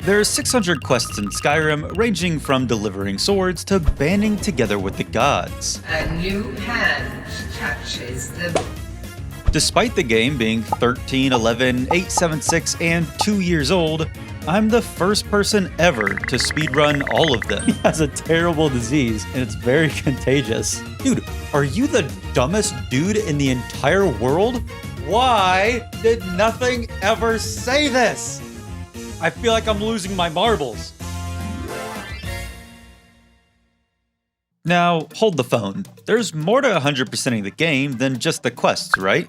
There are 600 quests in Skyrim, ranging from delivering swords to banding together with the gods. A new hand touches the... Despite the game being 13, 11, 876, and 2 years old, I'm the first person ever to speedrun all of them. He has a terrible disease, and it's very contagious. Dude, are you the dumbest dude in the entire world? Why did nothing ever say this? I feel like I'm losing my marbles. Now, hold the phone. There's more to 100%ing the game than just the quests, right?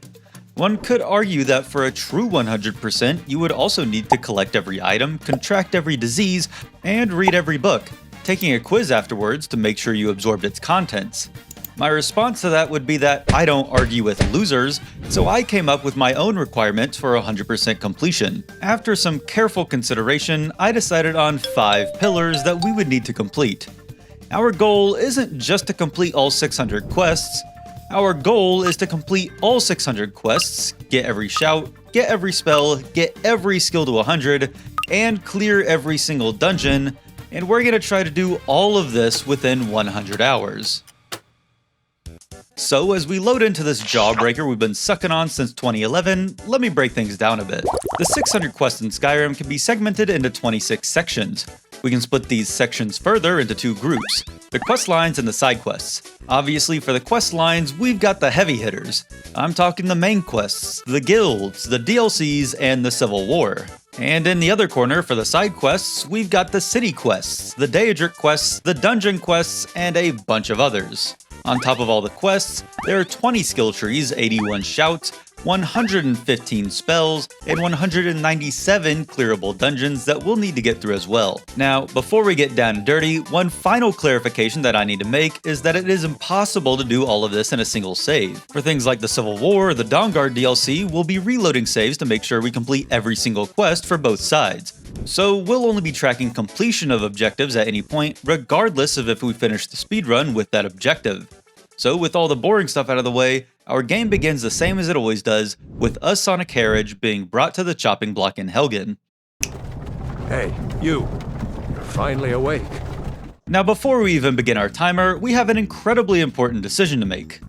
One could argue that for a true 100%, you would also need to collect every item, contract every disease, and read every book, taking a quiz afterwards to make sure you absorbed its contents. My response to that would be that I don't argue with losers, so I came up with my own requirements for 100% completion. After some careful consideration, I decided on 5 pillars that we would need to complete. Our goal isn't just to complete all 600 quests. Our goal is to complete all 600 quests, get every shout, get every spell, get every skill to 100, and clear every single dungeon, and we're gonna try to do all of this within 100 hours. So as we load into this jawbreaker we've been sucking on since 2011, let me break things down a bit. The 600 quests in Skyrim can be segmented into 26 sections. We can split these sections further into 2 groups, the quest lines and the side quests. Obviously for the quest lines, we've got the heavy hitters. I'm talking the main quests, the guilds, the DLCs, and the Civil War. And in the other corner for the side quests, we've got the city quests, the Daedric quests, the dungeon quests, and a bunch of others. On top of all the quests, there are 20 skill trees, 81 shouts, 115 spells, and 197 clearable dungeons that we'll need to get through as well. Now, before we get down and dirty, one final clarification that I need to make is that it is impossible to do all of this in a single save. For things like the Civil War or the Dawnguard DLC, we'll be reloading saves to make sure we complete every single quest for both sides. So we'll only be tracking completion of objectives at any point, regardless of if we finish the speedrun with that objective. So with all the boring stuff out of the way, our game begins the same as it always does, with us on a carriage being brought to the chopping block in Helgen. Hey, you're finally awake. Now before we even begin our timer, we have an incredibly important decision to make.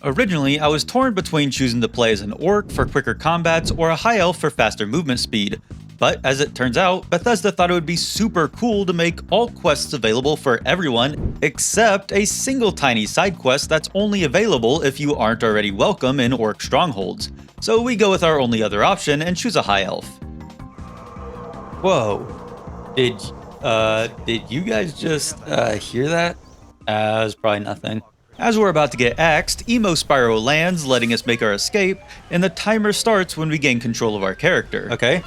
Originally, I was torn between choosing to play as an orc for quicker combats or a high elf for faster movement speed. But as it turns out, Bethesda thought it would be super cool to make all quests available for everyone, except a single tiny side quest that's only available if you aren't already welcome in orc strongholds. So we go with our only other option and choose a high elf. Whoa. Did you guys just hear that? It was probably nothing. As we're about to get axed, Emo Spyro lands, letting us make our escape, and the timer starts when we gain control of our character. Okay.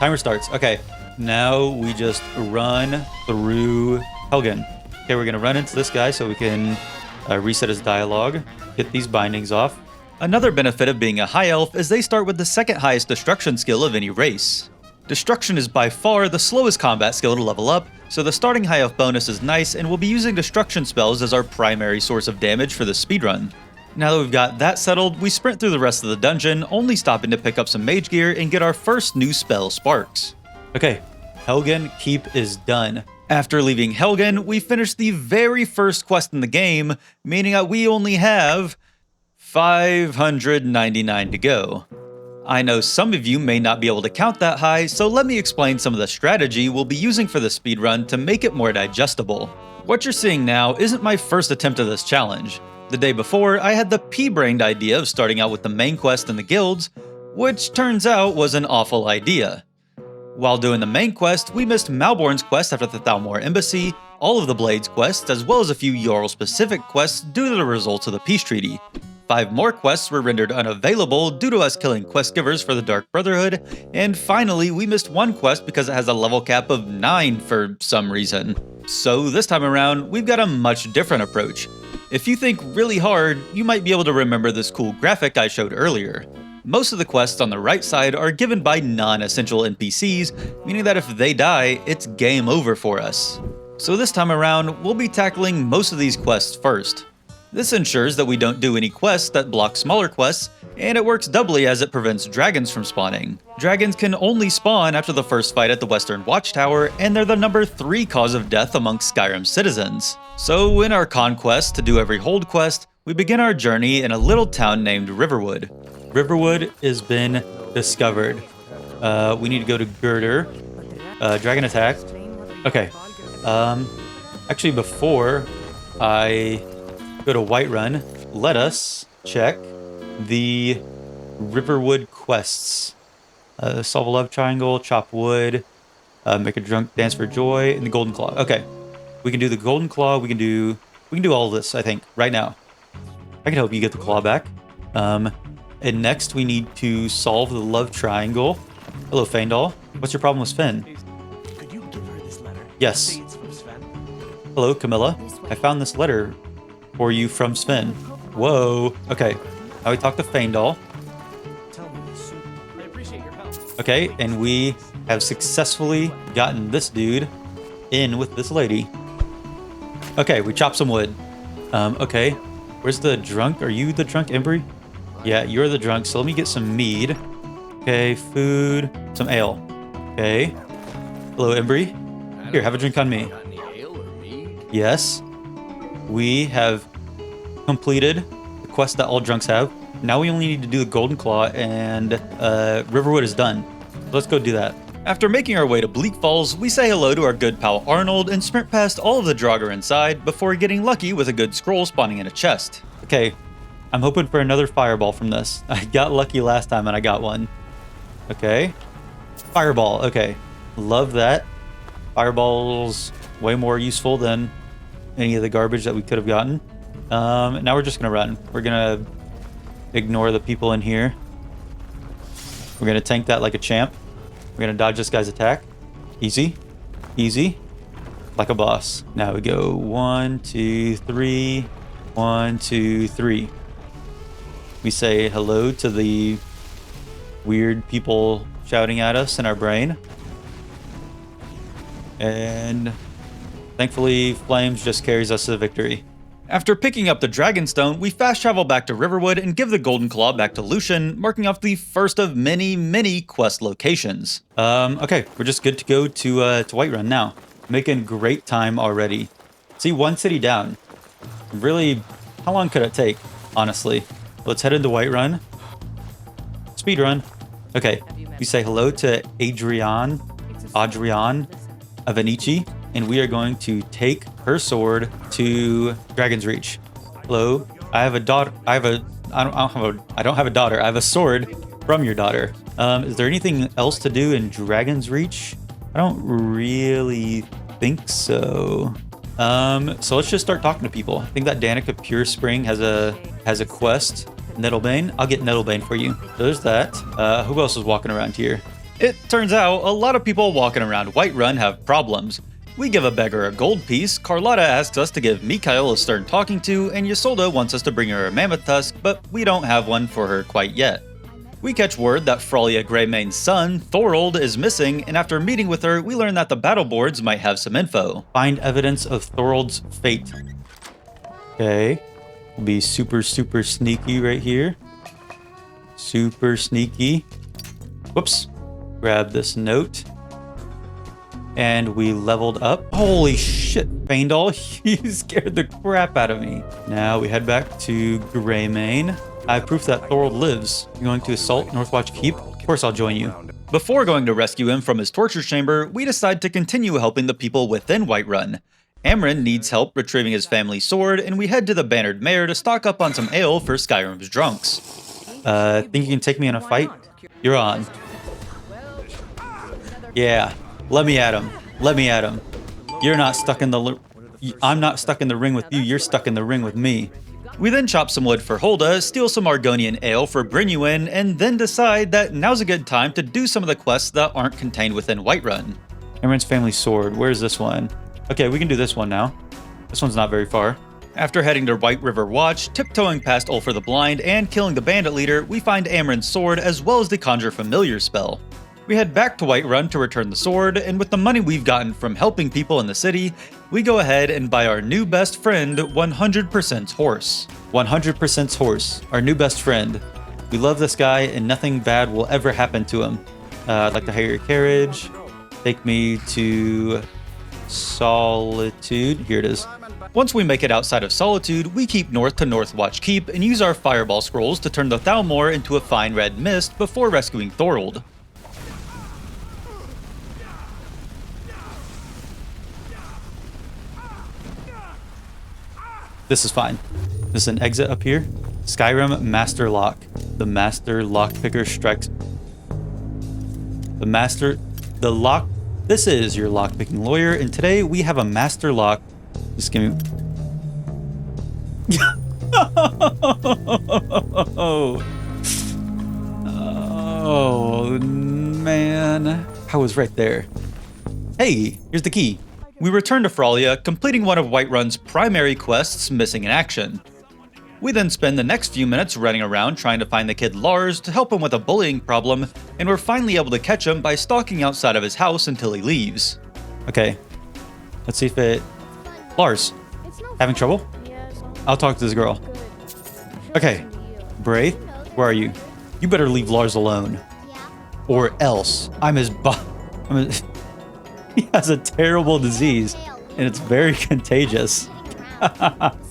Timer starts. Okay, now we just run through Helgen. Okay, we're gonna run into this guy so we can reset his dialogue, get these bindings off. Another benefit of being a high elf is they start with the second highest destruction skill of any race. Destruction is by far the slowest combat skill to level up, so the starting high elf bonus is nice, and we'll be using destruction spells as our primary source of damage for the speedrun. Now that we've got that settled, we sprint through the rest of the dungeon, only stopping to pick up some mage gear and get our first new spell, Sparks. Okay, Helgen Keep is done. After leaving Helgen, we finished the very first quest in the game, meaning that we only have 599 to go. I know some of you may not be able to count that high, so let me explain some of the strategy we'll be using for the speedrun to make it more digestible. What you're seeing now isn't my first attempt at this challenge. The day before, I had the pea-brained idea of starting out with the main quest and the guilds, which turns out was an awful idea. While doing the main quest, we missed Malborn's quest after the Thalmor Embassy, all of the Blades quests, as well as a few Jarl-specific quests due to the results of the peace treaty. 5 more quests were rendered unavailable due to us killing quest givers for the Dark Brotherhood, and finally, we missed one quest because it has a level cap of 9 for some reason. So this time around, we've got a much different approach. If you think really hard, you might be able to remember this cool graphic I showed earlier. Most of the quests on the right side are given by non-essential NPCs, meaning that if they die, it's game over for us. So this time around, we'll be tackling most of these quests first. This ensures that we don't do any quests that block smaller quests, and it works doubly as it prevents dragons from spawning. Dragons can only spawn after the first fight at the Western Watchtower, and they're the number 3 cause of death amongst Skyrim citizens. So in our conquest to do every hold quest, we begin our journey in a little town named Riverwood. Riverwood has been discovered. We need to go to Girder. Dragon attack. Okay. Actually, before I go to Whiterun, let us check the Riverwood quests. Solve a love triangle, chop wood, make a drunk dance for joy, and the golden claw. Okay. We can do the golden claw. We can do all of this, I think, right now. I can help you get the claw back. And next we need to solve the love triangle. Hello, Faendal. What's your problem with Sven? Could you give her this letter? Yes. Say it's from Sven. Hello, Camilla. I found this letter for you from Sven. Whoa. Okay. Now we talk to Faendal. Tell me this soon. I appreciate your help. Okay, and we have successfully gotten this dude in with this lady. Okay, we chopped some wood. Okay. Where's the drunk? Are you the drunk, Embry? Yeah, you're the drunk, so let me get some mead. Okay, food, some ale. Okay. Hello, Embry. Here, have a drink on me. Got any ale or mead? Yes. We have completed the quest that all drunks have. Now we only need to do the Golden Claw, and Riverwood is done. Let's go do that. After making our way to Bleak Falls, we say hello to our good pal Arnold and sprint past all of the Draugr inside before getting lucky with a good scroll spawning in a chest. Okay, I'm hoping for another fireball from this. I got lucky last time and I got one. Okay. Fireball, okay. Love that. Fireball's way more useful than any of the garbage that we could have gotten. Now we're just gonna run. We're gonna ignore the people in here. We're gonna tank that like a champ. We're gonna dodge this guy's attack. Easy. Easy. Like a boss. Now we go 1, 2, 3. 1, 2, 3. We say hello to the weird people shouting at us in our brain. And thankfully, Flames just carries us to victory. After picking up the Dragonstone, we fast travel back to Riverwood and give the Golden Claw back to Lucian, marking off the first of many quest locations. Okay, we're just good to go to Whiterun now. Making great time already. See, one city down. Really, how long could it take, honestly? Let's head into Whiterun. Speedrun. Okay, we say hello to Adrian Avenici, and we are going to take her sword to Dragon's Reach. Hello, I have a daughter. I don't have a daughter. I have a sword from your daughter. Is there anything else to do in Dragon's Reach? I don't really think so. So let's just start talking to people. I think that Danica Pure Spring has a quest. Nettlebane. I'll get Nettlebane for you. So there's that. Who else is walking around here? It turns out a lot of people walking around Whiterun have problems. We give a beggar a gold piece, Carlotta asks us to give Mikhail a stern talking to, and Ysolda wants us to bring her a mammoth tusk, but we don't have one for her quite yet. We catch word that Fralia Greymane's son, Thorold, is missing, and after meeting with her, we learn that the battle boards might have some info. Find evidence of Thorold's fate. Okay. We'll be super sneaky right here. Super sneaky. Whoops. Grab this note. And we leveled up. Holy shit, Faendal, you scared the crap out of me. Now we head back to Greymane. I have proof that Thorold lives. You're going to assault Northwatch Keep? Of course I'll join you. Before going to rescue him from his torture chamber, we decide to continue helping the people within Whiterun. Amryn needs help retrieving his family's sword, and we head to the Bannered Mare to stock up on some ale for Skyrim's drunks. Think you can take me in a fight? You're on. Yeah, let me at him. Let me at him. You're not stuck in the... I'm not stuck in the ring with you, you're stuck in the ring with me. We then chop some wood for Holda, steal some Argonian ale for Brynewin, and then decide that now's a good time to do some of the quests that aren't contained within Whiterun. Amryn's family sword, where's this one? Okay, we can do this one now. This one's not very far. After heading to White River Watch, tiptoeing past Ulfr the Blind, and killing the bandit leader, we find Amryn's sword as well as the Conjure Familiar spell. We head back to Whiterun to return the sword, and with the money we've gotten from helping people in the city, we go ahead and buy our new best friend 100% horse. 100% horse, our new best friend. We love this guy and nothing bad will ever happen to him. I'd like to hire your carriage. Take me to Solitude. Here it is. Once we make it outside of Solitude, we keep north to Northwatch Keep and use our fireball scrolls to turn the Thalmor into a fine red mist before rescuing Thorold. This is fine. This is an exit up here. Skyrim Master Lock. The Master Lockpicker strikes. The lock. This is your lockpicking lawyer, and today we have a Master Lock. Just give me. Oh man, I was right there. Hey, here's the key. We return to Fralia, completing one of Whiterun's primary quests, Missing in Action. We then spend the next few minutes running around trying to find the kid Lars to help him with a bullying problem, and we're finally able to catch him by stalking outside of his house until he leaves. Okay, let's see if it... Lars, having trouble? I'll talk to this girl. Okay, Braith, where are you? You better leave Lars alone. Or else I'm his He has a terrible disease, and it's very contagious.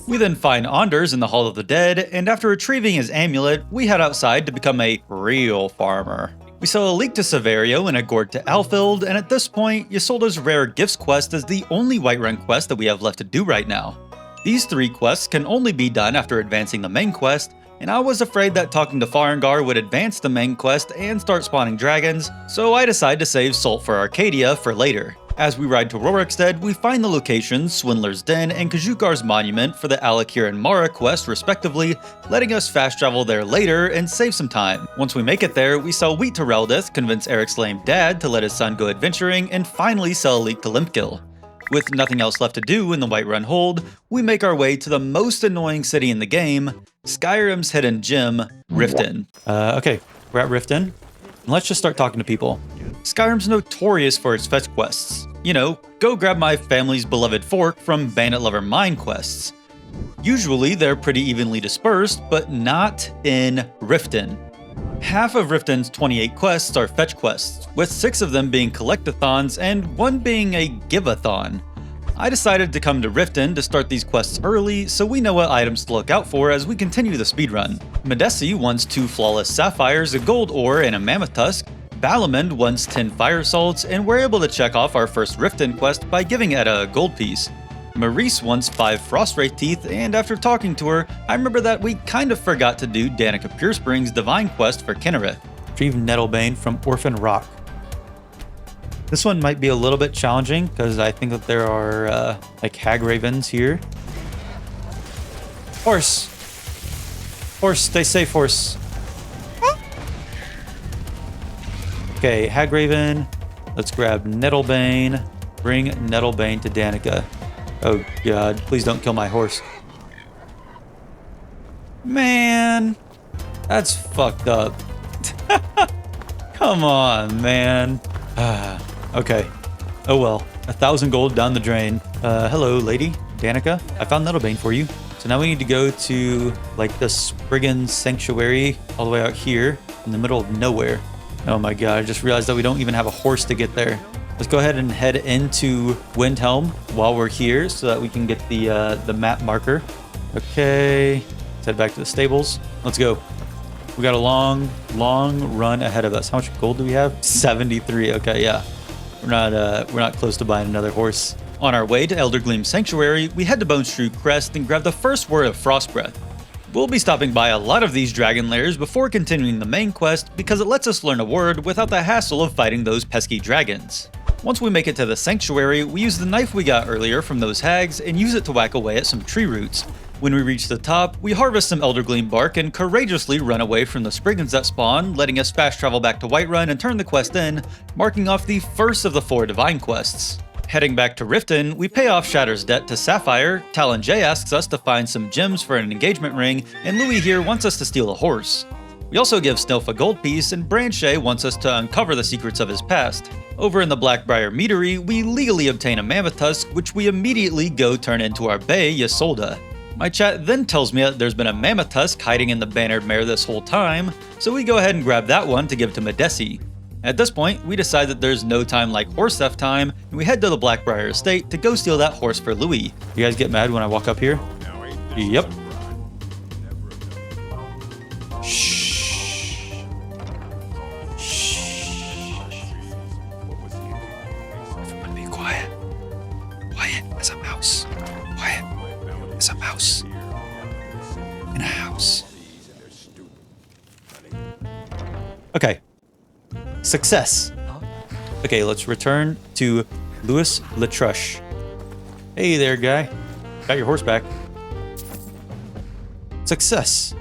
We then find Anders in the Hall of the Dead, and after retrieving his amulet, we head outside to become a real farmer. We sell a leek to Severio and a gourd to Alfild, and at this point, Isolde's Rare Gifts quest is the only Whiterun quest that we have left to do right now. These 3 quests can only be done after advancing the main quest, and I was afraid that talking to Farengar would advance the main quest and start spawning dragons, so I decide to save Salt for Arcadia for later. As we ride to Rorikstead, we find the locations Swindler's Den and Kajukar's Monument for the Alakir and Mora quest respectively, letting us fast travel there later and save some time. Once we make it there, we sell wheat to Reldith, convince Eric's lame dad to let his son go adventuring, and finally sell a leek to Limpkill. With nothing else left to do in the Whiterun hold, we make our way to the most annoying city in the game, Skyrim's hidden gem, Riften. Okay, we're at Riften, and let's just start talking to people. Skyrim's notorious for its fetch quests. You know, go grab my family's beloved fork from Bandit Lover Mine quests. Usually they're pretty evenly dispersed, but not in Riften. Half of Riften's 28 quests are fetch quests, with 6 of them being collectathons and 1 being a give-a-thon. I decided to come to Riften to start these quests early so we know what items to look out for as we continue the speedrun. Medesi wants 2 flawless sapphires, a gold ore, and a mammoth tusk. Balamend wants 10 fire salts, and we're able to check off our first Riften quest by giving Etta a gold piece. Maurice wants 5 Frostwraith teeth, and after talking to her, I remember that we kind of forgot to do Danica Purespring's Divine quest for Kinnereth. Retrieve Nettlebane from Orphan Rock. This one might be a little bit challenging, because I think that there are, like, hag ravens here. Horse! Horse, stay safe, horse. Okay, Hagraven. Let's grab Nettlebane. Bring Nettlebane to Danica. Oh god, please don't kill my horse. Man, that's fucked up. Come on, man. Okay. Oh well, 1,000 gold down the drain. Hello, lady. Danica, I found Nettlebane for you. So now we need to go to, like, the Spriggan Sanctuary all the way out here in the middle of nowhere. Oh my god, I just realized that we don't even have a horse to get there. Let's go ahead and head into Windhelm while we're here so that we can get the map marker. Okay, let's head back to the stables. Let's go. We got a long run ahead of us. How much gold do we have? 73. Okay, yeah. We're not close to buying another horse. On our way to Eldergleam Sanctuary, we head to Bonestrew Crest and grab the first word of Frostbreath. We'll be stopping by a lot of these dragon lairs before continuing the main quest because it lets us learn a word without the hassle of fighting those pesky dragons. Once we make it to the sanctuary, we use the knife we got earlier from those hags and use it to whack away at some tree roots. When we reach the top, we harvest some Eldergleam bark and courageously run away from the Spriggans that spawn, letting us fast travel back to Whiterun and turn the quest in, marking off the first of the 4 divine quests. Heading back to Riften, we pay off Shatter's debt to Sapphire, Talon J asks us to find some gems for an engagement ring, and Louis here wants us to steal a horse. We also give Snilf a gold piece, and Branche wants us to uncover the secrets of his past. Over in the Blackbriar Meadery, we legally obtain a mammoth tusk, which we immediately go turn into our bae, Ysolda. My chat then tells me that there's been a mammoth tusk hiding in the bannered mare this whole time, so we go ahead and grab that one to give to Medesi. At this point, we decide that there's no time like horse theft time, and we head to the Blackbriar estate to go steal that horse for Louis. You guys get mad when I walk up here? Yep. Shh. Everybody be quiet. Quiet as a mouse. Quiet as a mouse. In a house. Okay. Success. Okay, let's return to Louis Latruche. Hey there, guy. Got your horse back. Success.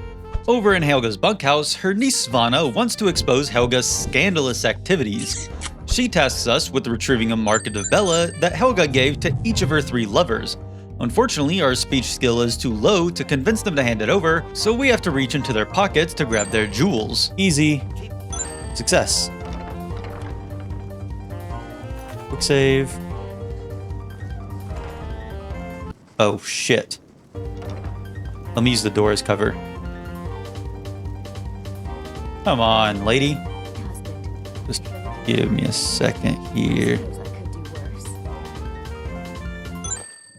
Over in Helga's bunkhouse, her niece Svana wants to expose Helga's scandalous activities. She tasks us with retrieving a market of Bella that Helga gave to each of her 3 lovers. Unfortunately, our speech skill is too low to convince them to hand it over, so we have to reach into their pockets to grab their jewels. Easy. Success. Quick save. Oh shit. Let me use the door as cover. Come on, lady. Just give me a second here.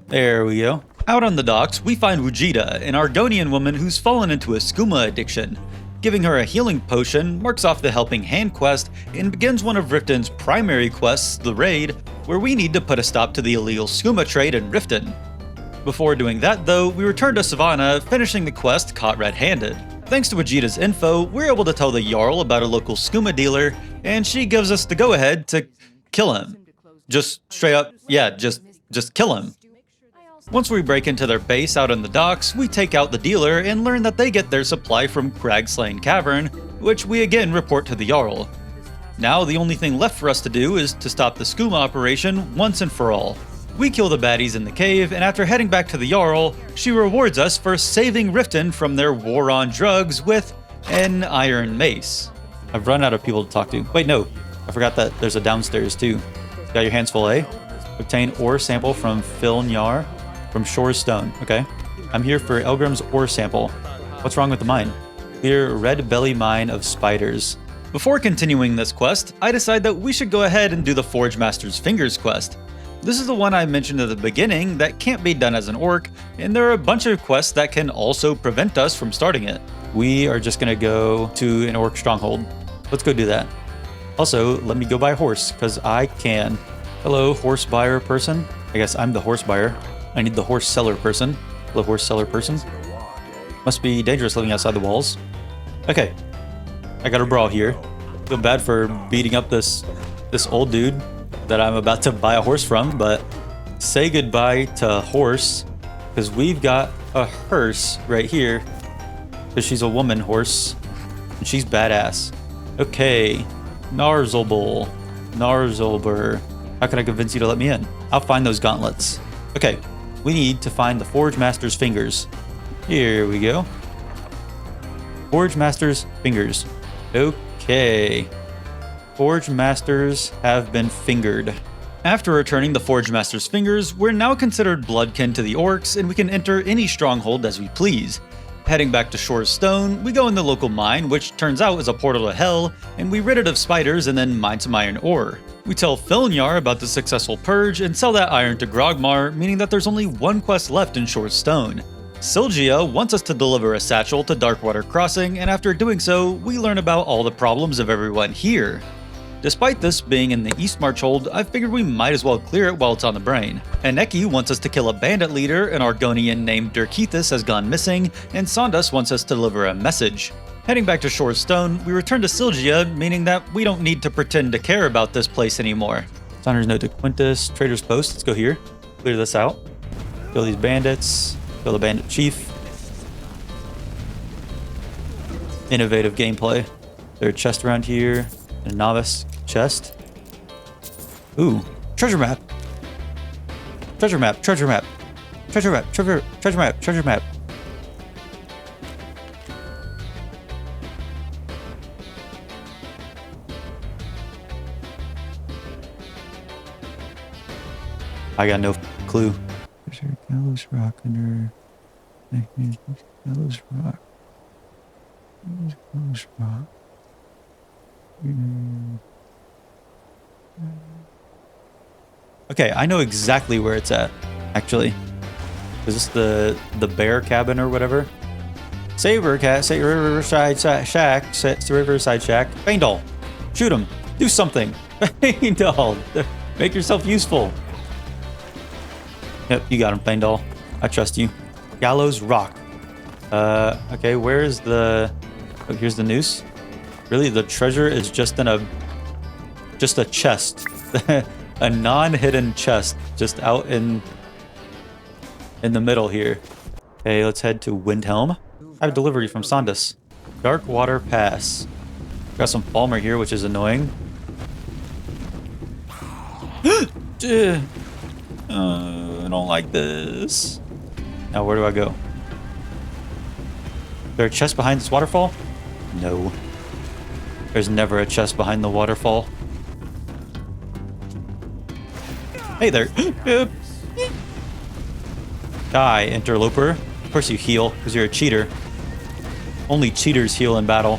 There we go. Out on the docks, we find Wujida, an Argonian woman who's fallen into a skooma addiction. Giving her a healing potion marks off the Helping Hand quest and begins one of Riften's primary quests, the Raid, where we need to put a stop to the illegal skooma trade in Riften. Before doing that though, we return to Savannah, finishing the quest caught red-handed. Thanks to Wajida's info, we're able to tell the Jarl about a local skooma dealer, and she gives us the go-ahead to kill him. Just straight up, yeah, just kill him. Once we break into their base out on the docks, we take out the dealer and learn that they get their supply from Cragslain Cavern, which we again report to the Jarl. Now the only thing left for us to do is to stop the skooma operation once and for all. We kill the baddies in the cave, and after heading back to the Jarl, she rewards us for saving Riften from their war on drugs with an iron mace. I've run out of people to talk to. Wait, no, I forgot that there's a downstairs too. Got your hands full, eh? Obtain ore sample from Filnyar from Shore's Stone. Okay. I'm here for Elgrim's ore sample. What's wrong with the mine? Clear red belly mine of spiders. Before continuing this quest, I decide that we should go ahead and do the Forge Master's Fingers quest. This is the one I mentioned at the beginning that can't be done as an orc, and there are a bunch of quests that can also prevent us from starting it. We are just gonna go to an orc stronghold. Let's go do that. Also, let me go buy a horse, because I can. Hello, horse buyer person. I guess I'm the horse buyer. I need the horse seller person. Hello, horse seller person. Must be dangerous living outside the walls. Okay, I got a brawl here. Feel bad for beating up this old dude that I'm about to buy a horse from, but say goodbye to horse, because we've got a hearse right here, because she's a woman horse, and she's badass. Okay, Narzulbul, Narzulber. How can I convince you to let me in? I'll find those gauntlets. Okay, we need to find the Forge Master's Fingers. Here we go. Forge Master's Fingers. Okay. Forge Masters have been fingered. After returning the Forge Master's Fingers, we're now considered bloodkin to the orcs, and we can enter any stronghold as we please. Heading back to Shore's Stone, we go in the local mine, which turns out is a portal to hell, and we rid it of spiders and then mine some iron ore. We tell Filnyar about the successful purge and sell that iron to Grogmar, meaning that there's only one quest left in Shore's Stone. Silgia wants us to deliver a satchel to Darkwater Crossing, and after doing so, we learn about all the problems of everyone here. Despite this being in the East Marchhold, I figured we might as well clear it while it's on the brain. Aneki wants us to kill a bandit leader, an Argonian named Dirkethus has gone missing, and Sondas wants us to deliver a message. Heading back to Shore's Stone, we return to Silgia, meaning that we don't need to pretend to care about this place anymore. Sonner's note to Quintus, Trader's Post, let's go here. Clear this out. Kill these bandits. Kill the bandit chief. Innovative gameplay. There's a chest around here. A novice chest. Ooh, treasure map. Treasure map, treasure map. Treasure map, treasure map, treasure map. I got no clue. There's a gallows rock under. Gallows rock. Gallows rock. Okay, I know exactly where it's at. Actually, is this the bear cabin or whatever? Saber cat, say Riverside Shack, Riverside Shack. Faendal, shoot him. Do something. Faendal, make yourself useful. Yep, you got him, Faendal. I trust you. Gallows Rock. Okay, where's the... Oh, here's the noose. Really, the treasure is just in a chest. A non-hidden chest just out in the middle here. Okay, let's head to Windhelm. I have delivery from Sandus. Dark Water Pass. Got some Falmer here, which is annoying. I don't like this. Now, where do I go? Is there a chest behind this waterfall? No. There's never a chest behind the waterfall. Hey there. Die, interloper. Of course you heal, because you're a cheater. Only cheaters heal in battle.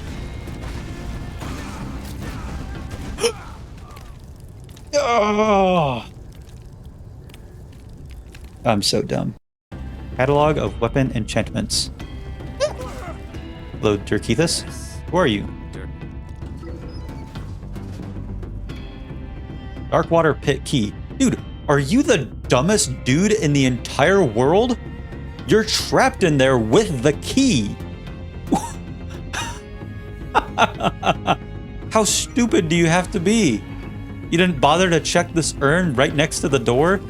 Oh! I'm so dumb. Catalog of weapon enchantments. Hello, Dirkethus. Who are you? Darkwater Pit Key. Dude, are you the dumbest dude in the entire world? You're trapped in there with the key. How stupid do you have to be? You didn't bother to check this urn right next to the door?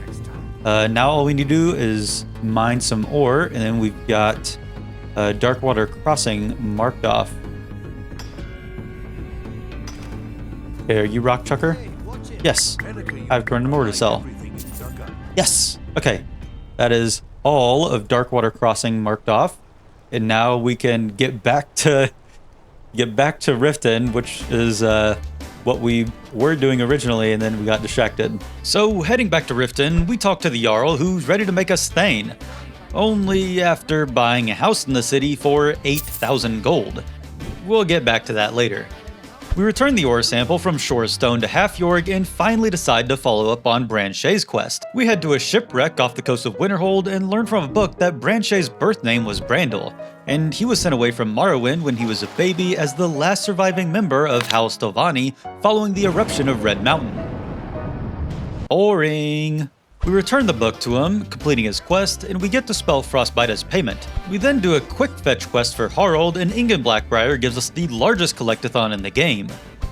Now all we need to do is mine some ore, and then we've got Darkwater Crossing marked off. Okay, are you Rock Chucker? Yes. I have current more to sell. Yes. Okay. That is all of Darkwater Crossing marked off, and now we can get back to Riften, which is what we were doing originally, and then we got distracted. So, heading back to Riften, we talk to the Jarl, who's ready to make us Thane. Only after buying a house in the city for 8,000 gold. We'll get back to that later. We return the ore sample from Shorestone to Halfjorg and finally decide to follow up on Branche's quest. We head to a shipwreck off the coast of Winterhold and learn from a book that Branche's birth name was Brandel, and he was sent away from Morrowind when he was a baby as the last surviving member of House Tovani following the eruption of Red Mountain. Boring. We return the book to him, completing his quest, and we get to spell Frostbite as payment. We then do a quick fetch quest for Harald, and Ingen Blackbriar gives us the largest collectathon in the game.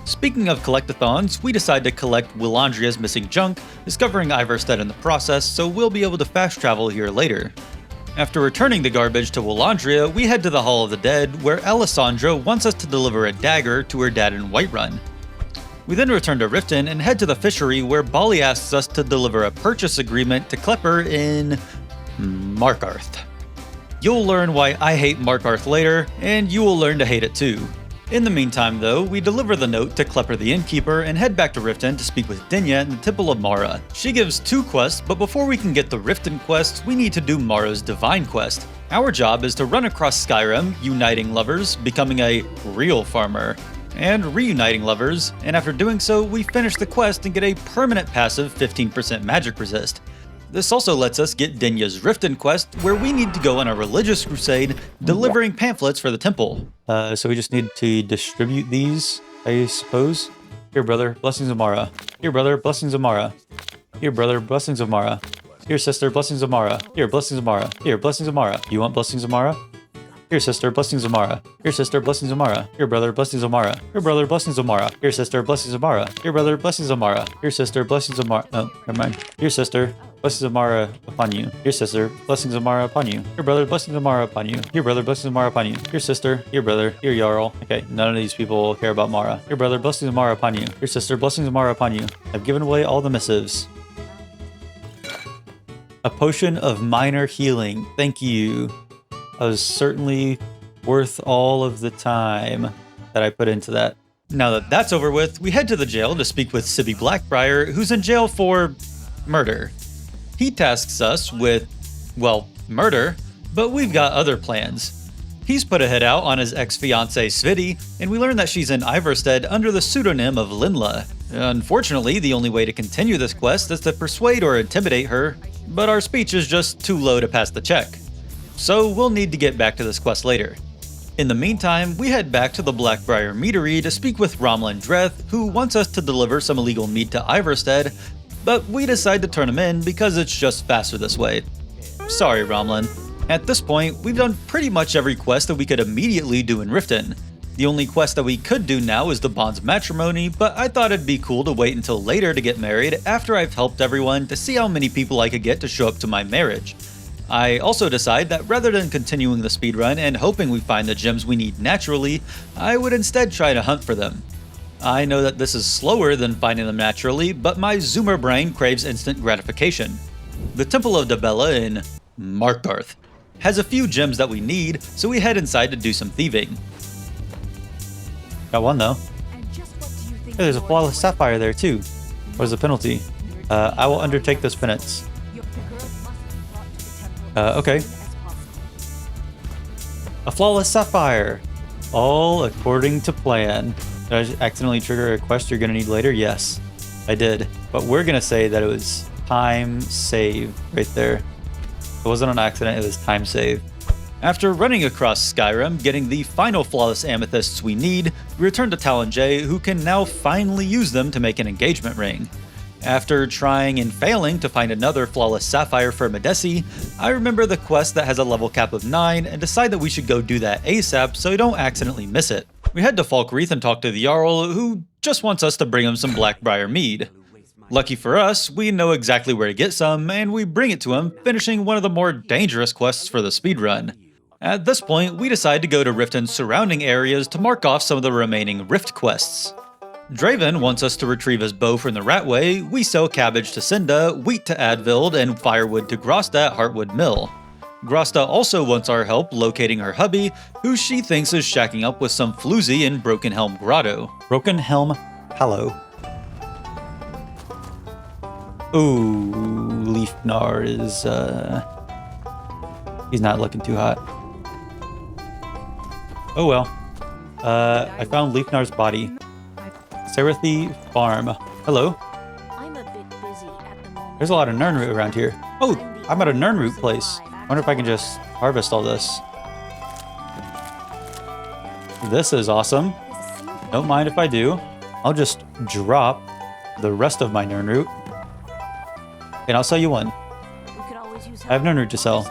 Speaking of collectathons, we decide to collect Willandria's missing junk, discovering Ivarstead in the process, so we'll be able to fast travel here later. After returning the garbage to Willandria, we head to the Hall of the Dead, where Alessandra wants us to deliver a dagger to her dad in Whiterun. We then return to Riften and head to the fishery, where Bali asks us to deliver a purchase agreement to Klepper in Markarth. You'll learn why I hate Markarth later, and you will learn to hate it too. In the meantime though, we deliver the note to Klepper the innkeeper and head back to Riften to speak with Dinya in the Temple of Mora. She gives 2 quests, but before we can get the Riften quests, we need to do Mara's Divine quest. Our job is to run across Skyrim, uniting lovers, becoming a real farmer, and reuniting lovers, and after doing so, we finish the quest and get a permanent passive 15% magic resist. This also lets us get Dinya's Riften quest, where we need to go on a religious crusade, delivering pamphlets for the temple. So we just need to distribute these, I suppose. Here, brother, blessings of Mara. Here, brother, blessings of Mara. Here, brother, blessings of Mara. Here, sister, blessings of Mara. Here, blessings of Mara. Here, blessings of Mara. You want blessings of Mara? Here, sister, blessings of Mara. Here, sister, blessings of Mara. Here, brother, blessings of Mara. Here, brother, blessings of Mara. Here, sister, blessings of Mara. Here, brother, blessings of Mara. Here, sister, blessings of Mara. Oh, never mind. Here, sister, blessings of Mara upon you. Here, sister, blessings of Mara upon you. Here, brother, blessings of Mara upon you. Here, brother, blessings of Mara upon you. Here, sister. Here, brother. Here, Jarl. Okay, none of these people care about Mara. Here, brother, blessings of Mara upon you. Here, sister, blessings of Mara upon you. I've given away all the missives. A potion of minor healing. Thank you. That was certainly worth all of the time that I put into that. Now that that's over with, we head to the jail to speak with Sibby Blackbriar, who's in jail for murder. He tasks us with, well, murder, but we've got other plans. He's put a hit out on his ex-fiancée Sviti, and we learn that she's in Ivarstead under the pseudonym of Linla. Unfortunately, the only way to continue this quest is to persuade or intimidate her, but our speech is just too low to pass the check. So we'll need to get back to this quest later. In the meantime, we head back to the Blackbriar Meadery to speak with Romlan Dreth, who wants us to deliver some illegal meat to Ivarstead, but we decide to turn him in because it's just faster this way. Sorry, Romlan. At this point, we've done pretty much every quest that we could immediately do in Riften. The only quest that we could do now is the Bonds Matrimony, but I thought it'd be cool to wait until later to get married after I've helped everyone to see how many people I could get to show up to my marriage. I also decide that rather than continuing the speedrun and hoping we find the gems we need naturally, I would instead try to hunt for them. I know that this is slower than finding them naturally, but my zoomer brain craves instant gratification. The Temple of Dibella in Markarth has a few gems that we need, so we head inside to do some thieving. Got one though. Hey, there's a flawless sapphire there too. What is the penalty? I will undertake this penance. Okay. A flawless sapphire. All according to plan. Did I accidentally trigger a quest you're gonna need later? Yes, I did. But we're gonna say that it was time save right there. It wasn't an accident, it was time save. After running across Skyrim, getting the final flawless amethysts we need, we return to Talon J, who can now finally use them to make an engagement ring. After trying and failing to find another flawless sapphire for Medesi, I remember the quest that has a level cap of 9 and decide that we should go do that ASAP so we don't accidentally miss it. We head to Falkreath and talk to the Jarl, who just wants us to bring him some Blackbriar mead. Lucky for us, we know exactly where to get some, and we bring it to him, finishing one of the more dangerous quests for the speedrun. At this point, we decide to go to Riften's surrounding areas to mark off some of the remaining Rift quests. Draven wants us to retrieve his bow from the Ratway, we sell cabbage to Cinda, wheat to Advild, and firewood to Grosta at Heartwood Mill. Grosta also wants our help locating her hubby, who she thinks is shacking up with some floozy in Broken Helm Grotto. Broken Helm Hallow. Ooh, Leafnar is, he's not looking too hot. Oh well. I found Leafnar's body. Serathi Farm. Hello. I'm a bit busy at the moment. There's a lot of Nirnroot around here. Oh, I'm at a Nirnroot place. Wonder if I can just harvest all this. This is awesome. Don't mind if I do. I'll just drop the rest of my Nirnroot. And I'll sell you one. I have Nirnroot to sell.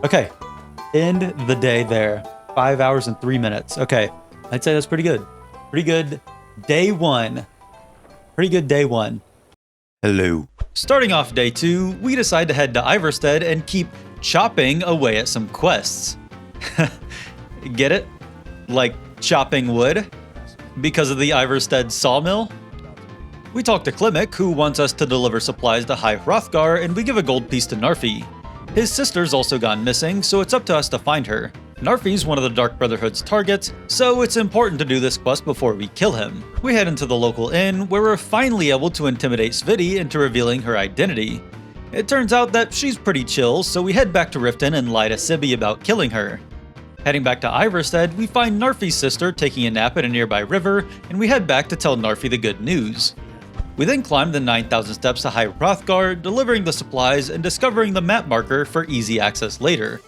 Okay. End the day there. 5 hours and 3 minutes. Okay. I'd say that's pretty good. Pretty good day one. Pretty good day one. Hello. Starting off day 2, we decide to head to Ivarstead and keep chopping away at some quests. Get it? Like chopping wood? Because of the Ivarstead sawmill? We talk to Klimek, who wants us to deliver supplies to High Hrothgar, and we give a gold piece to Narfi. His sister's also gone missing, so it's up to us to find her. Narfi's one of the Dark Brotherhood's targets, so it's important to do this quest before we kill him. We head into the local inn, where we're finally able to intimidate Sviti into revealing her identity. It turns out that she's pretty chill, so we head back to Riften and lie to Sibi about killing her. Heading back to Ivarstead, we find Narfi's sister taking a nap at a nearby river, and we head back to tell Narfi the good news. We then climb the 9,000 steps to High Hrothgar, delivering the supplies and discovering the map marker for easy access later.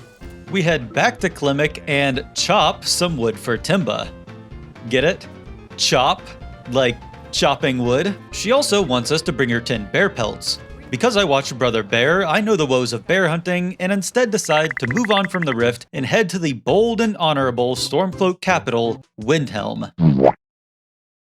We head back to Klimek and chop some wood for Timba. Get it? Chop? Like chopping wood? She also wants us to bring her 10 bear pelts. Because I watched Brother Bear, I know the woes of bear hunting, and instead decide to move on from the rift and head to the bold and honorable Stormcloak capital, Windhelm.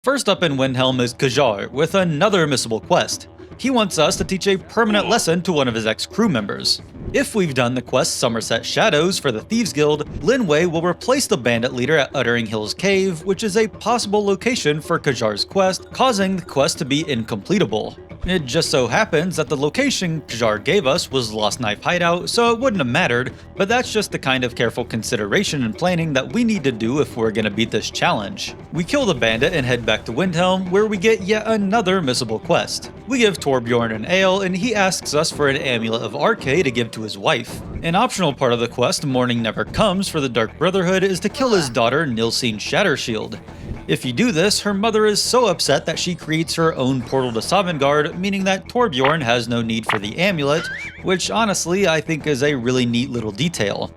First up in Windhelm is Kajar, with another missable quest. He wants us to teach a permanent lesson to one of his ex-crew members. If we've done the quest Somerset Shadows for the Thieves Guild, Linway will replace the bandit leader at Uttering Hills Cave, which is a possible location for Kajar's quest, causing the quest to be incompletable. It just so happens that the location Kjar gave us was Lost Knife Hideout, so it wouldn't have mattered, but that's just the kind of careful consideration and planning that we need to do if we're gonna beat this challenge. We kill the bandit and head back to Windhelm, where we get yet another missable quest. We give Torbjorn an ale, and he asks us for an amulet of Arche to give to his wife. An optional part of the quest, Morning Never Comes, for the Dark Brotherhood is to kill his daughter Nilsine Shattershield. If you do this, her mother is so upset that she creates her own portal to Sovngarde, meaning that Torbjorn has no need for the amulet, which honestly I think is a really neat little detail.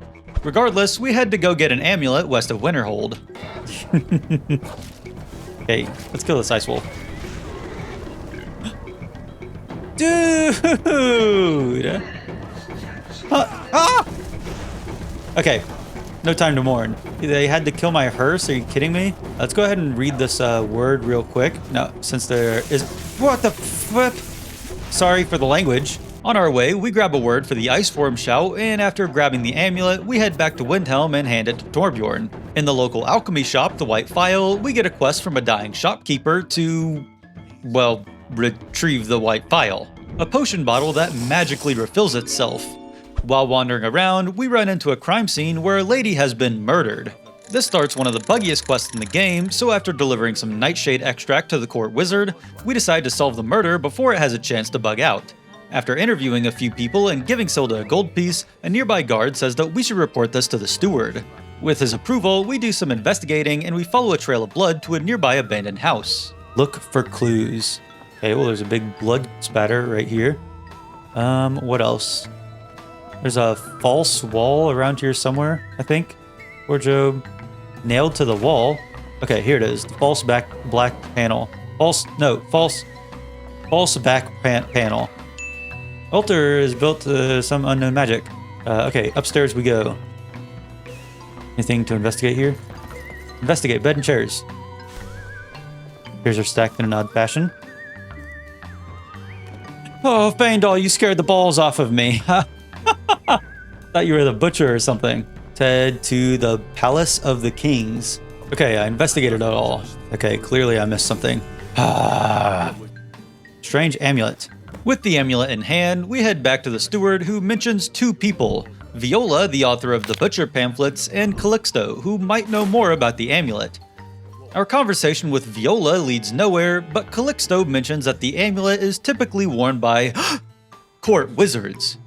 Regardless, we had to go get an amulet west of Winterhold. Okay, let's kill this ice wolf. Dude! Ah! Okay, no time to mourn. They had to kill my hearse, are you kidding me? Let's go ahead and read this word real quick. No, since there is... What the flip? Sorry for the language. On our way, we grab a word for the ice form shout, and after grabbing the amulet, we head back to Windhelm and hand it to Torbjorn. In the local alchemy shop, the White Phial, we get a quest from a dying shopkeeper to... well, retrieve the White Phial, a potion bottle that magically refills itself. While wandering around, we run into a crime scene where a lady has been murdered. This starts one of the buggiest quests in the game, so after delivering some nightshade extract to the court wizard, we decide to solve the murder before it has a chance to bug out. After interviewing a few people and giving Silda a gold piece, a nearby guard says that we should report this to the steward. With his approval, we do some investigating and we follow a trail of blood to a nearby abandoned house. Look for clues. Okay, well there's a big blood spatter right here. What else? There's a false wall around here somewhere, I think. Wardrobe nailed to the wall. Okay, here it is. The false black panel. False back panel. Altar is built to some unknown magic. Okay, upstairs we go. Anything to investigate here? Investigate bed and chairs. Chairs are stacked in an odd fashion. Oh, Faendal, you scared the balls off of me. Thought you were the butcher or something. Head to the Palace of the Kings. Okay, I investigated it all. Okay, clearly I missed something. Strange amulet. With the amulet in hand, we head back to the steward, who mentions two people. Viola, the author of the Butcher pamphlets, and Calixto, who might know more about the amulet. Our conversation with Viola leads nowhere, but Calixto mentions that the amulet is typically worn by court wizards.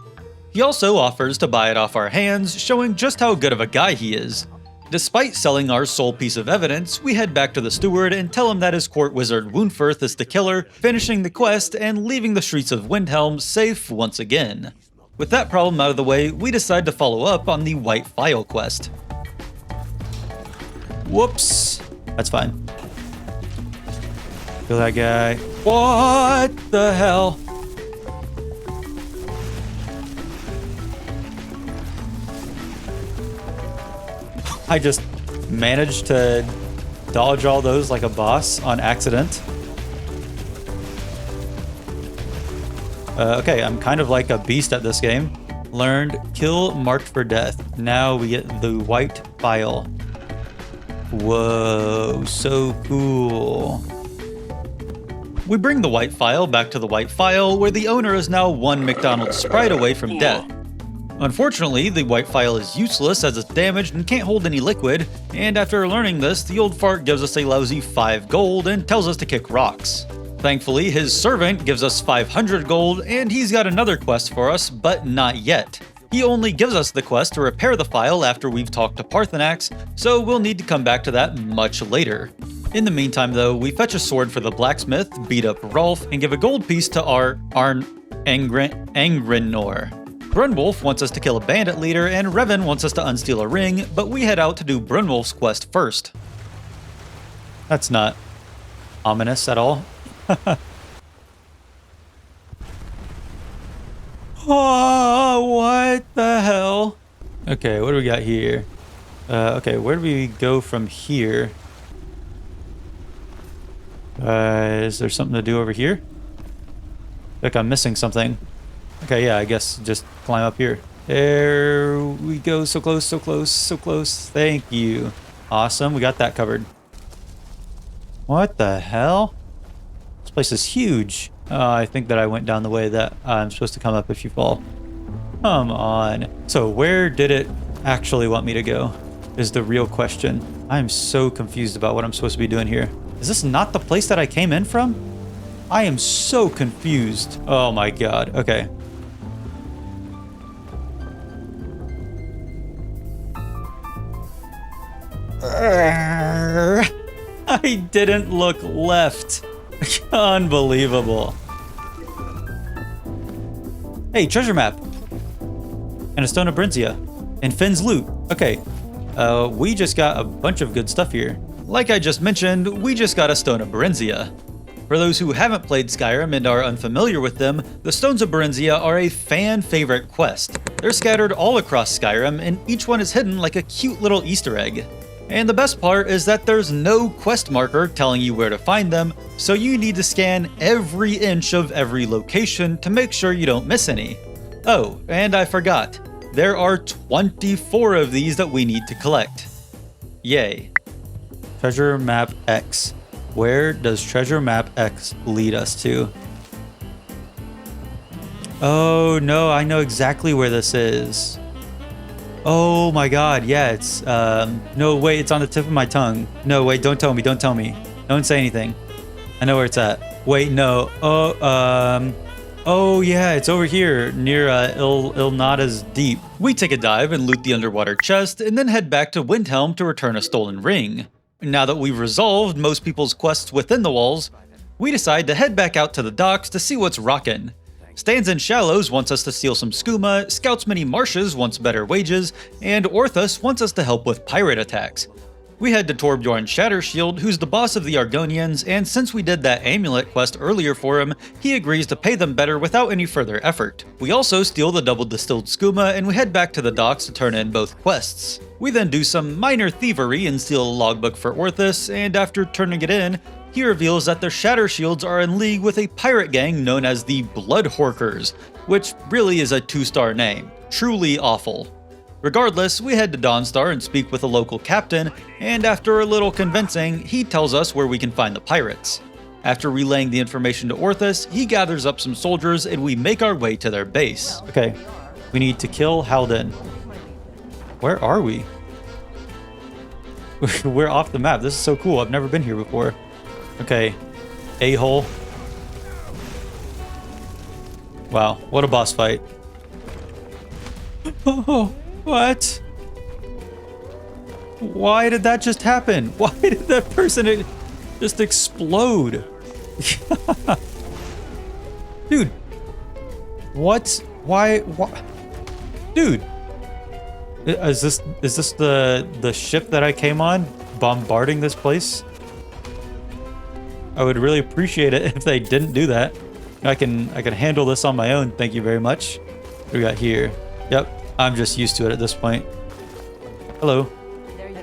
He also offers to buy it off our hands, showing just how good of a guy he is. Despite selling our sole piece of evidence, we head back to the steward and tell him that his court wizard Woundfirth is the killer, finishing the quest and leaving the streets of Windhelm safe once again. With that problem out of the way, we decide to follow up on the White Phial quest. Whoops. That's fine. Kill that guy. What the hell? I just managed to dodge all those like a boss on accident. Okay, I'm kind of like a beast at this game. Learned, kill marked for death. Now we get the White Phial. Whoa, so cool. We bring the White Phial back to the White Phial, where the owner is now one McDonald's Sprite away from death. Unfortunately, the White Phial is useless as it's damaged and can't hold any liquid, and after learning this, the old fart gives us a lousy 5 gold and tells us to kick rocks. Thankfully, his servant gives us 500 gold, and he's got another quest for us, but not yet. He only gives us the quest to repair the phial after we've talked to Parthenax, so we'll need to come back to that much later. In the meantime though, we fetch a sword for the blacksmith, beat up Rolf, and give a gold piece to our Angrinor. Brunwolf wants us to kill a bandit leader, and Revan wants us to unsteal a ring, but we head out to do Brunwolf's quest first. That's not ominous at all. Oh, what the hell? Okay, what do we got here? Okay, where do we go from here? Is there something to do over here? Like I'm missing something. Okay, yeah, I guess just climb up here. There we go. So close, so close, so close. Thank you. Awesome, we got that covered. What the hell? This place is huge. I think that I went down the way that I'm supposed to come up if you fall. Come on. So where did it actually want me to go is the real question. I'm so confused about what I'm supposed to be doing here. Is this not the place that I came in from? I am so confused. Oh my god. Okay. I didn't look left. Unbelievable. Hey, treasure map. And a stone of Barenziah. And Finn's loot. Okay. We just got a bunch of good stuff here. Like I just mentioned, we just got a Stone of Barenziah. For those who haven't played Skyrim and are unfamiliar with them, the Stones of Barenziah are a fan favorite quest. They're scattered all across Skyrim, and each one is hidden like a cute little Easter egg. And the best part is that there's no quest marker telling you where to find them, so you need to scan every inch of every location to make sure you don't miss any. Oh, and I forgot. There are 24 of these that we need to collect. Yay. Treasure map X. Where does treasure map X lead us to? Oh no, I know exactly where this is. Oh my god, yeah, it's no wait, it's on the tip of my tongue. No, wait, don't tell me, don't tell me. Don't say anything. I know where it's at. Wait, no. Oh yeah, it's over here near Ilnada's Deep. We take a dive and loot the underwater chest, and then head back to Windhelm to return a stolen ring. Now that we've resolved most people's quests within the walls, we decide to head back out to the docks to see what's rockin'. Stands in Shallows wants us to steal some skooma, Scouts Many Marshes wants better wages, and Orthus wants us to help with pirate attacks. We head to Torbjorn Shattershield, who's the boss of the Argonians, and since we did that amulet quest earlier for him, he agrees to pay them better without any further effort. We also steal the double distilled skooma, and we head back to the docks to turn in both quests. We then do some minor thievery and steal a logbook for Orthus, and after turning it in, he reveals that the Shattershields are in league with a pirate gang known as the Bloodhorkers, which really is a 2-star name. Truly awful. Regardless, we head to Dawnstar and speak with a local captain, and after a little convincing, he tells us where we can find the pirates. After relaying the information to Orthus, he gathers up some soldiers and we make our way to their base. Okay, we need to kill Helgen. Where are we? We're off the map. This is so cool. I've never been here before. Okay, a-hole. Wow, what a boss fight. Oh, what? Why did that just happen? Why did that person just explode? Dude. What? Why? Dude. Is this the ship that I came on bombarding this place? I would really appreciate it if they didn't do that. I can handle this on my own. Thank you very much. What do we got here? Yep. I'm just used to it at this point. Hello.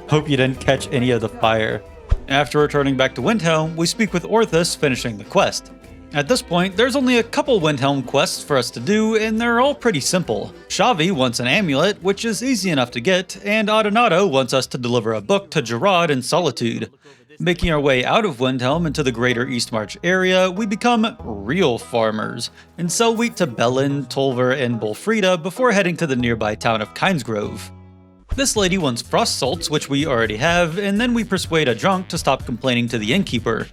Hope you didn't catch any of the fire. After returning back to Windhelm, we speak with Orthus, finishing the quest. At this point, there's only a couple Windhelm quests for us to do, and they're all pretty simple. Shavi wants an amulet, which is easy enough to get, and Adonato wants us to deliver a book to Gerard in Solitude. Making our way out of Windhelm into the greater Eastmarch area, we become real farmers, and sell wheat to Bellin, Tolver, and Bolfrida before heading to the nearby town of Kynesgrove. This lady wants frost salts, which we already have, and then we persuade a drunk to stop complaining to the innkeeper.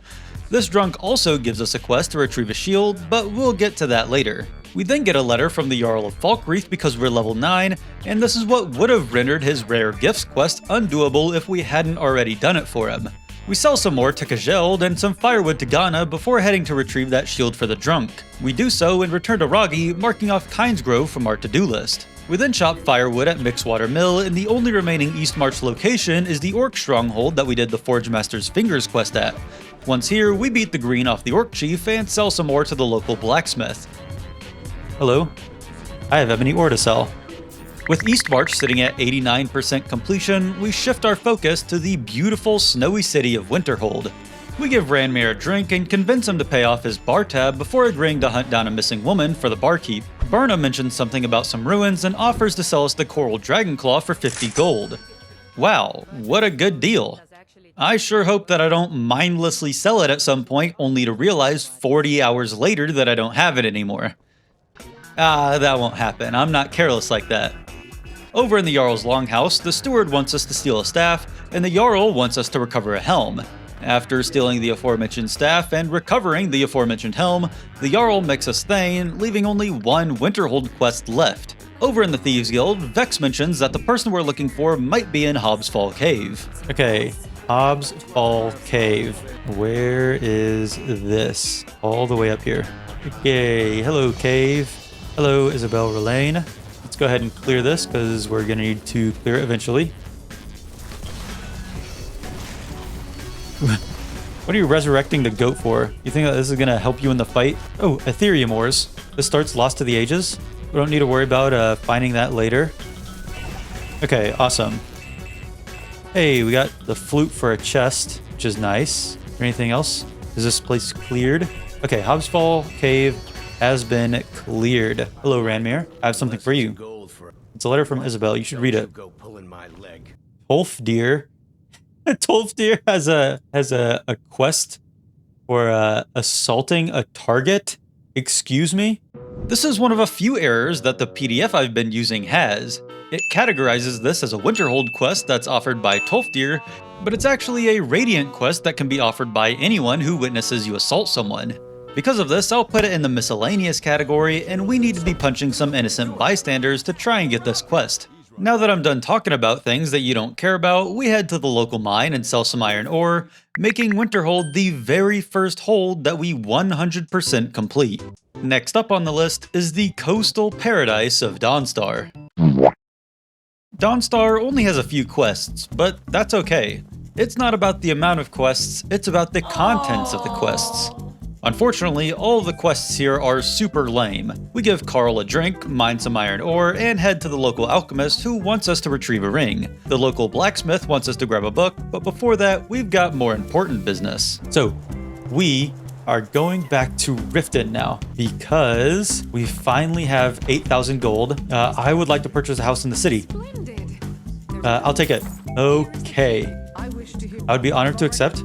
This drunk also gives us a quest to retrieve a shield, but we'll get to that later. We then get a letter from the Jarl of Falkreath because we're level 9, and this is what would have rendered his rare gifts quest undoable if we hadn't already done it for him. We sell some more to Kajeld and some firewood to Ghana before heading to retrieve that shield for the drunk. We do so and return to Ragi, marking off Kynesgrove from our to-do list. We then chop firewood at Mixwater Mill, and the only remaining Eastmarch location is the Orc stronghold that we did the Forge Master's Fingers quest at. Once here, we beat the green off the Orc Chief and sell some more to the local blacksmith. Hello. I have Ebony Warrior to sell. With Eastmarch sitting at 89% completion, we shift our focus to the beautiful snowy city of Winterhold. We give Ranmir a drink and convince him to pay off his bar tab before agreeing to hunt down a missing woman for the barkeep. Berna mentions something about some ruins and offers to sell us the Coral Dragon Claw for 50 gold. Wow, what a good deal. I sure hope that I don't mindlessly sell it at some point only to realize 40 hours later that I don't have it anymore. That won't happen. I'm not careless like that. Over in the Jarl's Longhouse, the steward wants us to steal a staff, and the Jarl wants us to recover a helm. After stealing the aforementioned staff and recovering the aforementioned helm, the Jarl makes us Thane, leaving only one Winterhold quest left. Over in the Thieves Guild, Vex mentions that the person we're looking for might be in Hobbs Fall Cave. Okay, Hobbs Fall Cave. Where is this? All the way up here. Okay, hello cave. Hello Isabel Relaine. Let's go ahead and clear this because we're gonna need to clear it eventually. What are you resurrecting the goat for? You think that this is gonna help you in the fight? Oh, Ethereum ores. This starts Lost to the Ages. We don't need to worry about finding that later. Okay, awesome. Hey, we got the flute for a chest, which is nice. Is there anything else? Is this place cleared? Okay, Hobbs Fall Cave has been cleared. Hello, Ranmir. I have something for you. It's a letter from Isabel. You should read it. Tolfdir. Tolfdir has a quest for assaulting a target. Excuse me? This is one of a few errors that the PDF I've been using has. It categorizes this as a Winterhold quest that's offered by Tolfdir, but it's actually a Radiant quest that can be offered by anyone who witnesses you assault someone. Because of this, I'll put it in the miscellaneous category, and we need to be punching some innocent bystanders to try and get this quest. Now that I'm done talking about things that you don't care about, we head to the local mine and sell some iron ore, making Winterhold the very first hold that we 100% complete. Next up on the list is the coastal paradise of Dawnstar. Dawnstar only has a few quests, but that's okay. It's not about the amount of quests, it's about the contents of the quests. Unfortunately, all of the quests here are super lame. We give Carl a drink, mine some iron ore, and head to the local alchemist who wants us to retrieve a ring. The local blacksmith wants us to grab a book, but before that, we've got more important business. So, we are going back to Riften now because we finally have 8,000 gold. I would like to purchase a house in the city. I'll take it. Okay. I would be honored to accept.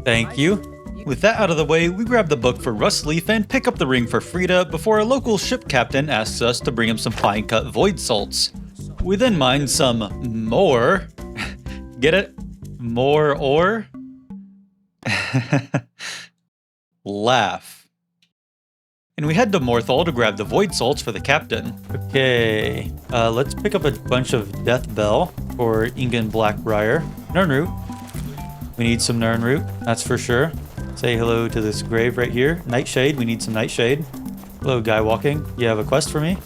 Thank you. With that out of the way, we grab the book for Rustleaf and pick up the ring for Frida before a local ship captain asks us to bring him some fine-cut void salts. We then mine some more. Get it? More ore? Laugh. And we head to Morthal to grab the void salts for the captain. Okay, let's pick up a bunch of Death Bell for Ingen Blackbriar. Nirnroot. We need some Nirnroot, that's for sure. Say hello to this grave right here. Nightshade, we need some Nightshade. Hello, guy walking. You have a quest for me?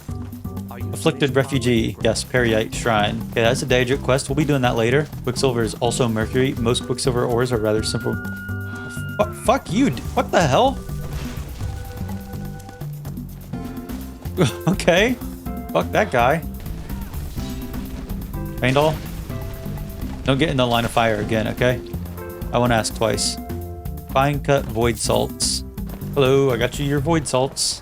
Afflicted Refugee. Yes, Periite Shrine. Okay, that's a Daedric quest. We'll be doing that later. Quicksilver is also Mercury. Most Quicksilver ores are rather simple. Fuck you. What the hell? Okay. Fuck that guy. Paindall. Don't get in the line of fire again, okay? I won't ask twice. Fine cut void salts. Hello, I got you your void salts.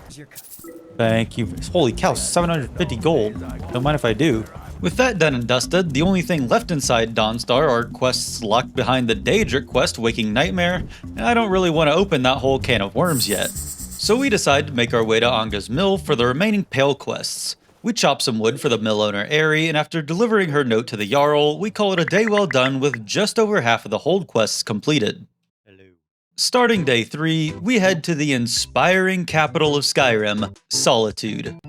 Thank you. Holy cow, 750 gold. Don't mind if I do. With that done and dusted, the only thing left inside Dawnstar are quests locked behind the Daedric quest Waking Nightmare, and I don't really want to open that whole can of worms yet. So we decide to make our way to Anga's mill for the remaining Pale quests. We chop some wood for the mill owner Aerie, and after delivering her note to the Jarl, we call it a day well done with just over half of the hold quests completed. Starting day 3, we head to the inspiring capital of Skyrim, Solitude.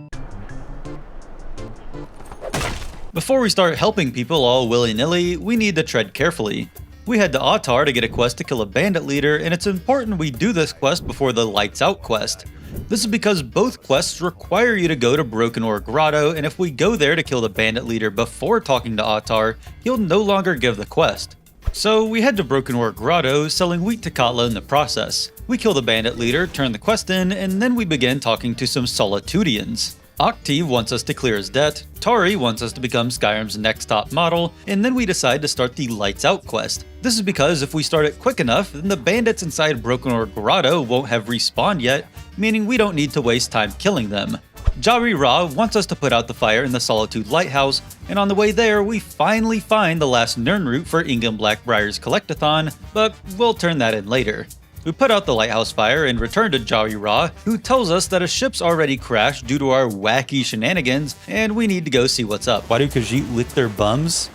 Before we start helping people all willy-nilly, we need to tread carefully. We head to Autar to get a quest to kill a bandit leader, and it's important we do this quest before the Lights Out quest. This is because both quests require you to go to Broken Ore Grotto, and if we go there to kill the bandit leader before talking to Autar, he'll no longer give the quest. So we head to Broken Ore Grotto, selling wheat to Katla in the process. We kill the bandit leader, turn the quest in, and then we begin talking to some Solitudians. Octave wants us to clear his debt, Tari wants us to become Skyrim's next top model, and then we decide to start the Lights Out quest. This is because if we start it quick enough, then the bandits inside Broken Ore Grotto won't have respawned yet, meaning we don't need to waste time killing them. Jari Ra wants us to put out the fire in the Solitude Lighthouse, and on the way there, we finally find the last Nirn route for Ingham Blackbriar's Collectathon, but we'll turn that in later. We put out the lighthouse fire and return to Jari Ra, who tells us that a ship's already crashed due to our wacky shenanigans, and we need to go see what's up. Why do Khajiit lick their bums?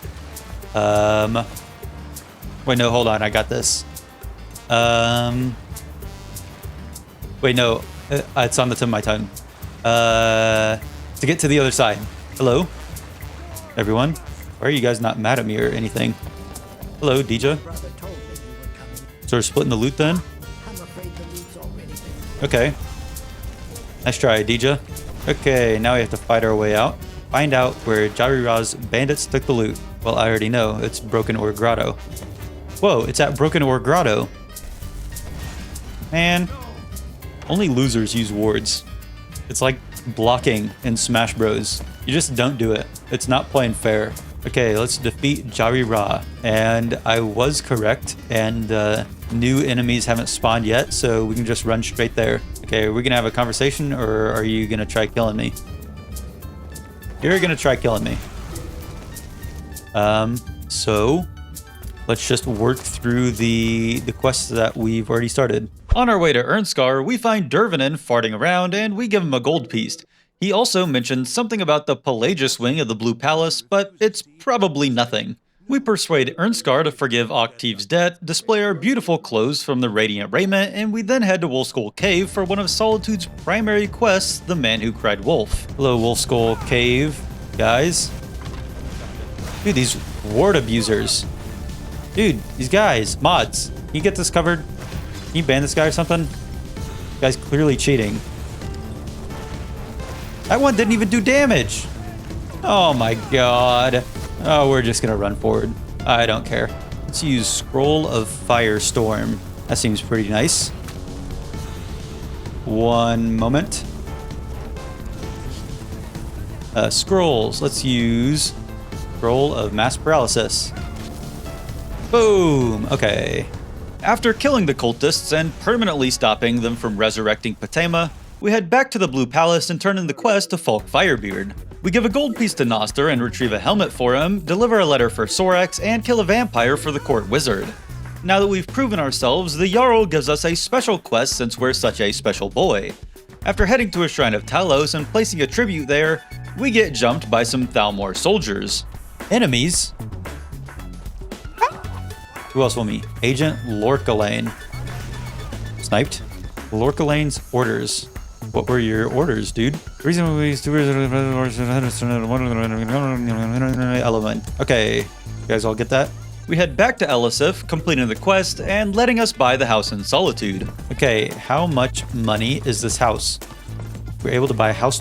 Wait, no, hold on, I got this. Wait, no, it's on the tip of my tongue. To get to the other side. Hello, everyone. Why are you guys not mad at me or anything? Hello, Dija. So we're splitting the loot then? Okay. Nice try, Dija. Okay, now we have to fight our way out. Find out where Jari Ra's bandits took the loot. Well, I already know. It's Broken Ore Grotto. Whoa, it's at Broken Ore Grotto. Man. Only losers use wards. It's like blocking in Smash Bros. You just don't do it. It's not playing fair. Okay, let's defeat Jari Ra. And I was correct, and new enemies haven't spawned yet, so we can just run straight there. Okay, are we gonna have a conversation, or are you gonna try killing me? You're gonna try killing me. So let's just work through the quests that we've already started. On our way to Ernskar, we find Dervinen farting around and we give him a gold piece. He also mentioned something about the Pelagius wing of the Blue Palace, but it's probably nothing. We persuade Ernskar to forgive Octave's debt, display our beautiful clothes from the Radiant Raiment, and we then head to Wolfskull Cave for one of Solitude's primary quests, The Man Who Cried Wolf. Hello, Wolfskull Cave, guys. Dude, these ward abusers. Dude, these guys, mods, can you get this covered? Can you ban this guy or something? This guy's clearly cheating. That one didn't even do damage. Oh my god. Oh, we're just gonna run forward. I don't care. Let's use Scroll of Firestorm. That seems pretty nice. One moment. Scrolls. Let's use Scroll of Mass Paralysis. Boom. Okay. After killing the cultists and permanently stopping them from resurrecting Patema, we head back to the Blue Palace and turn in the quest to Falk Firebeard. We give a gold piece to Dawnstar and retrieve a helmet for him, deliver a letter for Sorax, and kill a vampire for the court wizard. Now that we've proven ourselves, the Jarl gives us a special quest since we're such a special boy. After heading to a shrine of Talos and placing a tribute there, we get jumped by some Thalmor soldiers. Enemies? Who else will meet? Agent Lorcalane. Sniped. Lorcalane's orders. What were your orders, dude? Element. Okay, you guys all get that? We head back to Elisif, completing the quest and letting us buy the house in Solitude. Okay, how much money is this house? We're able to buy a house.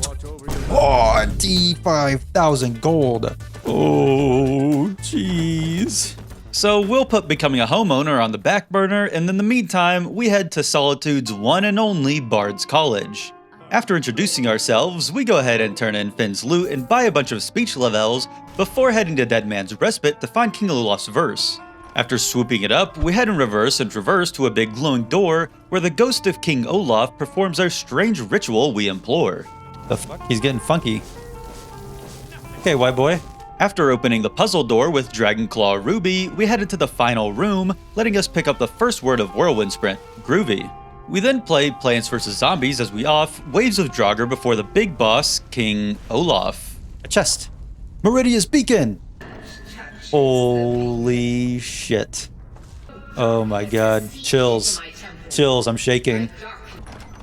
45,000 gold. Oh, jeez. So we'll put becoming a homeowner on the back burner, and in the meantime, we head to Solitude's one and only Bard's College. After introducing ourselves, we go ahead and turn in Finn's loot and buy a bunch of speech levels before heading to Dead Man's Respite to find King Olaf's verse. After swooping it up, we head in reverse and traverse to a big glowing door where the ghost of King Olaf performs our strange ritual we implore. The fuck? He's getting funky. Okay, white boy. After opening the puzzle door with Dragonclaw Ruby, we headed to the final room, letting us pick up the first word of Whirlwind Sprint, Groovy. We then played Plants vs. Zombies as we off waves of Draugr before the big boss, King Olaf. A chest. Meridia's Beacon! Holy shit. Oh my god. Chills. Chills, I'm shaking.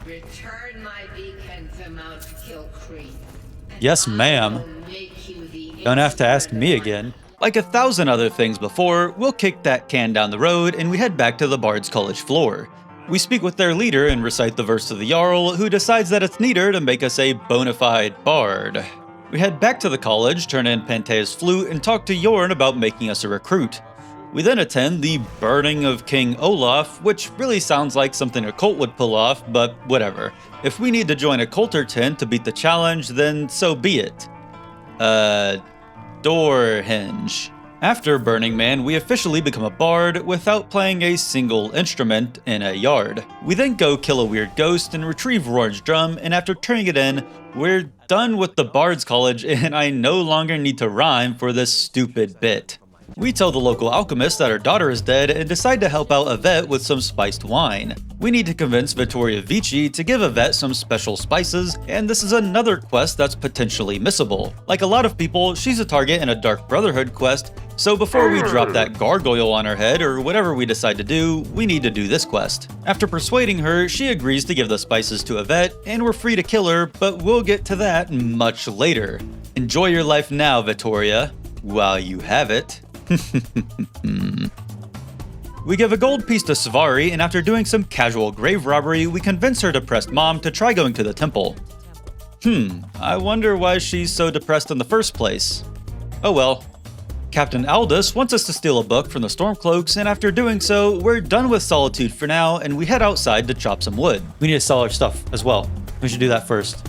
Return my beacon to Mount Kilcreath. Yes, ma'am. Don't have to ask me again. Like 1,000 other things before, we'll kick that can down the road and we head back to the Bard's College floor. We speak with their leader and recite the verse to the Jarl, who decides that it's neater to make us a bona fide bard. We head back to the college, turn in Panthea's flute, and talk to Jorn about making us a recruit. We then attend the Burning of King Olaf, which really sounds like something a cult would pull off, but whatever. If we need to join a culter tent to beat the challenge, then so be it. Door hinge. After Burning Man, we officially become a bard without playing a single instrument in a yard. We then go kill a weird ghost and retrieve Roar's drum, and after turning it in, we're done with the Bard's College and I no longer need to rhyme for this stupid bit. We tell the local alchemist that her daughter is dead and decide to help out Yvette with some spiced wine. We need to convince Vittoria Vici to give Yvette some special spices, and this is another quest that's potentially missable. Like a lot of people, she's a target in a Dark Brotherhood quest, so before we drop that gargoyle on her head or whatever we decide to do, we need to do this quest. After persuading her, she agrees to give the spices to Yvette, and we're free to kill her, but we'll get to that much later. Enjoy your life now, Vittoria, while you have it. We give a gold piece to Savari, and after doing some casual grave robbery, we convince her depressed mom to try going to the temple. I wonder why she's so depressed in the first place. Oh well. Captain Aldous wants us to steal a book from the Stormcloaks, and after doing so, we're done with Solitude for now, and we head outside to chop some wood. We need to sell our stuff as well. We should do that first.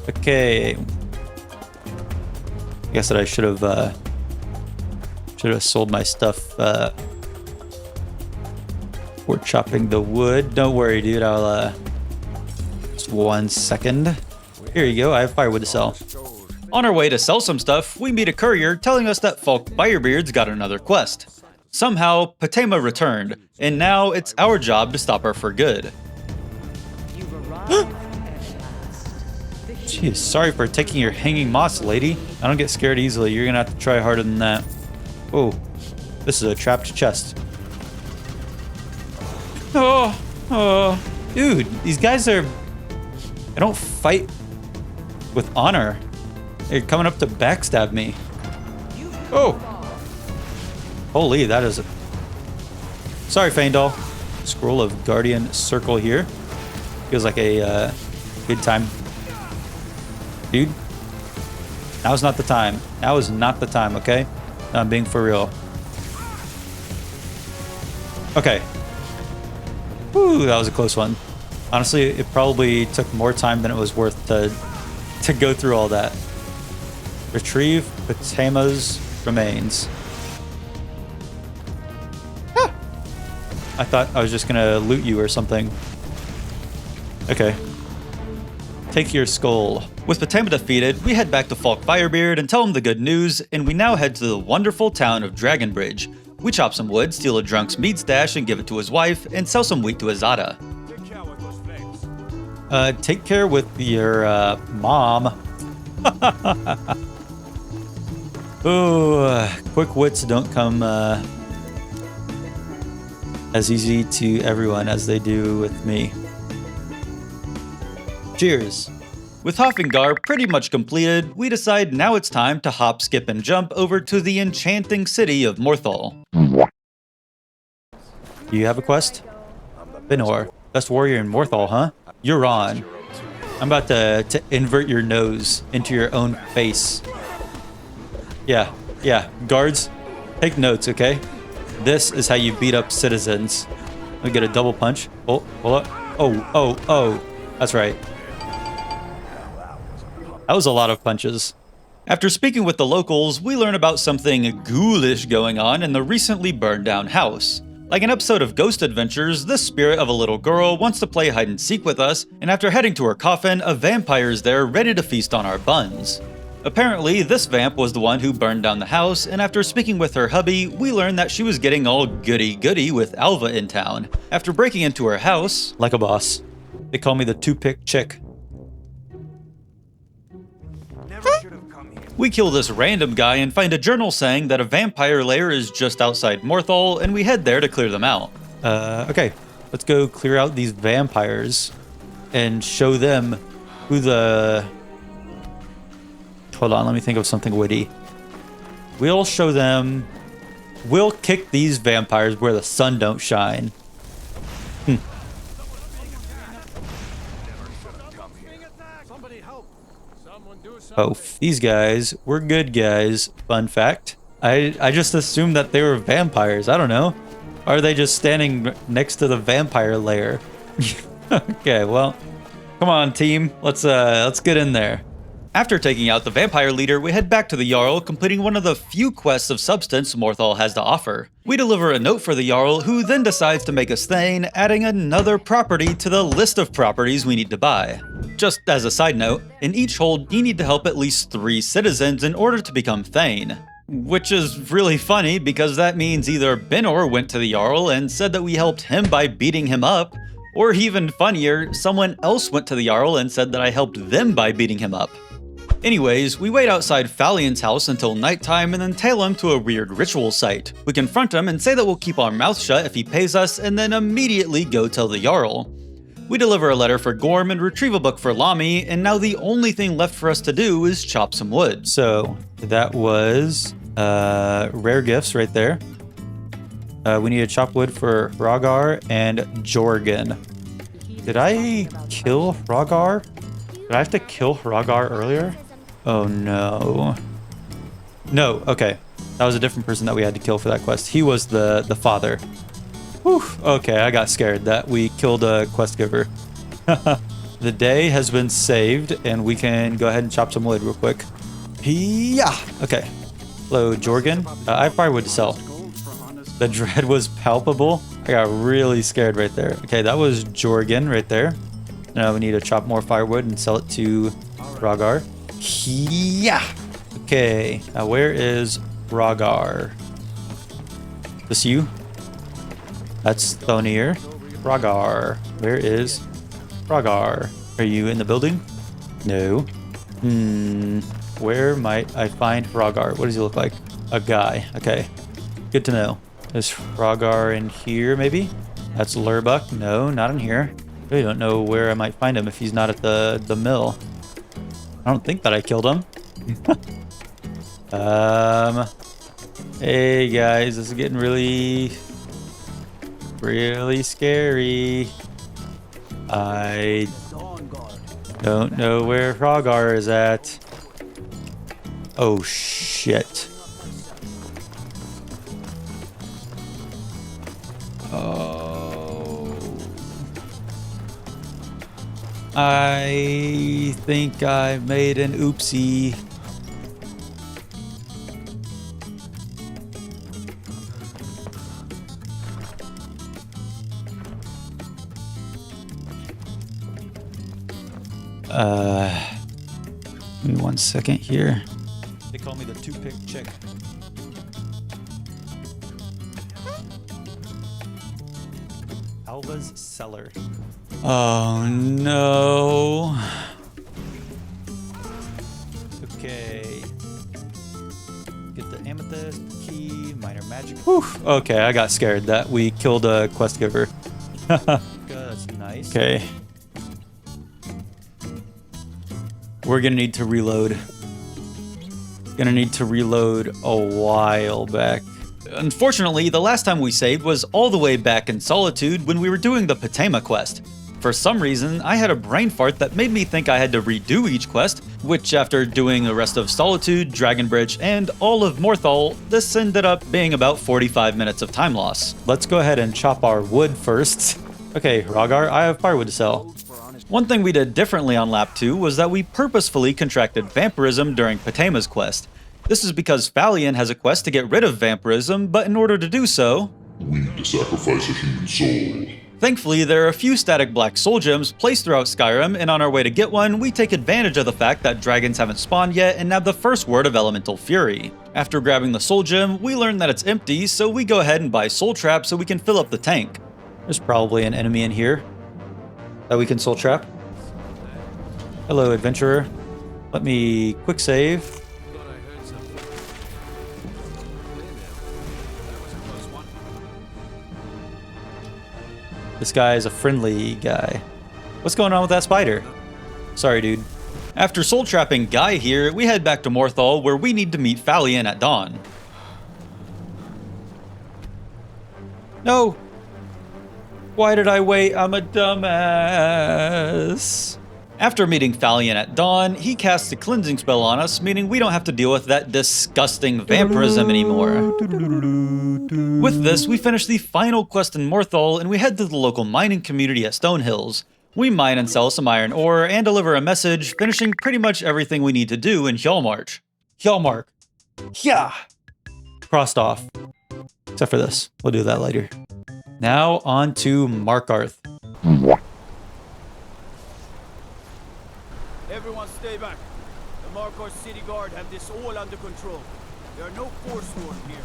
Okay. I guess that I should have sold my stuff for chopping the wood. Don't worry, dude. I'll just 1 second. Here you go. I have firewood to sell. On our way to sell some stuff, we meet a courier telling us that Falk Firebeard's got another quest. Somehow, Patema returned, and now it's our job to stop her for good. Jeez, sorry for taking your hanging moss, lady. I don't get scared easily. You're gonna have to try harder than that. Oh, this is a trapped chest. Oh, dude, these guys are... I don't fight with honor. They're coming up to backstab me. Oh! Holy, that is a... Sorry, Faendal. Scroll of Guardian Circle here. Feels like a good time. Dude, now's not the time. Now is not the time, okay? I'm being for real. Okay. Whew, that was a close one. Honestly, it probably took more time than it was worth to go through all that. Retrieve Patema's remains. Ah! I thought I was just gonna loot you or something. Okay. Take your skull. With Patema defeated, we head back to Falk Firebeard and tell him the good news, and we now head to the wonderful town of Dragonbridge. We chop some wood, steal a drunk's meat stash and give it to his wife, and sell some wheat to Azada. Take care with your, mom. Oh, quick wits don't come, as easy to everyone as they do with me. Cheers. With Hoffingar pretty much completed, we decide now it's time to hop, skip, and jump over to the enchanting city of Morthal. You have a quest? Benor, best warrior in Morthal, huh? You're on. I'm about to invert your nose into your own face. Yeah, guards, take notes, okay? This is how you beat up citizens. Let me get a double punch. Oh, hold up. Oh, that's right. That was a lot of punches. After speaking with the locals, we learn about something ghoulish going on in the recently burned down house. Like an episode of Ghost Adventures, this spirit of a little girl wants to play hide and seek with us, and after heading to her coffin, a vampire is there ready to feast on our buns. Apparently, this vamp was the one who burned down the house, and after speaking with her hubby, we learned that she was getting all goody-goody with Alva in town. After breaking into her house, like a boss, they call me the two-pick chick. We kill this random guy and find a journal saying that a vampire lair is just outside Morthal, and we head there to clear them out. Okay, let's go clear out these vampires and show them who the... Hold on, let me think of something witty. We'll show them... We'll kick these vampires where the sun don't shine. Oh, these guys were good guys. Fun fact. I just assumed that they were vampires. I don't know. Or are they just standing next to the vampire lair? Okay, well, come on, team. Let's get in there. After taking out the vampire leader, we head back to the Jarl, completing one of the few quests of substance Morthal has to offer. We deliver a note for the Jarl, who then decides to make us Thane, adding another property to the list of properties we need to buy. Just as a side note, in each hold, you need to help at least 3 citizens in order to become Thane. Which is really funny because that means either Benor went to the Jarl and said that we helped him by beating him up, or even funnier, someone else went to the Jarl and said that I helped them by beating him up. Anyways, we wait outside Falion's house until nighttime and then tail him to a weird ritual site. We confront him and say that we'll keep our mouth shut if he pays us and then immediately go tell the Jarl. We deliver a letter for Gorm and retrieve a book for Lami, and now the only thing left for us to do is chop some wood. So that was rare gifts right there. We need to chop wood for Hrogar and Jorgen. Did I kill Hrogar? Did I have to kill Hrogar earlier? Oh no. No, okay. That was a different person that we had to kill for that quest. He was the father. Whew, okay, I got scared that we killed a quest giver. The day has been saved, and we can go ahead and chop some wood real quick. Yeah. Okay. Hello, Jorgen. I have firewood to sell. The dread was palpable. I got really scared right there. Okay, that was Jorgen right there. Now we need to chop more firewood and sell it to Hrogar. Yeah. Okay. Now where is Hrogar? This you? That's Thonir. Hrogar. Where is Hrogar? Are you in the building? No. Where might I find Hrogar? What does he look like? A guy. Okay. Good to know. Is Hrogar in here, maybe? That's Lurbuck. No, not in here. I really don't know where I might find him if he's not at the mill. I don't think that I killed him. Hey guys, this is getting really scary. I don't know where Hrogar is at. Oh shit. Oh. I think I made an oopsie. Give me 1 second here. They call me the two-pick chick. Alva's cellar. Oh no. Okay. Get the amethyst key, minor magic. Whew. Okay, I got scared that we killed a quest giver. That's nice. Okay. We're gonna need to reload. Gonna need to reload a while back. Unfortunately, the last time we saved was all the way back in Solitude when we were doing the Patema quest. For some reason, I had a brain fart that made me think I had to redo each quest, which after doing the rest of Solitude, Dragonbridge, and all of Morthal, this ended up being about 45 minutes of time loss. Let's go ahead and chop our wood first. Okay, Hrogar, I have firewood to sell. One thing we did differently on lap 2 was that we purposefully contracted vampirism during Patema's quest. This is because Falion has a quest to get rid of vampirism, but in order to do so, we need to sacrifice a human soul. Thankfully, there are a few static black soul gems placed throughout Skyrim, and on our way to get one, we take advantage of the fact that dragons haven't spawned yet and nab the first word of Elemental Fury. After grabbing the soul gem, we learn that it's empty, so we go ahead and buy soul traps so we can fill up the tank. There's probably an enemy in here that we can soul trap. Hello, adventurer. Let me quick save. This guy is a friendly guy. What's going on with that spider? Sorry, dude. After soul trapping Guy here, we head back to Morthal where we need to meet Falion at dawn. No! Why did I wait? I'm a dumbass. After meeting Falion at dawn, he casts a cleansing spell on us, meaning we don't have to deal with that disgusting vampirism anymore. With this, we finish the final quest in Morthal, and we head to the local mining community at Stonehills. We mine and sell some iron ore and deliver a message, finishing pretty much everything we need to do in Hjalmarch. Hjalmark. Yeah! Crossed off. Except for this. We'll do that later. Now on to Markarth. Everyone stay back. The Markarth City Guard have this all under control. There are no Forsworn here.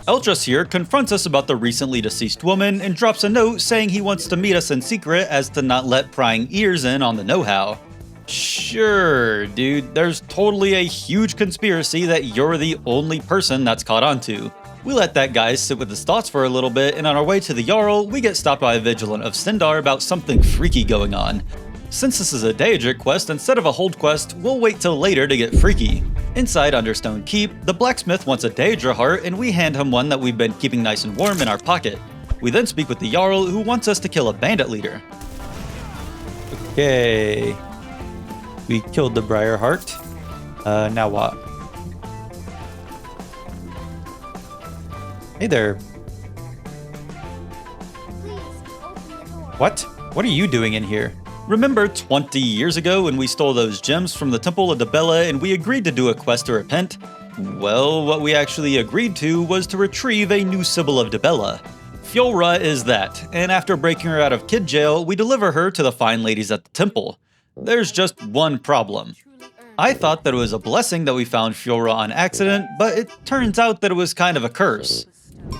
Eltras here confronts us about the recently deceased woman and drops a note saying he wants to meet us in secret as to not let prying ears in on the know-how. Sure, dude, there's totally a huge conspiracy that you're the only person that's caught onto. We let that guy sit with his thoughts for a little bit, and on our way to the Jarl, we get stopped by a Vigilant of Sindar about something freaky going on. Since this is a Daedric quest instead of a hold quest, we'll wait till later to get freaky. Inside Understone Keep, the blacksmith wants a Daedra heart and we hand him one that we've been keeping nice and warm in our pocket. We then speak with the Jarl who wants us to kill a bandit leader. Okay. We killed the Briar Heart. Now what? Hey there. Please, open the door. What? What are you doing in here? Remember 20 years ago when we stole those gems from the Temple of Dibella and we agreed to do a quest to repent? Well, what we actually agreed to was to retrieve a new Sibyl of Dibella. Fjolra is that, and after breaking her out of kid jail, we deliver her to the fine ladies at the temple. There's just one problem. I thought that it was a blessing that we found Fjolra on accident, but it turns out that it was kind of a curse.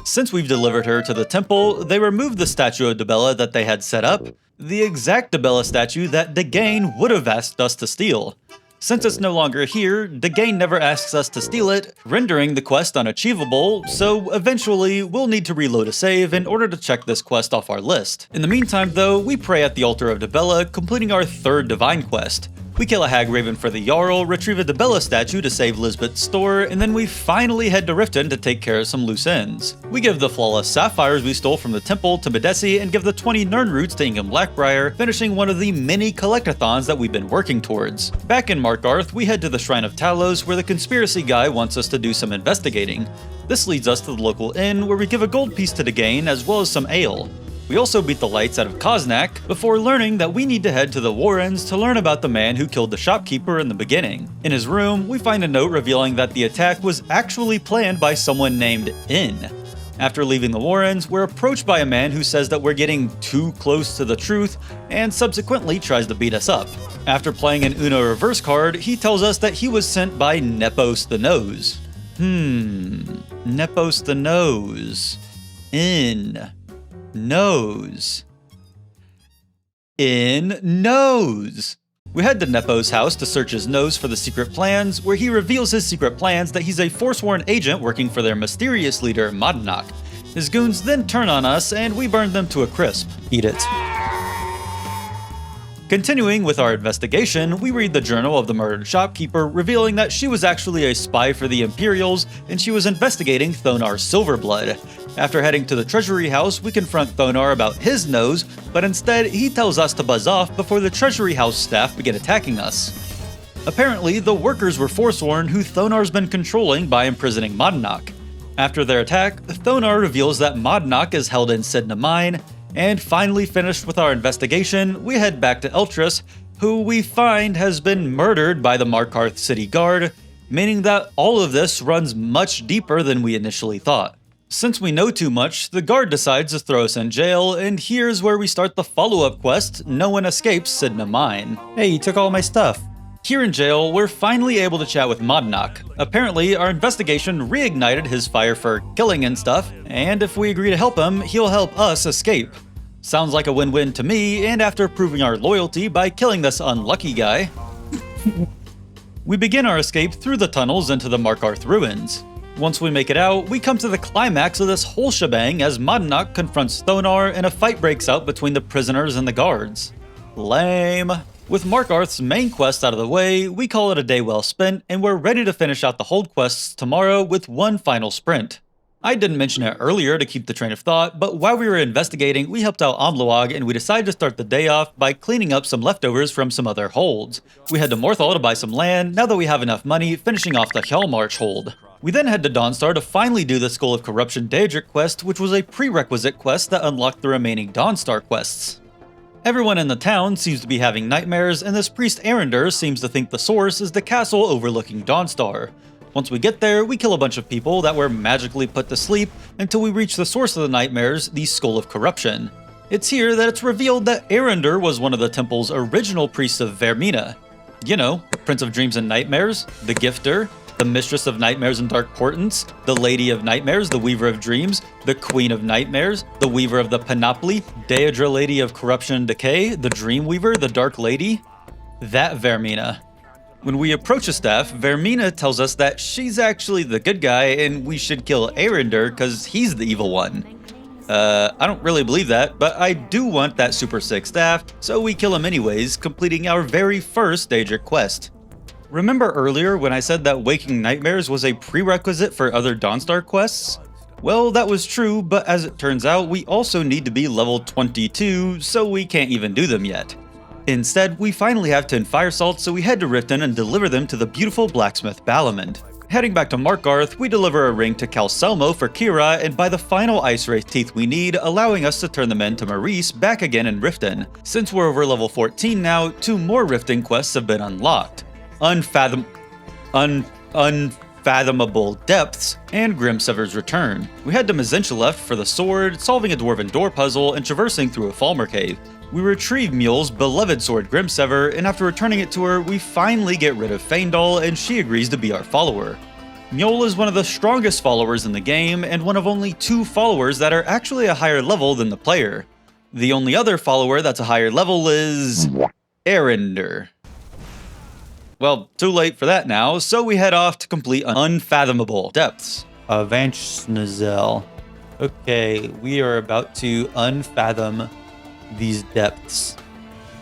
Since we've delivered her to the temple, they removed the statue of Dibella that they had set up, the exact Dibella statue that Dagain would have asked us to steal. Since it's no longer here, Dagain never asks us to steal it, rendering the quest unachievable, so eventually we'll need to reload a save in order to check this quest off our list. In the meantime though, we pray at the altar of Dibella, completing our third divine quest. We kill a hag raven for the Jarl, retrieve a Dibella statue to save Lisbeth's store, and then we finally head to Riften to take care of some loose ends. We give the flawless sapphires we stole from the temple to Medesi and give the 20 Nirn roots to Ingham Blackbriar, finishing one of the many collectathons that we've been working towards. Back in Markarth, we head to the Shrine of Talos where the conspiracy guy wants us to do some investigating. This leads us to the local inn where we give a gold piece to Dagain as well as some ale. We also beat the lights out of Koznak before learning that we need to head to the Warrens to learn about the man who killed the shopkeeper in the beginning. In his room, we find a note revealing that the attack was actually planned by someone named In. After leaving the Warrens, we're approached by a man who says that we're getting too close to the truth and subsequently tries to beat us up. After playing an Uno reverse card, he tells us that he was sent by Nepos the Nose. Nepos the Nose. In. Nose. In nose. We head to Nepos' house to search his nose for the secret plans, where he reveals his secret plans that he's a Forsworn agent working for their mysterious leader, Modnok. His goons then turn on us, and we burn them to a crisp. Eat it. Continuing with our investigation, we read the journal of the murdered shopkeeper, revealing that she was actually a spy for the Imperials, and she was investigating Thonar Silverblood. After heading to the treasury house, we confront Thonar about his nose, but instead he tells us to buzz off before the treasury house staff begin attacking us. Apparently, the workers were Forsworn who Thonar's been controlling by imprisoning Modnok. After their attack, Thonar reveals that Modnok is held in Sidna Mine, and finally finished with our investigation, we head back to Eltras, who we find has been murdered by the Markarth City Guard, meaning that all of this runs much deeper than we initially thought. Since we know too much, the guard decides to throw us in jail, and here's where we start the follow-up quest, No One Escapes Sidna Mine. Hey, you took all my stuff. Here in jail, we're finally able to chat with Modnok. Apparently, our investigation reignited his fire for killing and stuff, and if we agree to help him, he'll help us escape. Sounds like a win-win to me, and after proving our loyalty by killing this unlucky guy, we begin our escape through the tunnels into the Markarth ruins. Once we make it out, we come to the climax of this whole shebang as Modnok confronts Thonar and a fight breaks out between the prisoners and the guards. Lame. With Markarth's main quest out of the way, we call it a day well spent, and we're ready to finish out the hold quests tomorrow with one final sprint. I didn't mention it earlier to keep the train of thought, but while we were investigating, we helped out Omluag and we decided to start the day off by cleaning up some leftovers from some other holds. We head to Morthal to buy some land, now that we have enough money, finishing off the Hjalmarch hold. We then head to Dawnstar to finally do the Skull of Corruption Daedric quest, which was a prerequisite quest that unlocked the remaining Dawnstar quests. Everyone in the town seems to be having nightmares, and this priest Arender seems to think the source is the castle overlooking Dawnstar. Once we get there, we kill a bunch of people that were magically put to sleep until we reach the source of the nightmares, the Skull of Corruption. It's here that it's revealed that Arender was one of the temple's original priests of Vermina. You know, Prince of Dreams and Nightmares, the Gifter, the Mistress of Nightmares and Dark Portents, the Lady of Nightmares, the Weaver of Dreams, the Queen of Nightmares, the Weaver of the Panoply, Daedra Lady of Corruption and Decay, the Dreamweaver, the Dark Lady. That Vermina. When we approach a staff, Vermina tells us that she's actually the good guy and we should kill Arender because he's the evil one. I don't really believe that, but I do want that super sick staff, so we kill him anyways, completing our very first Daedric quest. Remember earlier when I said that Waking Nightmares was a prerequisite for other Dawnstar quests? Well, that was true, but as it turns out, we also need to be level 22, so we can't even do them yet. Instead, we finally have 10 fire salts, so we head to Riften and deliver them to the beautiful blacksmith Balamund. Heading back to Markarth, we deliver a ring to Calcelmo for Kira and buy the final Ice Wraith teeth we need, allowing us to turn them in to Maurice back again in Riften. Since we're over level 14 now, 2 more Riften quests have been unlocked. Unfathomable Depths, and Grimsever's Return. We head to Mazincha left for the sword, solving a dwarven door puzzle, and traversing through a Falmer cave. We retrieve Mule's beloved sword Grimsever, and after returning it to her, we finally get rid of Faendal, and she agrees to be our follower. Mule is one of the strongest followers in the game, and one of only 2 followers that are actually a higher level than the player. The only other follower that's a higher level is Arender. Well, too late for that now, so we head off to complete Unfathomable Depths. Avanchnazell. Okay, we are about to unfathom these depths.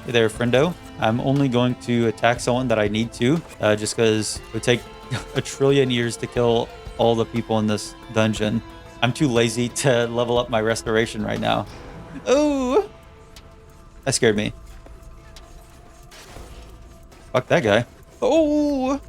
Hey there, friendo. I'm only going to attack someone that I need to, just because it would take a trillion years to kill all the people in this dungeon. I'm too lazy to level up my restoration right now. Oh! That scared me. Fuck that guy. Oh!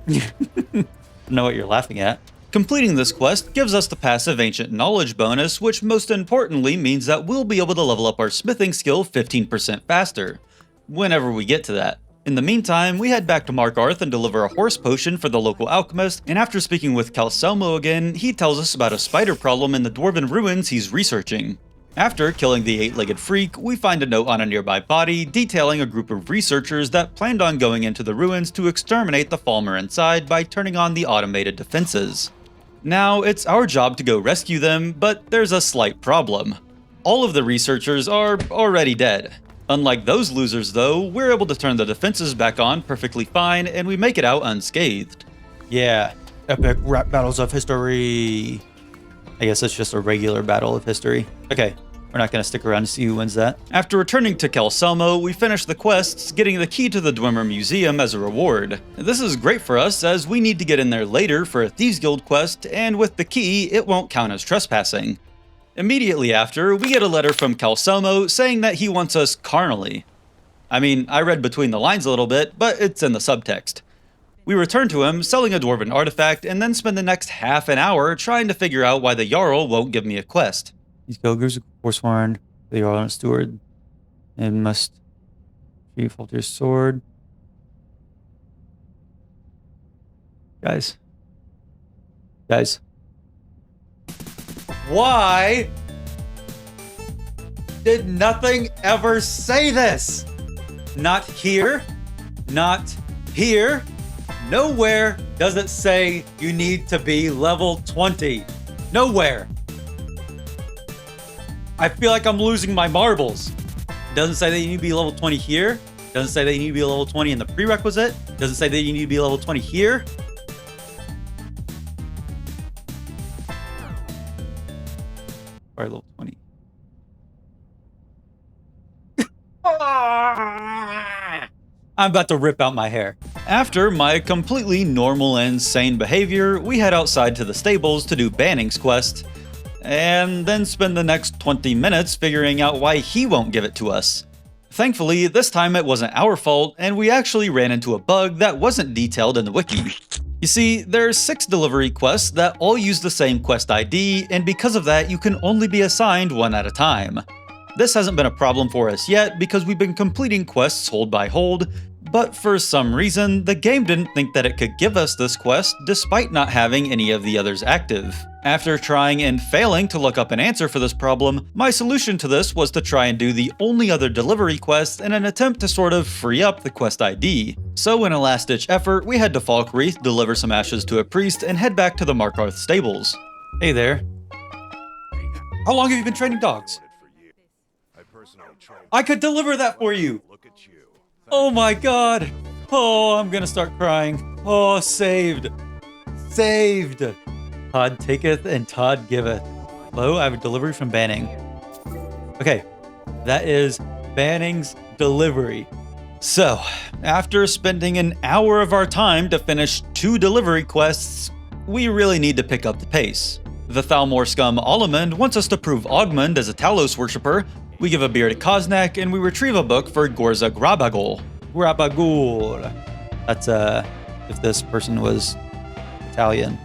Know what you're laughing at. Completing this quest gives us the passive Ancient Knowledge bonus, which most importantly means that we'll be able to level up our smithing skill 15% faster, whenever we get to that. In the meantime, we head back to Markarth and deliver a horse potion for the local alchemist, and after speaking with Calcelmo again, he tells us about a spider problem in the dwarven ruins he's researching. After killing the 8-legged freak, we find a note on a nearby body detailing a group of researchers that planned on going into the ruins to exterminate the Falmer inside by turning on the automated defenses. Now, it's our job to go rescue them, but there's a slight problem. All of the researchers are already dead. Unlike those losers though, we're able to turn the defenses back on perfectly fine and we make it out unscathed. Yeah, epic rap battles of history. I guess it's just a regular battle of history. Okay, we're not gonna stick around to see who wins that. After returning to Calcelmo, we finish the quests, getting the key to the Dwemer Museum as a reward. This is great for us as we need to get in there later for a Thieves Guild quest, and with the key, it won't count as trespassing. Immediately after, we get a letter from Calcelmo saying that he wants us carnally. I mean, I read between the lines a little bit, but it's in the subtext. We return to him, selling a dwarven artifact, and then spend the next half an hour trying to figure out why the Jarl won't give me a quest. These Gogers are forsworn, the Jarl and steward, and must retrieve Falter's sword. Guys. Why did nothing ever say this? Not here, not here. Nowhere does it say you need to be level 20. Nowhere. I feel like I'm losing my marbles. Doesn't say that you need to be level 20 here. Doesn't say that you need to be level 20 in the prerequisite. Doesn't say that you need to be level 20 here. Alright, level 20. I'm about to rip out my hair. After my completely normal and sane behavior, we head outside to the stables to do Banning's quest, and then spend the next 20 minutes figuring out why he won't give it to us. Thankfully, this time it wasn't our fault, and we actually ran into a bug that wasn't detailed in the wiki. You see, there's 6 delivery quests that all use the same quest ID, and because of that, you can only be assigned one at a time. This hasn't been a problem for us yet because we've been completing quests hold by hold, but for some reason, the game didn't think that it could give us this quest despite not having any of the others active. After trying and failing to look up an answer for this problem, my solution to this was to try and do the only other delivery quest in an attempt to sort of free up the quest ID. So in a last-ditch effort, we head to Falkreath, deliver some ashes to a priest, and head back to the Markarth stables. Hey there. How long have you been training dogs? I could deliver that for you! Oh my god! Oh, I'm gonna start crying. Oh, saved. Saved! Todd taketh and Todd giveth. Hello, I have a delivery from Banning. Okay, that is Banning's delivery. So, after spending an hour of our time to finish 2 delivery quests, we really need to pick up the pace. The Thalmor scum Alamund wants us to prove Ogmund as a Talos worshipper. We give a beer to Koznak, and we retrieve a book for Gorza Grabagul. Grabagul. That's, if this person was Italian.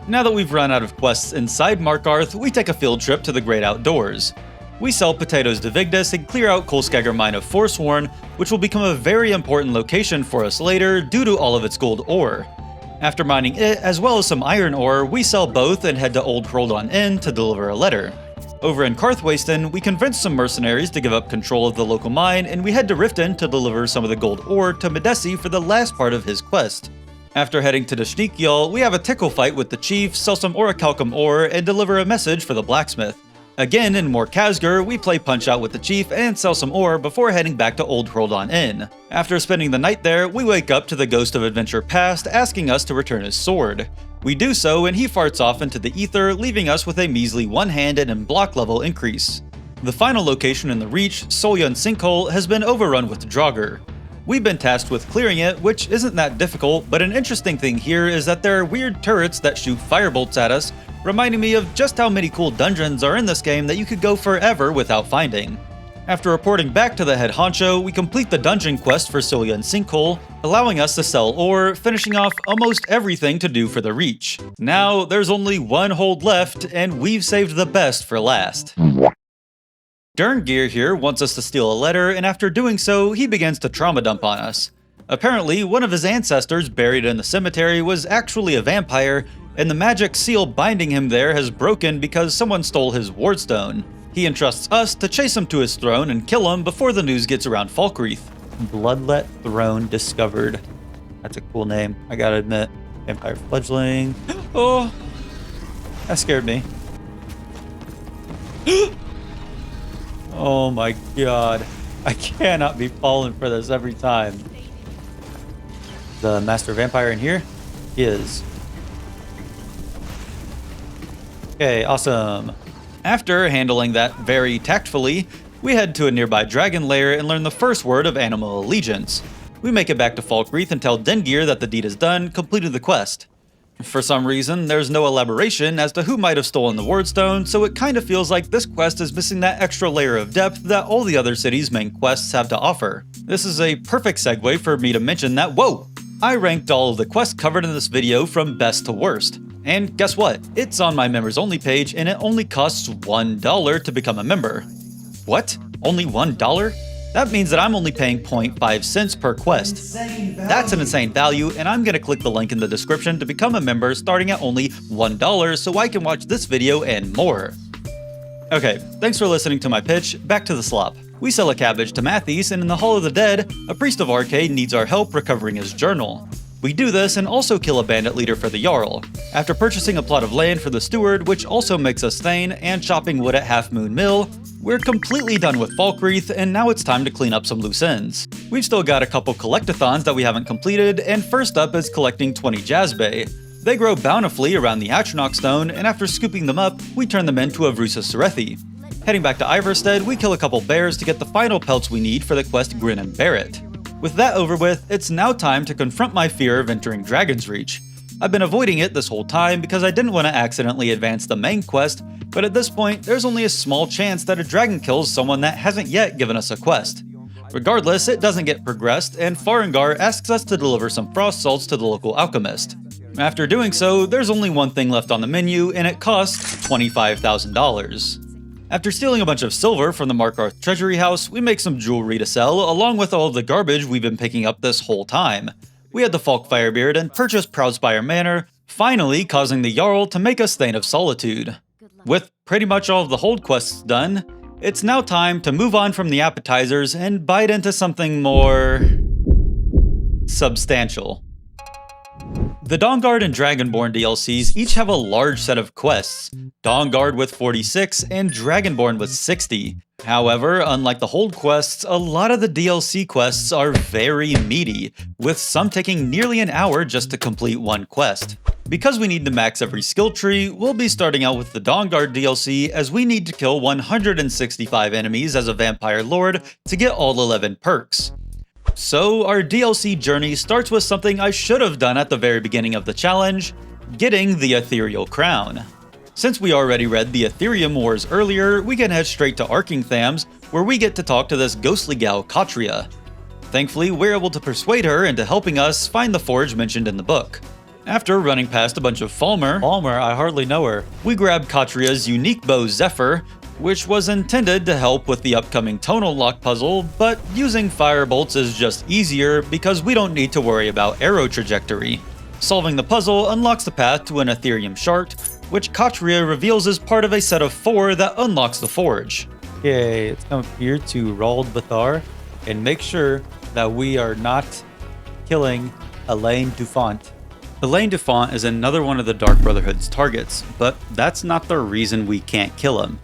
Now that we've run out of quests inside Markarth, we take a field trip to the great outdoors. We sell potatoes to Vigdis and clear out Kolskegger Mine of Forsworn, which will become a very important location for us later due to all of its gold ore. After mining it, as well as some iron ore, we sell both and head to Old Hroldon Inn to deliver a letter. Over in Karthwasten, we convince some mercenaries to give up control of the local mine, and we head to Riften to deliver some of the gold ore to Medesi for the last part of his quest. After heading to Dashnikyal, we have a tickle fight with the chief, sell some orichalcum ore, and deliver a message for the blacksmith. Again, in Mor Khazgur, we play Punch-Out with the chief and sell some ore before heading back to Old Hroldon Inn. After spending the night there, we wake up to the ghost of adventure past asking us to return his sword. We do so, and he farts off into the ether, leaving us with a measly one-handed and block level increase. The final location in the Reach, Solyan Sinkhole, has been overrun with Draugr. We've been tasked with clearing it, which isn't that difficult, but an interesting thing here is that there are weird turrets that shoot firebolts at us, reminding me of just how many cool dungeons are in this game that you could go forever without finding. After reporting back to the head honcho, we complete the dungeon quest for Solyan Sinkhole, allowing us to sell ore, finishing off almost everything to do for the Reach. Now, there's only one hold left, and we've saved the best for last. Dawnguard here wants us to steal a letter, and after doing so, he begins to trauma dump on us. Apparently, one of his ancestors buried in the cemetery was actually a vampire, and the magic seal binding him there has broken because someone stole his wardstone. He entrusts us to chase him to his throne and kill him before the news gets around Falkreath. Bloodlet Throne discovered. That's a cool name, I gotta admit. Vampire fledgling. Oh, that scared me. Oh my god. I cannot be falling for this every time. The master vampire in here is. Okay, awesome. After handling that very tactfully, we head to a nearby dragon lair and learn the first word of animal allegiance. We make it back to Falkreath and tell Dawnguard that the deed is done, completed the quest. For some reason, there's no elaboration as to who might have stolen the wardstone, so it kind of feels like this quest is missing that extra layer of depth that all the other cities' main quests have to offer. This is a perfect segue for me to mention that, whoa! I ranked all of the quests covered in this video from best to worst. And guess what? It's on my members only page and it only costs $1 to become a member. What? Only $1? That means that I'm only paying 0.5 cents per quest. That's an insane value, and I'm gonna click the link in the description to become a member starting at only $1 so I can watch this video and more. Okay, thanks for listening to my pitch, back to the slop. We sell a cabbage to Matthys, and in the Hall of the Dead, a priest of Arcade needs our help recovering his journal. We do this and also kill a bandit leader for the Jarl. After purchasing a plot of land for the steward, which also makes us Thane, and chopping wood at Half Moon Mill, we're completely done with Falkreath, and now it's time to clean up some loose ends. We've still got a couple collectathons that we haven't completed, and first up is collecting 20 Jazbay. They grow bountifully around the Atronach stone, and after scooping them up, we turn them into Avrusa Serethi. Heading back to Ivarstead, we kill a couple bears to get the final pelts we need for the quest Grin and Barret. With that over with, it's now time to confront my fear of entering Dragon's Reach. I've been avoiding it this whole time because I didn't want to accidentally advance the main quest, but at this point, there's only a small chance that a dragon kills someone that hasn't yet given us a quest. Regardless, it doesn't get progressed, and Farengar asks us to deliver some frost salts to the local alchemist. After doing so, there's only one thing left on the menu, and it costs $25,000. After stealing a bunch of silver from the Markarth treasury house, we make some jewelry to sell, along with all of the garbage we've been picking up this whole time. We had the Falk Firebeard and purchased Proudspire Manor, finally causing the Jarl to make us Thane of Solitude. With pretty much all of the hold quests done, it's now time to move on from the appetizers and bite into something more substantial. The Dawnguard and Dragonborn DLCs each have a large set of quests, Dawnguard with 46 and Dragonborn with 60. However, unlike the hold quests, a lot of the DLC quests are very meaty, with some taking nearly an hour just to complete one quest. Because we need to max every skill tree, we'll be starting out with the Dawnguard DLC as we need to kill 165 enemies as a vampire lord to get all 11 perks. So our DLC journey starts with something I should have done at the very beginning of the challenge, getting the Ethereal Crown. Since we already read the Ethereum Wars earlier, we can head straight to Arkingthams, where we get to talk to this ghostly gal Katria. Thankfully, we're able to persuade her into helping us find the forge mentioned in the book. After running past a bunch of Falmer, I hardly know her. we grab Katria's unique bow Zephyr, which was intended to help with the upcoming tonal lock puzzle, but using firebolts is just easier because we don't need to worry about arrow trajectory. Solving the puzzle unlocks the path to an Ethereum shard, which Katria reveals is part of a set of 4 that unlocks the forge. Okay, let's come here to Rald Bathar and make sure that we are not killing Elaine Dufont. Elaine Dufont is another one of the Dark Brotherhood's targets, but that's not the reason we can't kill him.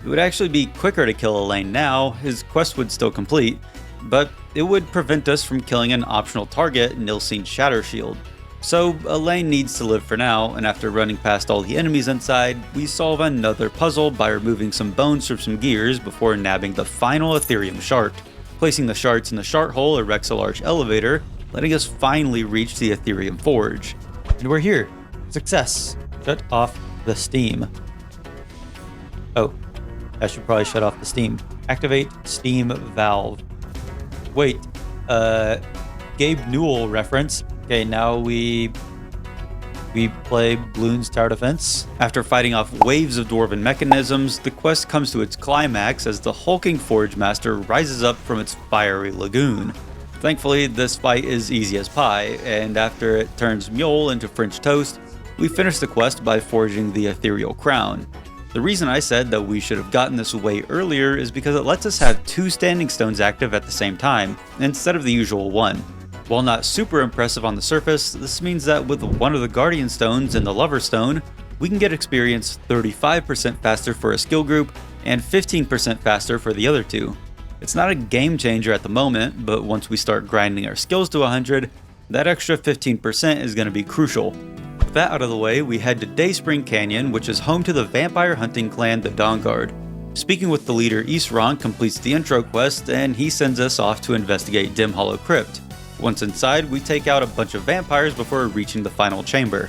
It would actually be quicker to kill Elaine now, his quest would still complete, but it would prevent us from killing an optional target, Nilsine Shattershield. So Elaine needs to live for now, and after running past all the enemies inside, we solve another puzzle by removing some bones from some gears before nabbing the final Ethereum shard. Placing the shards in the shard hole erects a large elevator, letting us finally reach the Ethereum forge. And we're here. Success. Shut off the steam. Oh, I should probably shut off the steam. Activate steam valve. Wait, Gabe Newell reference. Okay, now we play Bloon's Tower Defense. After fighting off waves of dwarven mechanisms, the quest comes to its climax as the hulking Forge Master rises up from its fiery lagoon. Thankfully, this fight is easy as pie, and after it turns Mule into French toast, we finish the quest by forging the Ethereal Crown. The reason I said that we should have gotten this way earlier is because it lets us have 2 standing stones active at the same time, instead of the usual 1. While not super impressive on the surface, this means that with one of the Guardian Stones and the Lover Stone, we can get experience 35% faster for a skill group and 15% faster for the other 2. It's not a game changer at the moment, but once we start grinding our skills to 100, that extra 15% is going to be crucial. With that out of the way, we head to Dayspring Canyon, which is home to the vampire hunting clan, the Dawnguard. Speaking with the leader Isran completes the intro quest, and he sends us off to investigate Dim Hollow Crypt. Once inside, we take out a bunch of vampires before reaching the final chamber.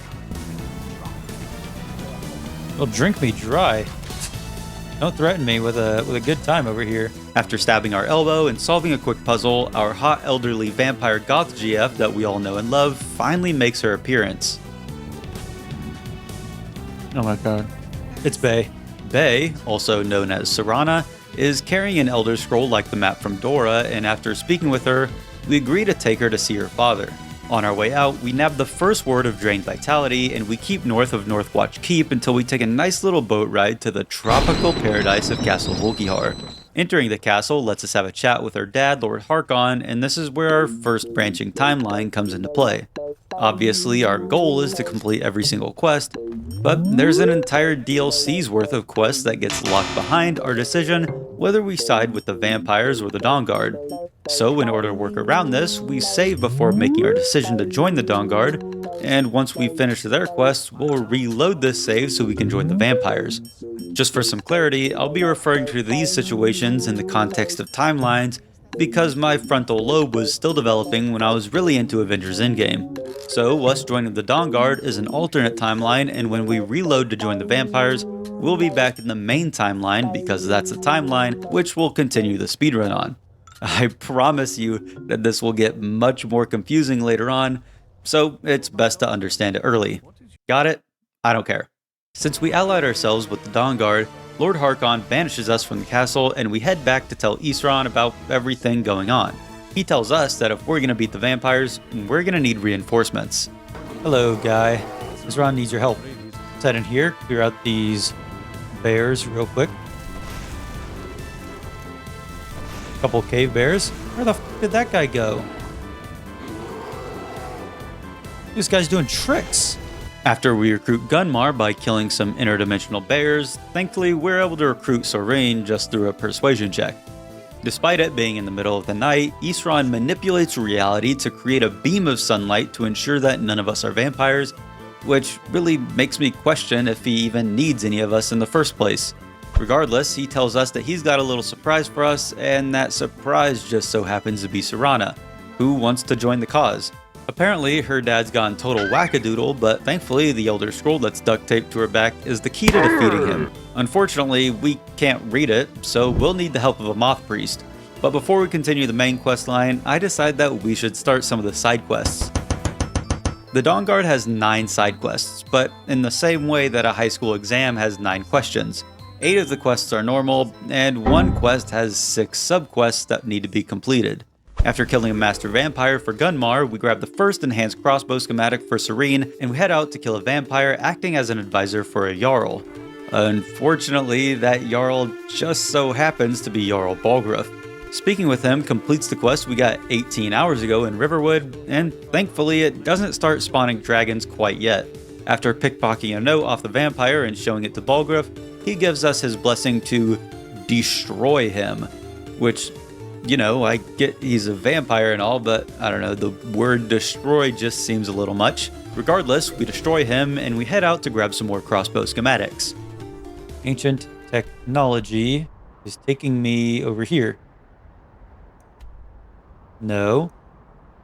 Well, drink me dry. Don't threaten me with a good time over here. After stabbing our elbow and solving a quick puzzle, our hot elderly vampire goth GF that we all know and love finally makes her appearance. Oh my god. It's Bay. Bay, also known as Serana, is carrying an Elder Scroll like the map from Dora, and after speaking with her, we agree to take her to see her father. On our way out, we nab the first word of Drained Vitality, and we keep north of Northwatch Keep until we take a nice little boat ride to the tropical paradise of Castle Volkihar. Entering the castle lets us have a chat with our dad, Lord Harkon, and this is where our first branching timeline comes into play. Obviously, our goal is to complete every single quest, but there's an entire DLC's worth of quests that gets locked behind our decision whether we side with the vampires or the Dawnguard. So in order to work around this, we save before making our decision to join the Dawnguard, and once we finish their quests, we'll reload this save so we can join the vampires. Just for some clarity, I'll be referring to these situations in the context of timelines because my frontal lobe was still developing when I was really into Avengers Endgame. So us joining the Dawnguard is an alternate timeline, and when we reload to join the vampires, we'll be back in the main timeline because that's the timeline which we'll continue the speedrun on. I promise you that this will get much more confusing later on, so it's best to understand it early. Got it? I don't care. Since we allied ourselves with the Dawnguard, Lord Harkon banishes us from the castle and we head back to tell Isran about everything going on. He tells us that if we're going to beat the vampires, we're going to need reinforcements. Hello, guy. Isran needs your help. Let's head in here, clear out these bears real quick. Couple cave bears. Where the f did that guy go? This guy's doing tricks. After we recruit Gunmar by killing some interdimensional bears, thankfully we're able to recruit Sorain just through a persuasion check. Despite it being in the middle of the night, Isran manipulates reality to create a beam of sunlight to ensure that none of us are vampires, which really makes me question if he even needs any of us in the first place. Regardless, he tells us that he's got a little surprise for us, and that surprise just so happens to be Serana, who wants to join the cause. Apparently, her dad's gone total wackadoodle, but thankfully the Elder Scroll that's duct taped to her back is the key to defeating him. Unfortunately, we can't read it, so we'll need the help of a Moth Priest. But before we continue the main quest line, I decide that we should start some of the side quests. The Dawnguard has 9 side quests, but in the same way that a high school exam has 9 questions. 8 of the quests are normal, and 1 quest has 6 sub-quests that need to be completed. After killing a master vampire for Gunmar, we grab the first enhanced crossbow schematic for Serene, and we head out to kill a vampire acting as an advisor for a Jarl. Unfortunately, that Jarl just so happens to be Jarl Balgruuf. Speaking with him completes the quest we got 18 hours ago in Riverwood, and thankfully it doesn't start spawning dragons quite yet. After pickpocketing a note off the vampire and showing it to Balgruuf, he gives us his blessing to destroy him, which, you know, I get he's a vampire and all, but I don't know, the word destroy just seems a little much. Regardless, we destroy him and we head out to grab some more crossbow schematics. Ancient technology is taking me over here. No.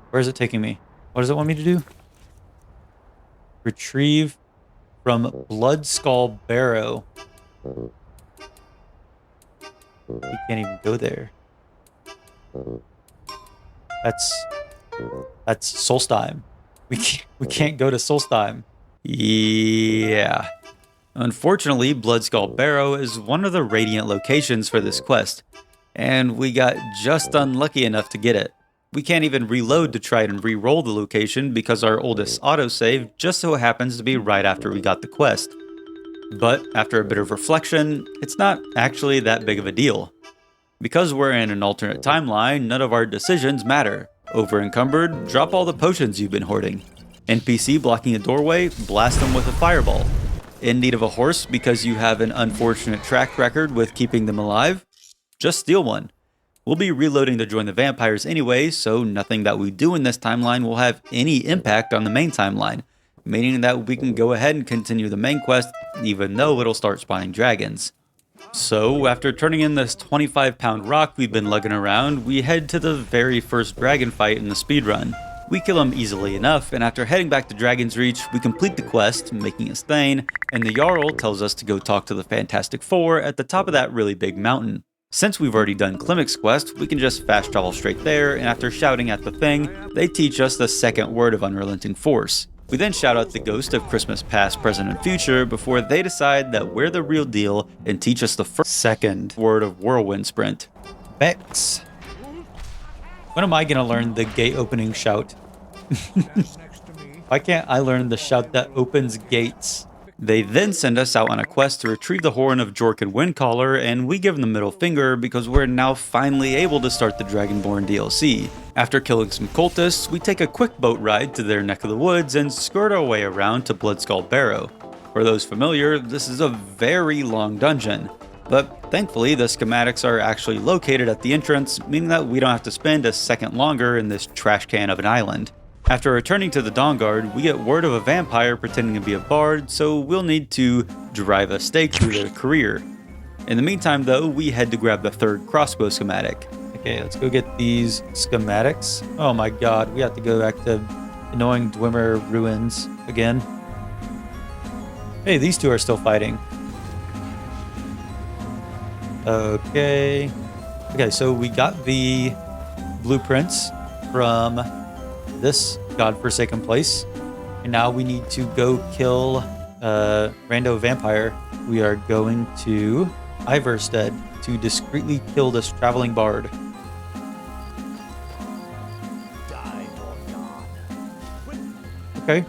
Where is it taking me? What does it want me to do? Retrieve from Bloodskull Barrow. We can't even go there. That's Solstheim. We can't go to Solstheim. Yeah. Unfortunately, Bloodskull Barrow is one of the radiant locations for this quest, and we got just unlucky enough to get it. We can't even reload to try and re-roll the location because our oldest autosave just so happens to be right after we got the quest. But after a bit of reflection, it's not actually that big of a deal. Because we're in an alternate timeline, none of our decisions matter. Over encumbered, drop all the potions you've been hoarding. NPC blocking a doorway, blast them with a fireball. In need of a horse because you have an unfortunate track record with keeping them alive? Just steal one. We'll be reloading to join the vampires anyway, so nothing that we do in this timeline will have any impact on the main timeline, meaning that we can go ahead and continue the main quest even though it'll start spawning dragons. So, after turning in this 25-pound rock we've been lugging around, we head to the very first dragon fight in the speedrun. We kill him easily enough, and after heading back to Dragon's Reach, we complete the quest, making a Thane, and the Jarl tells us to go talk to the Fantastic Four at the top of that really big mountain. Since we've already done Klimek's quest, we can just fast travel straight there, and after shouting at the thing, they teach us the second word of Unrelenting Force. We then shout out the ghost of Christmas past, present, and future before they decide that we're the real deal and teach us the second word of Whirlwind Sprint. Bex. When am I going to learn the gate opening shout? Why can't I learn the shout that opens gates? They then send us out on a quest to retrieve the horn of Jorkin Windcaller, and we give them the middle finger because we're now finally able to start the Dragonborn DLC. After killing some cultists, we take a quick boat ride to their neck of the woods and skirt our way around to Bloodskull Barrow. For those familiar, this is a very long dungeon, but thankfully the schematics are actually located at the entrance, meaning that we don't have to spend a second longer in this trash can of an island. After returning to the Dawnguard, we get word of a vampire pretending to be a bard, so we'll need to drive a stake through their career. In the meantime though, we head to grab the third crossbow schematic. Okay, let's go get these schematics. Oh my god, we have to go back to annoying Dwemer ruins again. Hey, these two are still fighting. Okay, so we got the blueprints from this godforsaken place, and now we need to go kill rando vampire. We are going to Ivarstead to discreetly kill this traveling bard. Die, Dawnguard. Okay.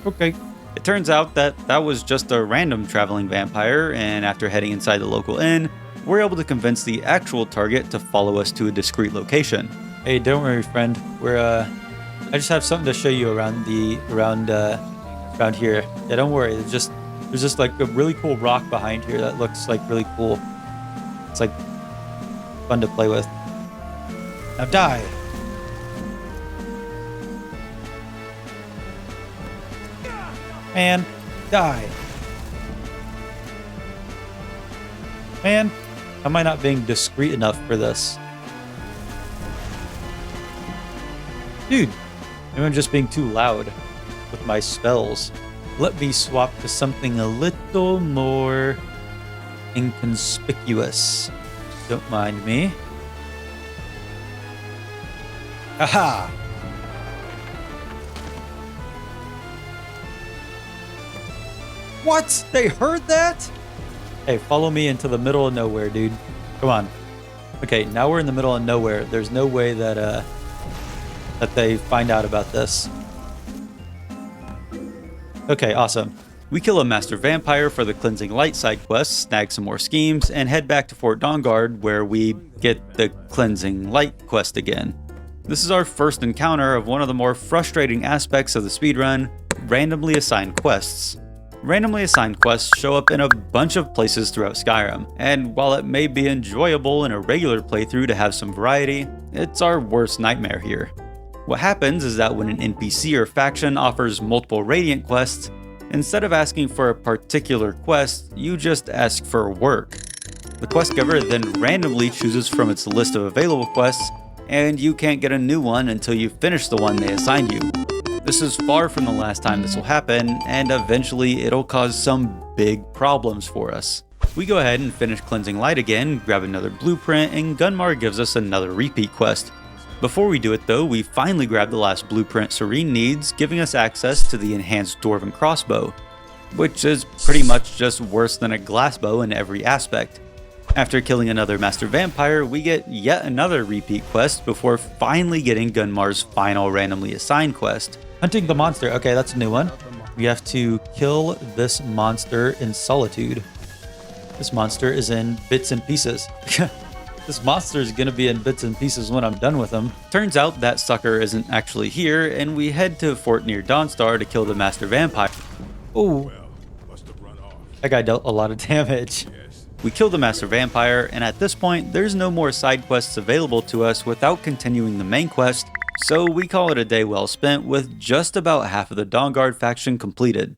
Okay. It turns out that that was just a random traveling vampire, and after heading inside the local inn, we're able to convince the actual target to follow us to a discreet location. Hey, don't worry, friend. I just have something to show you around here. Yeah, don't worry. There's just like a really cool rock behind here that looks like really cool. It's like fun to play with. Now die. Man, die. Man, am I not being discreet enough for this? Dude, maybe I'm just being too loud with my spells. Let me swap to something a little more inconspicuous. Don't mind me. Haha! What? They heard that? Hey, follow me into the middle of nowhere, dude. Come on. Okay, now we're in the middle of nowhere. There's no way that that they find out about this. Okay, awesome. We kill a master vampire for the Cleansing Light side quest, snag some more schemes, and head back to Fort Dawnguard where we get the Cleansing Light quest again. This is our first encounter of one of the more frustrating aspects of the speedrun, randomly assigned quests. Randomly assigned quests show up in a bunch of places throughout Skyrim, and while it may be enjoyable in a regular playthrough to have some variety, it's our worst nightmare here. What happens is that when an NPC or faction offers multiple Radiant quests, instead of asking for a particular quest, you just ask for work. The quest giver then randomly chooses from its list of available quests, and you can't get a new one until you finish the one they assigned you. This is far from the last time this will happen, and eventually it'll cause some big problems for us. We go ahead and finish Cleansing Light again, grab another blueprint, and Gunmar gives us another repeat quest. Before we do it though, we finally grab the last blueprint Serene needs, giving us access to the enhanced Dwarven crossbow, which is pretty much just worse than a glassbow in every aspect. After killing another master vampire, we get yet another repeat quest before finally getting Gunmar's final randomly assigned quest. Hunting the monster. Okay, that's a new one. We have to kill this monster in Solitude. This monster is in bits and pieces. This monster is gonna be in bits and pieces when I'm done with him. Turns out that sucker isn't actually here, and we head to a fort near Dawnstar to kill the master vampire. Oh, that guy dealt a lot of damage. We kill the master vampire, and at this point, there's no more side quests available to us without continuing the main quest, so we call it a day well spent with just about half of the Dawnguard faction completed.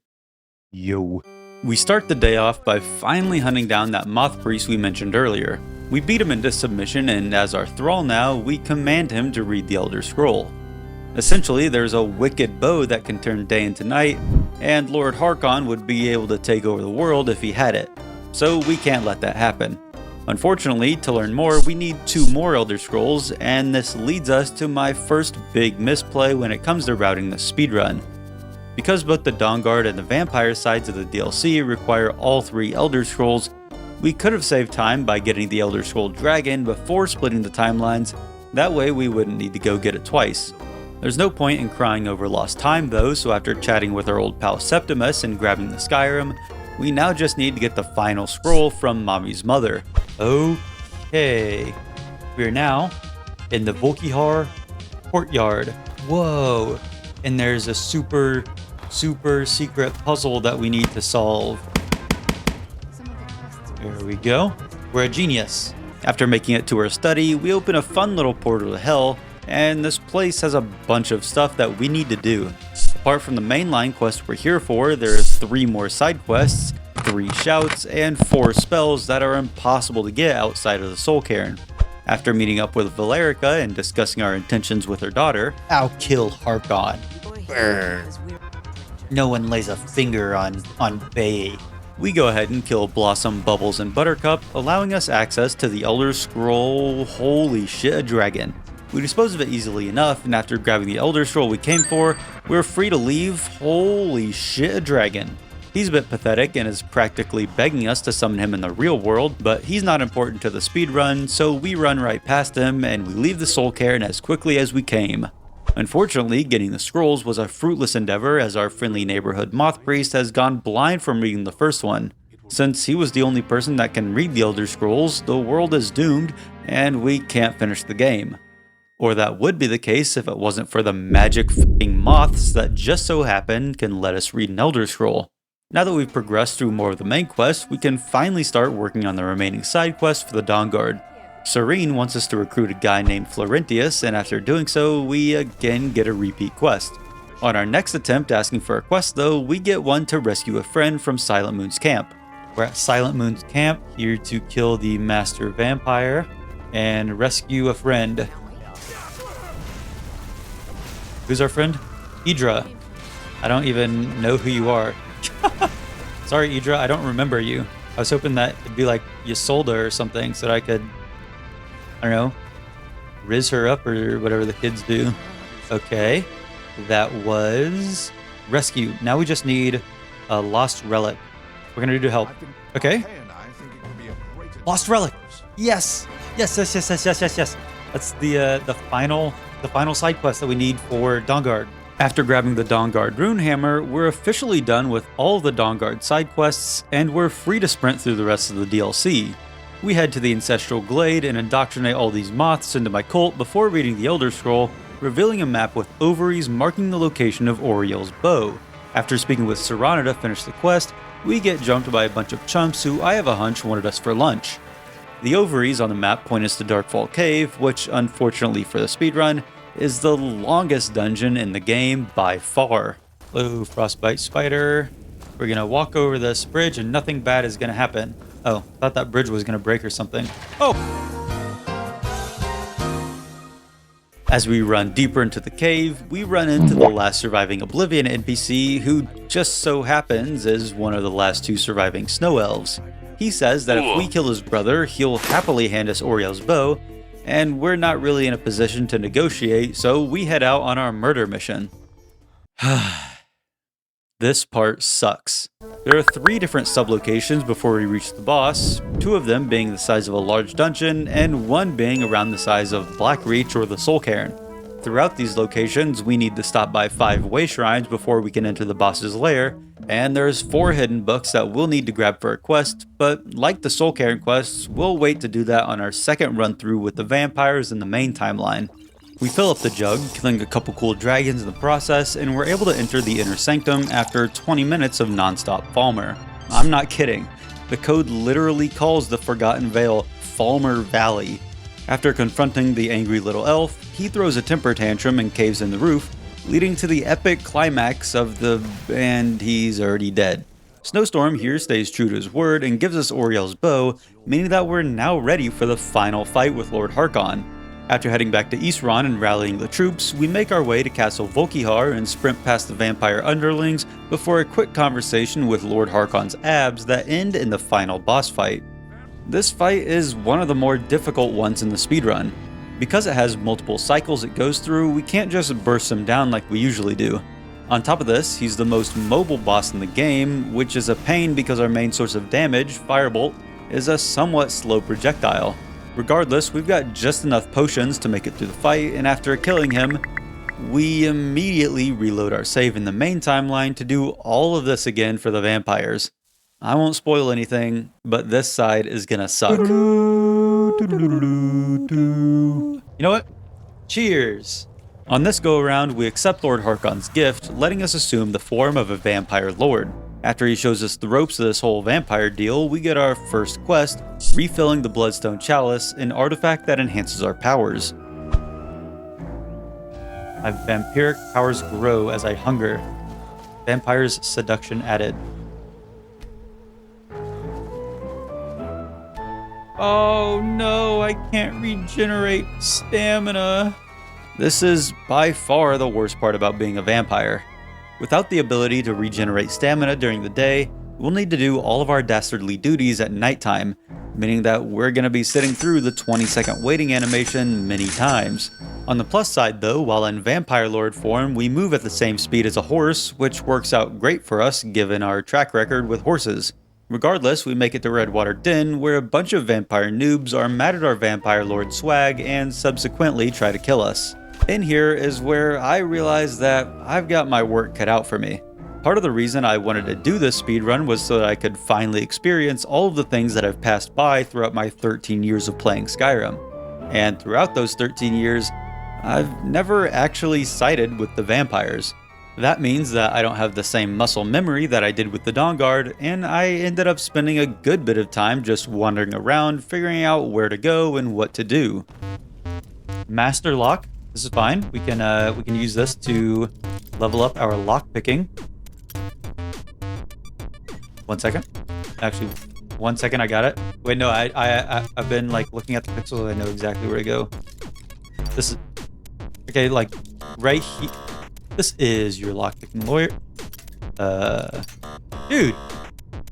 Yo. We start the day off by finally hunting down that moth priest we mentioned earlier. We beat him into submission, and as our thrall now, we command him to read the Elder Scroll. Essentially, there's a wicked bow that can turn day into night, and Lord Harkon would be able to take over the world if he had it. So we can't let that happen. Unfortunately, to learn more, we need 2 more Elder Scrolls, and this leads us to my first big misplay when it comes to routing the speedrun. Because both the Dawnguard and the Vampire sides of the DLC require all 3 Elder Scrolls, we could have saved time by getting the Elder Scroll Dragon before splitting the timelines, that way we wouldn't need to go get it twice. There's no point in crying over lost time though, so after chatting with our old pal Septimus and grabbing the Skyrim, we now just need to get the final scroll from Mommy's mother. Okay, we're now in the Volkihar courtyard. Whoa, and there's a super secret puzzle that we need to solve. There we go. We're a genius. After making it to our study, we open a fun little portal to hell, and this place has a bunch of stuff that we need to do. Apart from the mainline quest we're here for, there are 3 more side quests, 3 shouts, and 4 spells that are impossible to get outside of the Soul Cairn. After meeting up with Valerica and discussing our intentions with her daughter, I'll kill Harkon. Brr. No one lays a finger on Bay. We go ahead and kill Blossom, Bubbles, and Buttercup, allowing us access to the Elder Scroll. Holy shit, a dragon. We dispose of it easily enough, and after grabbing the Elder Scroll we came for, we were free to leave. Holy shit, a dragon. He's a bit pathetic and is practically begging us to summon him in the real world, but he's not important to the speedrun, so we run right past him and we leave the Soul Cairn as quickly as we came. Unfortunately, getting the scrolls was a fruitless endeavor as our friendly neighborhood moth priest has gone blind from reading the first one. Since he was the only person that can read the Elder Scrolls, the world is doomed and we can't finish the game. Or that would be the case if it wasn't for the magic f***ing moths that just so happen can let us read an Elder Scroll. Now that we've progressed through more of the main quest, we can finally start working on the remaining side quests for the Dawnguard. Serene wants us to recruit a guy named Florentius, and after doing so, we again get a repeat quest. On our next attempt asking for a quest though, we get one to rescue a friend from Silent Moon's camp. We're at Silent Moon's camp, here to kill the Master Vampire and rescue a friend. Who's our friend? Idra. I don't even know who you are. Sorry, Idra, I don't remember you. I was hoping that it'd be like Ysolda or something so that I could, I don't know, riz her up or whatever the kids do. Okay, that was rescue. Now we just need a lost relic. We're gonna do to help. Okay. Lost relic. Yes. Yes. That's the final side quest that we need for Dawnguard. After grabbing the Dawnguard Runehammer, we're officially done with all the Dawnguard side quests, and we're free to sprint through the rest of the DLC. We head to the Ancestral Glade and indoctrinate all these moths into my cult before reading the Elder Scroll, revealing a map with ovaries marking the location of Oriel's bow. After speaking with Serana to finish the quest, we get jumped by a bunch of chumps who I have a hunch wanted us for lunch. The ovaries on the map point us to Darkfall Cave, which unfortunately for the speedrun, is the longest dungeon in the game by far. Hello, Frostbite Spider. We're gonna walk over this bridge and nothing bad is gonna happen. Oh, thought that bridge was gonna break or something. Oh! As we run deeper into the cave, we run into the last surviving Oblivion NPC, who just so happens is one of the last two surviving Snow Elves. He says that if we kill his brother, he'll happily hand us Oriel's bow, and we're not really in a position to negotiate, so we head out on our murder mission. This part sucks. There are 3 different sublocations before we reach the boss, 2 of them being the size of a large dungeon, and 1 being around the size of Blackreach or the Soul Cairn. Throughout these locations, we need to stop by 5 way shrines before we can enter the boss's lair, and there's 4 hidden books that we'll need to grab for a quest, but like the Soul Cairn quests, we'll wait to do that on our second run through with the vampires in the main timeline. We fill up the jug, killing a couple cool dragons in the process, and we're able to enter the inner sanctum after 20 minutes of non-stop Falmer. I'm not kidding. The code literally calls the Forgotten Vale Falmer Valley. After confronting the angry little elf, he throws a temper tantrum and caves in the roof, leading to the epic climax of the and he's already dead. Snowstorm here stays true to his word and gives us Oriel's bow, meaning that we're now ready for the final fight with Lord Harkon. After heading back to Eastron and rallying the troops, we make our way to Castle Volkihar and sprint past the vampire underlings before a quick conversation with Lord Harkon's abs that end in the final boss fight. This fight is one of the more difficult ones in the speedrun. Because it has multiple cycles it goes through, we can't just burst him down like we usually do. On top of this, he's the most mobile boss in the game, which is a pain because our main source of damage, Firebolt, is a somewhat slow projectile. Regardless, we've got just enough potions to make it through the fight, and after killing him, we immediately reload our save in the main timeline to do all of this again for the vampires. I won't spoil anything, but this side is gonna suck. You know what? Cheers! On this go-around, we accept Lord Harkon's gift, letting us assume the form of a vampire lord. After he shows us the ropes of this whole vampire deal, we get our first quest, refilling the Bloodstone Chalice, an artifact that enhances our powers. My vampiric powers grow as I hunger. Vampire's seduction added. Oh no, I can't regenerate stamina. This is by far the worst part about being a vampire. Without the ability to regenerate stamina during the day, we'll need to do all of our dastardly duties at nighttime, meaning that we're going to be sitting through the 20-second waiting animation many times. On the plus side though, while in Vampire Lord form, we move at the same speed as a horse, which works out great for us given our track record with horses. Regardless, we make it to Redwater Den, where a bunch of vampire noobs are mad at our Vampire Lord swag and subsequently try to kill us. In here is where I realized that I've got my work cut out for me. Part of the reason I wanted to do this speedrun was so that I could finally experience all of the things that I've passed by throughout my 13 years of playing Skyrim. And throughout those 13 years, I've never actually sided with the vampires. That means that I don't have the same muscle memory that I did with the Dawnguard, and I ended up spending a good bit of time just wandering around, figuring out where to go and what to do. Master Lock. This is fine. We can use this to level up our lock picking. 1 second. Actually, 1 second. I got it. Wait, no. I've been like looking at the pixels. I know exactly where to go. This is okay. Like right here. This is your lock picking lawyer. Dude,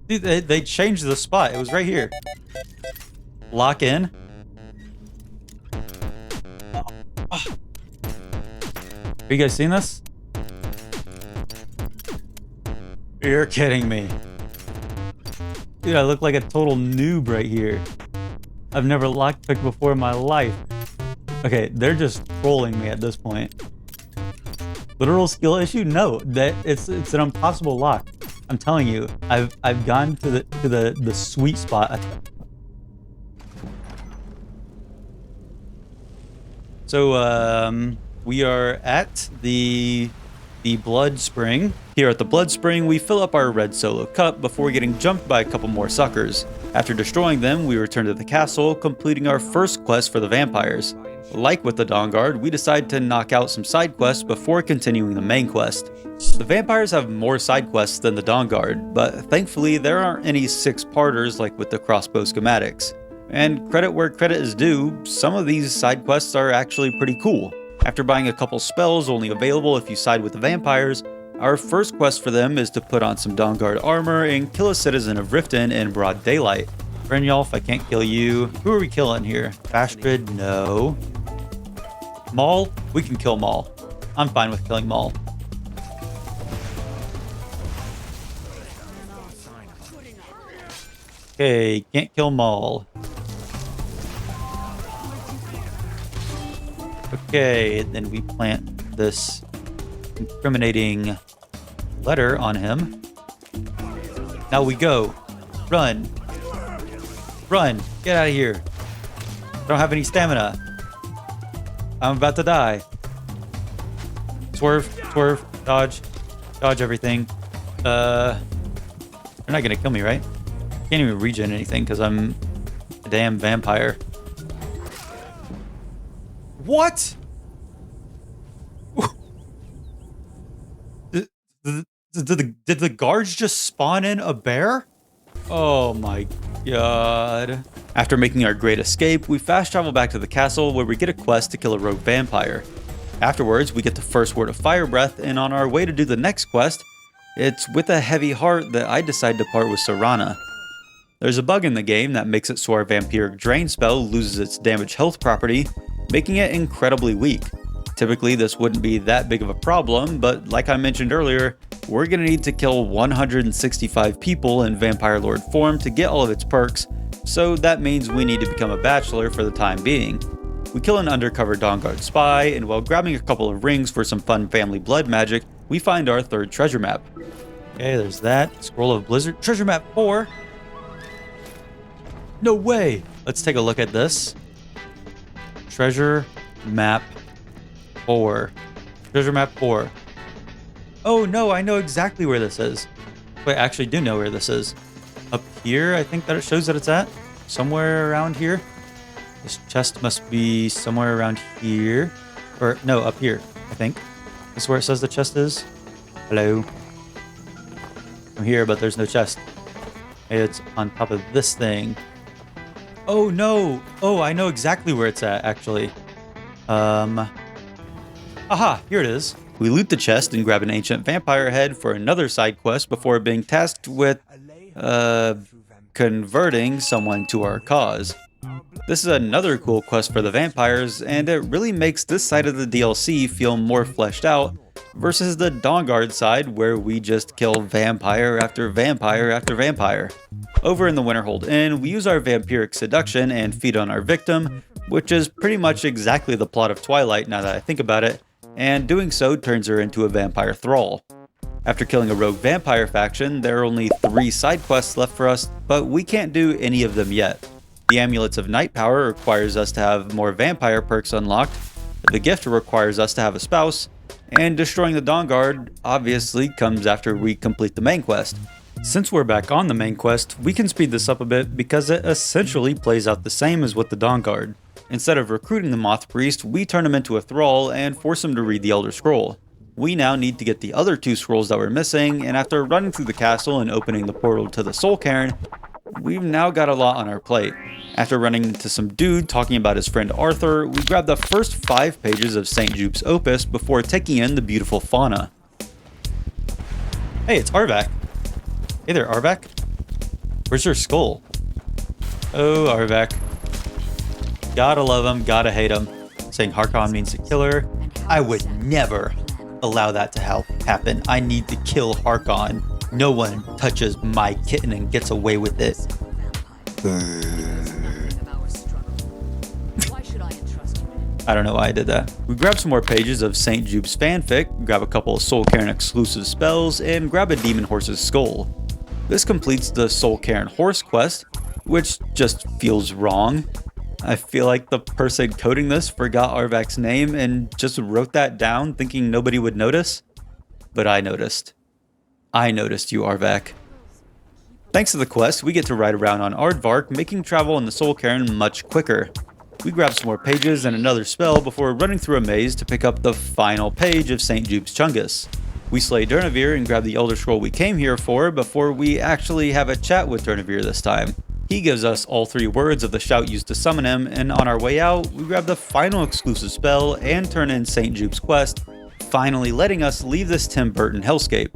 they changed the spot. It was right here. Lock in. Have you guys seen this? You're kidding me. Dude, I look like a total noob right here. I've never lockpicked before in my life. Okay, they're just trolling me at this point. Literal skill issue? No, that it's an impossible lock. I'm telling you, I've gone to the sweet spot. So we are at the Blood Spring. Here at the Blood Spring, we fill up our red solo cup before getting jumped by a couple more suckers. After destroying them, we return to the castle, completing our first quest for the vampires. Like with the Dawnguard, we decide to knock out some side quests before continuing the main quest. The vampires have more side quests than the Dawnguard, but thankfully there aren't any 6-parters like with the crossbow schematics. And credit where credit is due, some of these side quests are actually pretty cool. After buying a couple spells only available if you side with the vampires, our first quest for them is to put on some Dawnguard armor and kill a citizen of Riften in broad daylight. Brynjolf, I can't kill you. Who are we killing here? Bastard, no. Maul? We can kill Maul. I'm fine with killing Maul. Okay, can't kill Maul. Okay, then we plant this incriminating letter on him. Now we go. Run. Run. Get out of here. I don't have any stamina. I'm about to die. Swerve. Swerve. Dodge. Dodge everything. They're not gonna kill me, right? Can't even regen anything because I'm a damn vampire. What? Did the guards just spawn in a bear? Oh my god. After making our great escape, we fast travel back to the castle where we get a quest to kill a rogue vampire. Afterwards, we get the first word of fire breath, and on our way to do the next quest, it's with a heavy heart that I decide to part with Serana. There's a bug in the game that makes it so our vampiric drain spell loses its damage health property, making it incredibly weak. Typically, this wouldn't be that big of a problem, but like I mentioned earlier, we're gonna need to kill 165 people in Vampire Lord form to get all of its perks, so that means we need to become a bachelor for the time being. We kill an undercover Dawnguard spy, and while grabbing a couple of rings for some fun family blood magic, we find our third treasure map. Okay, there's that. Scroll of Blizzard. Treasure map 4! No way! Let's take a look at this. Treasure map 4. Treasure map 4. Oh no, I know exactly where this is. Wait, I actually do know where this is. Up here, I think that it shows that it's at. Somewhere around here. This chest must be somewhere around here. Or, no, up here, I think. This is where it says the chest is. Hello. I'm here, but there's no chest. It's on top of this thing. Oh no! Oh, I know exactly where it's at, actually. Aha, here it is. We loot the chest and grab an ancient vampire head for another side quest before being tasked with converting someone to our cause. This is another cool quest for the vampires, and it really makes this side of the DLC feel more fleshed out versus the Dawnguard side where we just kill vampire after vampire after vampire. Over in the Winterhold Inn, we use our vampiric seduction and feed on our victim, which is pretty much exactly the plot of Twilight now that I think about it, and doing so turns her into a vampire thrall. After killing a rogue vampire faction, there are only 3 side quests left for us, but we can't do any of them yet. The Amulets of Night Power requires us to have more vampire perks unlocked, the gift requires us to have a spouse, and destroying the Dawnguard obviously comes after we complete the main quest. Since we're back on the main quest, we can speed this up a bit because it essentially plays out the same as with the Dawnguard. Instead of recruiting the Moth Priest, we turn him into a thrall and force him to read the Elder Scroll. We now need to get the other 2 scrolls that we're missing, and after running through the castle and opening the portal to the Soul Cairn, we've now got a lot on our plate. After running into some dude talking about his friend Arthur, we grab the first 5 pages of St. Jupe's Opus before taking in the beautiful fauna. Hey, it's Arvak. Hey there, Arvak. Where's your skull? Oh, Arvak. Gotta love him, gotta hate him. Saying Harkon means to kill her. I would never allow that to happen. I need to kill Harkon. No one touches my kitten and gets away with it. I don't know why I did that. We grab some more pages of St. Jupe's fanfic, grab a couple of Soul Cairn exclusive spells, and grab a demon horse's skull. This completes the Soul Cairn horse quest, which just feels wrong. I feel like the person coding this forgot Arvak's name and just wrote that down thinking nobody would notice. But I noticed. I noticed you, Arvak. Thanks to the quest, we get to ride around on Aardvark, making travel in the Soul Cairn much quicker. We grab some more pages and another spell before running through a maze to pick up the final page of St. Jupe's Chungus. We slay Durnavir and grab the Elder Scroll we came here for before we actually have a chat with Durnavir this time. He gives us all 3 words of the shout used to summon him, and on our way out, we grab the final exclusive spell and turn in St. Jupe's quest, finally letting us leave this Tim Burton hellscape.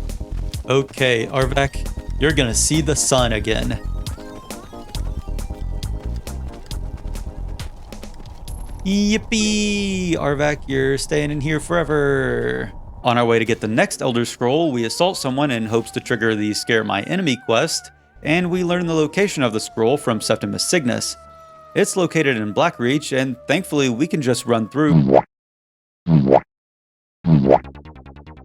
Okay, Arvak, you're gonna see the sun again. Yippee! Arvak, you're staying in here forever. On our way to get the next Elder Scroll, we assault someone in hopes to trigger the Scare My Enemy quest, and we learn the location of the scroll from Septimus Cygnus. It's located in Blackreach, and thankfully we can just run through.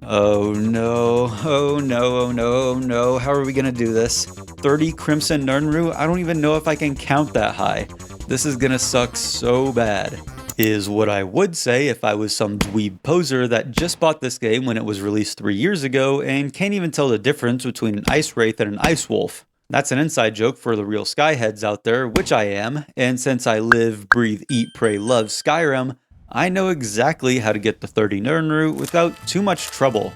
Oh no, oh no, oh no, oh no, how are we gonna do this? 30 Crimson Nirnru? I don't even know if I can count that high. This is gonna suck so bad. Is what I would say if I was some dweeb poser that just bought this game when it was released 3 years ago and can't even tell the difference between an Ice Wraith and an Ice Wolf. That's an inside joke for the real Skyheads out there, which I am, and since I live, breathe, eat, pray, love Skyrim, I know exactly how to get the 30 Nirnru without too much trouble.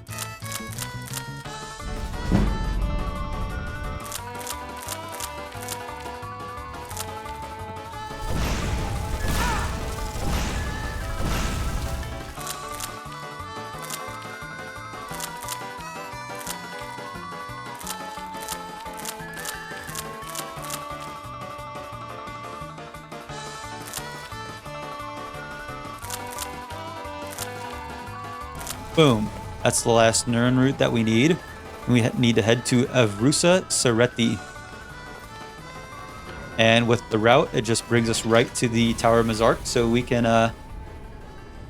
Boom. That's the last Nirn route that we need. We need to head to Avrusa Sereti. And with the route, it just brings us right to the Tower of Mizark, so we can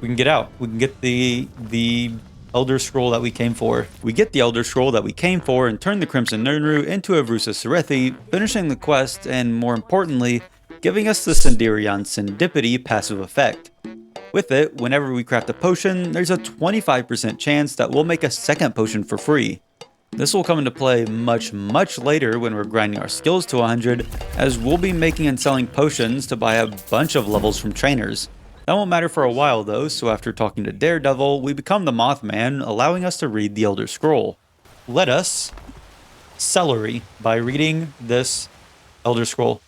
get out. We can get the Elder Scroll that we came for. We get the Elder Scroll that we came for and turn the Crimson Nirnru into Avrusa Sereti, finishing the quest and, more importantly, giving us the Sendirion Serendipity passive effect. With it, whenever we craft a potion, there's a 25% chance that we'll make a second potion for free. This will come into play much later when we're grinding our skills to 100, as we'll be making and selling potions to buy a bunch of levels from trainers. That won't matter for a while though, so after talking to Daredevil, we become the Mothman, allowing us to read the Elder Scroll. Let us celery by reading this Elder Scroll.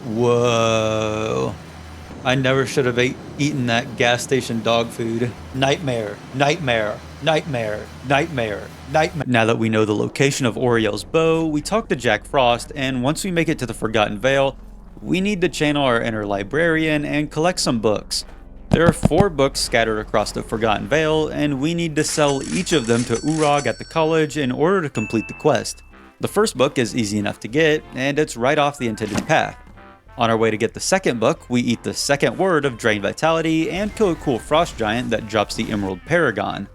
Whoa. I never should have eaten that gas station dog food. Nightmare, nightmare, nightmare, nightmare, nightmare. Now that we know the location of Oriel's bow, we talk to Jack Frost, and once we make it to the Forgotten Vale, we need to channel our inner librarian and collect some books. There are 4 books scattered across the Forgotten Vale, and we need to sell each of them to Urag at the college in order to complete the quest. The first book is easy enough to get, and it's right off the intended path. On our way to get the second book, we eat the second word of Drain Vitality and kill a cool frost giant that drops the Emerald Paragon.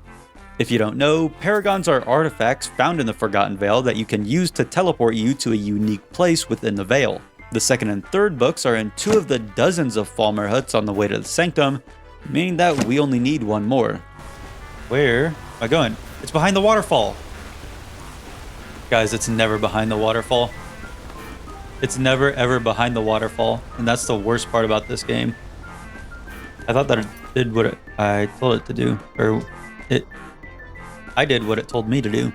If you don't know, Paragons are artifacts found in the Forgotten Vale that you can use to teleport you to a unique place within the Vale. The second and third books are in 2 of the dozens of Falmer huts on the way to the Sanctum, meaning that we only need 1 more. Where am I going? It's behind the waterfall! Guys, it's never behind the waterfall. It's never ever behind the waterfall, and that's the worst part about this game. I thought that it did what I told it to do, I did what it told me to do.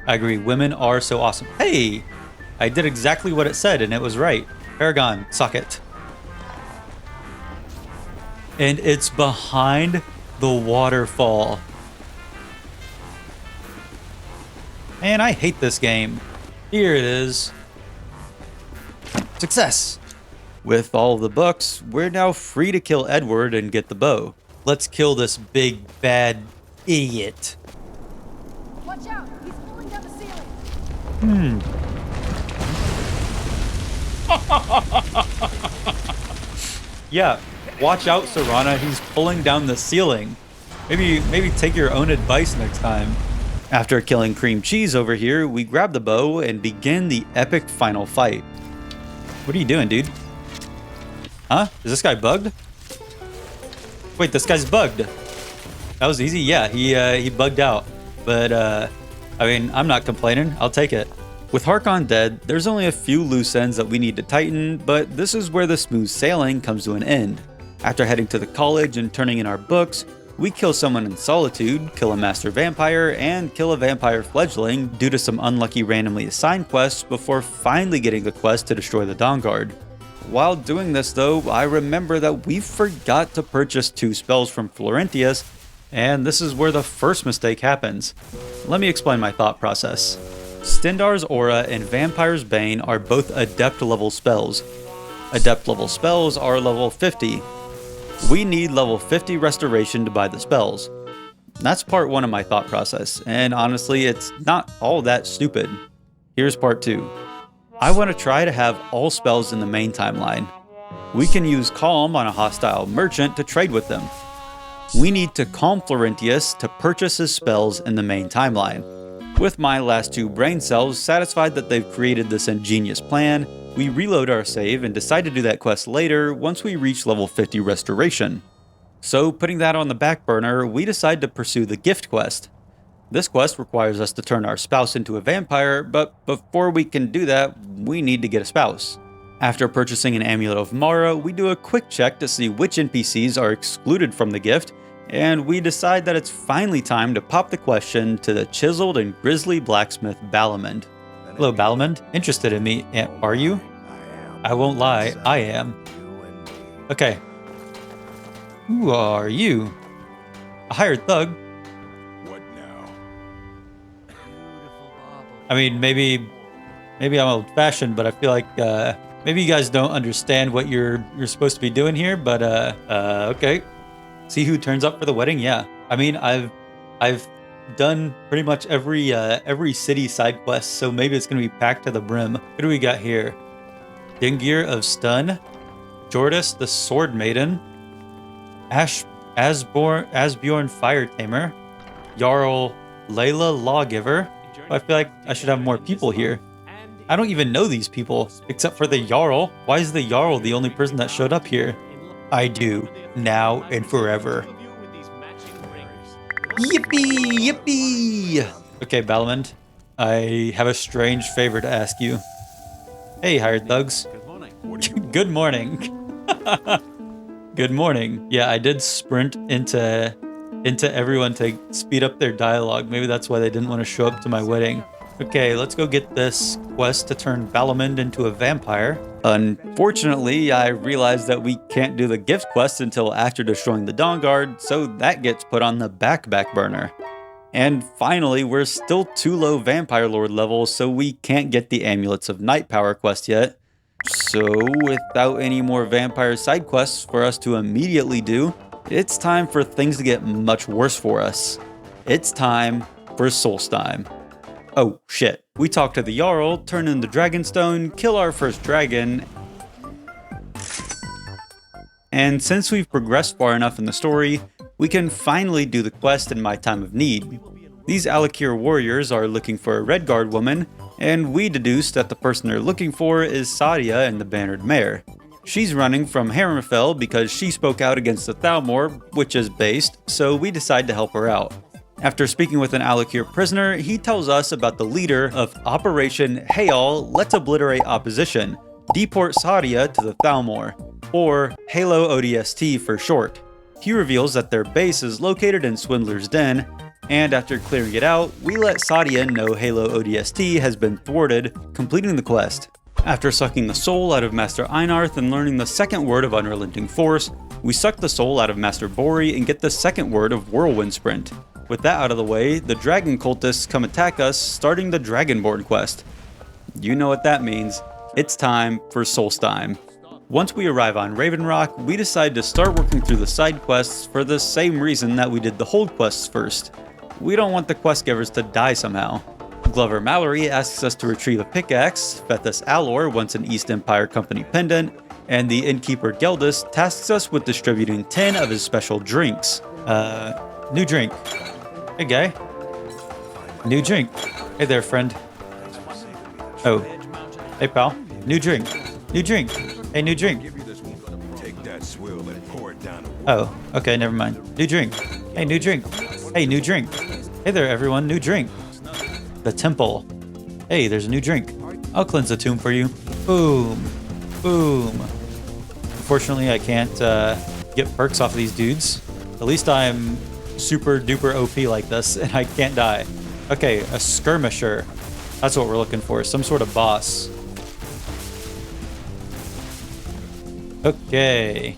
I agree, women are so awesome. Hey! I did exactly what it said, and it was right. Paragon, suck it. And it's behind the waterfall. Man, I hate this game. Here it is. Success! With all of the books, we're now free to kill Edward and get the bow. Let's kill this big, bad idiot. Watch out! He's pulling down the ceiling. Yeah, watch out, Serana. He's pulling down the ceiling. Maybe take your own advice next time. After killing Cream Cheese over here, we grab the bow and begin the epic final fight. What are you doing, dude? Huh? Is this guy bugged? Wait, this guy's bugged. That was easy. Yeah, he bugged out. But I mean, I'm not complaining. I'll take it. With Harkon dead, there's only a few loose ends that we need to tighten, but this is where the smooth sailing comes to an end. After heading to the college and turning in our books, we kill someone in Solitude, kill a master vampire, and kill a vampire fledgling due to some unlucky randomly assigned quests before finally getting the quest to destroy the Dawnguard. While doing this though, I remember that we forgot to purchase 2 spells from Florentius, and this is where the first mistake happens. Let me explain my thought process. Stendarr's Aura and Vampire's Bane are both Adept level spells. Adept level spells are level 50. We need level 50 restoration to buy the spells. That's part 1 of my thought process, and honestly, it's not all that stupid. Here's part 2. I want to try to have all spells in the main timeline. We can use Calm on a hostile merchant to trade with them. We need to calm Florentius to purchase his spells in the main timeline. With my last 2 brain cells satisfied that they've created this ingenious plan, we reload our save and decide to do that quest later once we reach level 50 restoration. So putting that on the back burner, we decide to pursue the gift quest. This quest requires us to turn our spouse into a vampire, but before we can do that, we need to get a spouse. After purchasing an Amulet of Mora, we do a quick check to see which NPCs are excluded from the gift, and we decide that it's finally time to pop the question to the chiseled and grisly blacksmith Balamund. Hello, Balamund. Interested in me, are you? I won't lie, I am. Okay. Who are you? A hired thug. What now? I mean, maybe I'm old-fashioned, but I feel like maybe you guys don't understand what you're supposed to be doing here. But okay. See who turns up for the wedding? Yeah. I mean, I've done pretty much every city side quest, so maybe it's gonna be packed to the brim. What do we got here? Dingir of Stun, Jordis the Sword Maiden, Asbjorn Fire Tamer, Jarl Layla Lawgiver. I feel like I should have more people here. I don't even know these people, except for the Jarl. Why is the Jarl the only person that showed up here? I do, now and forever. Yippee! Yippee! Okay, Balamund, I have a strange favor to ask you. Hey, hired thugs. Good morning. Good morning. Yeah, I did sprint into everyone to speed up their dialogue. Maybe that's why they didn't want to show up to my wedding. Okay, let's go get this quest to turn Balamund into a vampire. Unfortunately, I realized that we can't do the gift quest until after destroying the Dawnguard, so that gets put on the back burner. And finally, we're still too low Vampire Lord level, so we can't get the Amulets of Night Power quest yet. So, without any more vampire side quests for us to immediately do, it's time for things to get much worse for us. It's time for Solstheim. Oh shit, we talk to the Jarl, turn in the Dragonstone, kill our first dragon, and since we've progressed far enough in the story, we can finally do the quest in my time of need. These Alakir warriors are looking for a Redguard woman, and we deduce that the person they're looking for is Sadia and the Bannered Mare. She's running from Hammerfell because she spoke out against the Thalmor, which is based, so we decide to help her out. After speaking with an Alakir prisoner, he tells us about the leader of Operation Hayal Let's Obliterate Opposition, Deport Sadia to the Thalmor, or Halo ODST for short. He reveals that their base is located in Swindler's Den, and after clearing it out, we let Sadia know Halo ODST has been thwarted, completing the quest. After sucking the soul out of Master Einarth and learning the second word of Unrelenting Force, we suck the soul out of Master Bori and get the second word of Whirlwind Sprint. With that out of the way, the dragon cultists come attack us, starting the Dragonborn quest. You know what that means. It's time for Solstheim. Once we arrive on Raven Rock, we decide to start working through the side quests for the same reason that we did the hold quests first. We don't want the quest givers to die somehow. Glover Mallory asks us to retrieve a pickaxe, Fethus Alor wants an East Empire Company pendant, and the innkeeper Geldus tasks us with distributing 10 of his special drinks. New drink. Hey guy. New drink. Hey there, friend. Oh. Hey pal. New drink. New drink. Hey, new drink. Take that swill and pour it down. Oh, okay, never mind. New drink. Hey, new drink. Hey, new drink. Hey there, everyone. New drink. The temple. Hey, there's a new drink. I'll cleanse the tomb for you. Boom. Boom. Unfortunately, I can't get perks off of these dudes. At least I'm super duper OP like this, and I can't die. Okay, a skirmisher. That's what we're looking for. Some sort of boss. Okay.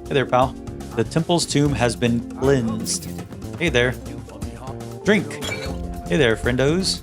Hey there, pal. The temple's tomb has been cleansed. Hey there. Drink. Hey there, friendos.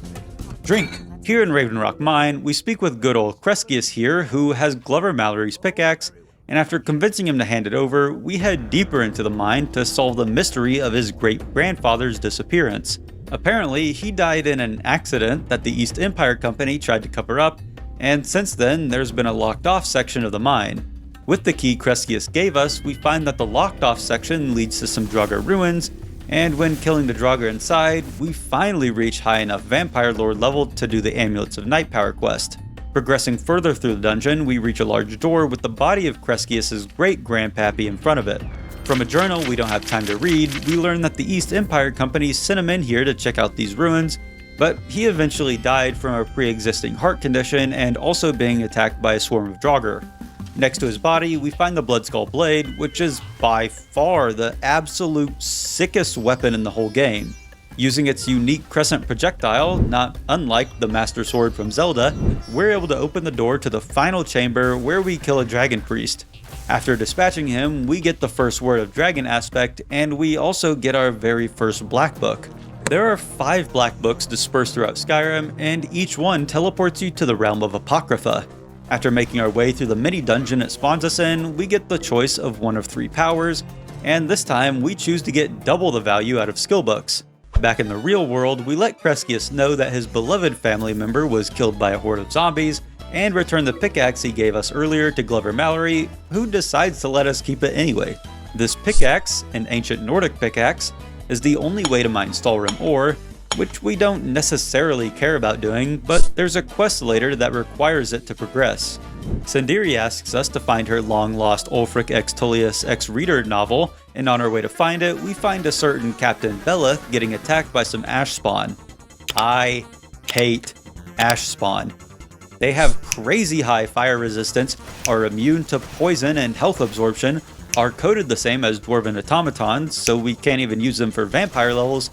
Drink. Here in Raven Rock Mine, we speak with good old Kreskius here, who has Glover Mallory's pickaxe, and after convincing him to hand it over, we head deeper into the mine to solve the mystery of his great-grandfather's disappearance. Apparently, he died in an accident that the East Empire Company tried to cover up, and since then, there's been a locked-off section of the mine. With the key Kreskius gave us, we find that the locked-off section leads to some Draugr ruins, and when killing the Draugr inside, we finally reach high enough Vampire Lord level to do the Amulets of Night Power quest. Progressing further through the dungeon, we reach a large door with the body of Kreskius' great-grandpappy in front of it. From a journal we don't have time to read, we learn that the East Empire Company sent him in here to check out these ruins, but he eventually died from a pre-existing heart condition and also being attacked by a swarm of Draugr. Next to his body, we find the Bloodskull Blade, which is by far the absolute sickest weapon in the whole game. Using its unique crescent projectile, not unlike the Master Sword from Zelda, we're able to open the door to the final chamber where we kill a Dragon Priest. After dispatching him, we get the first word of Dragon aspect, and we also get our very first Black Book. There are 5 Black Books dispersed throughout Skyrim, and each one teleports you to the realm of Apocrypha. After making our way through the mini-dungeon it spawns us in, we get the choice of one of 3 powers, and this time we choose to get double the value out of skill books. Back in the real world, we let Kreskius know that his beloved family member was killed by a horde of zombies, and return the pickaxe he gave us earlier to Glover Mallory, who decides to let us keep it anyway. This pickaxe, an ancient Nordic pickaxe, is the only way to mine Stalrim ore, which we don't necessarily care about doing, but there's a quest later that requires it to progress. Sindiri asks us to find her long-lost Ulfric x Tullius x Reader novel, and on our way to find it, we find a certain Captain Beleth getting attacked by some ash spawn. I hate ash spawn. They have crazy high fire resistance, are immune to poison and health absorption, are coded the same as Dwarven automatons, so we can't even use them for vampire levels,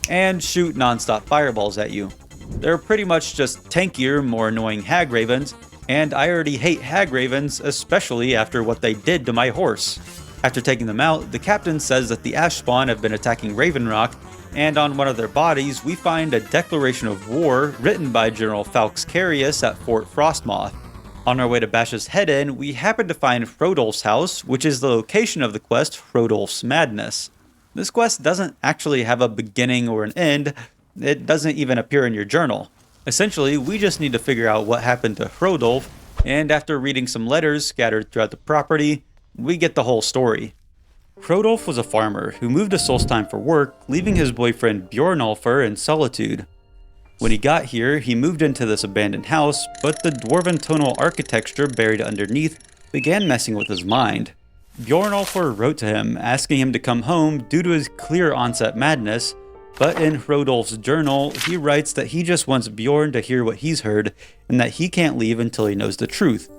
and shoot non-stop fireballs at you. They're pretty much just tankier, more annoying hag ravens, and I already hate hag ravens, especially after what they did to my horse. After taking them out, the captain says that the ash spawn have been attacking Raven Rock, and on one of their bodies we find a declaration of war written by General Falkreath at Fort Frostmoth. On our way to Bash's Head Inn, we happen to find Hrodulf's house, which is the location of the quest Hrodulf's Madness. This quest doesn't actually have a beginning or an end, it doesn't even appear in your journal. Essentially, we just need to figure out what happened to Hrodulf, and after reading some letters scattered throughout the property, we get the whole story. Hrodulf was a farmer who moved to Solstheim for work, leaving his boyfriend Bjornulfr in Solitude. When he got here, he moved into this abandoned house, but the dwarven tonal architecture buried underneath began messing with his mind. Bjornulfr wrote to him, asking him to come home due to his clear onset madness, but in Hrodulf's journal, he writes that he just wants Bjorn to hear what he's heard, and that he can't leave until he knows the truth.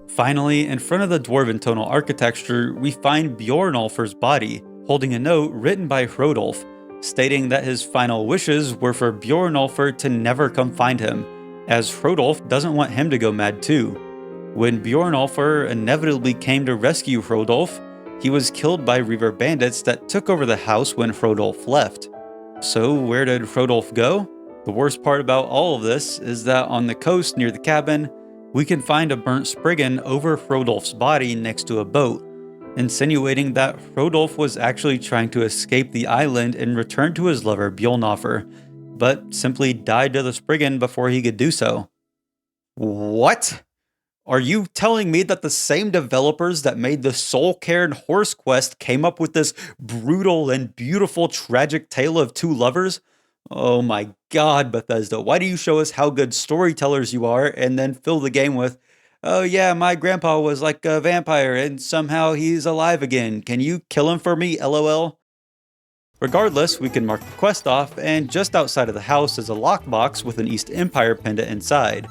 Finally, in front of the dwarven tonal architecture, we find Bjornulfr's body, holding a note written by Hrodulf, stating that his final wishes were for Bjornulfr to never come find him, as Hrodulf doesn't want him to go mad too. When Bjornulfr inevitably came to rescue Hrodulf, he was killed by Reaver bandits that took over the house when Hrodulf left. So where did Hrodulf go? The worst part about all of this is that on the coast near the cabin, we can find a burnt Spriggan over Hrodulf's body next to a boat, insinuating that Hrodulf was actually trying to escape the island and return to his lover Bjornulfr, but simply died to the Spriggan before he could do so. What? Are you telling me that the same developers that made the Soul-Cairn Horse Quest came up with this brutal and beautiful tragic tale of two lovers? Oh my god, Bethesda, why do you show us how good storytellers you are and then fill the game with, oh yeah, my grandpa was like a vampire and somehow he's alive again. Can you kill him for me, lol? Regardless, we can mark the quest off, and just outside of the house is a lockbox with an East Empire pendant inside.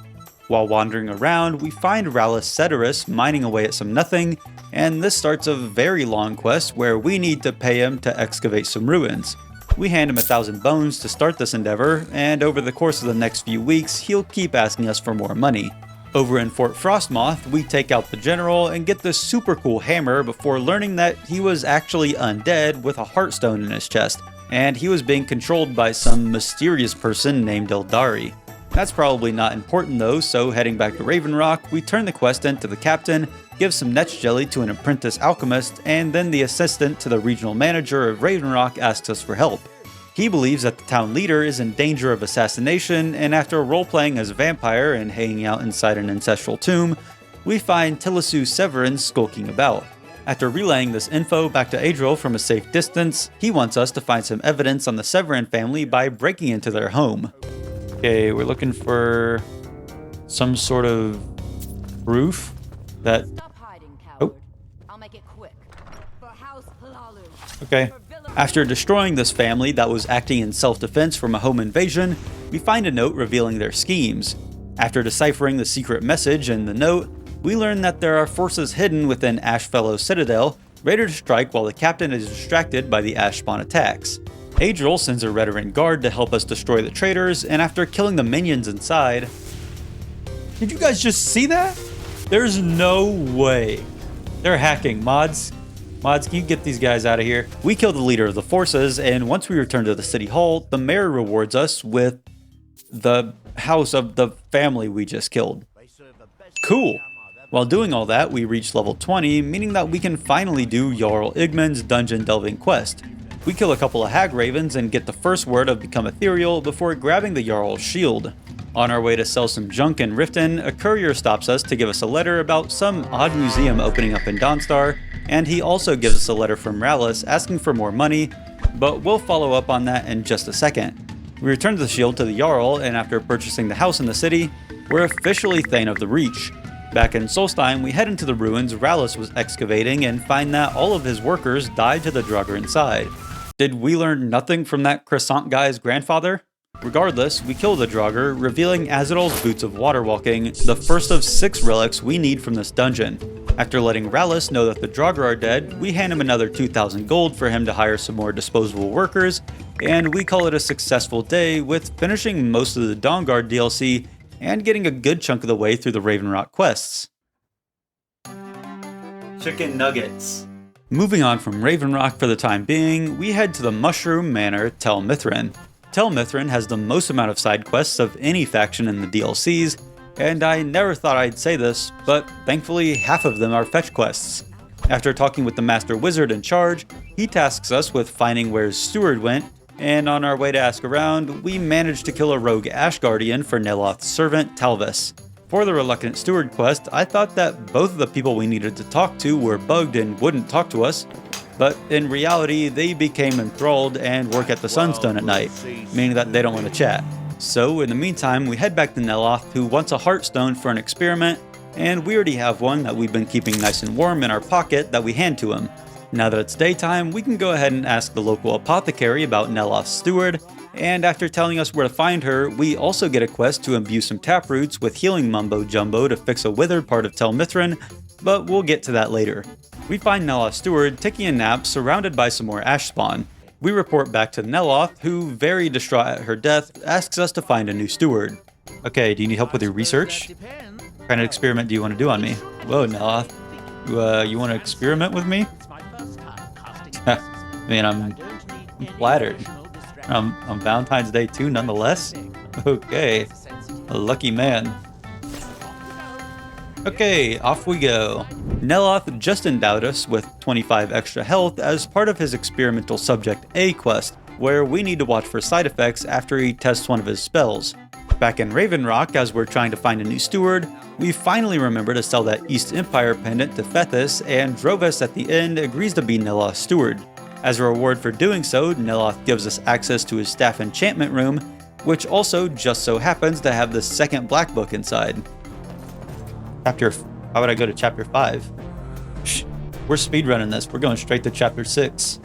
While wandering around, we find Rallus Ceteris mining away at some nothing, and this starts a very long quest where we need to pay him to excavate some ruins. We hand him 1,000 bones to start this endeavor, and over the course of the next few weeks, he'll keep asking us for more money. Over in Fort Frostmoth, we take out the general and get this super cool hammer before learning that he was actually undead with a heartstone in his chest, and he was being controlled by some mysterious person named Eldari. That's probably not important though, so heading back to Raven Rock, we turn the quest in to the captain, give some Netch Jelly to an apprentice alchemist, and then the assistant to the regional manager of Raven Rock asks us for help. He believes that the town leader is in danger of assassination, and after role-playing as a vampire and hanging out inside an ancestral tomb, we find Tilisu Severin skulking about. After relaying this info back to Adriel from a safe distance, he wants us to find some evidence on the Severin family by breaking into their home. Okay, we're looking for some sort of proof that... Stop hiding, coward. I'll make it quick. For House Plalu. Okay. After destroying this family that was acting in self-defense from a home invasion, we find a note revealing their schemes. After deciphering the secret message in the note, we learn that there are forces hidden within Ashfellow Citadel, ready to strike while the captain is distracted by the Ash Spawn attacks. Adriel sends a Redoran guard to help us destroy the traitors, and after killing the minions inside... Did you guys just see that? There's no way. They're hacking. Mods, can you get these guys out of here? We kill the leader of the forces, and once we return to the city hall, the mayor rewards us with the house of the family we just killed. Cool. While doing all that, we reach level 20, meaning that we can finally do Jarl Igmund's dungeon delving quest. We kill a couple of hag ravens and get the first word of Become Ethereal before grabbing the Jarl's shield. On our way to sell some junk in Riften, a courier stops us to give us a letter about some odd museum opening up in Dawnstar, and he also gives us a letter from Rallus asking for more money, but we'll follow up on that in just a second. We return the shield to the Jarl, and after purchasing the house in the city, we're officially Thane of the Reach. Back in Solstheim, we head into the ruins Rallus was excavating and find that all of his workers died to the Draugr inside. Did we learn nothing from that croissant guy's grandfather? Regardless, we kill the Draugr, revealing Azadol's Boots of Water Walking, the first of 6 relics we need from this dungeon. After letting Rallis know that the Draugr are dead, we hand him another 2,000 gold for him to hire some more disposable workers, and we call it a successful day with finishing most of the Dawnguard DLC and getting a good chunk of the way through the Raven Rock quests. Chicken nuggets. Moving on from Raven Rock for the time being, we head to the Mushroom Manor Tel Mithrin. Tel Mithrin has the most amount of side quests of any faction in the DLCs, and I never thought I'd say this, but thankfully half of them are fetch quests. After talking with the Master Wizard in charge, he tasks us with finding where Steward went, and on our way to ask around, we managed to kill a rogue Ash Guardian for Neloth's servant, Talvis. For the Reluctant Steward quest, I thought that both of the people we needed to talk to were bugged and wouldn't talk to us, but in reality, they became enthralled and work at the Sunstone at night, meaning that they don't want to chat. So in the meantime, we head back to Neloth, who wants a Heartstone for an experiment, and we already have one that we've been keeping nice and warm in our pocket that we hand to him. Now that it's daytime, we can go ahead and ask the local apothecary about Neloth's steward, and after telling us where to find her, we also get a quest to imbue some taproots with healing mumbo jumbo to fix a withered part of Tel Mithrin, but we'll get to that later. We find Neloth's steward taking a nap surrounded by some more ash spawn. We report back to Neloth, who, very distraught at her death, asks us to find a new steward. Okay, do you need help with your research? What kind of experiment do you want to do on me? Whoa, Neloth. You want to experiment with me? I mean, I'm flattered. On Valentine's Day too, nonetheless? Okay. A lucky man. Okay, off we go. Neloth just endowed us with 25 extra health as part of his experimental subject A quest, where we need to watch for side effects after he tests one of his spells. Back in Raven Rock, as we're trying to find a new steward, we finally remember to sell that East Empire pendant to Fethis, and Drovis at the end agrees to be Neloth's steward. As a reward for doing so, Neloth gives us access to his staff enchantment room, which also just so happens to have the second black book inside. Why would I go to chapter 5? We're speedrunning this. We're going straight to chapter 6.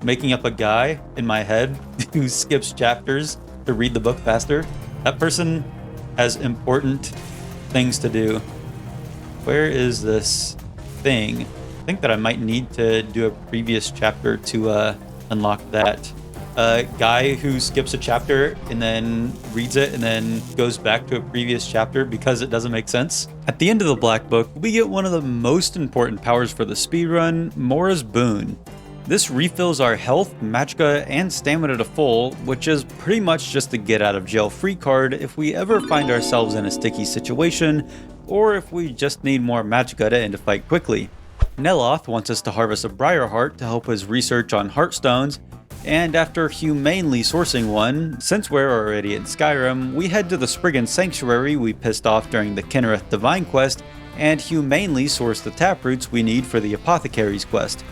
Making up a guy in my head who skips chapters to read the book faster. That person has important things to do. Where is this thing? I think that I might need to do a previous chapter to unlock that. Guy who skips a chapter and then reads it and then goes back to a previous chapter because it doesn't make sense. At the end of the Black Book, we get one of the most important powers for the speedrun, Mora's Boon. This refills our health, magicka, and stamina to full, which is pretty much just a get out of jail free card if we ever find ourselves in a sticky situation, or if we just need more magicka to end a fight quickly. Neloth wants us to harvest a Briarheart to help his research on Heartstones, and after humanely sourcing one, since we're already in Skyrim, we head to the Spriggan Sanctuary we pissed off during the Kinnereth Divine Quest, and humanely source the taproots we need for the Apothecary's quest.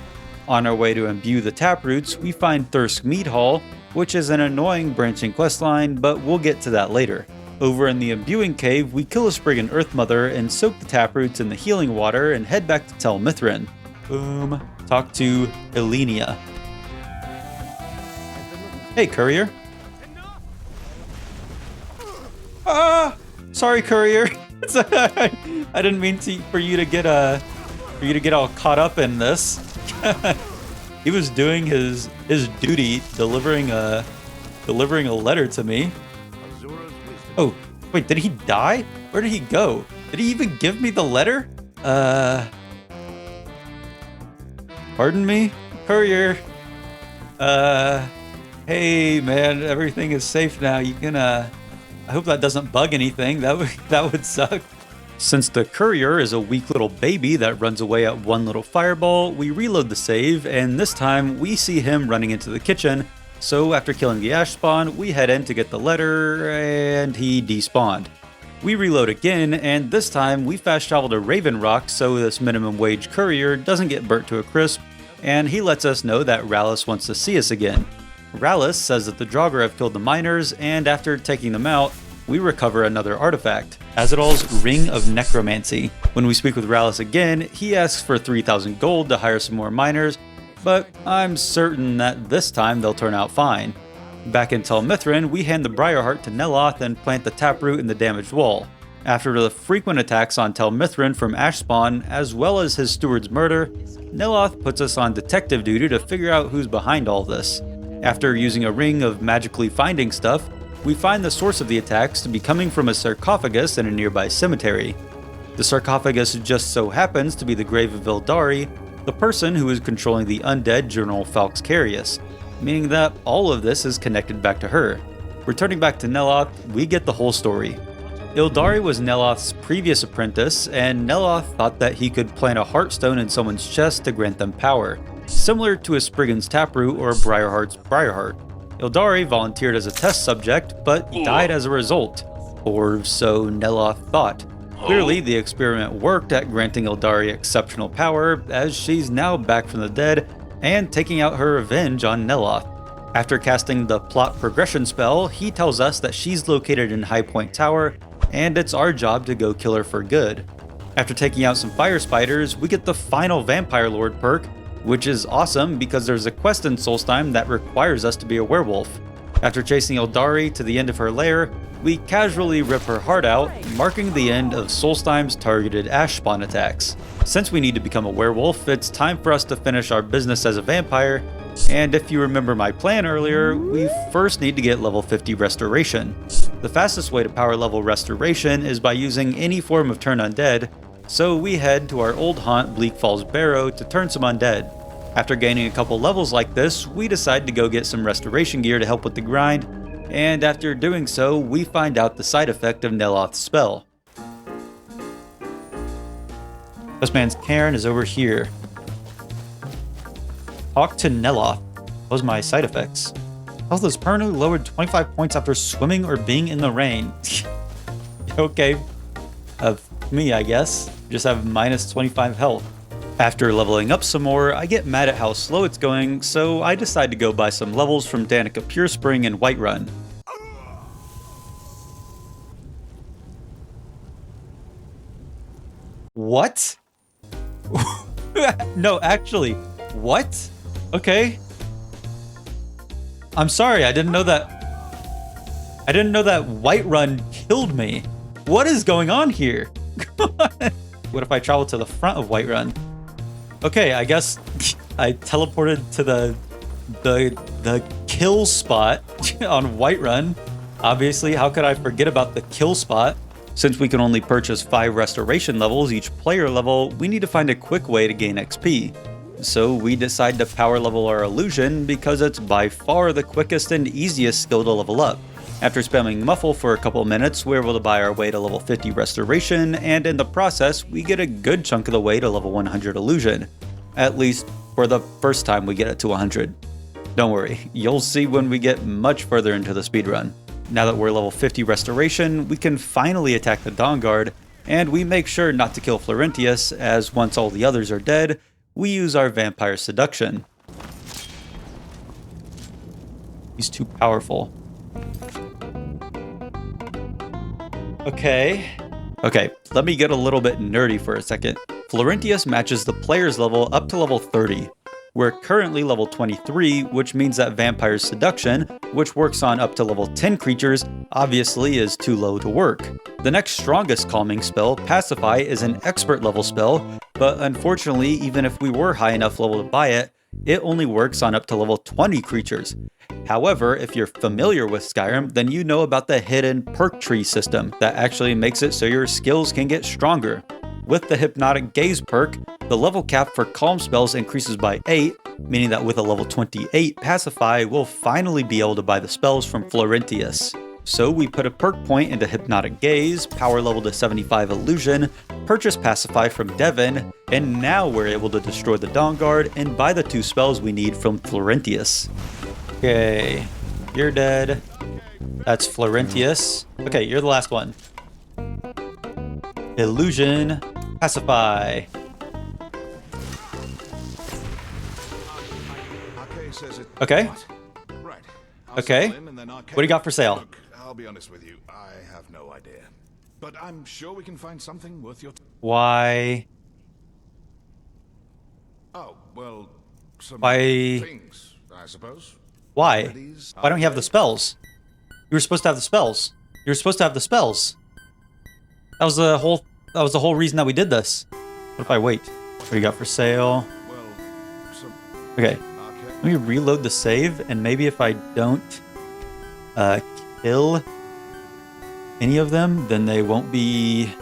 On our way to imbue the taproots, we find Thirsk Mead Hall, which is an annoying branching questline, but we'll get to that later. Over in the imbuing cave, we kill a Spriggan Earth Mother and soak the taproots in the healing water and head back to Tel Mithrin. Boom. Talk to Elenia. Hey, courier. Sorry, courier. I didn't mean for you to get all caught up in this. He was doing his duty, delivering a letter to me. Oh, wait, did he die? Where did he go? Did he even give me the letter? Pardon me, courier. Hey man, everything is safe now. You can I hope that doesn't bug anything. That would suck. Since the courier is a weak little baby that runs away at one little fireball, we reload the save, and this time we see him running into the kitchen. So after killing the ash spawn, we head in to get the letter, and he despawned. We reload again, and this time we fast travel to Raven Rock so this minimum wage courier doesn't get burnt to a crisp, and he lets us know that Rallis wants to see us again. Rallis says that the Draugr have killed the miners, and after taking them out, we recover another artifact, Azadol's Ring of Necromancy. When we speak with Rallis again, he asks for 3,000 gold to hire some more miners, but I'm certain that this time they'll turn out fine. Back in Tel Mithrin, we hand the Briarheart to Neloth and plant the taproot in the damaged wall. After the frequent attacks on Tel Mithrin from Ashspawn, as well as his steward's murder, Neloth puts us on detective duty to figure out who's behind all this. After using a ring of magically finding stuff, we find the source of the attacks to be coming from a sarcophagus in a nearby cemetery. The sarcophagus just so happens to be the grave of Ildari, the person who is controlling the undead General Falkreath, meaning that all of this is connected back to her. Returning back to Neloth, we get the whole story. Ildari was Neloth's previous apprentice, and Neloth thought that he could plant a heartstone in someone's chest to grant them power, similar to a Spriggan's taproot or Briarheart's Briarheart. Ildari volunteered as a test subject, but died as a result, or so Neloth thought. Clearly, the experiment worked at granting Ildari exceptional power, as she's now back from the dead and taking out her revenge on Neloth. After casting the plot progression spell, he tells us that she's located in High Point Tower, and it's our job to go kill her for good. After taking out some fire spiders, we get the final Vampire Lord perk, which is awesome because there's a quest in Solstheim that requires us to be a werewolf. After chasing Ildari to the end of her lair, we casually rip her heart out, marking the end of Solstheim's targeted Ashspawn attacks. Since we need to become a werewolf, it's time for us to finish our business as a vampire, and if you remember my plan earlier, we first need to get level 50 Restoration. The fastest way to power level Restoration is by using any form of Turn Undead, so we head to our old haunt Bleak Falls Barrow to turn some undead. After gaining a couple levels like this, we decide to go get some restoration gear to help with the grind, and after doing so, we find out the side effect of Neloth's spell. This man's cairn is over here. Talk to Neloth. Those are my side effects. Health is permanently lowered 25 points after swimming or being in the rain. Okay. Me, I guess. Just have minus 25 health. After leveling up some more, I get mad at how slow it's going, so I decide to go buy some levels from Danica Purespring and Whiterun. What? No, actually, what? Okay. I'm sorry, I didn't know that Whiterun killed me. What is going on here? What if I travel to the front of Whiterun? Okay, I guess I teleported to the kill spot on Whiterun. Obviously, how could I forget about the kill spot? Since we can only purchase 5 restoration levels each player level, we need to find a quick way to gain XP. So we decide to power level our illusion because it's by far the quickest and easiest skill to level up. After spamming Muffle for a couple minutes, we're able to buy our way to level 50 Restoration, and in the process, we get a good chunk of the way to level 100 Illusion. At least, for the first time we get it to 100. Don't worry, you'll see when we get much further into the speedrun. Now that we're level 50 Restoration, we can finally attack the Dawnguard, and we make sure not to kill Florentius, as once all the others are dead, we use our Vampire Seduction. He's too powerful. Okay, let me get a little bit nerdy for a second. Florentius matches the player's level up to level 30. We're currently level 23, which means that Vampire Seduction, which works on up to level 10 creatures, obviously is too low to work. The next strongest calming spell, Pacify, is an expert level spell, but unfortunately, even if we were high enough level to buy it, it only works on up to level 20 creatures. However, if you're familiar with Skyrim, then you know about the hidden perk tree system that actually makes it so your skills can get stronger. With the Hypnotic Gaze perk, the level cap for calm spells increases by 8, meaning that with a level 28 Pacify, we'll finally be able to buy the spells from Florentius. So we put a perk point into Hypnotic Gaze, power level to 75 Illusion, purchase Pacify from Devon, and now we're able to destroy the Dawnguard and buy the 2 spells we need from Florentius. Okay, you're dead. That's Florentius. Okay, you're the last one. Illusion, Pacify. Okay. Right. Okay. What do you got for sale? Look, I'll be honest with you. I have no idea. But I'm sure we can find something worth your Why? Oh, well, some Why? things, I suppose. Why? Why don't you have the spells? You were supposed to have the spells. You were supposed to have the spells. That was the whole reason that we did this. What if I wait? What do you got for sale? Okay. Let me reload the save, and maybe if I don't kill any of them, then they won't be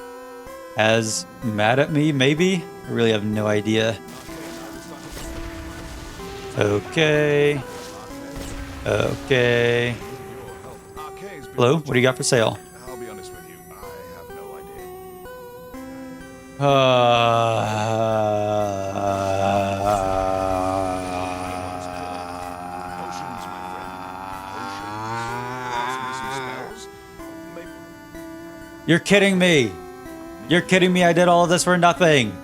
as mad at me, maybe? I really have no idea. Okay. Okay. Hello, what do you got for sale? I'll be honest with you, I have no idea. Potions, my friend. Potions. Some spells. Maybe. You're kidding me. You're kidding me. I did all of this for nothing.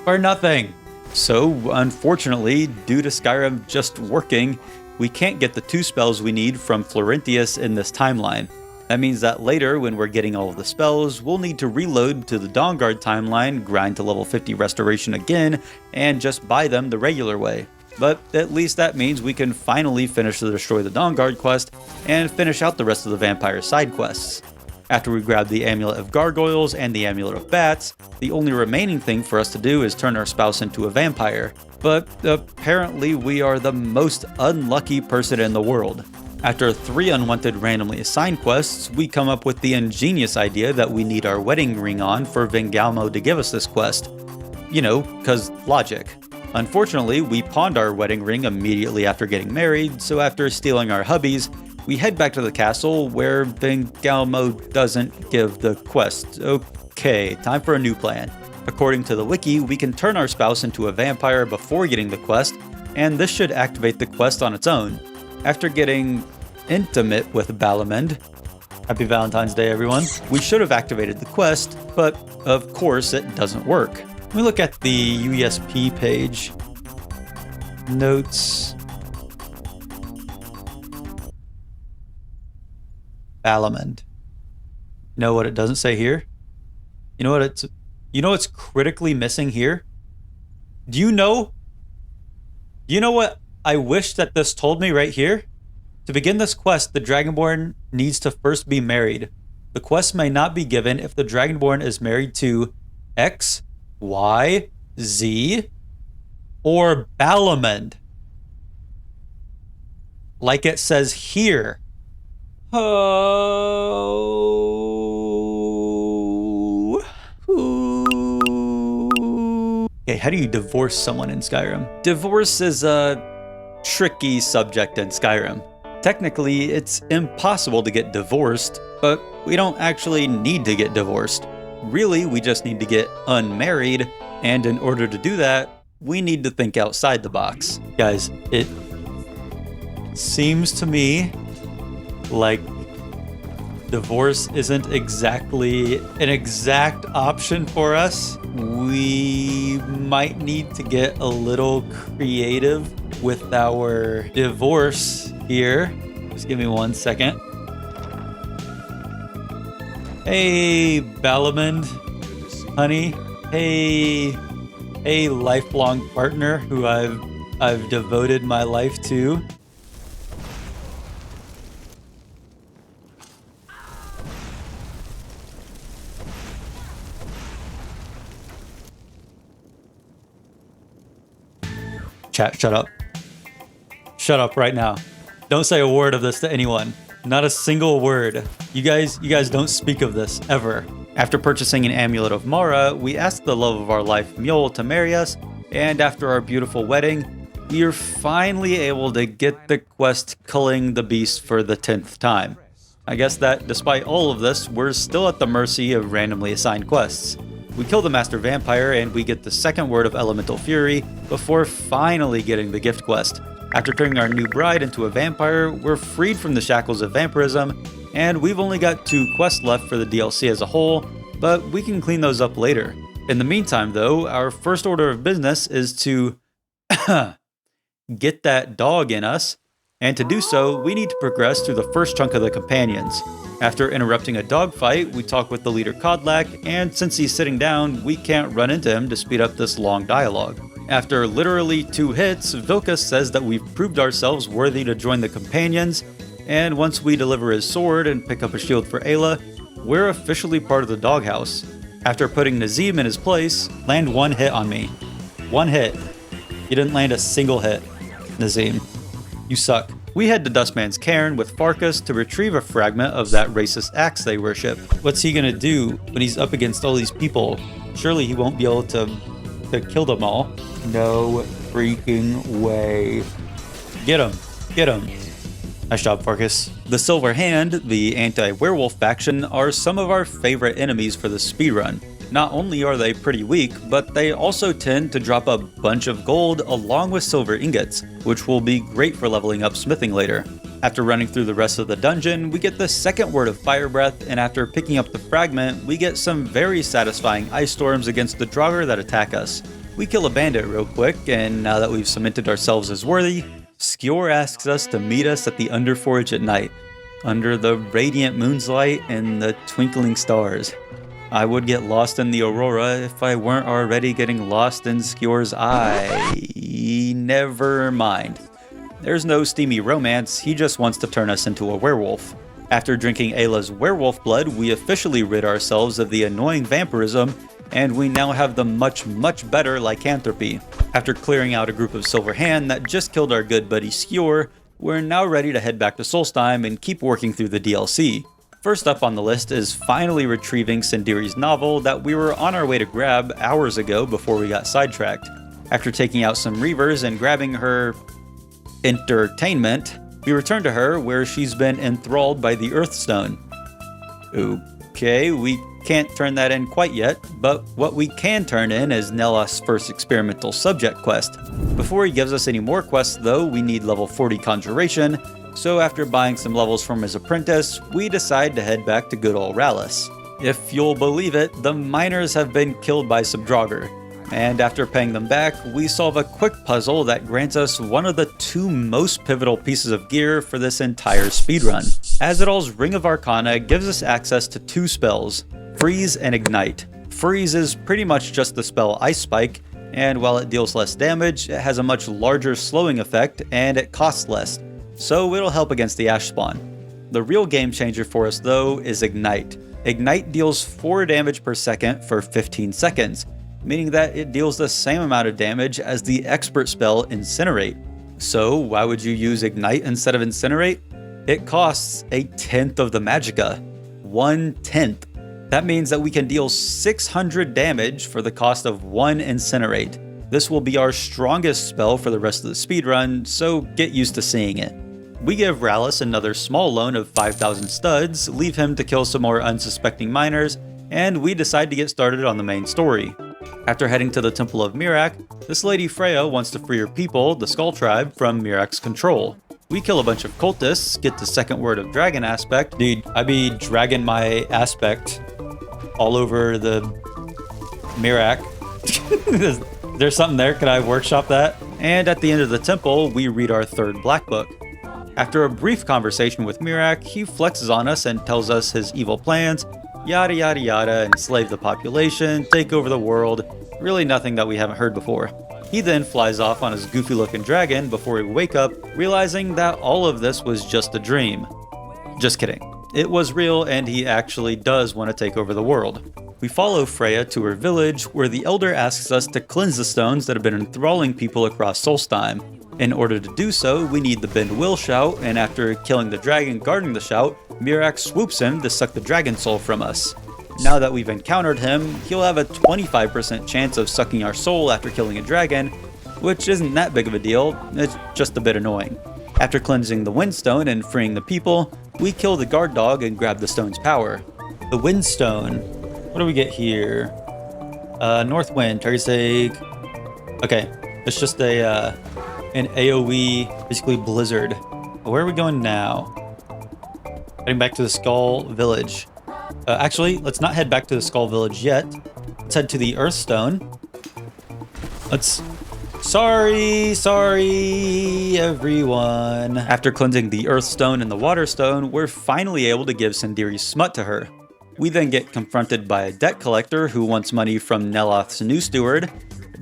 For nothing. So, unfortunately, due to Skyrim just working, we can't get the 2 spells we need from Florentius in this timeline. That means that later, when we're getting all of the spells, we'll need to reload to the Dawnguard timeline, grind to level 50 restoration again, and just buy them the regular way. But at least that means we can finally finish the Destroy the Dawnguard quest and finish out the rest of the vampire side quests. After we grab the Amulet of Gargoyles and the Amulet of Bats, the only remaining thing for us to do is turn our spouse into a vampire. But apparently we are the most unlucky person in the world. After 3 unwanted randomly assigned quests, we come up with the ingenious idea that we need our wedding ring on for Vingalmo to give us this quest. You know, cause logic. Unfortunately, we pawned our wedding ring immediately after getting married, so after stealing our hubbies, we head back to the castle where Vingalmo doesn't give the quest. Okay, time for a new plan. According to the wiki, we can turn our spouse into a vampire before getting the quest, and this should activate the quest on its own. After getting intimate with Balamend, happy Valentine's Day everyone, we should have activated the quest, but of course it doesn't work. We look at the UESP page. Notes. Balamend. You know what it doesn't say here? You know what's critically missing here? Do you know what I wish that this told me right here? To begin this quest, the Dragonborn needs to first be married. The quest may not be given if the Dragonborn is married to X, Y, Z, or Balamend. Like it says here. Oh. Okay, how do you divorce someone in Skyrim? Divorce is a tricky subject in Skyrim. Technically, it's impossible to get divorced, but we don't actually need to get divorced. Really, we just need to get unmarried, and in order to do that, we need to think outside the box. Guys, it seems to me like divorce isn't exactly an exact option for us. We might need to get a little creative with our divorce here. Just give me 1 second. Hey, Balamend, honey. Hey, lifelong partner who I've devoted my life to. Chat, shut up. Shut up right now. Don't say a word of this to anyone. Not a single word. You guys don't speak of this, ever. After purchasing an amulet of Mora, we asked the love of our life, Mule, to marry us, and after our beautiful wedding, we are finally able to get the quest culling the beast for the 10th time. I guess that, despite all of this, we're still at the mercy of randomly assigned quests. We kill the Master Vampire and we get the second word of Elemental Fury before finally getting the gift quest. After turning our new bride into a vampire, we're freed from the shackles of vampirism, and we've only got 2 quests left for the DLC as a whole, but we can clean those up later. In the meantime though, our first order of business is to get that dog in us, and to do so, we need to progress through the first chunk of the companions. After interrupting a dogfight, we talk with the leader Kodlak, and since he's sitting down, we can't run into him to speed up this long dialogue. After literally 2 hits, Vilkas says that we've proved ourselves worthy to join the companions, and once we deliver his sword and pick up a shield for Ayla, we're officially part of the doghouse. After putting Nazim in his place, land 1 hit on me. 1 hit. You didn't land a single hit, Nazim. You suck. We head to Dustman's Cairn with Farkas to retrieve a fragment of that racist axe they worship. What's he gonna do when he's up against all these people? Surely he won't be able to kill them all. No freaking way. Get him. Get him. Nice job, Farkas. The Silver Hand, the anti-werewolf faction, are some of our favorite enemies for the speedrun. Not only are they pretty weak, but they also tend to drop a bunch of gold along with silver ingots, which will be great for leveling up smithing later. After running through the rest of the dungeon, we get the second word of fire breath, and after picking up the fragment, we get some very satisfying ice storms against the Draugr that attack us. We kill a bandit real quick, and now that we've cemented ourselves as worthy, Skjor asks us to meet us at the Underforge at night, under the radiant moon's light and the twinkling stars. I would get lost in the aurora if I weren't already getting lost in Skjor's eye. Never mind. There's no steamy romance, he just wants to turn us into a werewolf. After drinking Ayla's werewolf blood, we officially rid ourselves of the annoying vampirism, and we now have the much better lycanthropy. After clearing out a group of Silver Hand that just killed our good buddy Skjor, we're now ready to head back to Solstheim and keep working through the DLC. First up on the list is finally retrieving Sindiri's novel that we were on our way to grab hours ago before we got sidetracked. After taking out some reavers and grabbing her entertainment, we return to her where she's been enthralled by the Earthstone. Okay, we can't turn that in quite yet, but what we can turn in is Neloth's first experimental subject quest. Before he gives us any more quests though, we need level 40 Conjuration, so after buying some levels from his apprentice, we decide to head back to good old Rallis. If you'll believe it, the miners have been killed by some Draugr, and after paying them back, we solve a quick puzzle that grants us one of the 2 most pivotal pieces of gear for this entire speedrun. Azadal's Ring of Arcana gives us access to 2 spells, Freeze and Ignite. Freeze is pretty much just the spell Ice Spike, and while it deals less damage, it has a much larger slowing effect and it costs less, so it'll help against the Ash Spawn. The real game changer for us though is Ignite. Ignite deals 4 damage per second for 15 seconds, meaning that it deals the same amount of damage as the expert spell Incinerate. So why would you use Ignite instead of Incinerate? It costs 1/10 of the magicka. 1/10. That means that we can deal 600 damage for the cost of 1 Incinerate. This will be our strongest spell for the rest of the speedrun, so get used to seeing it. We give Rallis another small loan of 5,000 studs, leave him to kill some more unsuspecting miners, and we decide to get started on the main story. After heading to the Temple of Miraak, this lady Freya wants to free her people, the Skull Tribe, from Miraak's control. We kill a bunch of cultists, get the second word of dragon aspect. Dude, I be dragging my aspect all over the Miraak. There's something there, can I workshop that? And at the end of the temple, we read our 3rd black book. After a brief conversation with Miraak, he flexes on us and tells us his evil plans, yada yada yada, enslave the population, take over the world, really nothing that we haven't heard before. He then flies off on his goofy looking dragon before we wake up, realizing that all of this was just a dream. Just kidding. It was real and he actually does want to take over the world. We follow Freya to her village where the elder asks us to cleanse the stones that have been enthralling people across Solstheim. In order to do so, we need the Bend Will Shout, and after killing the dragon guarding the shout, Miraak swoops him to suck the dragon soul from us. Now that we've encountered him, he'll have a 25% chance of sucking our soul after killing a dragon, which isn't that big of a deal, it's just a bit annoying. After cleansing the Windstone and freeing the people, we kill the guard dog and grab the stone's power. The Windstone, what do we get here? North Wind, target stake. Okay, it's just an AoE, basically blizzard. Where are we going now? Heading back to the Skull Village. Actually, let's not head back to the Skull Village yet. Let's head to the Earthstone. Sorry, everyone. After cleansing the Earthstone and the Waterstone, we're finally able to give Sindiri Smut to her. We then get confronted by a debt collector who wants money from Neloth's new steward,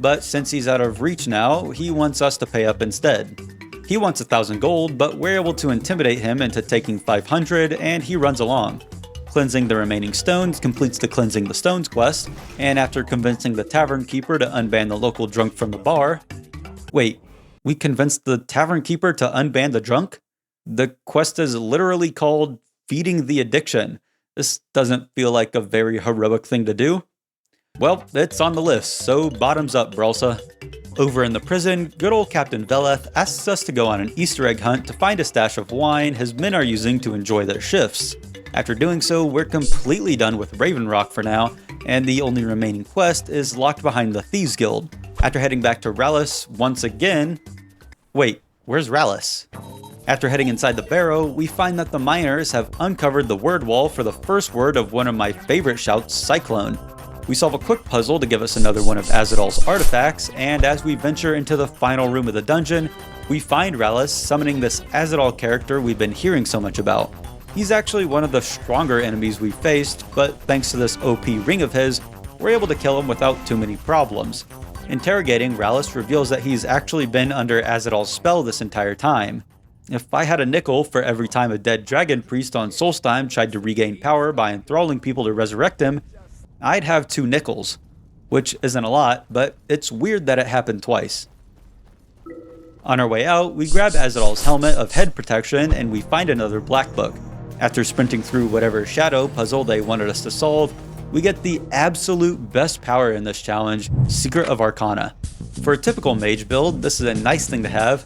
but since he's out of reach now, he wants us to pay up instead. He wants 1,000 gold, but we're able to intimidate him into taking 500, and he runs along. Cleansing the remaining stones completes the Cleansing the Stones quest, and after convincing the tavern keeper to unban the local drunk from the bar... Wait, we convinced the tavern keeper to unban the drunk? The quest is literally called Feeding the Addiction. This doesn't feel like a very heroic thing to do. Well, it's on the list, so bottoms up, Brelsa. Over in the prison, good old Captain Veleth asks us to go on an Easter egg hunt to find a stash of wine his men are using to enjoy their shifts. After doing so, we're completely done with Raven Rock for now, and the only remaining quest is locked behind the Thieves Guild. After heading back to Rallis once again... Wait, where's Rallis? After heading inside the barrow, we find that the miners have uncovered the word wall for the first word of one of my favorite shouts, Cyclone. We solve a quick puzzle to give us another one of Azadol's artifacts, and as we venture into the final room of the dungeon, we find Rallis summoning this Azadol character we've been hearing so much about. He's actually one of the stronger enemies we've faced, but thanks to this OP ring of his, we're able to kill him without too many problems. Interrogating Rallis reveals that he's actually been under Azadol's spell this entire time. If I had a nickel for every time a dead dragon priest on Solstheim tried to regain power by enthralling people to resurrect him, I'd have 2 nickels. Which isn't a lot, but it's weird that it happened twice. On our way out, we grab Azadol's helmet of head protection and we find another black book. After sprinting through whatever shadow puzzle they wanted us to solve, we get the absolute best power in this challenge, Secret of Arcana. For a typical mage build, this is a nice thing to have,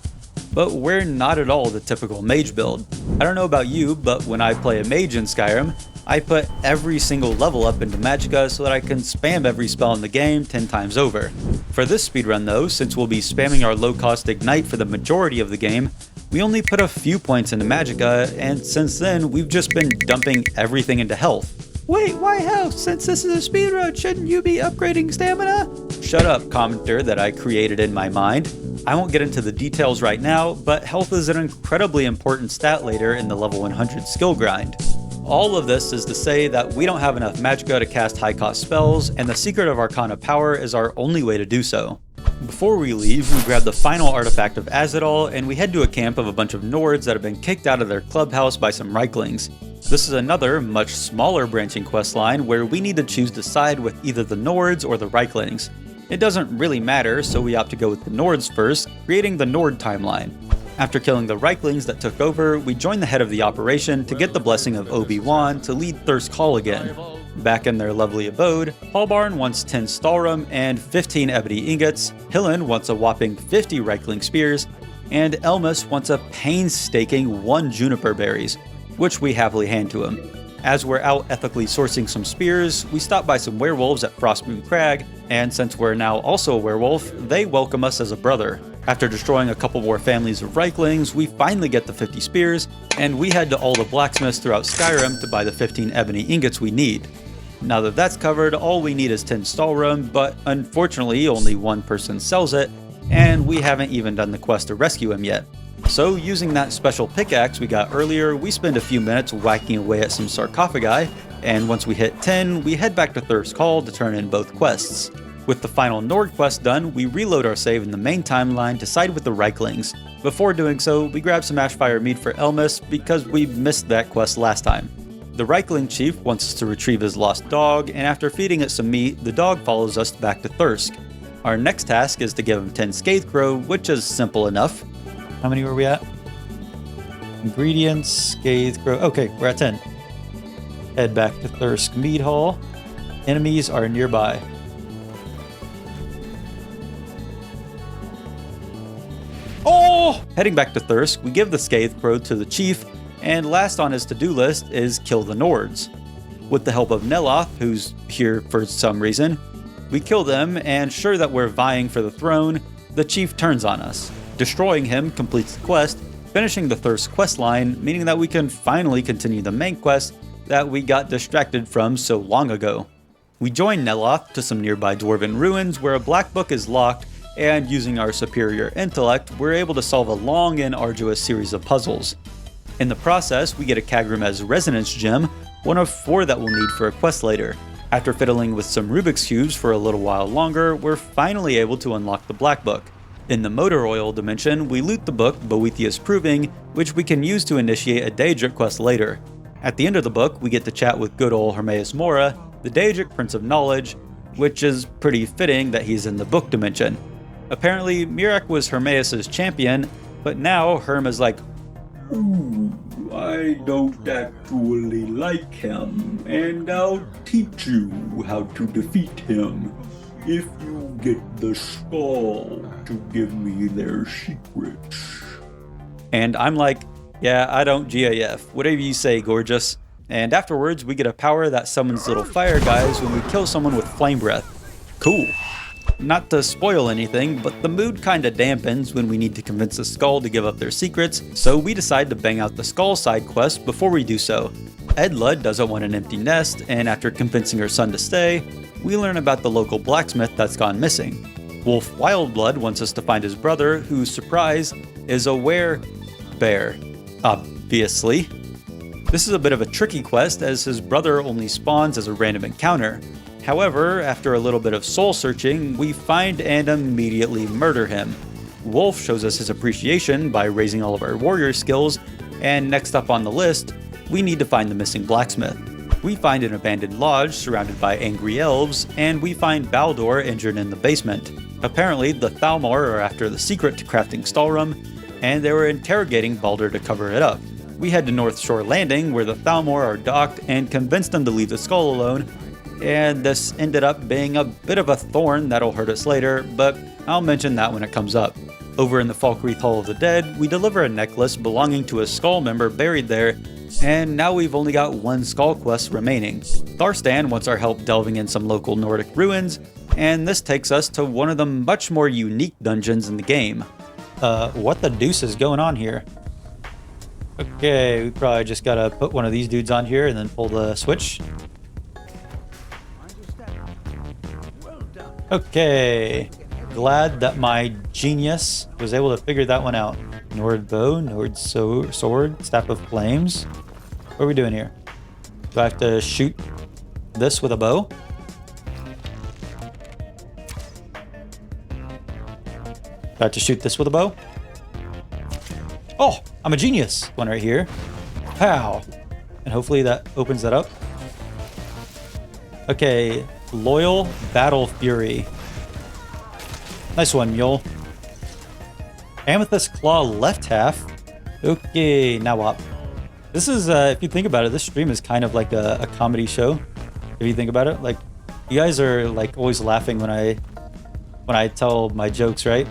but we're not at all the typical mage build. I don't know about you, but when I play a mage in Skyrim, I put every single level up into Magicka so that I can spam every spell in the game 10 times over. For this speedrun though, since we'll be spamming our low-cost Ignite for the majority of the game, we only put a few points into Magicka, and since then, we've just been dumping everything into health. Wait, why health? Since this is a speedrun, shouldn't you be upgrading stamina? Shut up, commenter that I created in my mind. I won't get into the details right now, but health is an incredibly important stat later in the level 100 skill grind. All of this is to say that we don't have enough Magicka to cast high-cost spells, and the Secret of Arcana power is our only way to do so. Before we leave, we grab the final artifact of Azadol, and we head to a camp of a bunch of Nords that have been kicked out of their clubhouse by some Reiklings. This is another, much smaller branching questline where we need to choose to side with either the Nords or the Reiklings. It doesn't really matter, so we opt to go with the Nords first, creating the Nord timeline. After killing the Reiklings that took over, we join the head of the operation to get the blessing of Obi-Wan to lead Thirsk Hall again. Back in their lovely abode, Hallbarn wants 10 Stalrum and 15 ebony ingots, Hillen wants a whopping 50 Reikling spears, and Elmas wants a painstaking 1 juniper berries, which we happily hand to him. As we're out ethically sourcing some spears, we stop by some werewolves at Frostmoon Crag, and since we're now also a werewolf, they welcome us as a brother. After destroying a couple more families of Reiklings, we finally get the 50 spears, and we head to all the blacksmiths throughout Skyrim to buy the 15 ebony ingots we need. Now that that's covered, all we need is 10 Stalrum, but unfortunately only one person sells it, and we haven't even done the quest to rescue him yet. So using that special pickaxe we got earlier, we spend a few minutes whacking away at some sarcophagi, and once we hit 10, we head back to Thirsk Hall to turn in both quests. With the final Nord quest done, we reload our save in the main timeline to side with the Reiklings. Before doing so, we grab some Ashfire mead for Elmas because we missed that quest last time. The Reikling chief wants us to retrieve his lost dog, and after feeding it some meat, the dog follows us back to Thirsk. Our next task is to give him 10 Scathecrow, which is simple enough. How many were we at? Ingredients, Scathecrow. Okay, we're at 10. Head back to Thirsk Mead Hall. Enemies are nearby. Oh! Heading back to Thirsk, we give the Scathecrow to the chief, and last on his to-do list is kill the Nords. With the help of Neloth, who's here for some reason, we kill them, and sure that we're vying for the throne, the chief turns on us. Destroying him completes the quest, finishing the Thirsk questline, meaning that we can finally continue the main quest that we got distracted from so long ago. We join Neloth to some nearby dwarven ruins where a black book is locked, and using our superior intellect, we're able to solve a long and arduous series of puzzles. In the process, we get a Kagrimez Resonance Gem, one of 4 that we'll need for a quest later. After fiddling with some Rubik's Cubes for a little while longer, we're finally able to unlock the Black Book. In the Motor Oil dimension, we loot the book Boethius Proving, which we can use to initiate a Daedric quest later. At the end of the book, we get to chat with good old Hermaeus Mora, the Daedric Prince of Knowledge, which is pretty fitting that he's in the book dimension. Apparently, Mirac was Hermaeus' champion, but now Herm is like, "Ooh, I don't actually like him, and I'll teach you how to defeat him if you get the skull to give me their secrets." And I'm like, yeah, I don't GAF. Whatever you say, gorgeous. And afterwards, we get a power that summons little fire guys when we kill someone with flame breath. Cool. Not to spoil anything, but the mood kinda dampens when we need to convince the Skull to give up their secrets, so we decide to bang out the Skull side quest before we do so. Edla doesn't want an empty nest, and after convincing her son to stay, we learn about the local blacksmith that's gone missing. Wolf Wildblood wants us to find his brother, who, surprise, is a were-bear. Obviously. This is a bit of a tricky quest, as his brother only spawns as a random encounter. However, after a little bit of soul searching, we find and immediately murder him. Wolf shows us his appreciation by raising all of our warrior skills, and next up on the list, we need to find the missing blacksmith. We find an abandoned lodge surrounded by angry elves, and we find Baldur injured in the basement. Apparently, the Thalmor are after the secret to crafting Stalrum, and they were interrogating Baldur to cover it up. We head to North Shore Landing, where the Thalmor are docked, and convince them to leave the skull alone, and this ended up being a bit of a thorn that'll hurt us later, but I'll mention that when it comes up. Over in the Falkreath Hall of the Dead, we deliver a necklace belonging to a skull member buried there, and now we've only got one skull quest remaining. Tharstan wants our help delving in some local Nordic ruins, and this takes us to one of the much more unique dungeons in the game. What the deuce is going on here? Okay, we probably just gotta put one of these dudes on here and then pull the switch. Okay, glad that my genius was able to figure that one out. Nord bow, Nord sword, staff of flames. What are we doing here? Do I have to shoot this with a bow? Do I have to shoot this with a bow? Oh, I'm a genius. One right here. Pow. And hopefully that opens that up. Okay, Loyal Battle Fury. Nice one, Mule. Amethyst Claw left half. Okay, now what? This is, if you think about it, this stream is kind of like a comedy show. If you think about it, like, you guys are like always laughing when I tell my jokes, right?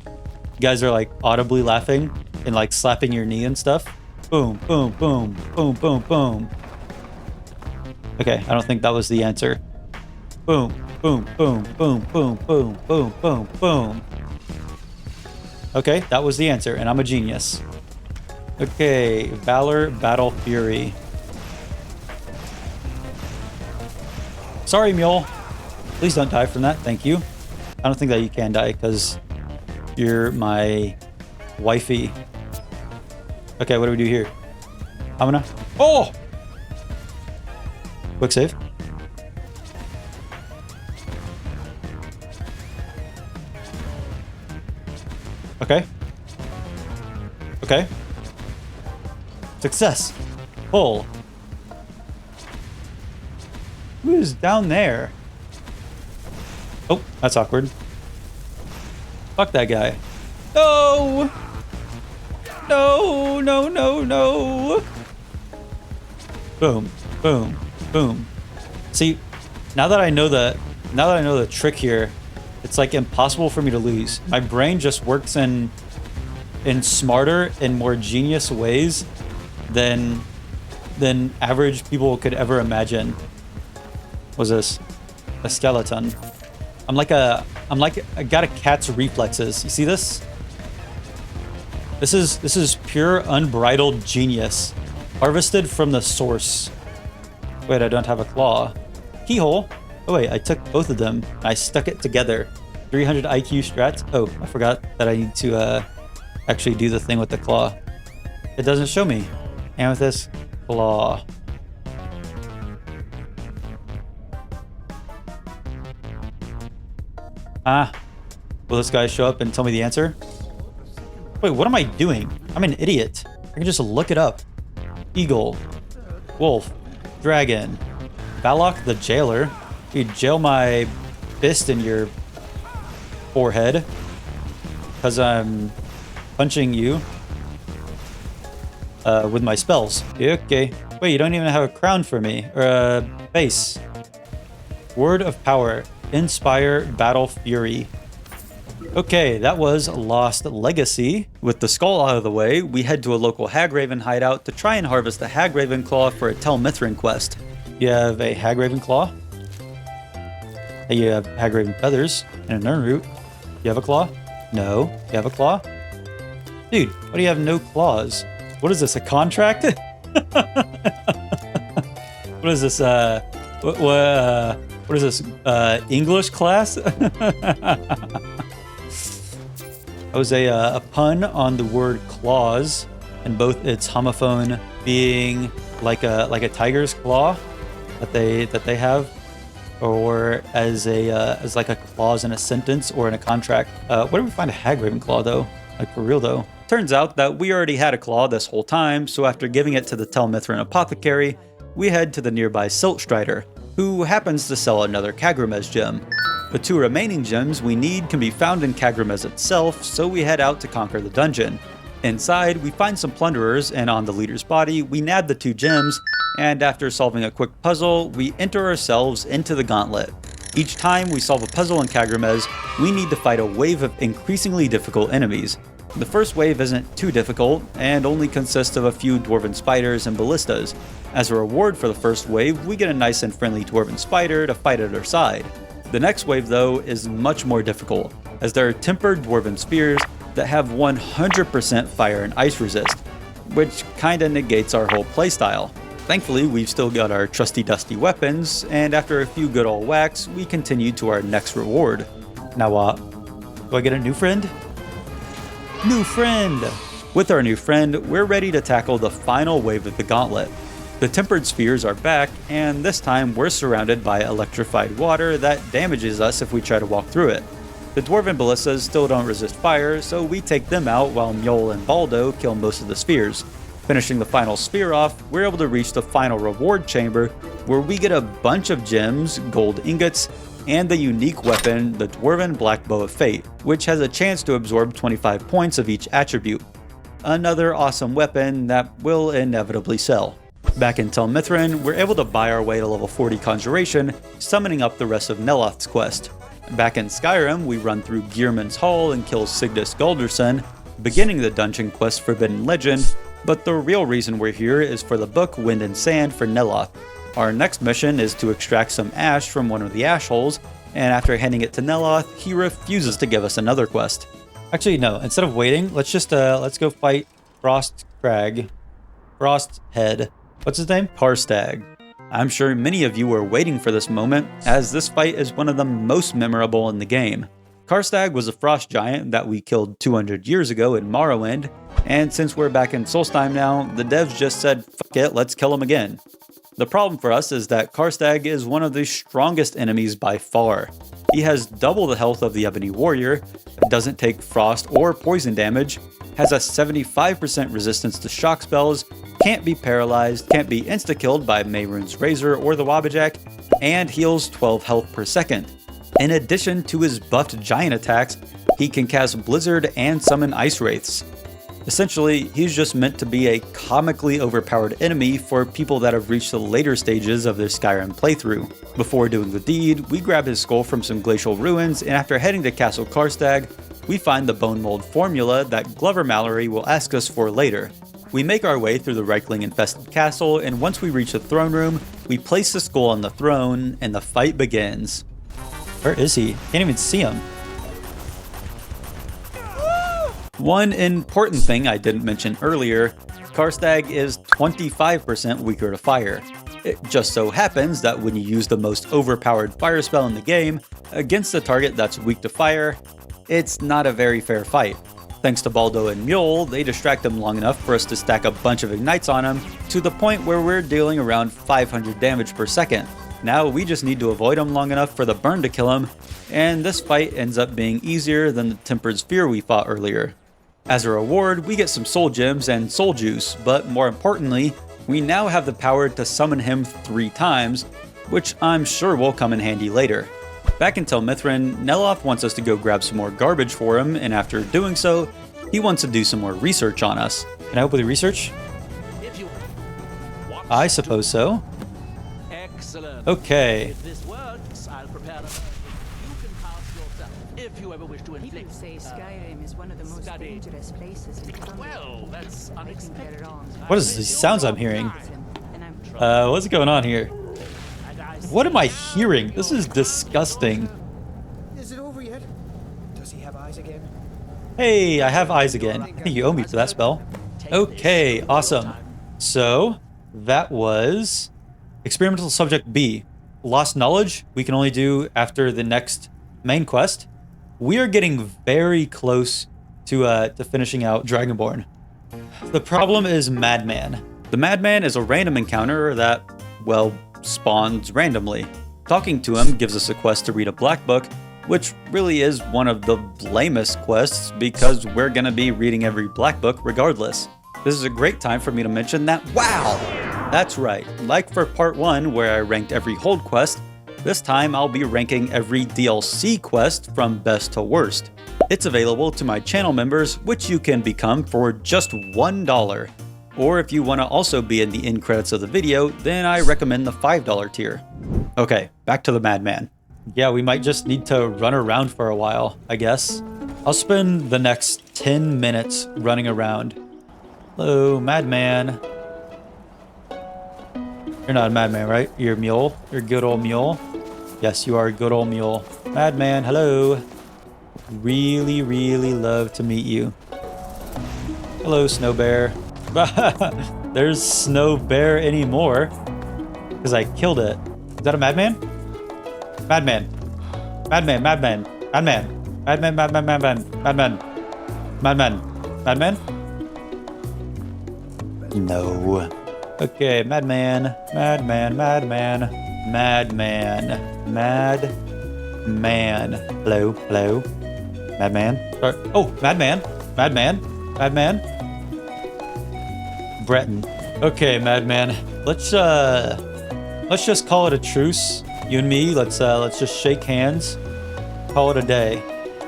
You guys are like audibly laughing and like slapping your knee and stuff. Boom, boom, boom, boom, boom, boom. Okay, I don't think that was the answer. Boom, boom, boom, boom, boom, boom, boom, boom, boom. Okay, that was the answer, and I'm a genius. Okay, Valor, Battle Fury. Sorry, Mule. Please don't die from that, thank you. I don't think that you can die, because you're my wifey. Okay, what do we do here? I'm gonna... Oh! Quick save. Okay. Okay. Success. Pull. Who is down there? Oh, that's awkward. Fuck that guy. No! No, no, no, no. Boom, boom, boom. See, now that I know the trick here, it's like impossible for me to lose. My brain just works in smarter and more genius ways than average people could ever imagine. What's this? A skeleton. I got a cat's reflexes. You see this? This is pure unbridled genius. Harvested from the source. Wait, I don't have a claw. Keyhole. Oh wait, I took both of them. I stuck it together. 300 IQ strats. Oh, I forgot that I need to actually do the thing with the claw. It doesn't show me. Amethyst claw. Ah, will this guy show up and tell me the answer? Wait, what am I doing? I'm an idiot. I can just look it up. Eagle, wolf, dragon, Balok the jailer. You jail my fist in your forehead because I'm punching you with my spells. Okay. Wait, you don't even have a crown for me or a base. Word of power. Inspire battle fury. Okay, that was Lost Legacy. With the skull out of the way, we head to a local Hagraven hideout to try and harvest the Hagraven Claw for a Tel Mithryn quest. You have a Hagraven Claw. You have Hagraven Feathers and an Nirnroot. You have a claw? No. You have a claw? Dude, why do you have no claws? What is this, a contract? What is this, what is this, English class? That was a pun on the word claws, and both its homophone being like a tiger's claw that they have, or as like a clause in a sentence or in a contract. Where do we find a Hagraven claw though? Like for real though. Turns out that we already had a claw this whole time, so after giving it to the Tel Mithryn apothecary, we head to the nearby Siltstrider, who happens to sell another Kagramez gem. The 2 remaining gems we need can be found in Kagramez itself, so we head out to conquer the dungeon. Inside, we find some plunderers, and on the leader's body, we nab the 2 gems, and after solving a quick puzzle, we enter ourselves into the gauntlet. Each time we solve a puzzle in Kagramez, we need to fight a wave of increasingly difficult enemies. The first wave isn't too difficult, and only consists of a few dwarven spiders and ballistas. As a reward for the first wave, we get a nice and friendly dwarven spider to fight at our side. The next wave, though, is much more difficult, as there are tempered dwarven spears that have 100% fire and ice resist, which kinda negates our whole playstyle. Thankfully, we've still got our trusty dusty weapons, and after a few good old whacks, we continue to our next reward. Now do I get a new friend? New friend! With our new friend, we're ready to tackle the final wave of the gauntlet. The tempered spheres are back, and this time we're surrounded by electrified water that damages us if we try to walk through it. The dwarven ballistas still don't resist fire, so we take them out while Mjol and Baldo kill most of the spheres. Finishing the final sphere off, we're able to reach the final reward chamber, where we get a bunch of gems, gold ingots, and the unique weapon, the Dwarven Black Bow of Fate, which has a chance to absorb 25 points of each attribute. Another awesome weapon that will inevitably sell. Back in Tel Mithryn, we're able to buy our way to level 40 Conjuration, summoning up the rest of Neloth's quest. Back in Skyrim, we run through Gearman's Hall and kill Sigdus Galderson, beginning the dungeon quest Forbidden Legend, but the real reason we're here is for the book Wind and Sand for Neloth. Our next mission is to extract some ash from one of the ash holes, and after handing it to Neloth, he refuses to give us another quest. Actually, no, instead of waiting, let's go fight Frosthead. What's his name? Karstag. I'm sure many of you were waiting for this moment, as this fight is one of the most memorable in the game. Karstag was a frost giant that we killed 200 years ago in Morrowind, and since we're back in Solstheim now, the devs just said, fuck it, let's kill him again. The problem for us is that Karstag is one of the strongest enemies by far. He has double the health of the Ebony Warrior, doesn't take frost or poison damage, has a 75% resistance to shock spells, can't be paralyzed, can't be insta-killed by Mehrunes Razor or the Wabbajack, and heals 12 health per second. In addition to his buffed giant attacks, he can cast Blizzard and summon Ice Wraiths. Essentially, he's just meant to be a comically overpowered enemy for people that have reached the later stages of their Skyrim playthrough. Before doing the deed, we grab his skull from some glacial ruins, and after heading to Castle Karstag, we find the bone mold formula that Glover Mallory will ask us for later. We make our way through the Reichling-infested castle, and once we reach the throne room, we place the skull on the throne, and the fight begins. Where is he? Can't even see him. One important thing I didn't mention earlier, Karstag is 25% weaker to fire. It just so happens that when you use the most overpowered fire spell in the game against a target that's weak to fire, it's not a very fair fight. Thanks to Baldo and Mjol, they distract him long enough for us to stack a bunch of ignites on him, to the point where we're dealing around 500 damage per second. Now we just need to avoid him long enough for the burn to kill him, and this fight ends up being easier than the Tempered Sphere we fought earlier. As a reward, we get some soul gems and soul juice, but more importantly, we now have the power to summon him 3 times, which I'm sure will come in handy later. Back in Tel Mithryn, Neloth wants us to go grab some more garbage for him, and after doing so, he wants to do some more research on us. Can I help with the research? I suppose so. Excellent. Okay. If this works, I'll prepare a you can pass yourself if you ever wish to People inflict. say Skyrim is one of the most study. dangerous places in the Well, that's I think unexpected. they're wrong. What is these sounds I'm hearing? And I'm What's going on here? And I What am I hearing? This is disgusting. Is it over yet? Does he have eyes again? Hey, I have eyes again. I think you owe me for that spell. Okay, awesome. So, that was Experimental Subject B. Lost Knowledge, we can only do after the next main quest. We are getting very close to finishing out Dragonborn. The problem is Madman. The Madman is a random encounter that, well, spawns randomly. Talking to him gives us a quest to read a black book, which really is one of the lamest quests because we're gonna be reading every black book regardless. This is a great time for me to mention that, wow! That's right, like for part 1 where I ranked every hold quest, this time I'll be ranking every DLC quest from best to worst. It's available to my channel members, which you can become for just $1. Or if you want to also be in the end credits of the video, then I recommend the $5 tier. Okay, back to the Madman. Yeah, we might just need to run around for a while, I guess. I'll spend the next 10 minutes running around. Hello, Madman. You're not a madman, right? You're a mule? You're a good old mule? Yes, you are a good old mule. Madman, hello. Really, really love to meet you. Hello, Snow Bear. There's Snow Bear anymore. Because I killed it. Is that a madman? Madman. Madman, madman, madman. Madman, madman, madman, madman. Madman. Madman? No. Okay, madman, madman, madman, madman, madman. Hello, hello, madman. Sorry. Oh, madman, madman, madman. Breton. Okay, madman. Let's just call it a truce. You and me. Let's just shake hands. Call it a day.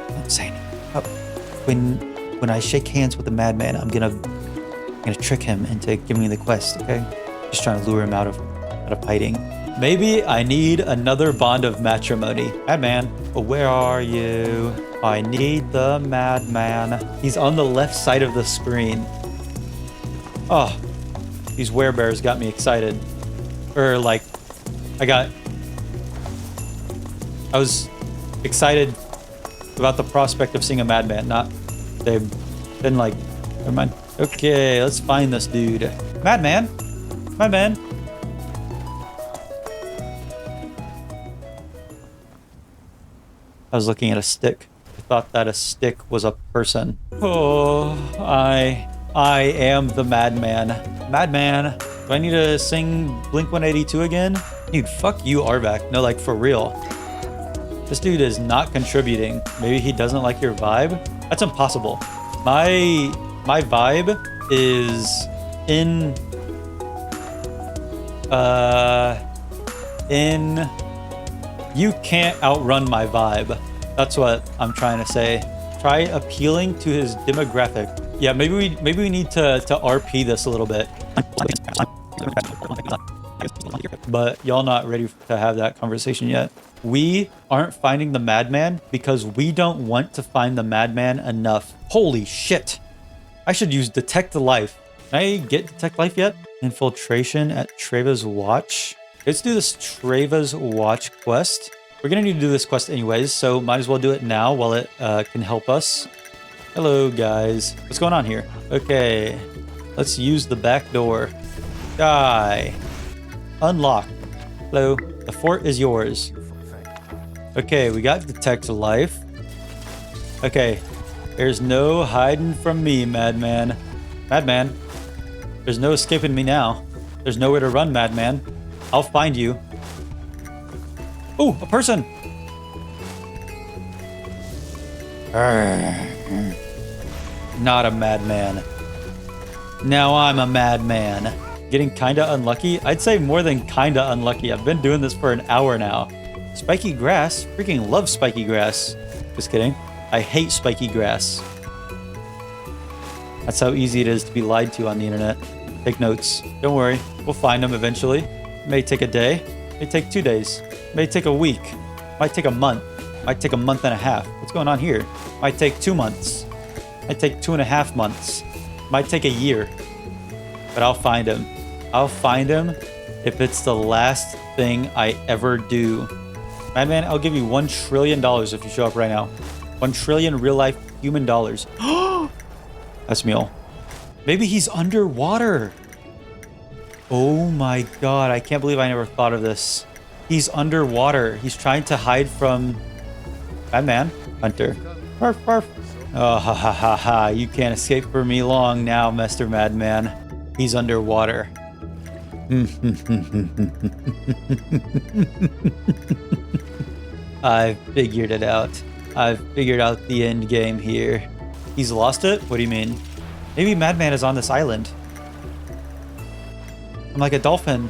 I'm saying, when I shake hands with the madman, I'm gonna trick him into giving me the quest, okay? Just trying to lure him out of fighting. Maybe I need another bond of matrimony. Madman, where are you? I need the madman. He's on the left side of the screen. Oh, these werebears got me excited. Or like, I was excited about the prospect of seeing a madman, not they've been like, never mind. Okay, let's find this dude. Madman! Madman! I was looking at a stick. I thought that a stick was a person. Oh, I am the madman. Madman! Do I need to sing Blink-182 again? Dude, fuck you, Arvak. No, like, for real. This dude is not contributing. Maybe he doesn't like your vibe? That's impossible. My vibe is in you can't outrun my vibe. That's what I'm trying to say. Try appealing to his demographic. Yeah, maybe we need to RP this a little bit. But y'all not ready to have that conversation yet. We aren't finding the madman because we don't want to find the madman enough. Holy shit. I should use Detect Life. Can I get Detect Life yet? Infiltration at Treva's Watch. Let's do this Treva's Watch quest. We're gonna need to do this quest anyways, so might as well do it now while it can help us. Hello, guys. What's going on here? Okay, let's use the back door. Die. Unlock. Hello. The fort is yours. Okay, we got Detect Life. Okay. There's no hiding from me, madman. Madman. There's no escaping me now. There's nowhere to run, madman. I'll find you. Oh, a person! Not a madman. Now I'm a madman. Getting kinda unlucky? I'd say more than kinda unlucky. I've been doing this for an hour now. Spiky grass? Freaking love spiky grass. Just kidding. I hate spiky grass. That's how easy it is to be lied to on the internet. Take notes. Don't worry. We'll find them eventually. It may take a day. It may take 2 days. It may take a week. It might take a month. It might take a month and a half. What's going on here? It might take 2 months. It might take 2.5 months. It might take a year. But I'll find him. I'll find him if it's the last thing I ever do. Madman, I'll give you $1 trillion if you show up right now. 1 trillion real-life human dollars. That's meal. Maybe he's underwater. Oh my god, I can't believe I never thought of this. He's underwater. He's trying to hide from... Madman. Hunter. Arf, arf. Oh, ha ha ha ha. You can't escape from me long now, Mr. Madman. He's underwater. I've figured it out. I've figured out the end game here. He's lost it? What do you mean? Maybe Madman is on this island. I'm like a dolphin.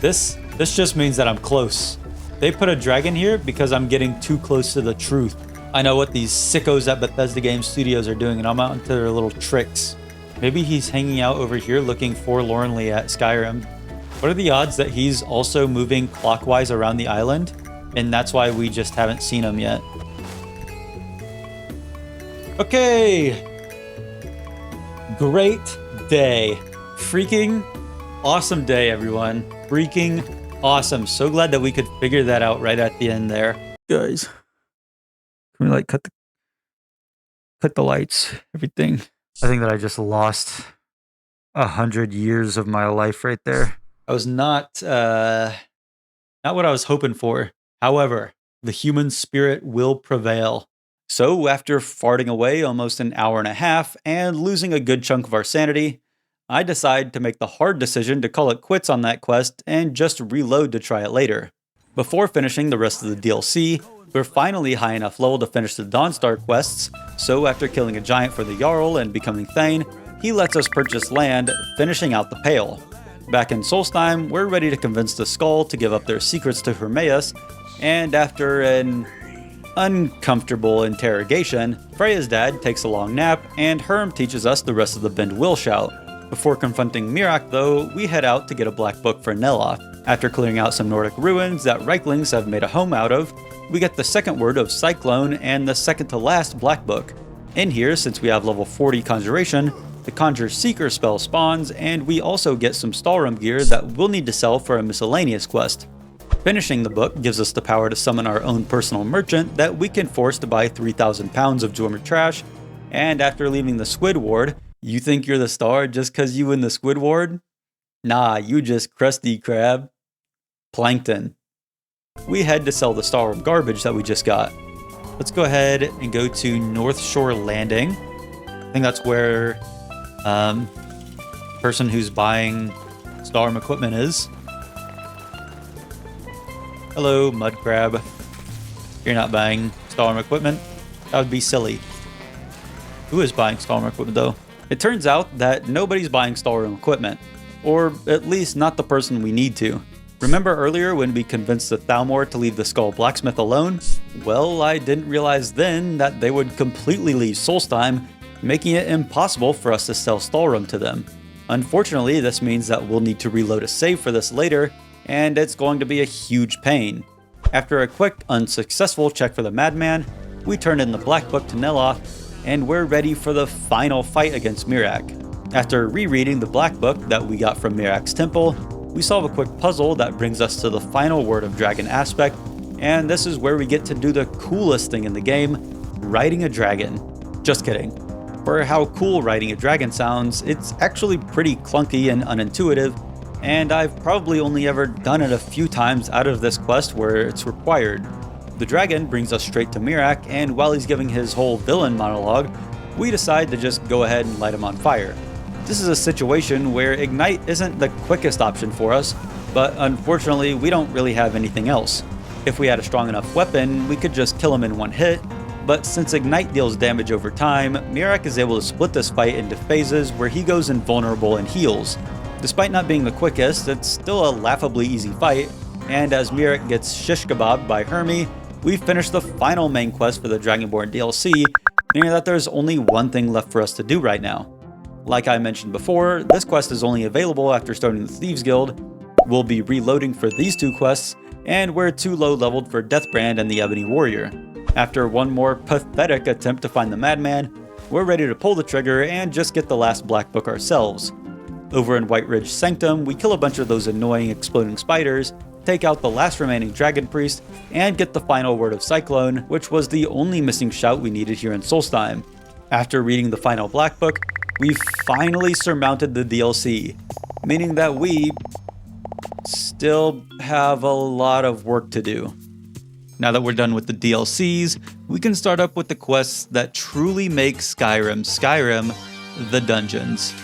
This just means that I'm close. They put a dragon here because I'm getting too close to the truth. I know what these sickos at Bethesda Game Studios are doing, and I'm out into their little tricks. Maybe he's hanging out over here looking forlornly at Skyrim. What are the odds that he's also moving clockwise around the island? And that's why we just haven't seen him yet. Okay. Great day. Freaking awesome day, everyone. Freaking awesome. So glad that we could figure that out right at the end there. Guys, can we like cut the lights, everything? I think that I just lost 100 years of my life right there. I was not what I was hoping for. However, the human spirit will prevail. So after farting away almost an hour and a half and losing a good chunk of our sanity, I decide to make the hard decision to call it quits on that quest and just reload to try it later. Before finishing the rest of the DLC, we're finally high enough level to finish the Dawnstar quests, so after killing a giant for the Jarl and becoming Thane, he lets us purchase land, finishing out the Pale. Back in Solstheim, we're ready to convince the Skull to give up their secrets to Hermaeus, and after an uncomfortable interrogation, Freya's dad takes a long nap, and Herm teaches us the rest of the Bend Will Shout. Before confronting Miraak though, we head out to get a black book for Neloth. After clearing out some Nordic ruins that Reiklings have made a home out of, we get the second word of Cyclone and the second to last black book. In here, since we have level 40 Conjuration, the Conjure Seeker spell spawns, and we also get some Stallroom gear that we'll need to sell for a miscellaneous quest. Finishing the book gives us the power to summon our own personal merchant that we can force to buy 3,000 pounds of Dwemer trash, and after leaving the Squid Ward, you think you're the star just cause you win the Squid Ward? Nah, you just Krusty Krab. Plankton. We head to sell the Stallroom garbage that we just got. Let's go ahead and go to North Shore Landing. I think that's where the person who's buying Stallroom equipment is. Hello, Mud Crab. You're not buying Stallroom equipment? That would be silly. Who is buying Stallroom equipment though? It turns out that nobody's buying Stallroom equipment. Or at least not the person we need to. Remember earlier when we convinced the Thalmor to leave the Skull Blacksmith alone? Well, I didn't realize then that they would completely leave Solstheim, making it impossible for us to sell Stallroom to them. Unfortunately, this means that we'll need to reload a save for this later, and it's going to be a huge pain. After a quick, unsuccessful check for the Madman, we turn in the Black Book to Neloth, and we're ready for the final fight against Miraak. After rereading the Black Book that we got from Miraak's temple, we solve a quick puzzle that brings us to the final word of dragon aspect, and this is where we get to do the coolest thing in the game, riding a dragon. Just kidding. For how cool riding a dragon sounds, it's actually pretty clunky and unintuitive, and I've probably only ever done it a few times out of this quest where it's required. The dragon brings us straight to Miraak, and while he's giving his whole villain monologue, we decide to just go ahead and light him on fire. This is a situation where Ignite isn't the quickest option for us, but unfortunately we don't really have anything else. If we had a strong enough weapon, we could just kill him in one hit, but since Ignite deals damage over time, Miraak is able to split this fight into phases where he goes invulnerable and heals. Despite not being the quickest, it's still a laughably easy fight, and as Miraak gets shish kebabbed by Hermie, we finish the final main quest for the Dragonborn DLC, meaning that there's only one thing left for us to do right now. Like I mentioned before, this quest is only available after starting the Thieves Guild. We'll be reloading for these two quests, and we're too low leveled for Deathbrand and the Ebony Warrior. After one more pathetic attempt to find the Madman, we're ready to pull the trigger and just get the last Black Book ourselves. Over in White Ridge Sanctum, we kill a bunch of those annoying exploding spiders, take out the last remaining Dragon Priest, and get the final word of Cyclone, which was the only missing shout we needed here in Solstheim. After reading the final Black Book, we finally surmounted the DLC, meaning that we still have a lot of work to do. Now that we're done with the DLCs, we can start up with the quests that truly make Skyrim, the dungeons.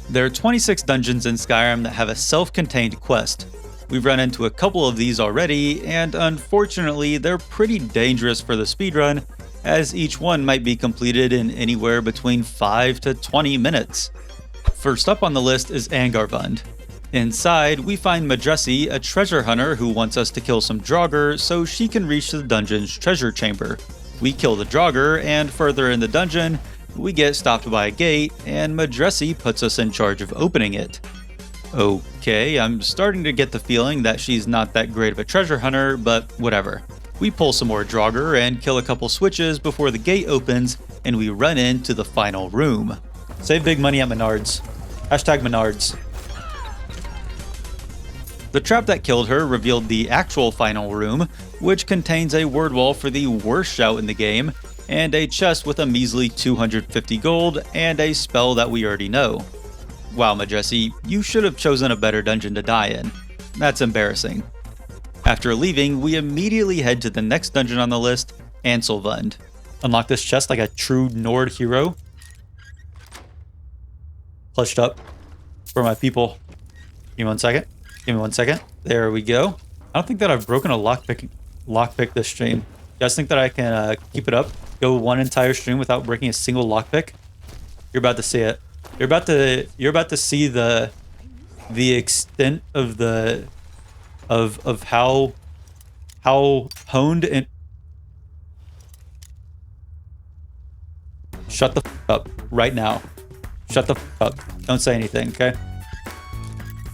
There are 26 dungeons in Skyrim that have a self-contained quest. We've run into a couple of these already, and unfortunately they're pretty dangerous for the speedrun, as each one might be completed in anywhere between 5 to 20 minutes. First up on the list is Angarvund. Inside, we find Madressi, a treasure hunter who wants us to kill some Draugr so she can reach the dungeon's treasure chamber. We kill the Draugr, and further in the dungeon, we get stopped by a gate, and Madressi puts us in charge of opening it. Okay, I'm starting to get the feeling that she's not that great of a treasure hunter, but whatever. We pull some more Draugr and kill a couple switches before the gate opens, and we run into the final room. Save big money at Menards. Hashtag Menards. The trap that killed her revealed the actual final room, which contains a word wall for the worst shout in the game, and a chest with a measly 250 gold, and a spell that we already know. Wow, Madressi, you should have chosen a better dungeon to die in. That's embarrassing. After leaving, we immediately head to the next dungeon on the list, Anselvund. Unlock this chest like a true Nord hero. Clutched up for my people. Give me 1 second. Give me 1 second. There we go. I don't think that I've broken a lockpick this stream. You guys think that I can keep it up? Go one entire stream without breaking a single lockpick? You're about to see it. You're about to see the extent of how honed and shut the f up right now. Shut the f up. Don't say anything, okay?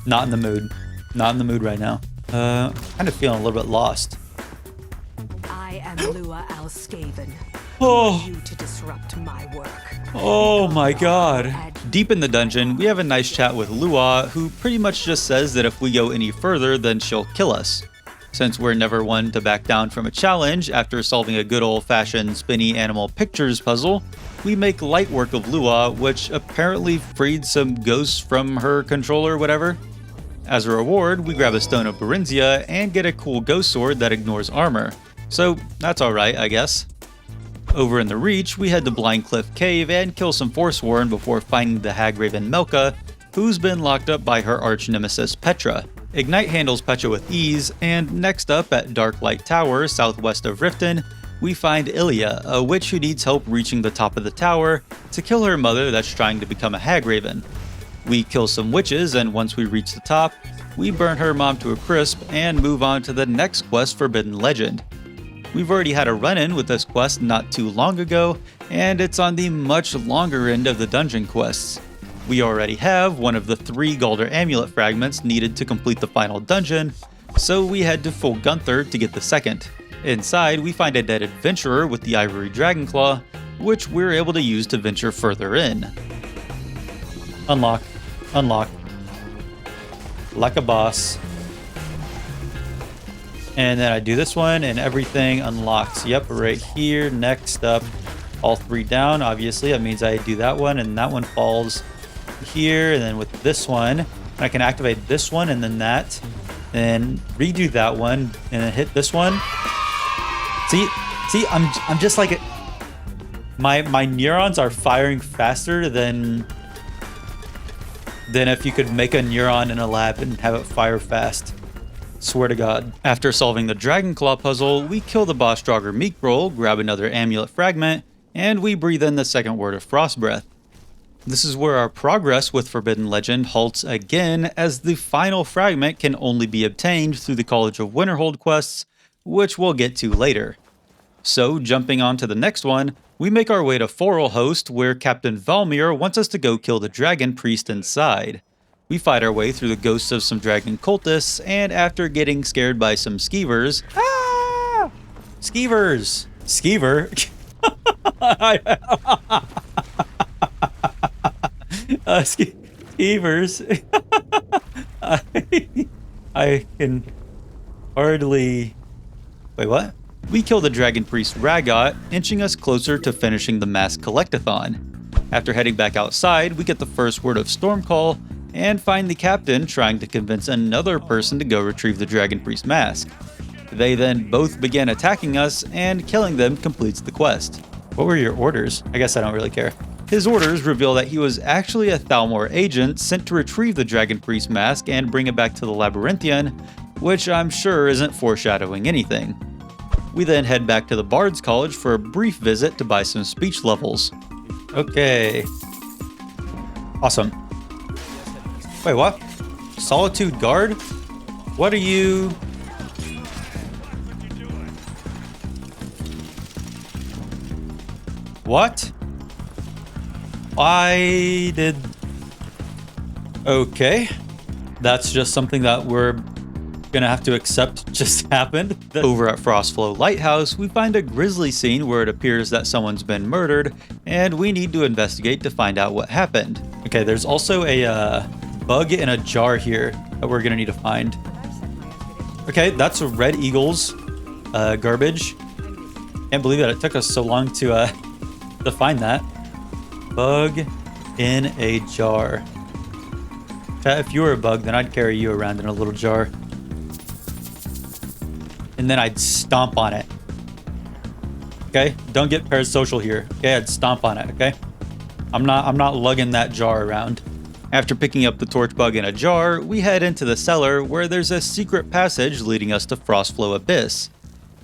Not in the mood. Not in the mood right now. Kind of feeling a little bit lost. I am Lua Alskaven. Oh. You to disrupt my work. Oh my god. Deep in the dungeon, we have a nice chat with Lua, who pretty much just says that if we go any further, then she'll kill us. Since we're never one to back down from a challenge after solving a good old-fashioned spinny animal pictures puzzle, we make light work of Lua, which apparently freed some ghosts from her control or whatever. As a reward, we grab a stone of Barenziah and get a cool ghost sword that ignores armor. So that's alright, I guess. Over in the Reach, we head to Blind Cliff Cave and kill some Forsworn before finding the Hagraven Melka, who's been locked up by her arch-nemesis Petra. Ignite handles Petra with ease, and next up at Dark Light Tower, southwest of Riften, we find Ilia, a witch who needs help reaching the top of the tower to kill her mother that's trying to become a Hagraven. We kill some witches, and once we reach the top, we burn her mom to a crisp and move on to the next quest, Forbidden Legend. We've already had a run-in with this quest not too long ago, and it's on the much longer end of the dungeon quests. We already have one of the 3 Galder Amulet fragments needed to complete the final dungeon, so we head to Full Gunther to get the second. Inside, we find a dead adventurer with the Ivory Dragonclaw, which we're able to use to venture further in. Unlock. Unlock. Like a boss. And then I do this one and everything unlocks. Yep, right here. Next up, all 3 down. Obviously, that means I do that one and that one falls here. And then with this one, I can activate this one and then that. Then redo that one and then hit this one. See, I'm just like it. My neurons are firing faster than than if you could make a neuron in a lab and have it fire fast. Swear to God. After solving the Dragon Claw puzzle, we kill the boss Draugr Meekroll, grab another amulet fragment, and we breathe in the second word of Frost Breath. This is where our progress with Forbidden Legend halts again, as the final fragment can only be obtained through the College of Winterhold quests, which we'll get to later. So, jumping on to the next one, we make our way to Forelhost, where Captain Valmir wants us to go kill the dragon priest inside. We fight our way through the ghosts of some dragon cultists, and after getting scared by some skeevers... Ah! Skeevers! Skeever? Skeevers. I can hardly... Wait, what? We kill the dragon priest Ragot, inching us closer to finishing the mass Collectathon. After heading back outside, we get the first word of Stormcall, and find the captain trying to convince another person to go retrieve the dragon priest mask. They then both begin attacking us, and killing them completes the quest. What were your orders? I guess I don't really care. His orders reveal that he was actually a Thalmor agent sent to retrieve the dragon priest mask and bring it back to the Labyrinthian, which I'm sure isn't foreshadowing anything. We then head back to the Bard's College for a brief visit to buy some speech levels. Okay. Awesome. Wait, what? Solitude Guard? What are you... What? I did... Okay. That's just something that we're gonna have to accept just happened. Over at Frostflow Lighthouse, we find a grisly scene where it appears that someone's been murdered, and we need to investigate to find out what happened. Okay, there's also a bug in a jar here that we're gonna need to find. Okay, that's a Red Eagle's garbage. Can't believe that it took us so long to find that. Bug in a jar. If you were a bug, then I'd carry you around in a little jar. And then I'd stomp on it. Okay? Don't get parasocial here. Okay, I'd stomp on it, okay? I'm not lugging that jar around. After picking up the torch bug in a jar, we head into the cellar where there's a secret passage leading us to Frostflow Abyss.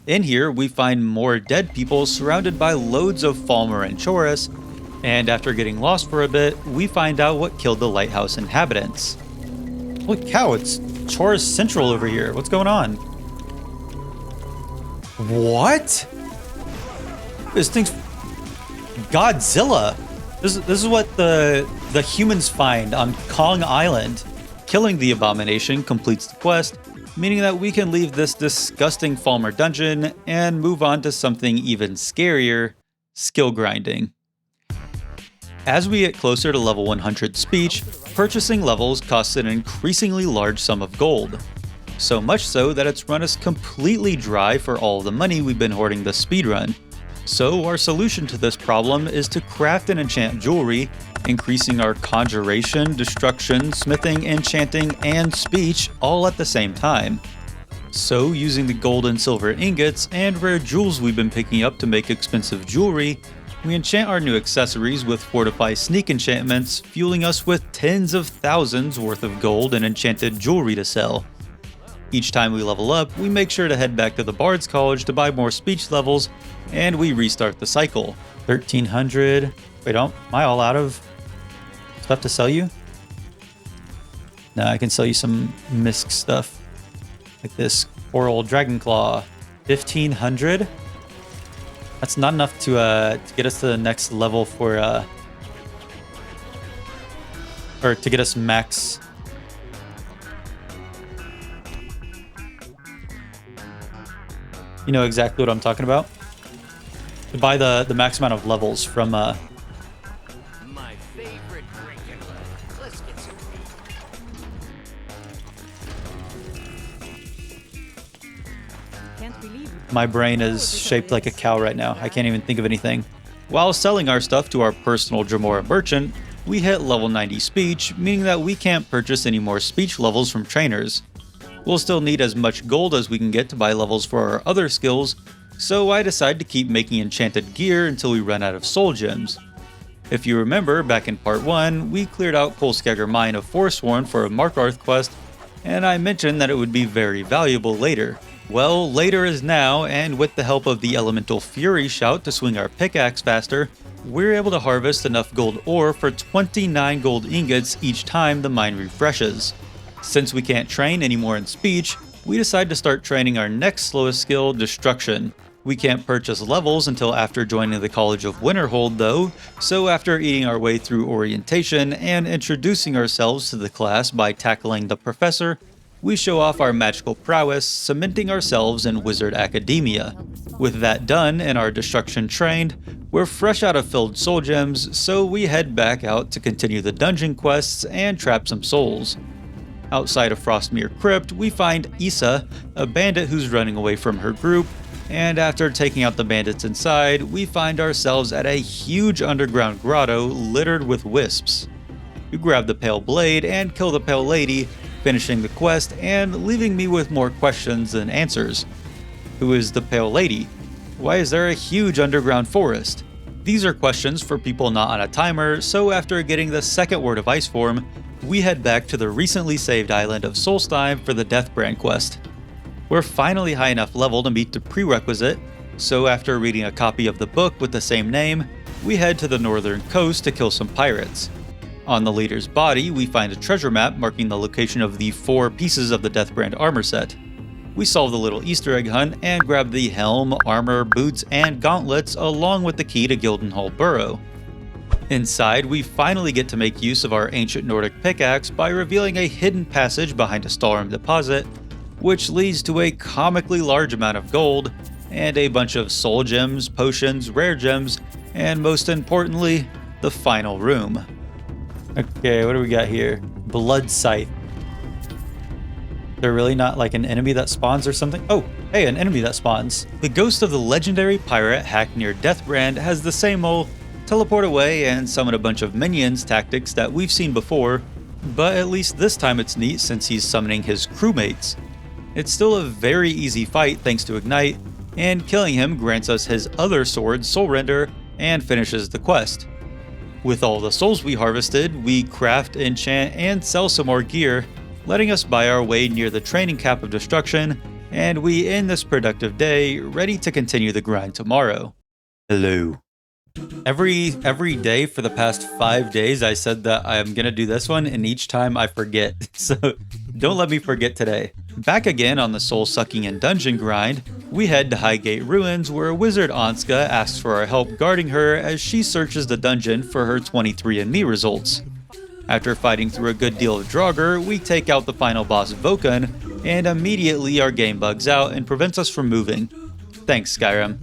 In here, we find more dead people surrounded by loads of Falmer and Chorus, and after getting lost for a bit, we find out what killed the lighthouse inhabitants. Holy cow, it's Chorus Central over here. What's going on? What? This thing's Godzilla. This is what the humans find on Kong Island. Killing the abomination completes the quest, meaning that we can leave this disgusting Falmer dungeon and move on to something even scarier, skill grinding. As we get closer to level 100 speech, purchasing levels costs an increasingly large sum of gold. So much so that it's run us completely dry for all the money we've been hoarding this speedrun. So our solution to this problem is to craft and enchant jewelry, increasing our conjuration, destruction, smithing, enchanting, and speech all at the same time. So using the gold and silver ingots and rare jewels we've been picking up to make expensive jewelry, we enchant our new accessories with Fortify Sneak enchantments, fueling us with tens of thousands worth of gold and enchanted jewelry to sell. Each time we level up, we make sure to head back to the Bard's College to buy more speech levels, and we restart the cycle. 1300. Wait, am I all out of stuff to sell you? No, I can sell you some misc stuff. Like this Coral Dragon Claw. 1500. That's not enough to get us to the next level for or to get us max. You know exactly what I'm talking about. To buy the max amount of levels from My favorite drinking. Let's get some Can't believe my brain is shaped like a cow right now. I can't even think of anything. While selling our stuff to our personal Jamora merchant, we hit level 90 speech, meaning that we can't purchase any more speech levels from trainers. We'll still need as much gold as we can get to buy levels for our other skills, so I decide to keep making enchanted gear until we run out of soul gems. If you remember, back in part 1, we cleared out Kolskegger Mine of Forsworn for a Markarth quest, and I mentioned that it would be very valuable later. Well, later is now, and with the help of the Elemental Fury Shout to swing our pickaxe faster, we're able to harvest enough gold ore for 29 gold ingots each time the mine refreshes. Since we can't train anymore in speech, we decide to start training our next slowest skill, Destruction. We can't purchase levels until after joining the College of Winterhold though, so after eating our way through orientation and introducing ourselves to the class by tackling the professor, we show off our magical prowess, cementing ourselves in Wizard Academia. With that done and our Destruction trained, we're fresh out of filled soul gems, so we head back out to continue the dungeon quests and trap some souls. Outside of Frostmere Crypt, we find Issa, a bandit who's running away from her group, and after taking out the bandits inside, we find ourselves at a huge underground grotto littered with wisps. You grab the Pale Blade and kill the Pale Lady, finishing the quest and leaving me with more questions than answers. Who is the Pale Lady? Why is there a huge underground forest? These are questions for people not on a timer, so after getting the second word of ice form, we head back to the recently saved island of Solstheim for the Deathbrand quest. We're finally high enough level to meet the prerequisite, so after reading a copy of the book with the same name, we head to the northern coast to kill some pirates. On the leader's body, we find a treasure map marking the location of the 4 pieces of the Deathbrand armor set. We solve the little Easter egg hunt and grab the helm, armor, boots, and gauntlets along with the key to Gildenhall Burrow. Inside, we finally get to make use of our ancient Nordic pickaxe by revealing a hidden passage behind a Stalrim deposit, which leads to a comically large amount of gold, and a bunch of soul gems, potions, rare gems, and most importantly, the final room. Okay, what do we got here? Blood Scythe. They're really not like an enemy that spawns or something? Oh, hey, an enemy that spawns. The ghost of the legendary pirate Hacknir Deathbrand has the same old teleport away and summon a bunch of minions tactics that we've seen before, but at least this time it's neat since he's summoning his crewmates. It's still a very easy fight thanks to Ignite, and killing him grants us his other sword, Soul Render, and finishes the quest. With all the souls we harvested, we craft, enchant, and sell some more gear, letting us buy our way near the training cap of Destruction, and we end this productive day, ready to continue the grind tomorrow. Hello. Every day for the past 5 days I said that I'm gonna do this one, and each time I forget, so don't let me forget today. Back again on the soul-sucking and dungeon grind, we head to Highgate Ruins where wizard Anska asks for our help guarding her as she searches the dungeon for her 23andMe results. After fighting through a good deal of Draugr, we take out the final boss Vokan, and immediately our game bugs out and prevents us from moving. Thanks, Skyrim.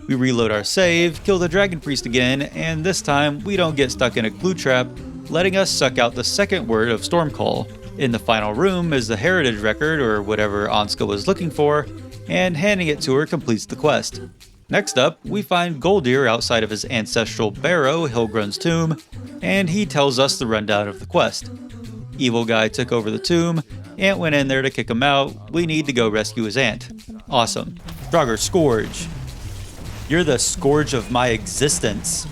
We reload our save, kill the Dragon Priest again, and this time we don't get stuck in a clue trap, letting us suck out the second word of Stormcall. In the final room is the heritage record, or whatever Anska was looking for, and handing it to her completes the quest. Next up, we find Goldir outside of his ancestral barrow, Hilgrun's tomb, and he tells us the rundown of the quest. Evil guy took over the tomb, Ant went in there to kick him out, we need to go rescue his aunt. Awesome. Draugr Scourge. You're the scourge of my existence.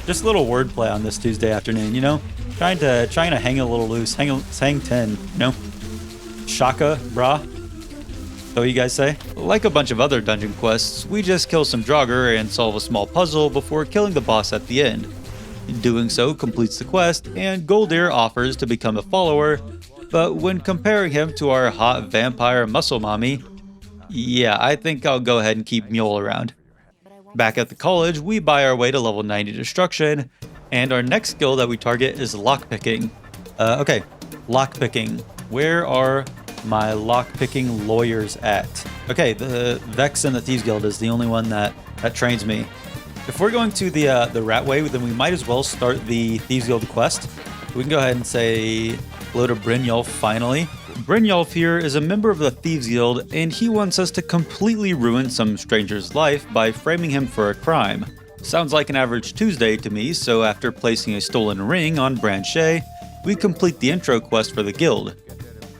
Just a little wordplay on this Tuesday afternoon, you know? Trying to hang a little loose, hang 10, you know? Shaka, brah. So you guys say? Like a bunch of other dungeon quests, we just kill some Draugr and solve a small puzzle before killing the boss at the end. Doing so completes the quest, and Goldir offers to become a follower, but when comparing him to our hot vampire muscle mommy, yeah, I think I'll go ahead and keep Mule around. Back at the college, we buy our way to level 90 Destruction, and our next skill that we target is lockpicking. Okay, lockpicking. Where are my lockpicking lawyers at? Okay, the Vex and the Thieves Guild is the only one that trains me. If we're going to the Rat Way, then we might as well start the Thieves Guild quest. We can go ahead and say hello to Brynjolf finally. Brynjolf here is a member of the Thieves Guild, and he wants us to completely ruin some stranger's life by framing him for a crime. Sounds like an average Tuesday to me, so after placing a stolen ring on Branche, we complete the intro quest for the guild.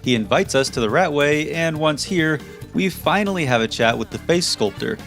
He invites us to the Ratway, and once here, we finally have a chat with the face sculptor.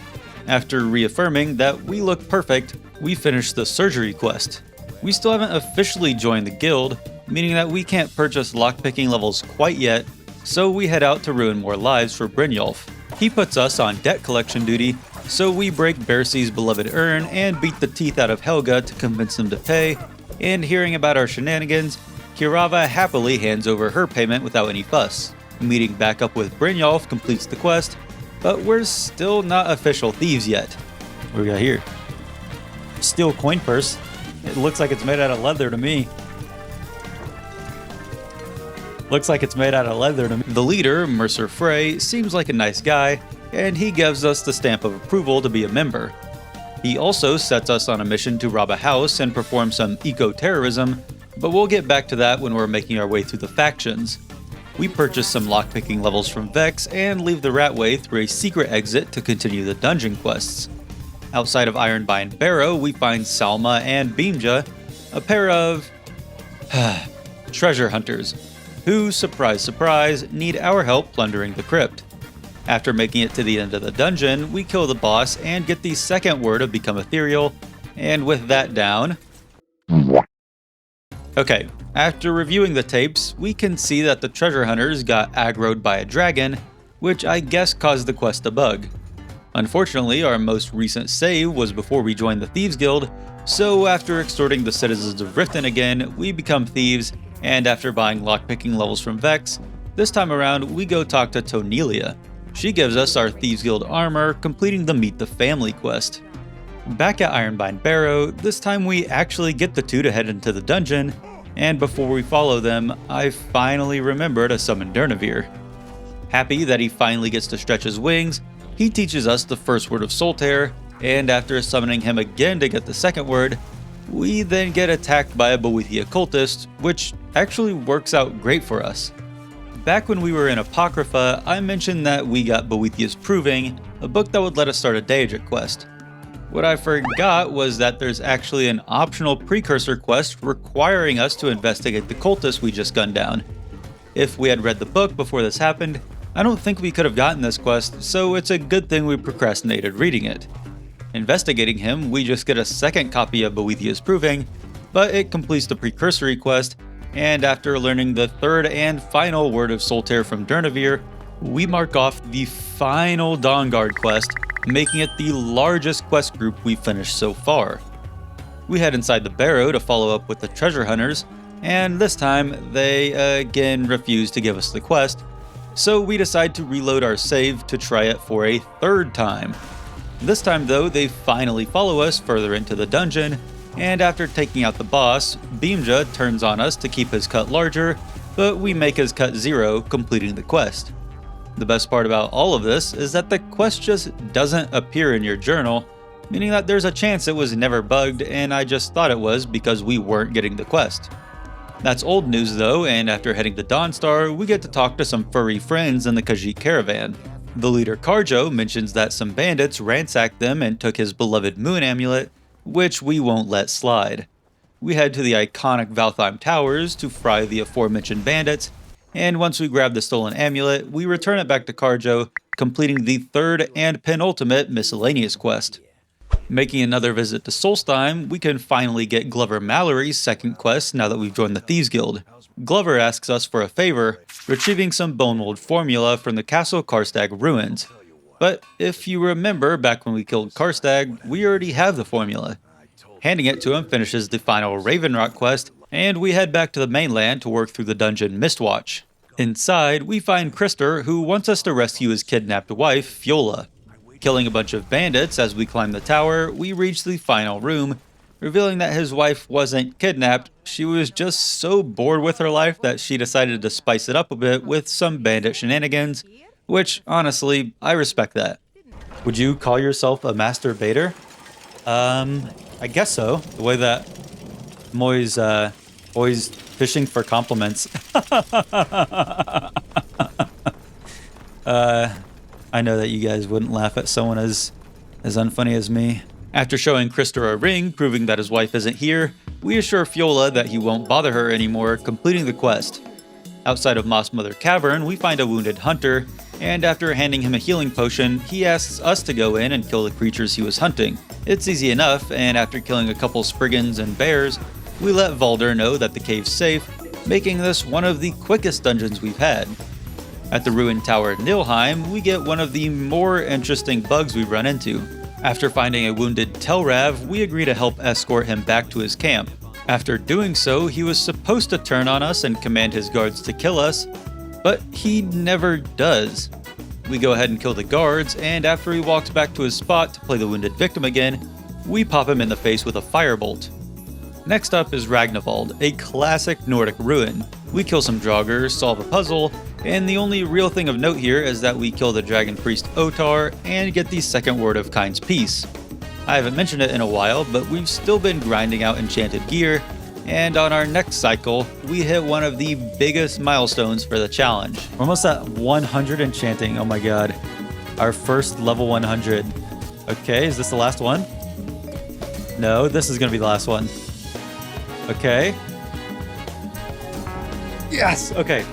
After reaffirming that we look perfect, we finished the surgery quest. We still haven't officially joined the guild, meaning that we can't purchase lockpicking levels quite yet, so we head out to ruin more lives for Brynjolf. He puts us on debt collection duty, so we break Bercy's beloved urn and beat the teeth out of Helga to convince him to pay, and hearing about our shenanigans, Kirava happily hands over her payment without any fuss. Meeting back up with Brynjolf completes the quest, but we're still not official thieves yet. What do we got here? Steel coin purse. It looks like it's made out of leather to me. Looks like it's made out of leather to me. The leader, Mercer Frey, seems like a nice guy, and he gives us the stamp of approval to be a member. He also sets us on a mission to rob a house and perform some eco-terrorism, but we'll get back to that when we're making our way through the factions. We purchase some lockpicking levels from Vex and leave the Ratway through a secret exit to continue the dungeon quests. Outside of Ironbind Barrow, we find Salma and Beamja, a pair of treasure hunters, who, surprise surprise, need our help plundering the crypt. After making it to the end of the dungeon, we kill the boss and get the second word of Become Ethereal, and with that down... Okay, after reviewing the tapes, we can see that the treasure hunters got aggroed by a dragon, which I guess caused the quest to bug. Unfortunately, our most recent save was before we joined the Thieves Guild, so after extorting the citizens of Riften again, we become thieves, and after buying lockpicking levels from Vex, this time around we go talk to Tonelia. She gives us our Thieves Guild armor, completing the Meet the Family quest. Back at Ironbind Barrow, this time we actually get the two to head into the dungeon, and before we follow them, I finally remember to summon Durnavir. Happy that he finally gets to stretch his wings, he teaches us the first word of Soulsour, and after summoning him again to get the second word, we then get attacked by a Boethia cultist, which actually works out great for us. Back when we were in Apocrypha, I mentioned that we got Boethia's Proving, a book that would let us start a Daedric quest. What I forgot was that there's actually an optional precursor quest requiring us to investigate the cultist we just gunned down. If we had read the book before this happened, I don't think we could have gotten this quest, so it's a good thing we procrastinated reading it. Investigating him, we just get a second copy of Boethia's Proving, but it completes the precursory quest, and after learning the third and final word of Soulsour from Durnavir, we mark off the final Dawnguard quest, making it the largest quest group we've finished so far. We head inside the barrow to follow up with the treasure hunters, and this time they again refuse to give us the quest, so we decide to reload our save to try it for a third time. This time though, they finally follow us further into the dungeon, and after taking out the boss, Beamja turns on us to keep his cut larger, but we make his cut 0, completing the quest. The best part about all of this is that the quest just doesn't appear in your journal, meaning that there's a chance it was never bugged and I just thought it was because we weren't getting the quest. That's old news though, and after heading to Dawnstar, we get to talk to some furry friends in the Khajiit caravan. The leader Karjo mentions that some bandits ransacked them and took his beloved moon amulet, which we won't let slide. We head to the iconic Valtheim Towers to fry the aforementioned bandits, and once we grab the stolen amulet, we return it back to Karjo, completing the third and penultimate miscellaneous quest. Making another visit to Solstheim, we can finally get Glover Mallory's second quest now that we've joined the Thieves Guild. Glover asks us for a favor, retrieving some Bonewold formula from the Castle Karstag ruins. But if you remember back when we killed Karstag, we already have the formula. Handing it to him finishes the final Ravenrock quest, and we head back to the mainland to work through the dungeon Mistwatch. Inside, we find Krister, who wants us to rescue his kidnapped wife, Fiola. Killing a bunch of bandits as we climb the tower, we reach the final room, revealing that his wife wasn't kidnapped, she was just so bored with her life that she decided to spice it up a bit with some bandit shenanigans, which, honestly, I respect that. Would you call yourself a masturbator? I guess so. The way that I'm always fishing for compliments. I know that you guys wouldn't laugh at someone as unfunny as me. After showing Krister a ring, proving that his wife isn't here, we assure Fiola that he won't bother her anymore, completing the quest. Outside of Moss Mother Cavern, we find a wounded hunter, and after handing him a healing potion, he asks us to go in and kill the creatures he was hunting. It's easy enough, and after killing a couple spriggans and bears, we let Valder know that the cave's safe, making this one of the quickest dungeons we've had. At the ruined tower at Nilheim, we get one of the more interesting bugs we run into. After finding a wounded Telrav, we agree to help escort him back to his camp. After doing so, he was supposed to turn on us and command his guards to kill us, but he never does. We go ahead and kill the guards, and after he walks back to his spot to play the wounded victim again, we pop him in the face with a firebolt. Next up is Ragnvald, a classic Nordic ruin. We kill some Draugr, solve a puzzle, and the only real thing of note here is that we kill the dragon priest Otar and get the second word of Kind's Peace. I haven't mentioned it in a while, but we've still been grinding out enchanted gear, and on our next cycle, we hit one of the biggest milestones for the challenge. We're almost at 100 enchanting, oh my god. Our first level 100. Okay, is this the last one? No, this is gonna be the last one. Okay. Yes! Okay.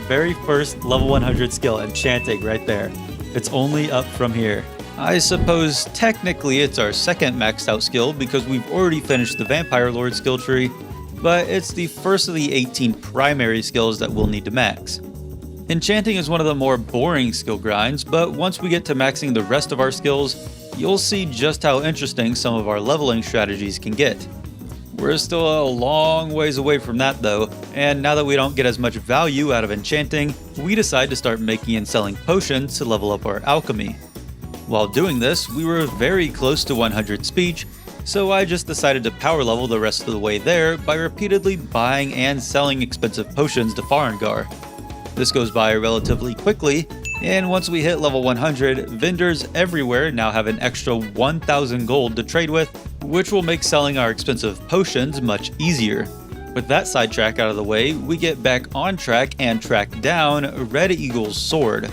Very first level 100 skill, enchanting, right there. It's only up from here. I suppose technically it's our second maxed out skill because we've already finished the Vampire Lord skill tree, but it's the first of the 18 primary skills that we'll need to max. Enchanting is one of the more boring skill grinds, but once we get to maxing the rest of our skills, you'll see just how interesting some of our leveling strategies can get. We're still a long ways away from that though, and now that we don't get as much value out of enchanting, we decide to start making and selling potions to level up our alchemy. While doing this, we were very close to 100 speech, so I just decided to power level the rest of the way there by repeatedly buying and selling expensive potions to Farengar. This goes by relatively quickly, and once we hit level 100, vendors everywhere now have an extra 1,000 gold to trade with, which will make selling our expensive potions much easier. With that sidetrack out of the way, we get back on track and track down Red Eagle's sword.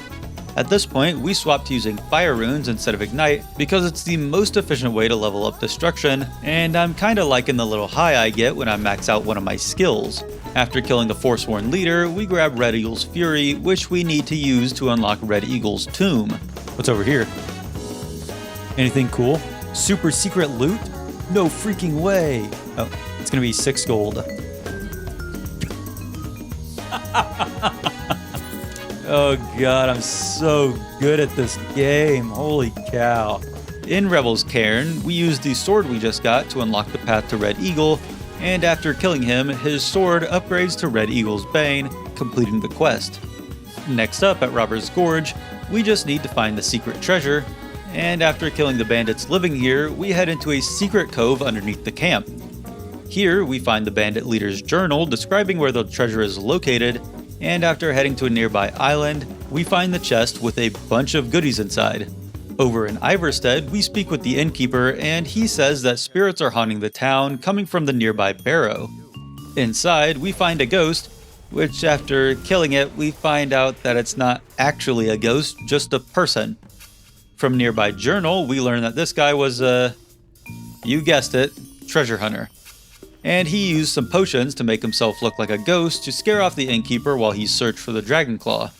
At this point, we swap to using fire runes instead of ignite because it's the most efficient way to level up destruction, and I'm kinda liking the little high I get when I max out one of my skills. After killing the Forsworn leader, we grab Red Eagle's Fury, which we need to use to unlock Red Eagle's tomb. What's over here? Anything cool? Super secret loot? No freaking way! Oh, it's gonna be 6 gold. Oh god, I'm so good at this game. Holy cow. In Rebel's Cairn, we use the sword we just got to unlock the path to Red Eagle, and after killing him, his sword upgrades to Red Eagle's Bane, completing the quest. Next up at Robber's Gorge, we just need to find the secret treasure, and after killing the bandits living here, we head into a secret cove underneath the camp. Here, we find the bandit leader's journal describing where the treasure is located, and after heading to a nearby island, we find the chest with a bunch of goodies inside. Over in Ivarstead, we speak with the innkeeper, and he says that spirits are haunting the town coming from the nearby barrow. Inside, we find a ghost, which after killing it, we find out that it's not actually a ghost, just a person. From nearby journal, we learn that this guy was you guessed it, treasure hunter. And he used some potions to make himself look like a ghost to scare off the innkeeper while he searched for the Dragonclaw.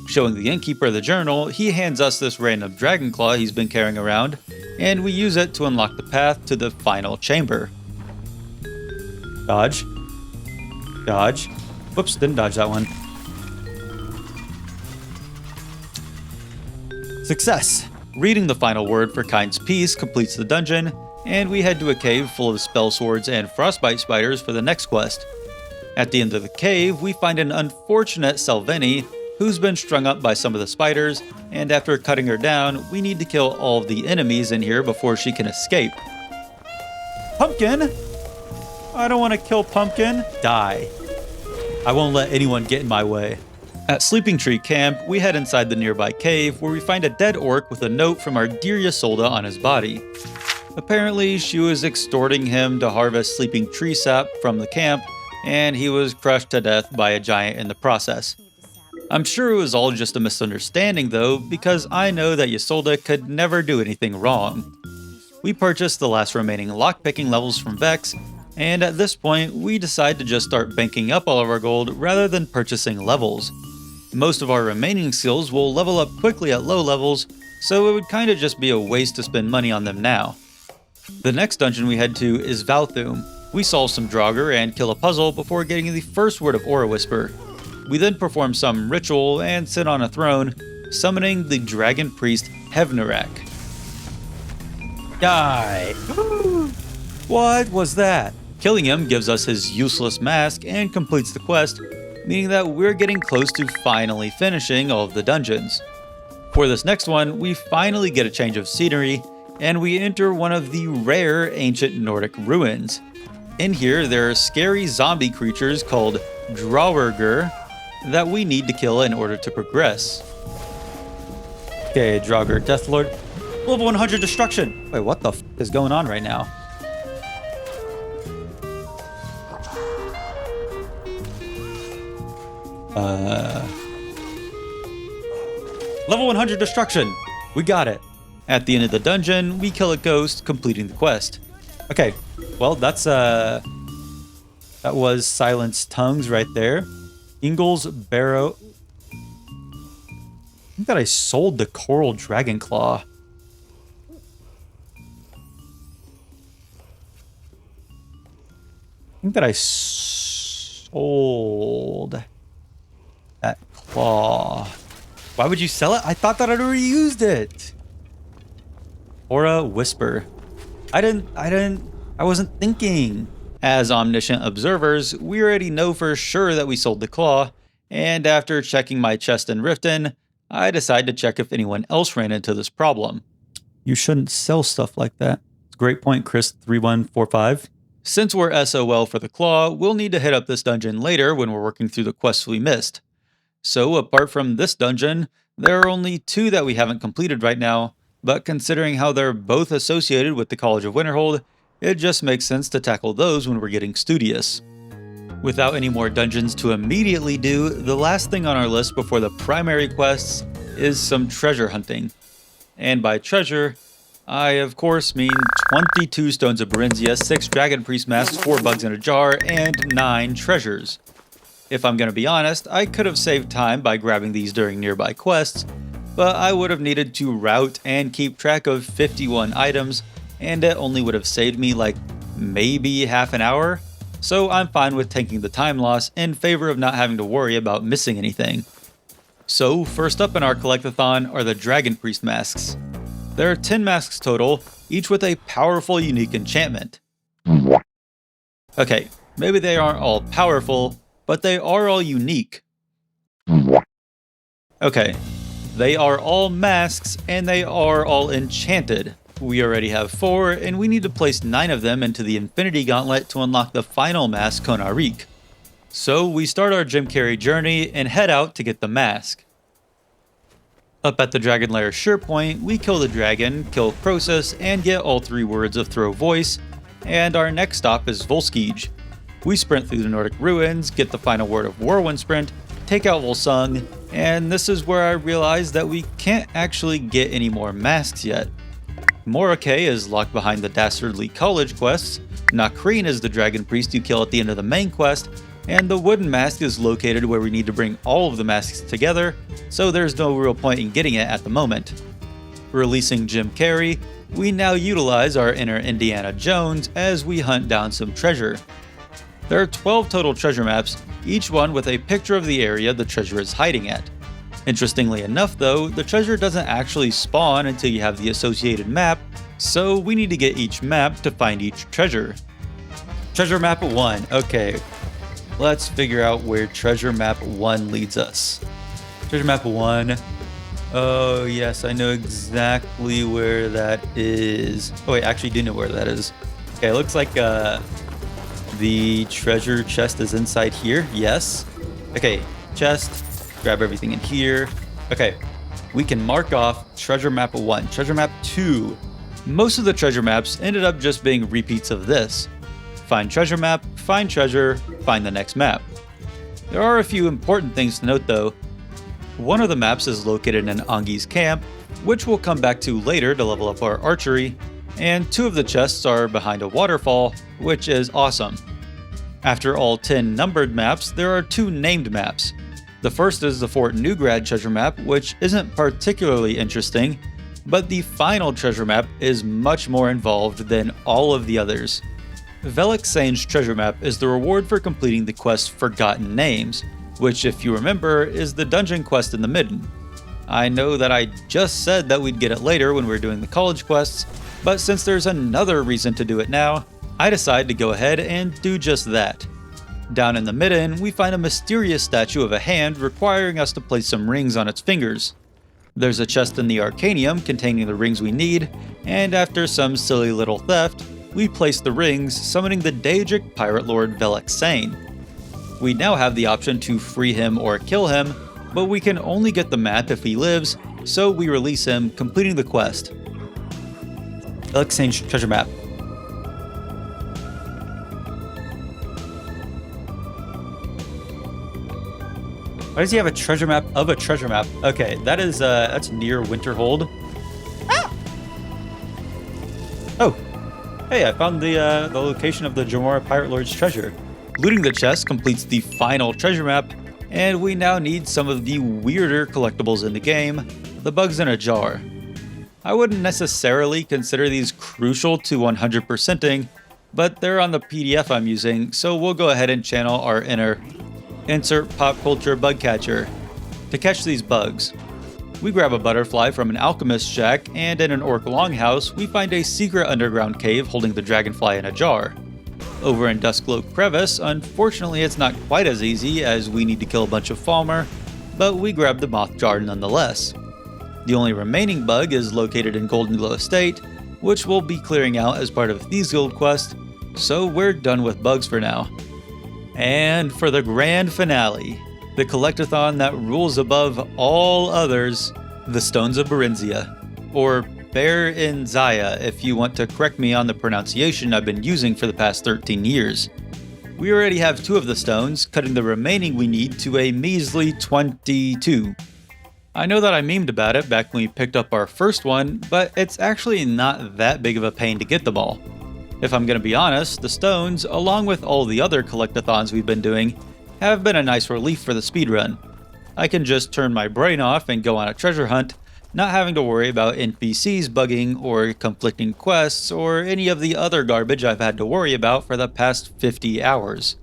Showing the innkeeper the journal, he hands us this random Dragonclaw he's been carrying around, and we use it to unlock the path to the final chamber. Dodge. Dodge. Whoops, didn't dodge that one. Success! Reading the final word for Kind's Peace completes the dungeon, and we head to a cave full of spell swords and frostbite spiders for the next quest. At the end of the cave, we find an unfortunate Selveni who's been strung up by some of the spiders, and after cutting her down, we need to kill all of the enemies in here before she can escape. Pumpkin? I don't want to kill Pumpkin. Die. I won't let anyone get in my way. At Sleeping Tree Camp, we head inside the nearby cave where we find a dead orc with a note from our dear Ysolda on his body. Apparently, she was extorting him to harvest sleeping tree sap from the camp, and he was crushed to death by a giant in the process. I'm sure it was all just a misunderstanding though, because I know that Ysolda could never do anything wrong. We purchased the last remaining lockpicking levels from Vex, and at this point, we decide to just start banking up all of our gold rather than purchasing levels. Most of our remaining skills will level up quickly at low levels, so it would kinda just be a waste to spend money on them now. The next dungeon we head to is Valthuum. We solve some Draugr and kill a puzzle before getting the first word of Aura Whisper. We then perform some ritual and sit on a throne, summoning the dragon priest Hevnarak. Die! What was that? Killing him gives us his useless mask and completes the quest, meaning that we're getting close to finally finishing all of the dungeons. For this next one, we finally get a change of scenery, and we enter one of the rare ancient Nordic ruins. In here, there are scary zombie creatures called Draugr that we need to kill in order to progress. Okay, Draugr, Deathlord. Level 100 destruction! Wait, what the f is going on right now? Level 100 destruction! We got it! At the end of the dungeon, we kill a ghost, completing the quest. Okay, well, that was Silence Tongues right there. Ingol's Barrow. I think that I sold the Coral Dragon Claw. I think that I sold that claw. Why would you sell it? I thought that I'd already used it. Aura Whisper. I wasn't thinking. As omniscient observers, we already know for sure that we sold the claw, and after checking my chest in Riften, I decided to check if anyone else ran into this problem. You shouldn't sell stuff like that. Great point, Chris3145. Since we're SOL for the claw, we'll need to hit up this dungeon later when we're working through the quests we missed. So apart from this dungeon, there are only 2 that we haven't completed right now, but considering how they're both associated with the College of Winterhold, it just makes sense to tackle those when we're getting studious. Without any more dungeons to immediately do, the last thing on our list before the primary quests is some treasure hunting. And by treasure, I of course mean 22 Stones of Barenziah, 6 Dragon Priest Masks, 4 Bugs in a Jar, and 9 treasures. If I'm gonna be honest, I could have saved time by grabbing these during nearby quests, but I would have needed to route and keep track of 51 items, and it only would have saved me like maybe half an hour, so I'm fine with taking the time loss in favor of not having to worry about missing anything. So first up in our collectathon are the Dragon Priest masks. There are 10 masks total, each with a powerful unique enchantment. Okay, maybe they aren't all powerful, but they are all unique. Okay, they are all masks and they are all enchanted. We already have 4, and we need to place 9 of them into the Infinity Gauntlet to unlock the final mask, Konarik. So we start our Gem Carry journey and head out to get the mask. Up at the Dragon Lair Sure Point, we kill the dragon, kill Croesus, and get all 3 words of Throw Voice, and our next stop is Volskij. We sprint through the Nordic ruins, get the final word of Whirlwind Sprint, take out Volsung, and this is where I realized that we can't actually get any more masks yet. Mora is locked behind the Dastardly College quests, Nakreen is the dragon priest you kill at the end of the main quest, and the wooden mask is located where we need to bring all of the masks together, so there's no real point in getting it at the moment. Releasing Jim Carrey, we now utilize our inner Indiana Jones as we hunt down some treasure. There are 12 total treasure maps, each one with a picture of the area the treasure is hiding at. Interestingly enough though, the treasure doesn't actually spawn until you have the associated map, so we need to get each map to find each treasure. Treasure map 1, okay. Let's figure out where treasure map 1 leads us. Treasure map 1, oh yes, I know exactly where that is. Oh wait, I actually do know where that is. Okay, it looks like the treasure chest is inside here, yes. Okay, chest. Grab everything in here. Okay, we can mark off treasure map 1. Treasure map 2. Most of the treasure maps ended up just being repeats of this. Find treasure map, find treasure, find the next map. There are a few important things to note though. One of the maps is located in Angi's camp, which we'll come back to later to level up our archery, and 2 of the chests are behind a waterfall, which is awesome. After all 10 numbered maps, there are 2 named maps. The first is the Fort Newgrad treasure map, which isn't particularly interesting, but the final treasure map is much more involved than all of the others. Velix treasure map is the reward for completing the quest Forgotten Names, which, if you remember, is the dungeon quest in the Midden. I know that I just said that we'd get it later when we were doing the college quests, but since there's another reason to do it now, I decided to go ahead and do just that. Down in the Midden, we find a mysterious statue of a hand requiring us to place some rings on its fingers. There's a chest in the Arcanium containing the rings we need, and after some silly little theft, we place the rings, summoning the Daedric pirate lord Velix. We now have the option to free him or kill him, but we can only get the map if he lives, so we release him, completing the quest. Velix treasure map. Why does he have a treasure map of a treasure map? Okay, that is that's near Winterhold. Ah! Oh, hey, I found the location of the Jamora Pirate Lord's treasure. Looting the chest completes the final treasure map, and we now need some of the weirder collectibles in the game, the bugs in a jar. I wouldn't necessarily consider these crucial to 100%ing, but they're on the PDF I'm using, so we'll go ahead and channel our inner insert pop culture bug catcher to catch these bugs. We grab a butterfly from an alchemist shack, and in an orc longhouse, we find a secret underground cave holding the dragonfly in a jar. Over in Duskcloak Crevice, unfortunately it's not quite as easy as we need to kill a bunch of Falmer, but we grab the moth jar nonetheless. The only remaining bug is located in Goldenglow Estate, which we'll be clearing out as part of Thieves Guild quest, so we're done with bugs for now. And for the grand finale, the collectathon that rules above all others, the Stones of Barenziah, or Barenziah if you want to correct me on the pronunciation I've been using for the past 13 years. We already have 2 of the stones, cutting the remaining we need to a measly 22. I know that I memed about it back when we picked up our first one, but it's actually not that big of a pain to get them all. If I'm going to be honest, the stones, along with all the other collectathons we've been doing, have been a nice relief for the speedrun. I can just turn my brain off and go on a treasure hunt, not having to worry about NPCs bugging or conflicting quests or any of the other garbage I've had to worry about for the past 50 hours.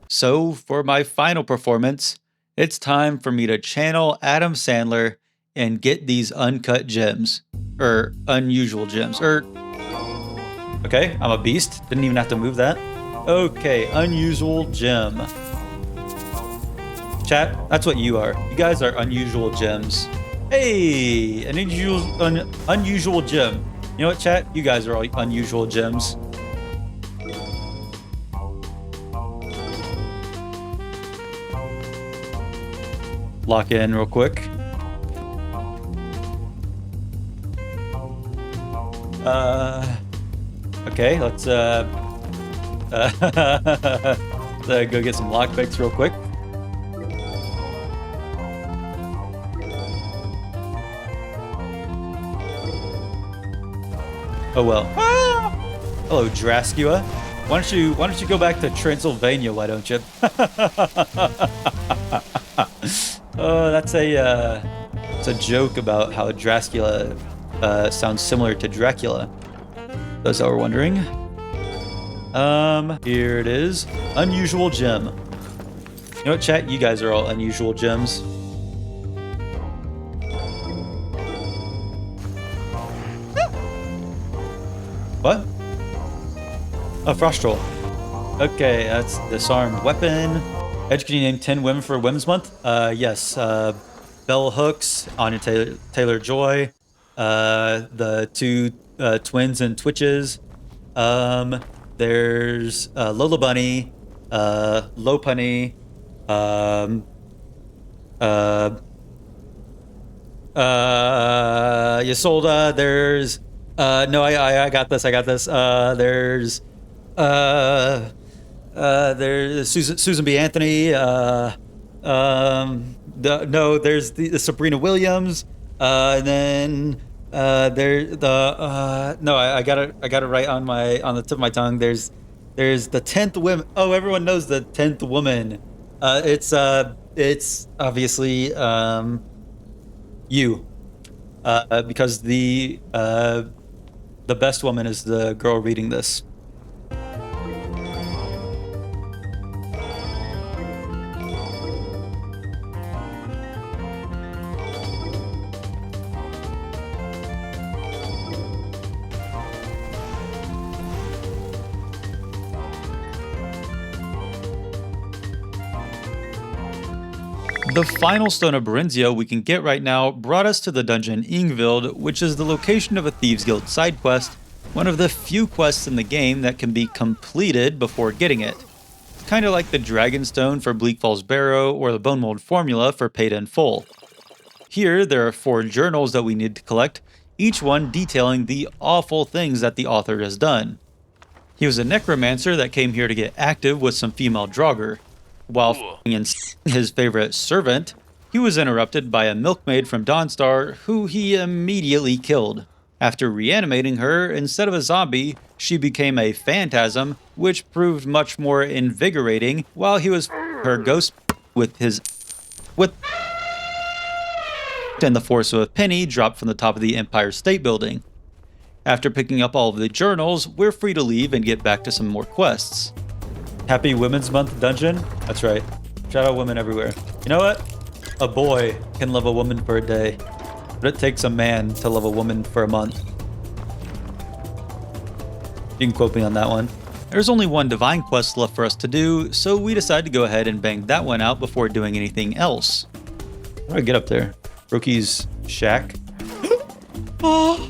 So, for my final performance, it's time for me to channel Adam Sandler and get these uncut gems. Unusual gems. Okay, I'm a beast. Didn't even have to move that. Okay, unusual gem. Chat, that's what you are. You guys are unusual gems. Hey, an unusual gem. You know what, chat? You guys are all unusual gems. Lock in real quick. Okay, let's go get some lockpicks real quick. Oh well. Ah! Hello, Drascua. Why don't you go back to Transylvania? Why don't you? Oh, that's it's a joke about how Drascula sounds similar to Dracula. Those that were wondering. Here it is. Unusual gem. You know what, chat? You guys are all unusual gems. What? Oh, Frost Troll. Okay, that's disarmed weapon. Edge, can you name 10 women for Women's Month? Yes. Bell Hooks, Anya Taylor-Joy, the 2 twins and Twitches. There's Lola Bunny, Lopunny, Ysolda. There's no, I got this. There's Susan B. Anthony. There's the Sabrina Williams. And then I got it right on the tip of my tongue. There's the 10th woman. Oh, everyone knows the 10th woman. It's It's obviously you, because the best woman is the girl reading this. The final stone of Barenziah we can get right now brought us to the dungeon Ingvild, which is the location of a Thieves Guild side quest, one of the few quests in the game that can be completed before getting it. It's kind of like the Dragonstone for Bleak Falls Barrow or the Bone Mold formula for Paid in Full. Here, there are 4 journals that we need to collect, each one detailing the awful things that the author has done. He was a necromancer that came here to get active with some female Draugr. While f***ing his favorite servant, he was interrupted by a milkmaid from Dawnstar, who he immediately killed. After reanimating her, instead of a zombie, she became a phantasm, which proved much more invigorating while he was her ghost and the force of a penny dropped from the top of the Empire State Building. After picking up all of the journals, we're free to leave and get back to some more quests. Happy Women's Month dungeon? That's right. Shout out women everywhere. You know what? A boy can love a woman for a day, but it takes a man to love a woman for a month. You can quote me on that one. There's only one divine quest left for us to do, so we decided to go ahead and bang that one out before doing anything else. How do I get up there? Rookie's shack? Oh.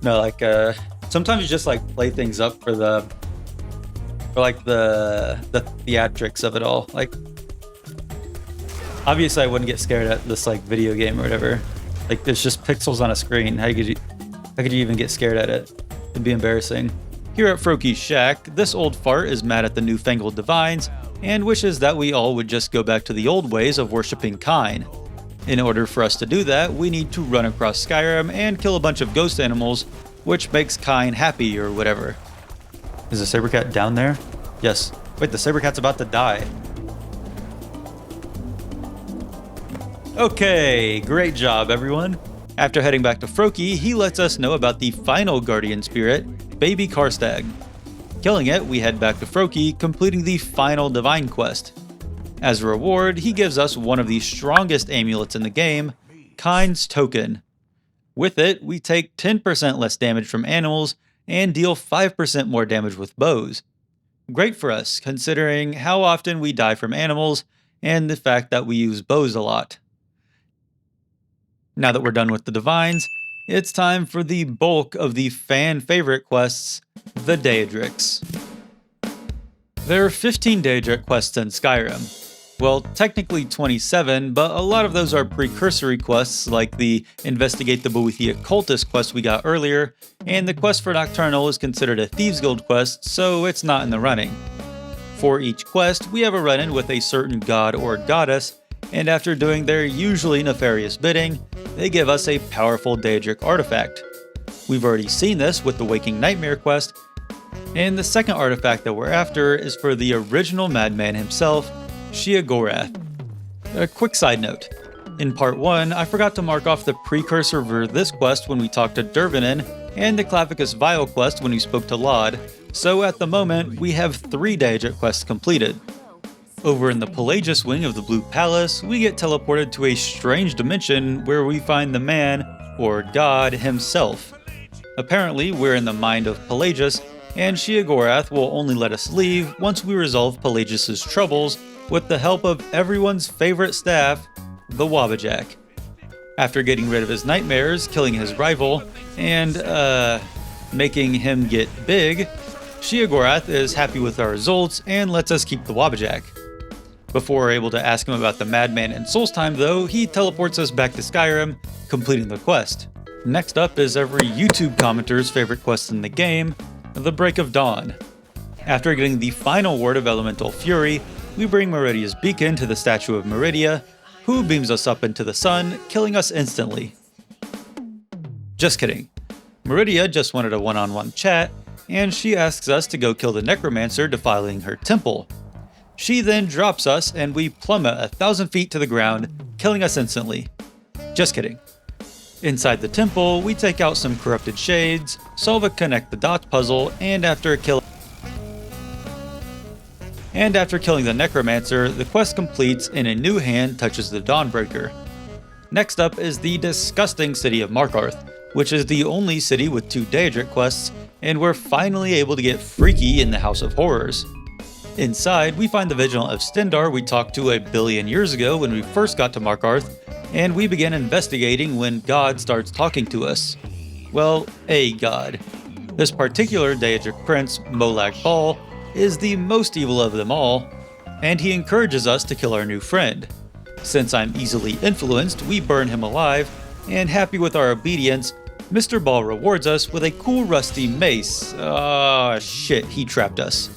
No, like sometimes you just like play things up for the theatrics of it all. Like obviously I wouldn't get scared at this like video game or whatever. Like there's just pixels on a screen. How could you even get scared at it? It'd be embarrassing. Here at Froki's shack, this old fart is mad at the newfangled divines and wishes that we all would just go back to the old ways of worshipping Kine. In order for us to do that, we need to run across Skyrim and kill a bunch of ghost animals, which makes Kine happy or whatever. Is the saber cat down there? Yes. Wait, the saber cat's about to die. Okay, great job everyone. After heading back to Froki, he lets us know about the final guardian spirit, Baby Karstag. Killing it, we head back to Froki, completing the final divine quest. As a reward, he gives us one of the strongest amulets in the game, Kine's Token. With it, we take 10% less damage from animals and deal 5% more damage with bows. Great for us, considering how often we die from animals and the fact that we use bows a lot. Now that we're done with the divines, it's time for the bulk of the fan favorite quests, the Daedrics. There are 15 Daedric quests in Skyrim. Well, technically 27, but a lot of those are precursory quests like the Investigate the Boethiah Cultist quest we got earlier, and the quest for Nocturnal is considered a Thieves Guild quest, so it's not in the running. For each quest, we have a run-in with a certain god or goddess, and after doing their usually nefarious bidding, they give us a powerful Daedric artifact. We've already seen this with the Waking Nightmare quest, and the second artifact that we're after is for the original madman himself, Sheogorath. A quick side note. In part 1, I forgot to mark off the precursor for this quest when we talked to Dervinin, and the Clavicus Vial quest when we spoke to Laud, so at the moment, we have 3 Daedric quests completed. Over in the Pelagius wing of the Blue Palace, we get teleported to a strange dimension where we find the man, or god, himself. Apparently, we're in the mind of Pelagius, and Sheogorath will only let us leave once we resolve Pelagius' troubles with the help of everyone's favorite staff, the Wabbajack. After getting rid of his nightmares, killing his rival, and, making him get big, Sheogorath is happy with our results and lets us keep the Wabbajack. Before we're able to ask him about the Madman and Solstheim though, he teleports us back to Skyrim, completing the quest. Next up is every YouTube commenter's favorite quest in the game, the Break of Dawn. After getting the final word of Elemental Fury, we bring Meridia's beacon to the statue of Meridia, who beams us up into the sun, killing us instantly. Just kidding. Meridia just wanted a one-on-one chat, and she asks us to go kill the necromancer defiling her temple. She then drops us and we plummet 1,000 feet to the ground, killing us instantly. Just kidding. Inside the temple, we take out some corrupted shades, solve a connect the dots puzzle, and after killing the necromancer, the quest completes and a new hand touches the Dawnbreaker. Next up is the disgusting city of Markarth, which is the only city with 2 Daedric quests, and we're finally able to get freaky in the House of Horrors. Inside, we find the Vigilant of Stendarr we talked to 1 billion years ago when we first got to Markarth, and we begin investigating when God starts talking to us. Well, a god. This particular Daedric prince, Molag Bal, is the most evil of them all, and he encourages us to kill our new friend. Since I'm easily influenced, we burn him alive, and happy with our obedience, Mr. Ball rewards us with a cool rusty mace. Shit, he trapped us.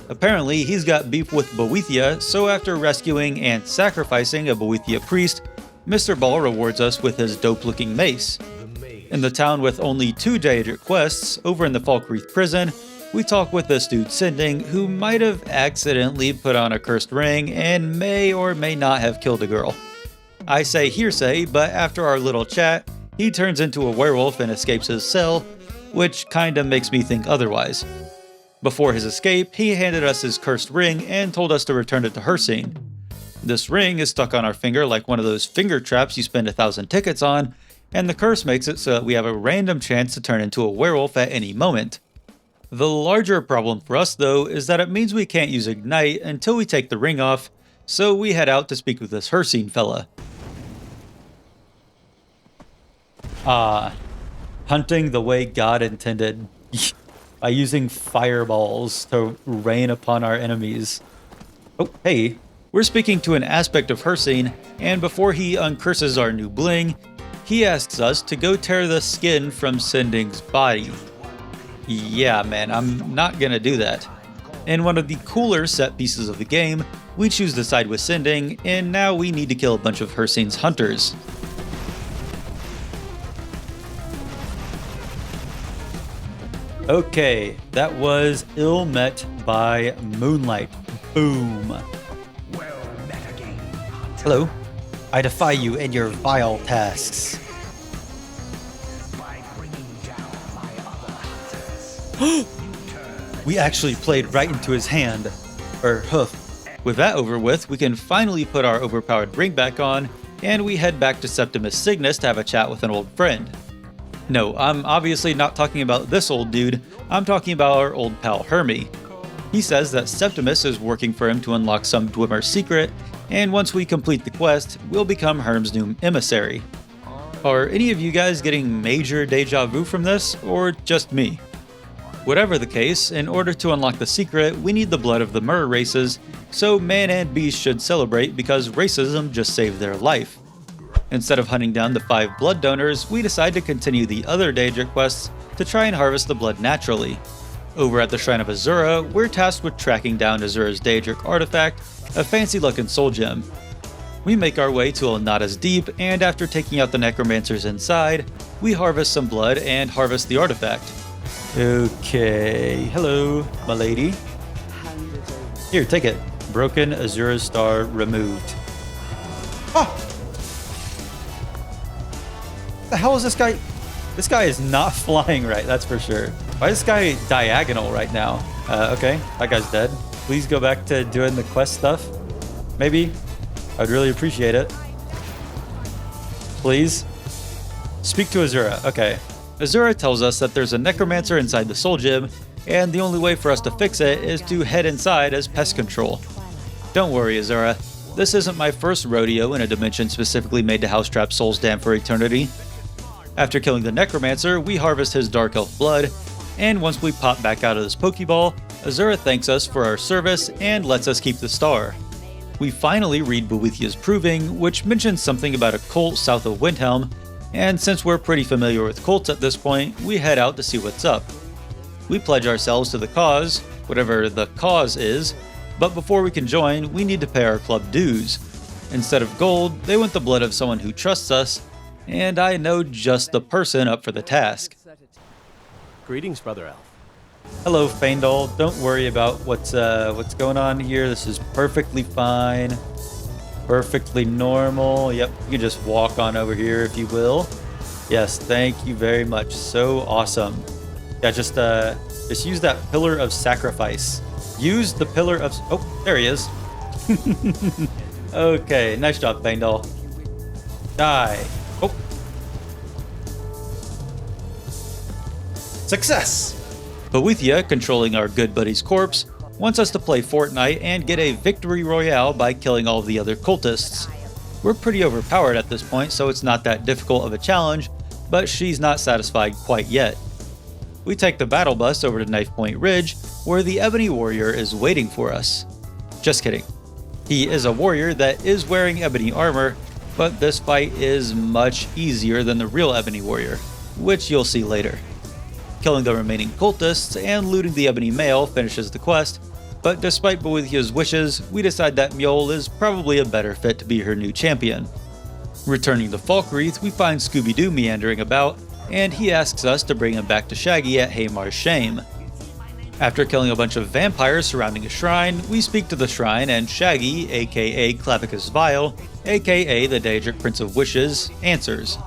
Apparently, he's got beef with Boethia, so after rescuing and sacrificing a Boethia priest, Mr. Ball rewards us with his dope-looking mace. In the town with only 2 Daedric quests, over in the Falkreath prison, we talk with this dude Sinding, who might have accidentally put on a cursed ring and may or may not have killed a girl. I say hearsay, but after our little chat, he turns into a werewolf and escapes his cell, which kinda makes me think otherwise. Before his escape, he handed us his cursed ring and told us to return it to Hircine. This ring is stuck on our finger like one of those finger traps you spend 1,000 tickets on, and the curse makes it so that we have a random chance to turn into a werewolf at any moment. The larger problem for us though is that it means we can't use Ignite until we take the ring off, so we head out to speak with this Hircine fella. Hunting the way God intended. By using fireballs to rain upon our enemies. Oh, hey, we're speaking to an aspect of Hircine, and before he uncurses our new bling, he asks us to go tear the skin from Sinding's body. Yeah, man, I'm not gonna do that. In one of the cooler set pieces of the game, we choose to side with Sinding, and now we need to kill a bunch of Hircine's hunters. Okay, that was ill met by Moonlight. Boom. Hello. I defy you and your vile tasks. We actually played right into his hand. Or hoof. With that over with, we can finally put our overpowered ring back on, and we head back to Septimus Cygnus to have a chat with an old friend. No, I'm obviously not talking about this old dude, I'm talking about our old pal Hermie. He says that Septimus is working for him to unlock some Dwemer secret, and once we complete the quest, we'll become Herm's new emissary. Are any of you guys getting major deja vu from this, or just me? Whatever the case, in order to unlock the secret, we need the blood of the Mur races, so man and beast should celebrate because racism just saved their life. Instead of hunting down the 5 blood donors, we decide to continue the other Daedric quests to try and harvest the blood naturally. Over at the Shrine of Azura, we're tasked with tracking down Azura's Daedric artifact, a fancy-looking soul gem. We make our way to Elnada's Deep, and after taking out the necromancers inside, we harvest some blood and harvest the artifact. Okay, hello, my lady. Here, take it. Broken Azura Star removed. Ah! The hell is this guy? This guy is not flying right, that's for sure. Why is this guy diagonal right now? Okay, that guy's dead. Please go back to doing the quest stuff. Maybe. I'd really appreciate it. Please. Speak to Azura. Okay. Azura tells us that there's a necromancer inside the soul gem, and the only way for us to fix it is to head inside as pest control. Don't worry, Azura. This isn't my first rodeo in a dimension specifically made to house-trap souls damned for eternity. After killing the necromancer, we harvest his dark elf blood, and once we pop back out of this Pokeball, Azura thanks us for our service and lets us keep the star. We finally read Boethia's Proving, which mentions something about a cult south of Windhelm, and since we're pretty familiar with cults at this point, we head out to see what's up. We pledge ourselves to the cause, whatever the cause is, but before we can join, we need to pay our club dues. Instead of gold, they want the blood of someone who trusts us, and I know just the person up for the task. Greetings, Brother Elf. Hello, Faendal. Don't worry about what's going on here. This is perfectly fine. Perfectly normal. Yep, you can just walk on over here if you will. Yes, thank you very much. So awesome. Yeah, just use that pillar of sacrifice. Use the pillar of... Oh, there he is. Okay, nice job, Faendal. Die. Oh. Success! Boethia, controlling our good buddy's corpse, wants us to play Fortnite and get a victory royale by killing all of the other cultists. We're pretty overpowered at this point, so it's not that difficult of a challenge, but she's not satisfied quite yet. We take the battle bus over to Knife Point Ridge, where the Ebony Warrior is waiting for us. Just kidding. He is a warrior that is wearing ebony armor, but this fight is much easier than the real Ebony Warrior, which you'll see later. Killing the remaining cultists and looting the ebony mail finishes the quest, but despite Boethia's wishes, we decide that Mjol is probably a better fit to be her new champion. Returning to Falkreath, we find Scooby-Doo meandering about, and he asks us to bring him back to Shaggy at Haymar's Shame. After killing a bunch of vampires surrounding a shrine, we speak to the shrine and Shaggy, aka Clavicus Vile, aka the Daedric Prince of Wishes, answers.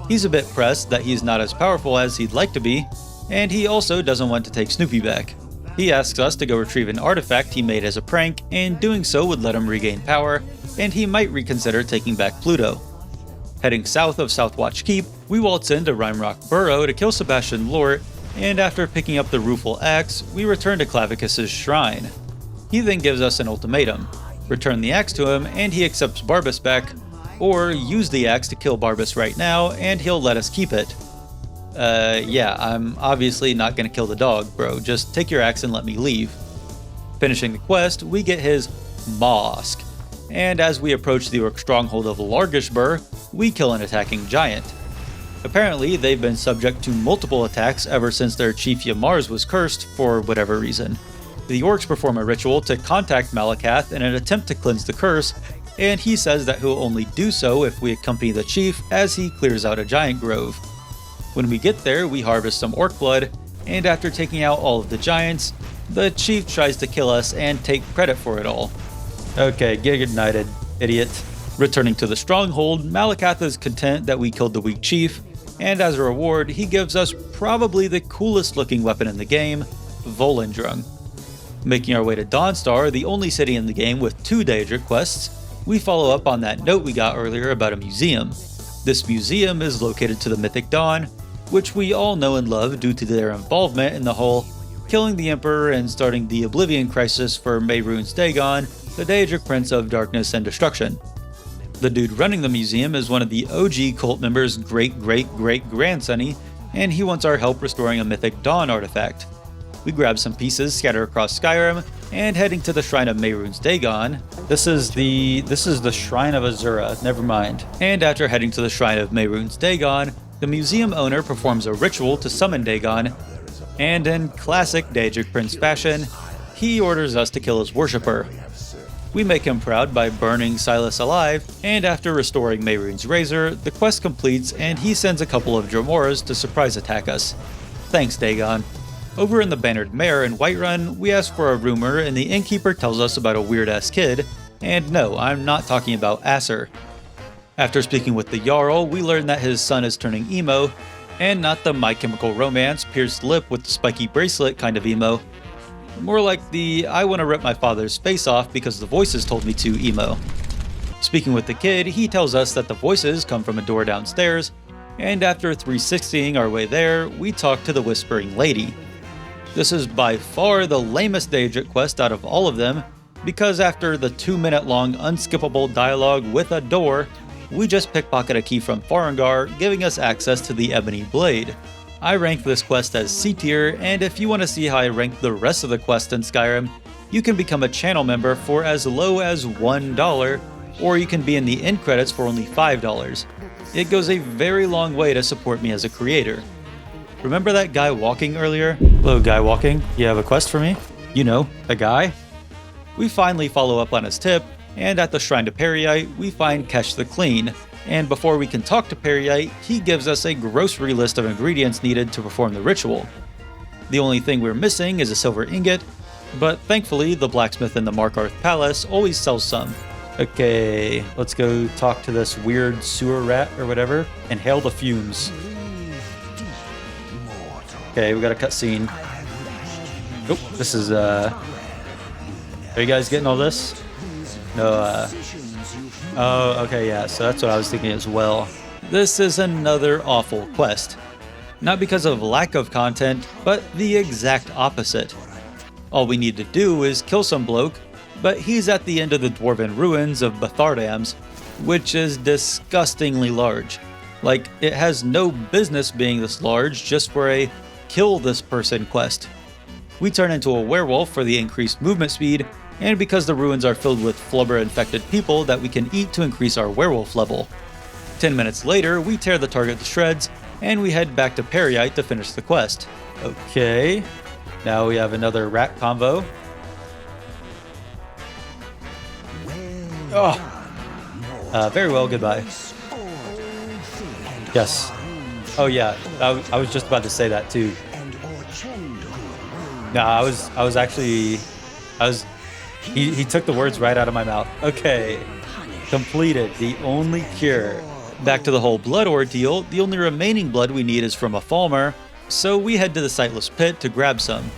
He's a bit pressed that he's not as powerful as he'd like to be, and he also doesn't want to take Snoopy back. He asks us to go retrieve an artifact he made as a prank, and doing so would let him regain power, and he might reconsider taking back Pluto. Heading south of Southwatch Keep, we waltz into Rimerock Burrow to kill Sebastian Lort, and after picking up the Rueful Axe, we return to Clavicus's shrine. He then gives us an ultimatum: return the axe to him and he accepts Barbas back, or use the axe to kill Barbas right now and he'll let us keep it. Yeah, I'm obviously not gonna kill the dog, bro, just take your axe and let me leave. Finishing the quest, we get his mosque, and as we approach the orc stronghold of Largishbur, we kill an attacking giant. Apparently, they've been subject to multiple attacks ever since their chief Yamars was cursed for whatever reason. The orcs perform a ritual to contact Malakath in an attempt to cleanse the curse, and he says that he'll only do so if we accompany the chief as he clears out a giant grove. When we get there, we harvest some orc blood, and after taking out all of the giants, the chief tries to kill us and take credit for it all. Okay, get ignited, idiot. Returning to the stronghold, Malakath is content that we killed the weak chief, and as a reward, he gives us probably the coolest looking weapon in the game, Volendrung. Making our way to Dawnstar, the only city in the game with 2 Daedric quests, we follow up on that note we got earlier about a museum. This museum is located to the Mythic Dawn, which we all know and love due to their involvement in the whole killing the Emperor and starting the Oblivion Crisis for Mehrunes Dagon, the Daedric Prince of Darkness and Destruction. The dude running the museum is one of the OG cult members' great-great-great-grandsonny, and he wants our help restoring a Mythic Dawn artifact. We grab some pieces scattered across Skyrim, and heading to the Shrine of Mehrunes Dagon. This is the Shrine of Azura, never mind. And after heading to the Shrine of Mehrunes Dagon, the museum owner performs a ritual to summon Dagon, and in classic Daedric Prince fashion, he orders us to kill his worshipper. We make him proud by burning Silas alive, and after restoring Mehrunes Razor, the quest completes and he sends a couple of Dromoras to surprise attack us. Thanks, Dagon. Over in the Bannered Mare in Whiterun, we ask for a rumor and the innkeeper tells us about a weird-ass kid, and no, I'm not talking about Acer. After speaking with the Jarl, we learn that his son is turning emo, and not the My Chemical Romance pierced lip with the spiky bracelet kind of emo. More like the I want to rip my father's face off because the voices told me to emo. Speaking with the kid, he tells us that the voices come from a door downstairs, and after 360ing our way there, we talk to the Whispering Lady. This is by far the lamest Daedric quest out of all of them, because after the 2-minute long unskippable dialogue with a door, we just pickpocket a key from Farengar, giving us access to the Ebony Blade. I rank this quest as C tier, and if you want to see how I rank the rest of the quests in Skyrim, you can become a channel member for as low as $1, or you can be in the end credits for only $5. It goes a very long way to support me as a creator. Remember that guy walking earlier? Hello, guy walking. You have a quest for me? You know, the guy? We finally follow up on his tip, and at the Shrine to Periite, we find Kesh the Clean, And before we can talk to Peryite, he gives us a grocery list of ingredients needed to perform the ritual. The only thing we're missing is a silver ingot, but thankfully the blacksmith in the Markarth Palace always sells some. Okay, let's go talk to this weird sewer rat or whatever. Inhale the fumes. Okay, we got a cutscene. Oh, this is, Are you guys getting all this? No, Oh, okay, yeah, so that's what I was thinking as well. This is another awful quest. Not because of lack of content, but the exact opposite. All we need to do is kill some bloke, but he's at the end of the dwarven ruins of Bathardams, which is disgustingly large. Like, it has no business being this large just for a kill this person quest. We turn into a werewolf for the increased movement speed, and because the ruins are filled with flubber-infected people that we can eat to increase our werewolf level. 10 minutes later, we tear the target to shreds, and we head back to Peryite to finish the quest. Okay, now we have another rat convo. Oh, very well, goodbye. Yes. Oh yeah, I was just about to say that too. No, I was actually, he took the words right out of my mouth. Okay, completed, the only cure. Back to the whole blood ordeal, the only remaining blood we need is from a Falmer, so we head to the Sightless Pit to grab some.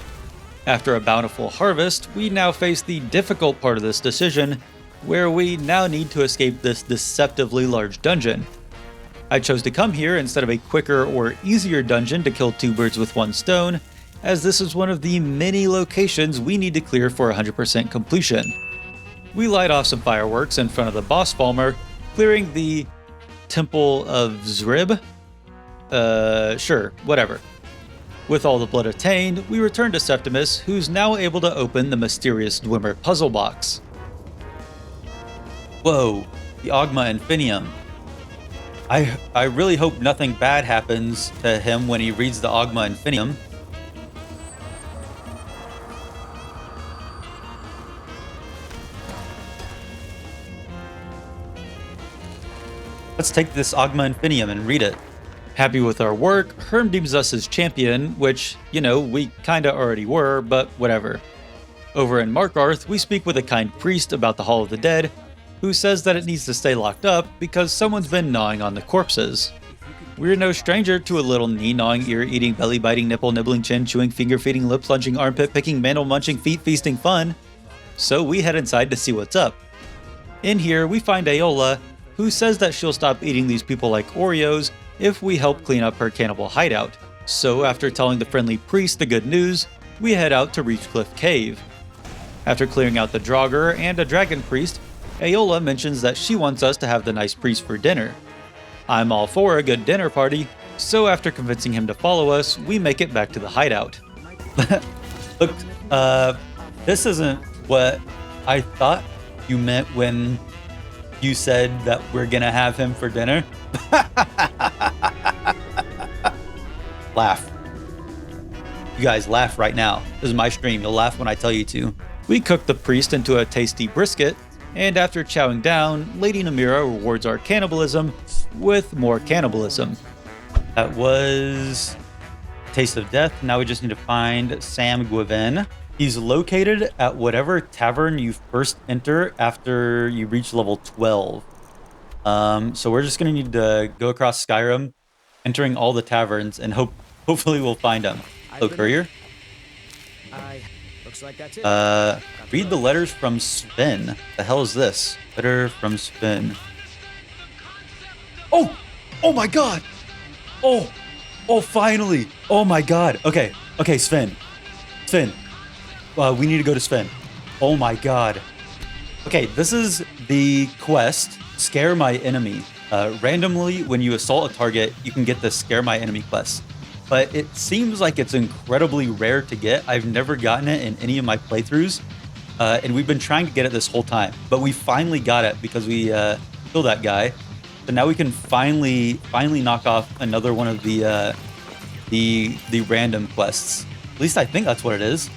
After a bountiful harvest, we now face the difficult part of this decision, where we now need to escape this deceptively large dungeon. I chose to come here instead of a quicker or easier dungeon to kill two birds with one stone, as this is one of the many locations we need to clear for 100% completion. We light off some fireworks in front of the boss Falmer, clearing the Temple of Zrib? Sure, whatever. With all the blood attained, we return to Septimus, who's now able to open the mysterious Dwemer puzzle box. Whoa, the Ogma Infinium. I really hope nothing bad happens to him when he reads the Ogma Infinium. Let's take this Ogma Infinium and read it. Happy with our work, Herm deems us his champion, which, you know, we kinda already were, but whatever. Over in Markarth, we speak with a kind priest about the Hall of the Dead, who says that it needs to stay locked up because someone's been gnawing on the corpses. We're no stranger to a little knee-gnawing, ear-eating, belly-biting, nipple-nibbling, chin-chewing, finger-feeding, lip-plunging, armpit-picking, mantle-munching, feet-feasting fun, so we head inside to see what's up. In here, we find Aola, who says that she'll stop eating these people like Oreos if we help clean up her cannibal hideout. So after telling the friendly priest the good news, we head out to Reachcliff Cave. After clearing out the Draugr and a dragon priest, Aola mentions that she wants us to have the nice priest for dinner. I'm all for a good dinner party, so after convincing him to follow us, we make it back to the hideout. Look, this isn't what I thought you meant when you said that we're gonna have him for dinner. Laugh. You guys laugh right now. This is my stream. You'll laugh when I tell you to. We cook the priest into a tasty brisket, and after chowing down, Lady Namira rewards our cannibalism with more cannibalism. That was Taste of Death. Now we just need to find Sam Gwiven. He's located at whatever tavern you first enter after you reach level 12. So we're just going to need to go across Skyrim, entering all the taverns, and hopefully we'll find him. Hello, courier. Looks like that's it. Read the letters from Sven. The hell is this? Letter from Sven. Oh! Oh my god! Oh! Oh, finally! Oh my god! Okay, Sven. We need to go to Sven. Oh my god. Okay, this is the quest, Scare My Enemy. Randomly, when you assault a target, you can get the Scare My Enemy quest. But it seems like it's incredibly rare to get. I've never gotten it in any of my playthroughs. And we've been trying to get it this whole time. But we finally got it because we killed that guy. So now we can finally knock off another one of the random quests. At least I think that's what it is.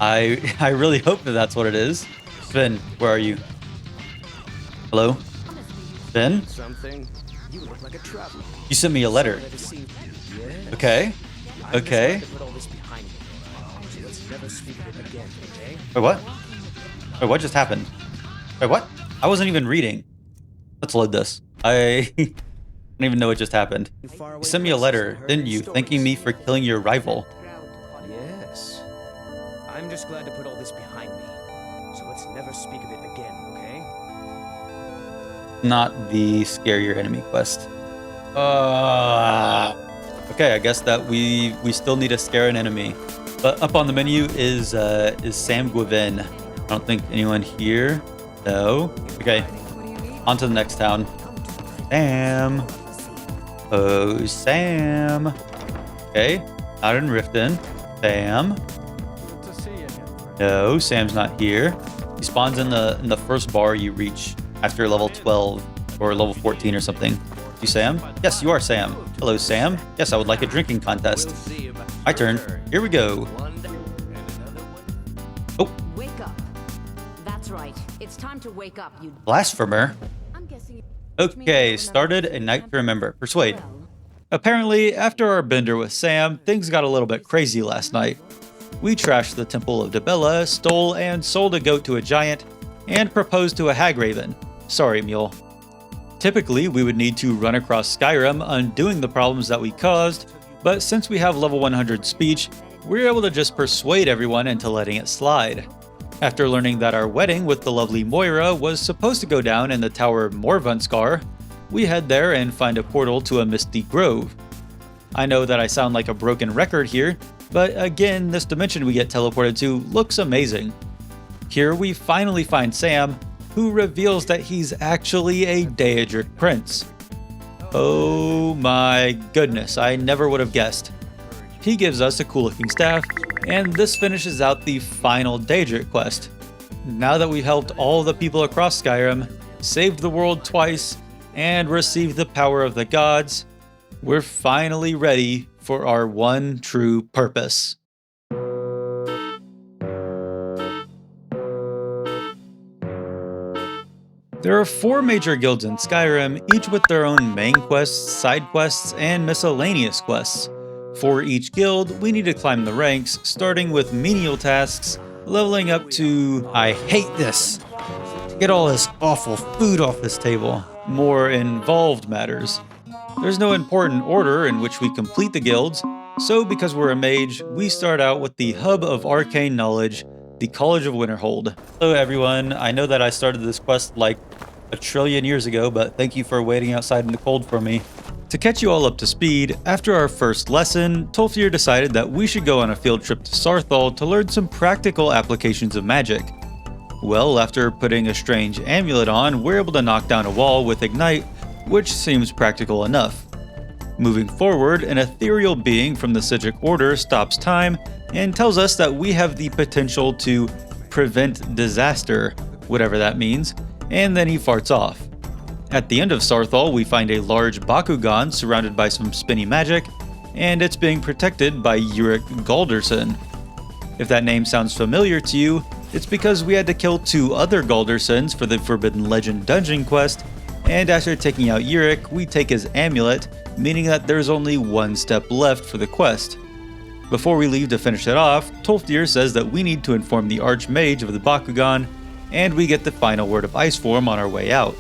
I really hope that that's what it is. Sven, where are you? Hello? Ben? Something. You look like a traveler. You sent me a letter. Okay. Okay. Put all this behind me. So let's never speak of it again, okay? Wait, what? Wait, what just happened? Wait, what? I wasn't even reading. Let's load this. I don't even know what just happened. You sent me a letter, didn't you, thanking me for killing your rival? Yes. I'm just glad to put all this behind me. So let's never speak of it again, okay? Not the scare your enemy quest. Okay, I guess that we still need to scare an enemy. But up on the menu is Sam Gwevin. I don't think anyone here. No. Okay. On to the next town. Sam. Oh, Sam. Okay. Out in Riften. Sam. No, Sam's not here. He spawns in the first bar you reach after level 12 or level 14 or something. You Sam? Yes, you are Sam. Hello, Sam. Yes, I would like a drinking contest. My turn. Here we go. Oh. Wake up. That's right. It's time to wake up, you Blasphemer. I'm guessing. Okay, started a night to remember. Persuade. Apparently, after our bender with Sam, things got a little bit crazy last night. We trashed the Temple of Dibella, stole and sold a goat to a giant, and proposed to a hag raven. Sorry, mule. Typically, we would need to run across Skyrim, undoing the problems that we caused, but since we have level 100 speech, we're able to just persuade everyone into letting it slide. After learning that our wedding with the lovely Moira was supposed to go down in the Tower of Morvunskar, we head there and find a portal to a misty grove. I know that I sound like a broken record here, but again, this dimension we get teleported to looks amazing. Here we finally find Sam, who reveals that he's actually a Daedric prince. Oh my goodness, I never would have guessed. He gives us a cool looking staff, and this finishes out the final Daedric quest. Now that we've helped all the people across Skyrim, saved the world twice, and received the power of the gods, we're finally ready for our one true purpose. There are 4 major guilds in Skyrim, each with their own main quests, side quests, and miscellaneous quests. For each guild, we need to climb the ranks, starting with menial tasks, leveling up to, I hate this, get all this awful food off this table, more involved matters. There's no important order in which we complete the guilds, so because we're a mage, we start out with the hub of arcane knowledge, the College of Winterhold. Hello everyone, I know that I started this quest like a trillion years ago, but thank you for waiting outside in the cold for me. To catch you all up to speed, after our first lesson, Tolfir decided that we should go on a field trip to Sarthal to learn some practical applications of magic. Well, after putting a strange amulet on, we're able to knock down a wall with Ignite, which seems practical enough. Moving forward, an ethereal being from the Sigic Order stops time and tells us that we have the potential to prevent disaster, whatever that means, and then he farts off. At the end of Sarthal, we find a large Bakugan surrounded by some spinny magic, and it's being protected by Uric Galderson. If that name sounds familiar to you, it's because we had to kill 2 other Galdersons for the Forbidden Legend dungeon quest, and after taking out Uric, we take his amulet, meaning that there's only 1 step left for the quest. Before we leave to finish it off, Tolfdir says that we need to inform the Archmage of the Bakugan, and we get the final word of ice form on our way out.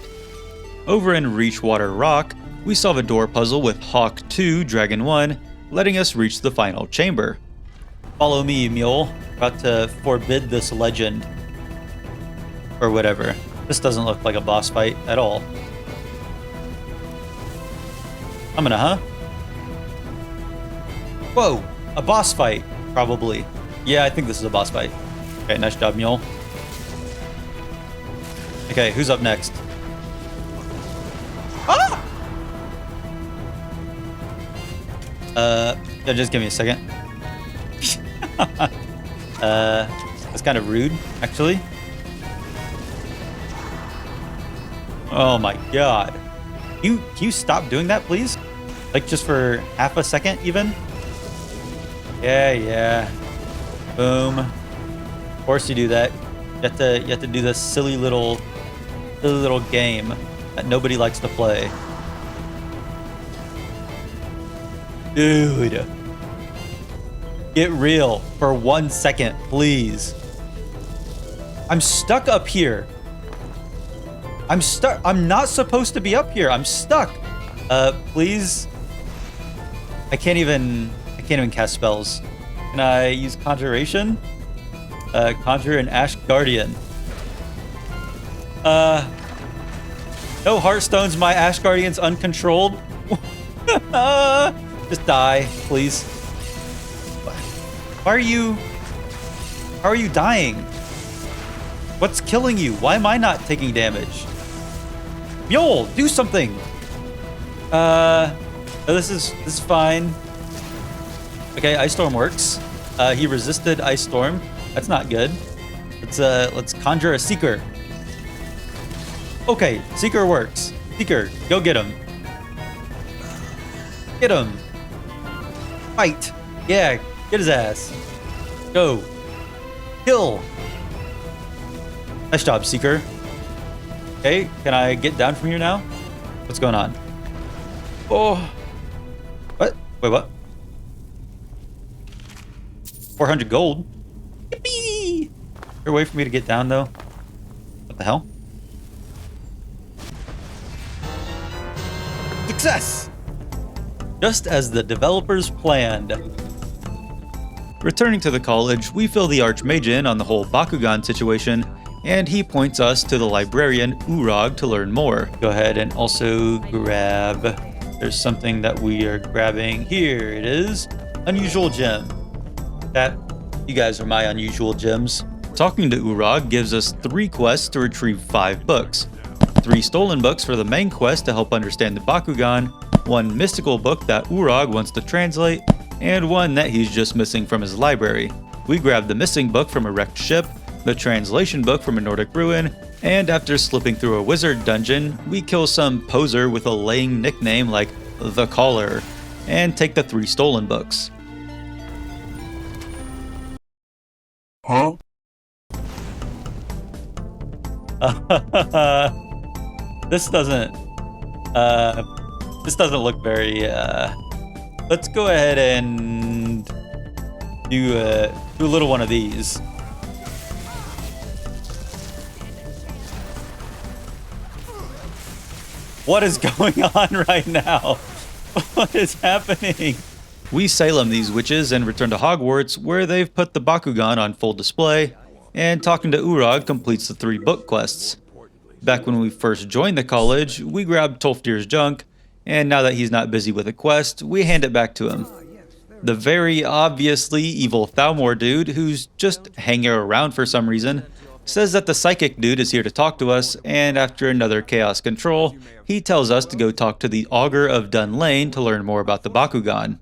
Over in Reachwater Rock, we solve a door puzzle with Hawk 2, Dragon 1, letting us reach the final chamber. Follow me, mule. About to forbid this legend. Or whatever. This doesn't look like a boss fight at all. I'm gonna, huh? Whoa! A boss fight, probably. Yeah, I think this is a boss fight. Okay, nice job, mule. Okay, who's up next? Ah! Yeah, just give me a second. That's kind of rude, actually. Oh my god. Can you stop doing that, please? Like, just for half a second, even? Yeah. Boom. Of course you do that. You have to do this silly little silly little game that nobody likes to play. Dude. Get real for 1 second, please. I'm stuck up here. I'm stuck. I'm not supposed to be up here. I'm stuck. Please. I can't even cast spells. Can I use conjuration? Conjure an Ash Guardian. No Heartstones, my Ash Guardian's uncontrolled. Just die, please. How are you dying? What's killing you? Why am I not taking damage? Mule, do something. This is fine. Okay, Ice Storm works. He resisted Ice Storm. That's not good. Let's conjure a Seeker. Okay, Seeker works. Seeker, go get him. Get him. Fight. Yeah, get his ass. Go. Kill. Nice job, Seeker. Okay, can I get down from here now? What's going on? Oh. What? Wait, what? 400 gold? Yippee! Is there a way for me to get down, though? What the hell? Success! Just as the developers planned. Returning to the college, we fill the Archmage in on the whole Bakugan situation, and he points us to the librarian Urag to learn more. Go ahead and also grab... There's something that we are grabbing. Here it is. Unusual gem. You guys are my unusual gems. Talking to Urag gives us 3 quests to retrieve 5 books. 3 stolen books for the main quest to help understand the Bakugan, 1 mystical book that Urag wants to translate, and 1 that he's just missing from his library. We grab the missing book from a wrecked ship, the translation book from a Nordic ruin, and after slipping through a wizard dungeon, we kill some poser with a laying nickname like The Caller, and take the 3 stolen books. Huh? This doesn't look very let's go ahead and do a little one of these. What is going on right now? What is happening? We Salem these witches and return to Hogwarts, where they've put the Bakugan on full display, and talking to Urag completes the 3 book quests. Back when we first joined the college, we grabbed Tolfdir's junk, and now that he's not busy with a quest, we hand it back to him. The very obviously evil Thalmor dude, who's just hanging around for some reason, says that the psychic dude is here to talk to us, and after another chaos control, he tells us to go talk to the Augur of Dun Lane to learn more about the Bakugan.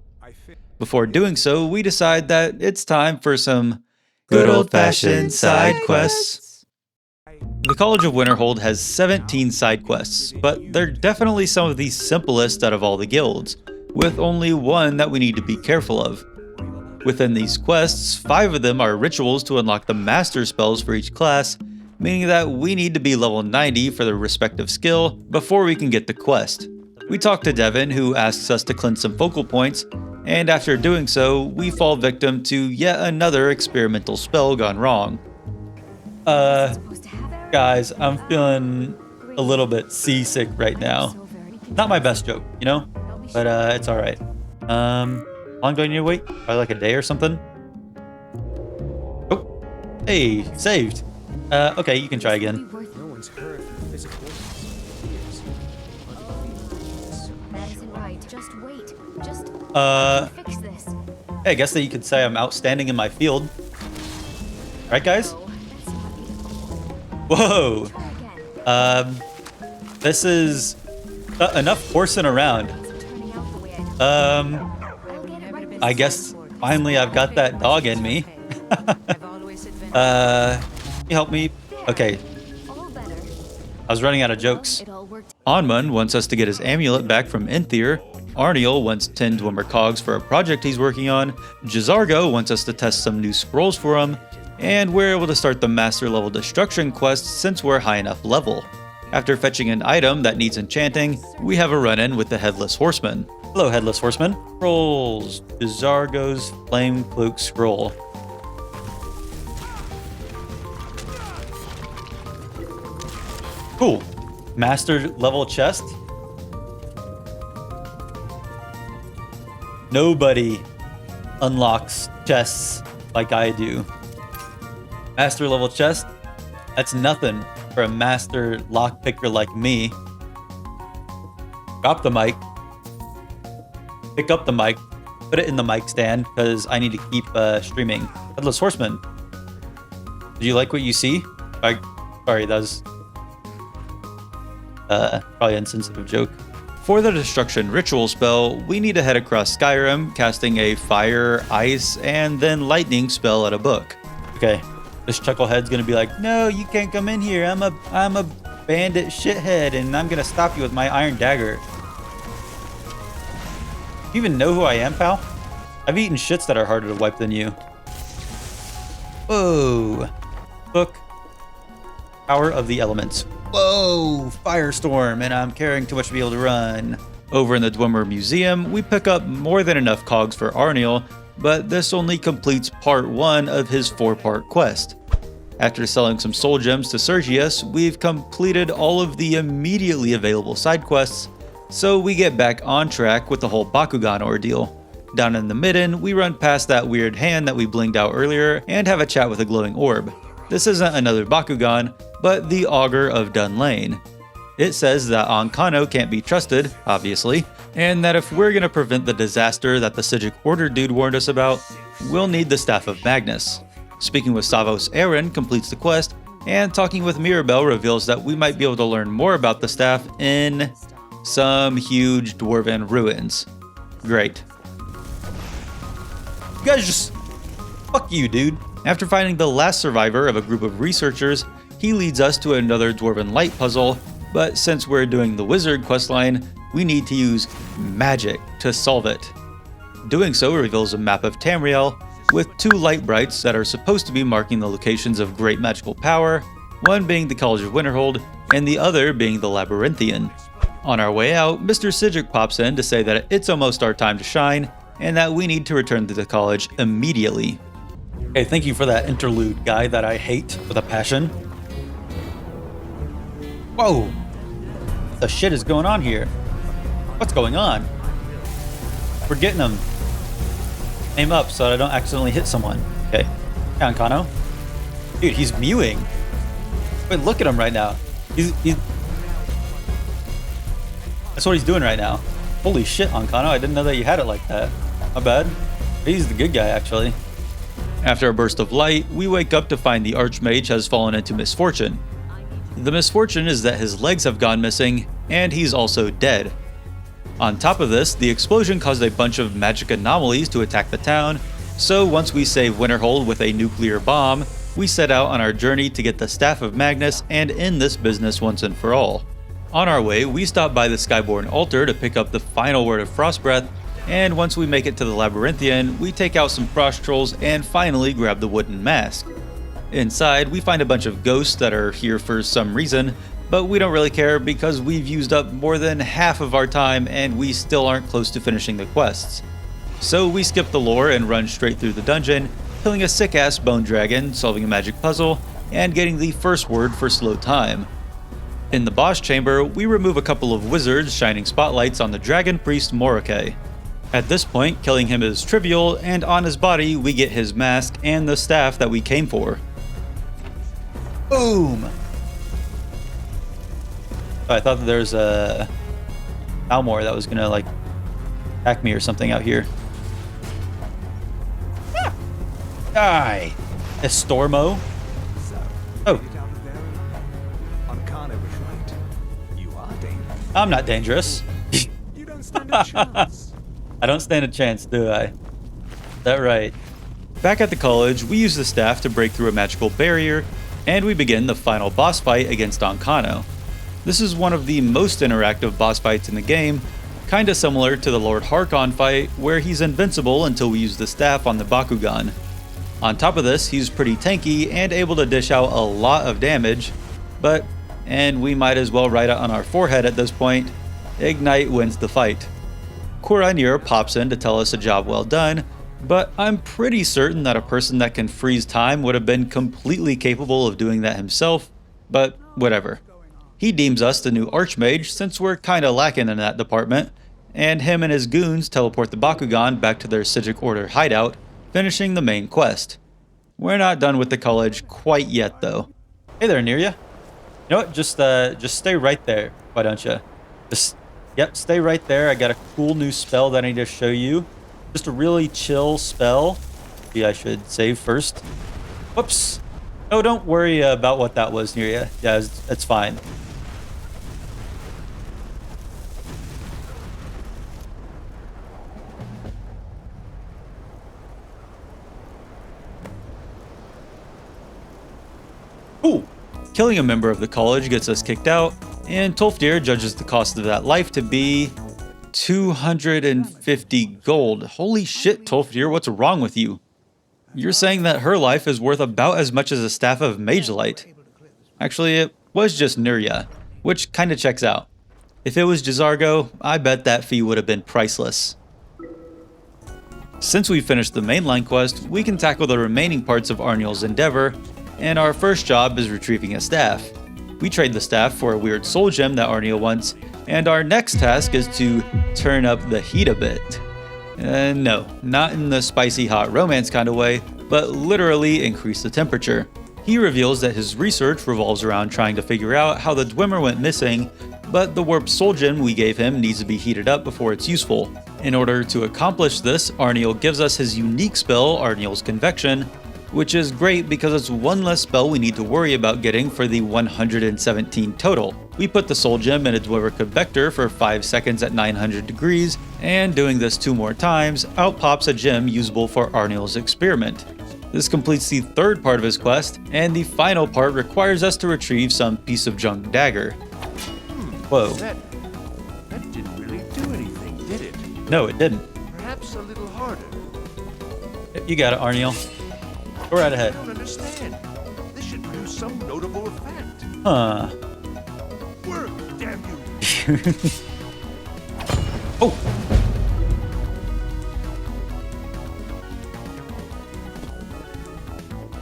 Before doing so, we decide that it's time for some good old-fashioned side quests. The College of Winterhold has 17 side quests, but they're definitely some of the simplest out of all the guilds, with only 1 that we need to be careful of. Within these quests, 5 of them are rituals to unlock the master spells for each class, meaning that we need to be level 90 for their respective skill before we can get the quest. We talk to Devin, who asks us to cleanse some focal points, and after doing so, we fall victim to yet another experimental spell gone wrong. Guys, I'm feeling a little bit seasick right now. Not my best joke, you know? But it's alright. How long do I need to wait? Probably like a day or something? Oh, hey, saved. Okay, you can try again. No one's heard from physical That isn't right. Just wait. Just fix this. Hey, I guess that you could say I'm outstanding in my field. Right, guys? Whoa. This is enough horsing around. I guess finally I've got that dog in me. Can you help me? Okay. I was running out of jokes. Onmund wants us to get his amulet back from Enthyr. Arniel wants 10 Dwemer cogs for a project he's working on. Jizargo wants us to test some new scrolls for him. And we're able to start the master level destruction quest since we're high enough level. After fetching an item that needs enchanting, we have a run-in with the Headless Horseman. Hello, Headless Horseman. Scrolls. Bizargo's Flame Cloak Scroll. Cool. Master level chest. Nobody unlocks chests like I do. Master level chest. That's nothing for a master lockpicker like me. Drop the mic. Pick up the mic. Put it in the mic stand because I need to keep streaming. Headless Horseman. Do you like what you see? Sorry, that was probably an insensitive joke. For the Destruction Ritual spell, we need to head across Skyrim, casting a Fire, Ice, and then Lightning spell at a book. Okay, this chucklehead's gonna be like, no, you can't come in here. I'm a bandit shithead, and I'm gonna stop you with my iron dagger. Do you even know who I am, pal? I've eaten shits that are harder to wipe than you. Whoa. Book. Power of the Elements. Whoa, firestorm, and I'm carrying too much to be able to run. Over in the Dwemer Museum, we pick up more than enough cogs for Oriel, but this only completes part 1 of his 4-part quest. After selling some soul gems to Sergius, we've completed all of the immediately available side quests, so we get back on track with the whole Bakugan ordeal. Down in the midden, we run past that weird hand that we blinged out earlier and have a chat with a glowing orb. This isn't another Bakugan, but the Augur of Dunlane. It says that Ankano can't be trusted, obviously, and that if we're gonna prevent the disaster that the Psijic Order dude warned us about, we'll need the Staff of Magnus. Speaking with Savos Aaron completes the quest, and talking with Mirabelle reveals that we might be able to learn more about the staff in some huge dwarven ruins. Great. You guys just... fuck you, dude. After finding the last survivor of a group of researchers, he leads us to another Dwarven Light puzzle, but since we're doing the Wizard questline, we need to use magic to solve it. Doing so reveals a map of Tamriel, with 2 light brights that are supposed to be marking the locations of great magical power, one being the College of Winterhold, and the other being the Labyrinthian. On our way out, Mr. Psijic pops in to say that it's almost our time to shine, and that we need to return to the college immediately. Hey, thank you for that interlude, guy that I hate with a passion. Whoa! What the shit is going on here? What's going on? We're getting him. Aim up so that I don't accidentally hit someone. Okay. Hey, Ankano. Dude, he's mewing. Wait, look at him right now. He's... That's what he's doing right now. Holy shit, Ankano. I didn't know that you had it like that. My bad. He's the good guy, actually. After a burst of light, we wake up to find the Archmage has fallen into misfortune. The misfortune is that his legs have gone missing, and he's also dead. On top of this, the explosion caused a bunch of magic anomalies to attack the town, so once we save Winterhold with a nuclear bomb, we set out on our journey to get the Staff of Magnus and end this business once and for all. On our way, we stop by the Skyborn altar to pick up the final word of Frostbreath, and once we make it to the Labyrinthian, we take out some frost trolls and finally grab the wooden mask. Inside, we find a bunch of ghosts that are here for some reason, but we don't really care because we've used up more than half of our time and we still aren't close to finishing the quests. So we skip the lore and run straight through the dungeon, killing a sick-ass bone dragon, solving a magic puzzle, and getting the first word for slow time. In the boss chamber, we remove a couple of wizards shining spotlights on the dragon priest Morake. At this point, killing him is trivial, and on his body we get his mask and the staff that we came for. Boom! Oh, I thought that there was a Almor that was gonna, like, attack me or something out here. Die! Estormo? Oh. I'm not dangerous. You don't stand a chance. I don't stand a chance, do I? Is that right? Back at the college, we use the staff to break through a magical barrier, and we begin the final boss fight against Ankano. This is one of the most interactive boss fights in the game, kinda similar to the Lord Harkon fight, where he's invincible until we use the staff on the Bakugan. On top of this, he's pretty tanky and able to dish out a lot of damage, but and we might as well write it on our forehead at this point. Ignite wins the fight. Koranir pops in to tell us a job well done, but I'm pretty certain that a person that can freeze time would have been completely capable of doing that himself, but whatever. He deems us the new Archmage since we're kinda lacking in that department, and him and his goons teleport the Bakugan back to their Psijic Order hideout, finishing the main quest. We're not done with the college quite yet though. Hey there, Nirya. You know what, just stay right there, why don't you? Yep, stay right there. I got a cool new spell that I need to show you. Just a really chill spell. Maybe I should save first. Whoops. No, don't worry about what that was, Nirya. Yeah, it's fine. Ooh. Killing a member of the college gets us kicked out, and Tolfdir judges the cost of that life to be 250 gold. Holy shit, Tolfdir, what's wrong with you? You're saying that her life is worth about as much as a staff of Mage Light. Actually, it was just Nirya, which kinda checks out. If it was Jizargo, I bet that fee would have been priceless. Since we finished the mainline quest, we can tackle the remaining parts of Arniel's endeavor, and our first job is retrieving a staff. We trade the staff for a weird soul gem that Arniel wants, and our next task is to turn up the heat a bit. No, not in the spicy hot romance kind of way, but literally increase the temperature. He reveals that his research revolves around trying to figure out how the Dwemer went missing, but the warped soul gem we gave him needs to be heated up before it's useful. In order to accomplish this, Arniel gives us his unique spell, Arniel's Convection, which is great because it's one less spell we need to worry about getting for the 117 total. We put the soul gem in a Dwemer Convector for 5 seconds at 900 degrees, and doing this 2 more times, out pops a gem usable for Arniel's experiment. This completes the third part of his quest, and the final part requires us to retrieve some piece of junk dagger. Whoa. That didn't really do anything, did it? No, it didn't. Perhaps a little harder. You got it, Arniel. Go right ahead. I don't understand. This should produce some notable effect. Huh. Work, damn you! Oh!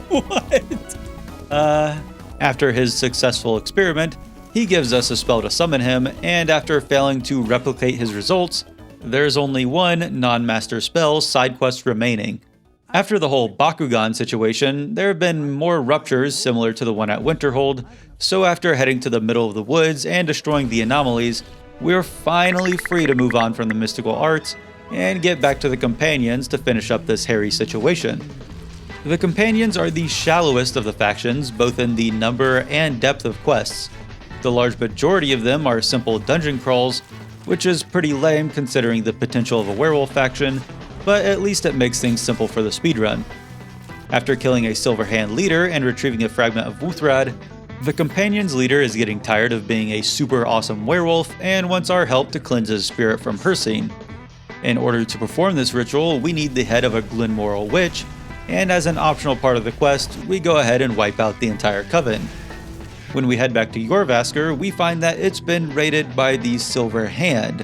What? After his successful experiment, he gives us a spell to summon him, and after failing to replicate his results, there's only one non-master spell side quest remaining. After the whole Bakugan situation, there have been more ruptures similar to the one at Winterhold, so after heading to the middle of the woods and destroying the anomalies, we're finally free to move on from the mystical arts and get back to the companions to finish up this hairy situation. The companions are the shallowest of the factions, both in the number and depth of quests. The large majority of them are simple dungeon crawls, which is pretty lame considering the potential of a werewolf faction, but at least it makes things simple for the speedrun. After killing a Silverhand leader and retrieving a fragment of Wuthrad, the companion's leader is getting tired of being a super awesome werewolf and wants our help to cleanse his spirit from Hircine. In order to perform this ritual, we need the head of a Glenmoral witch, and as an optional part of the quest, we go ahead and wipe out the entire coven. When we head back to Jorvaskr, we find that it's been raided by the Silver Hand.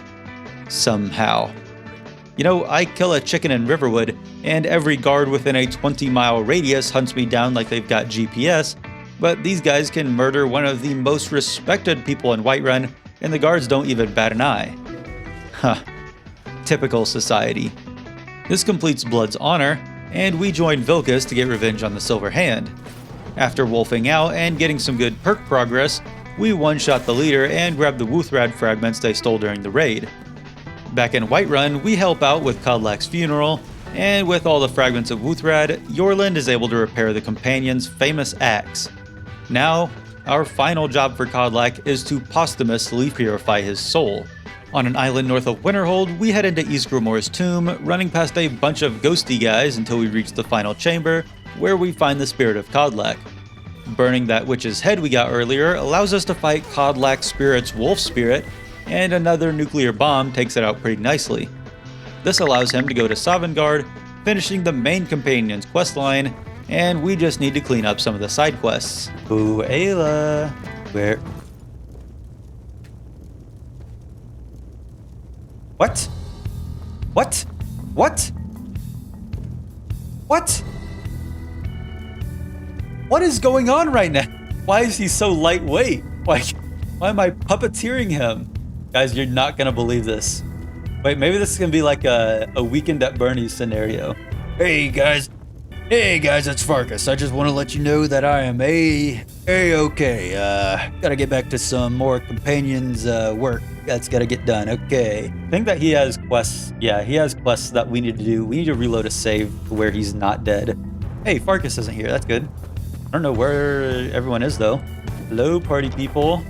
Somehow. You know, I kill a chicken in Riverwood, and every guard within a 20-mile radius hunts me down like they've got GPS, but these guys can murder one of the most respected people in Whiterun, and the guards don't even bat an eye. Huh. Typical society. This completes Blood's honor, and we join Vilkas to get revenge on the Silver Hand. After wolfing out and getting some good perk progress, we one-shot the leader and grab the Wuthrad fragments they stole during the raid. Back in Whiterun, we help out with Kodlak's funeral, and with all the fragments of Wuthrad, Yorland is able to repair the companion's famous axe. Now, our final job for Kodlak is to posthumously purify his soul. On an island north of Winterhold, we head into Ysgramor's tomb, running past a bunch of ghosty guys until we reach the final chamber, where we find the spirit of Kodlak. Burning that witch's head we got earlier allows us to fight Kodlak's spirit's wolf spirit, and another nuclear bomb takes it out pretty nicely. This allows him to go to Sovngarde, finishing the main companion's questline, and we just need to clean up some of the side quests. Ooh, Ayla. What? What? What? What? What is going on right now? Why is he so lightweight? Why am I puppeteering him? Guys, you're not gonna believe this. Wait, maybe this is gonna be like a Weekend at Bernie's scenario. Hey guys, it's Farkas. I just want to let you know that I am okay. Gotta get back to some more companions work. That's gotta get done. Okay. I think that he has quests. Yeah, he has quests that we need to do. We need to reload a save to where he's not dead. Hey, Farkas isn't here. That's good. I don't know where everyone is though. Hello, party people.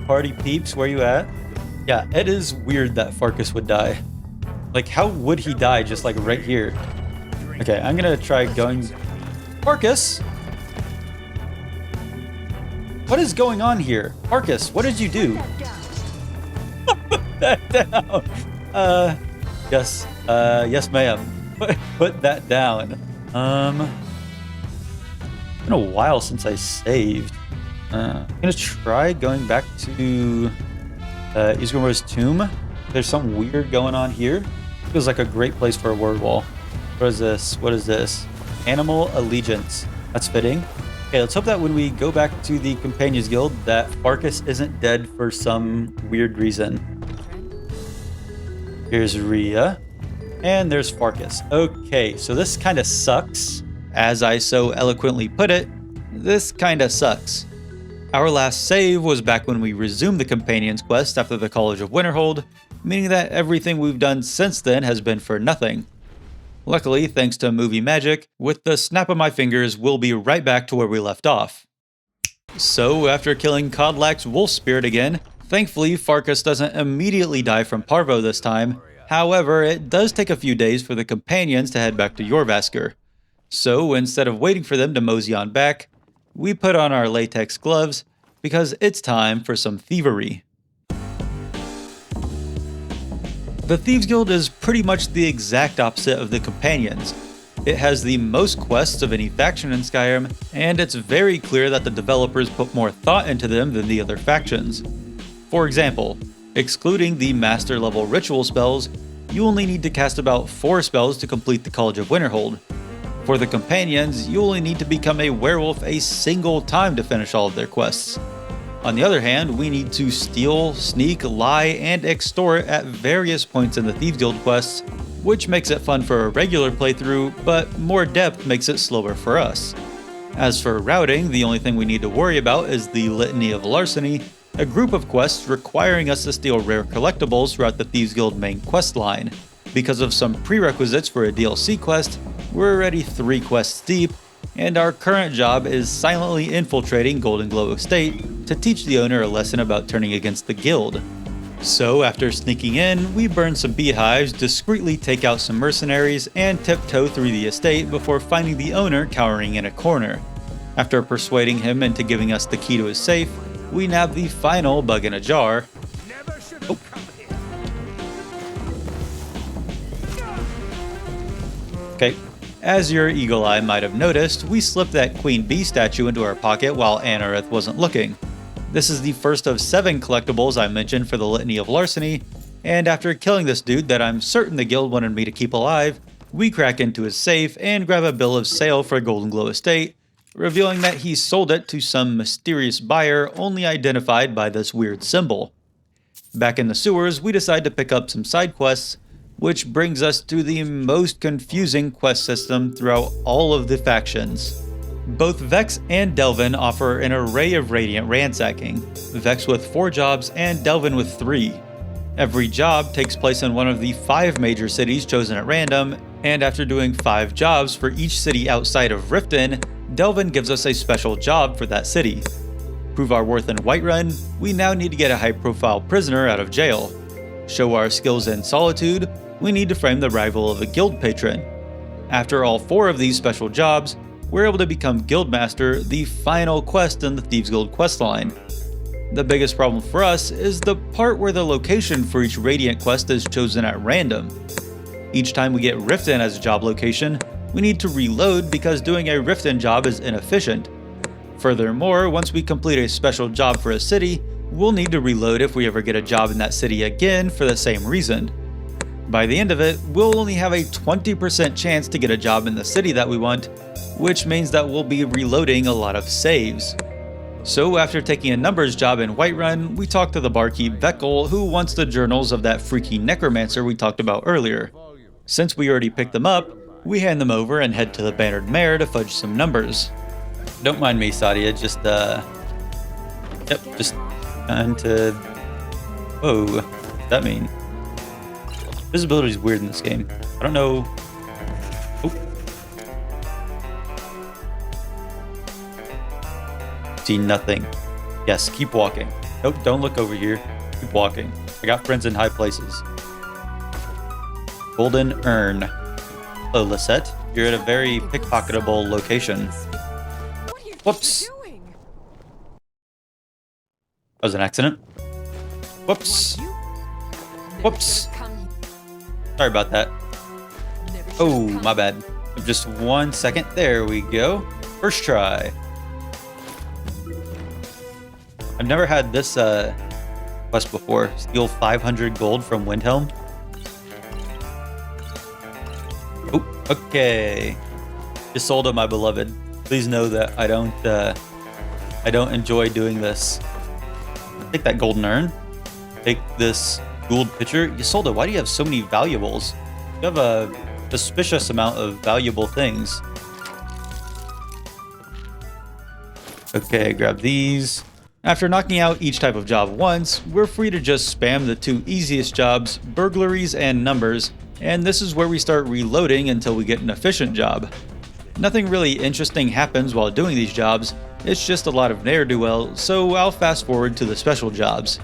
Party peeps, where you at? Yeah, it is weird that Farkas would die. Like, how would he die just like right here? Okay, I'm gonna try going... Farkas? What is going on here? Farkas, what did you do? Put that down. Yes, ma'am. Put that down. It's been a while since I saved. I'm gonna try going back to Isgrimor's tomb. There's something weird going on here. Feels like a great place for a word wall. What is this? What is this? Animal allegiance. That's fitting. Okay, let's hope that when we go back to the Companions Guild that Farkas isn't dead for some weird reason. Here's Rhea. And there's Farkas. Okay, so this kind of sucks. As I so eloquently put it, this kind of sucks. Our last save was back when we resumed the Companions quest after the College of Winterhold, meaning that everything we've done since then has been for nothing. Luckily, thanks to movie magic, with the snap of my fingers, we'll be right back to where we left off. So, after killing Kodlak's wolf spirit again, thankfully Farkas doesn't immediately die from Parvo this time. However, it does take a few days for the companions to head back to Jorrvaskr. So, instead of waiting for them to mosey on back, we put on our latex gloves, because it's time for some thievery. The Thieves Guild is pretty much the exact opposite of the Companions. It has the most quests of any faction in Skyrim, and it's very clear that the developers put more thought into them than the other factions. For example, excluding the master level ritual spells, you only need to cast about 4 spells to complete the College of Winterhold. For the Companions, you only need to become a werewolf a single time to finish all of their quests. On the other hand, we need to steal, sneak, lie, and extort at various points in the Thieves Guild quests, which makes it fun for a regular playthrough, but more depth makes it slower for us. As for routing, the only thing we need to worry about is the Litany of Larceny, a group of quests requiring us to steal rare collectibles throughout the Thieves Guild main quest line. Because of some prerequisites for a DLC quest, we're already 3 quests deep, and our current job is silently infiltrating Golden Glow Estate to teach the owner a lesson about turning against the guild. So after sneaking in, we burn some beehives, discreetly take out some mercenaries, and tiptoe through the estate before finding the owner cowering in a corner. After persuading him into giving us the key to his safe, we nab the final bug in a jar. Oh. Okay. As your eagle eye might have noticed, we slipped that Queen Bee statue into our pocket while Anareth wasn't looking. This is the first of 7 collectibles I mentioned for the Litany of Larceny, and after killing this dude that I'm certain the guild wanted me to keep alive, we crack into his safe and grab a bill of sale for Golden Glow Estate, revealing that he sold it to some mysterious buyer only identified by this weird symbol. Back in the sewers, we decide to pick up some side quests, which brings us to the most confusing quest system throughout all of the factions. Both Vex and Delvin offer an array of Radiant ransacking, Vex with 4 jobs and Delvin with 3. Every job takes place in one of the 5 major cities chosen at random, and after doing 5 jobs for each city outside of Riften, Delvin gives us a special job for that city. Prove our worth in Whiterun, we now need to get a high-profile prisoner out of jail. Show our skills in Solitude, we need to frame the rival of a guild patron. After all 4 of these special jobs, we're able to become Guildmaster, the final quest in the Thieves Guild questline. The biggest problem for us is the part where the location for each Radiant quest is chosen at random. Each time we get Riften as a job location, we need to reload because doing a Riften job is inefficient. Furthermore, once we complete a special job for a city, we'll need to reload if we ever get a job in that city again for the same reason. By the end of it, we'll only have a 20% chance to get a job in the city that we want, which means that we'll be reloading a lot of saves. So after taking a numbers job in Whiterun, we talked to the barkeep Vekkel, who wants the journals of that freaky necromancer we talked about earlier. Since we already picked them up, we hand them over and head to the Bannered Mare to fudge some numbers. Don't mind me, Sadia, just trying to... Whoa, what's that mean? Visibility is weird in this game. I don't know... Oh. See nothing. Yes, keep walking. Nope, don't look over here. Keep walking. I got friends in high places. Golden Urn. Hello, Lisette. You're at a very pickpocketable location. Whoops. That was an accident. Whoops. Whoops. Sorry about that. Oh, my bad. Just 1 second. There we go. First try. I've never had this quest before. Steal 500 gold from Windhelm. Oh, okay. Just sold it, my beloved. Please know that I don't enjoy doing this. Take that golden urn. Take this gold pitcher. You sold it. Why do you have so many valuables? You have a suspicious amount of valuable things. Okay, grab these. After knocking out each type of job once, we're free to just spam the 2 easiest jobs, burglaries and numbers, and this is where we start reloading until we get an efficient job. Nothing really interesting happens while doing these jobs, it's just a lot of ne'er-do-well, so I'll fast forward to the special jobs.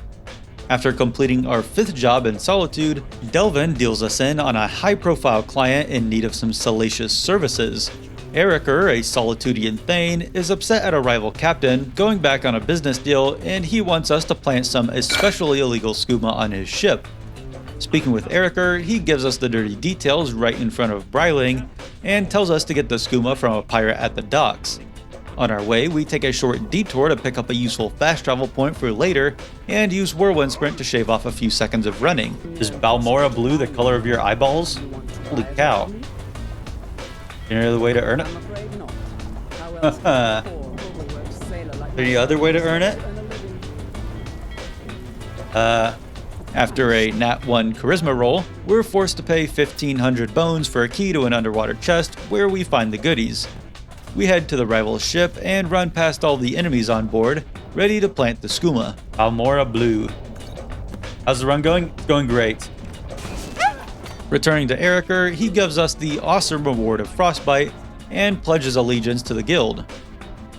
After completing our 5th job in Solitude, Delvin deals us in on a high-profile client in need of some salacious services. Eriker, a Solitudian Thane, is upset at a rival captain, going back on a business deal, and he wants us to plant some especially illegal skooma on his ship. Speaking with Eriker, he gives us the dirty details right in front of Bryling, and tells us to get the skooma from a pirate at the docks. On our way, we take a short detour to pick up a useful fast travel point for later, and use Whirlwind Sprint to shave off a few seconds of running. Is Balmora blue the color of your eyeballs? Holy cow. Any other way to earn it? Any other way to earn it? After a Nat 1 Charisma roll, we're forced to pay 1,500 bones for a key to an underwater chest where we find the goodies. We head to the rival ship and run past all the enemies on board, ready to plant the skooma. Balmora blue. How's the run going? It's going great. Returning to Eriker, he gives us the awesome reward of Frostbite and pledges allegiance to the guild.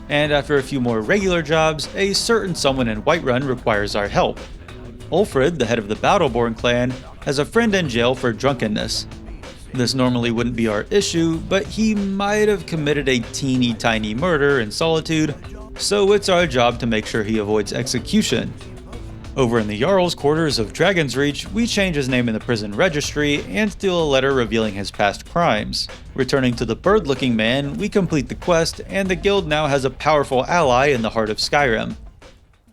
And after a few more regular jobs, a certain someone in Whiterun requires our help. Ulfred, the head of the Battleborn clan, has a friend in jail for drunkenness. This normally wouldn't be our issue, but he might have committed a teeny tiny murder in Solitude, so it's our job to make sure he avoids execution. Over in the Jarl's quarters of Dragon's Reach, we change his name in the prison registry and steal a letter revealing his past crimes. Returning to the bird-looking man, we complete the quest, and the guild now has a powerful ally in the heart of Skyrim.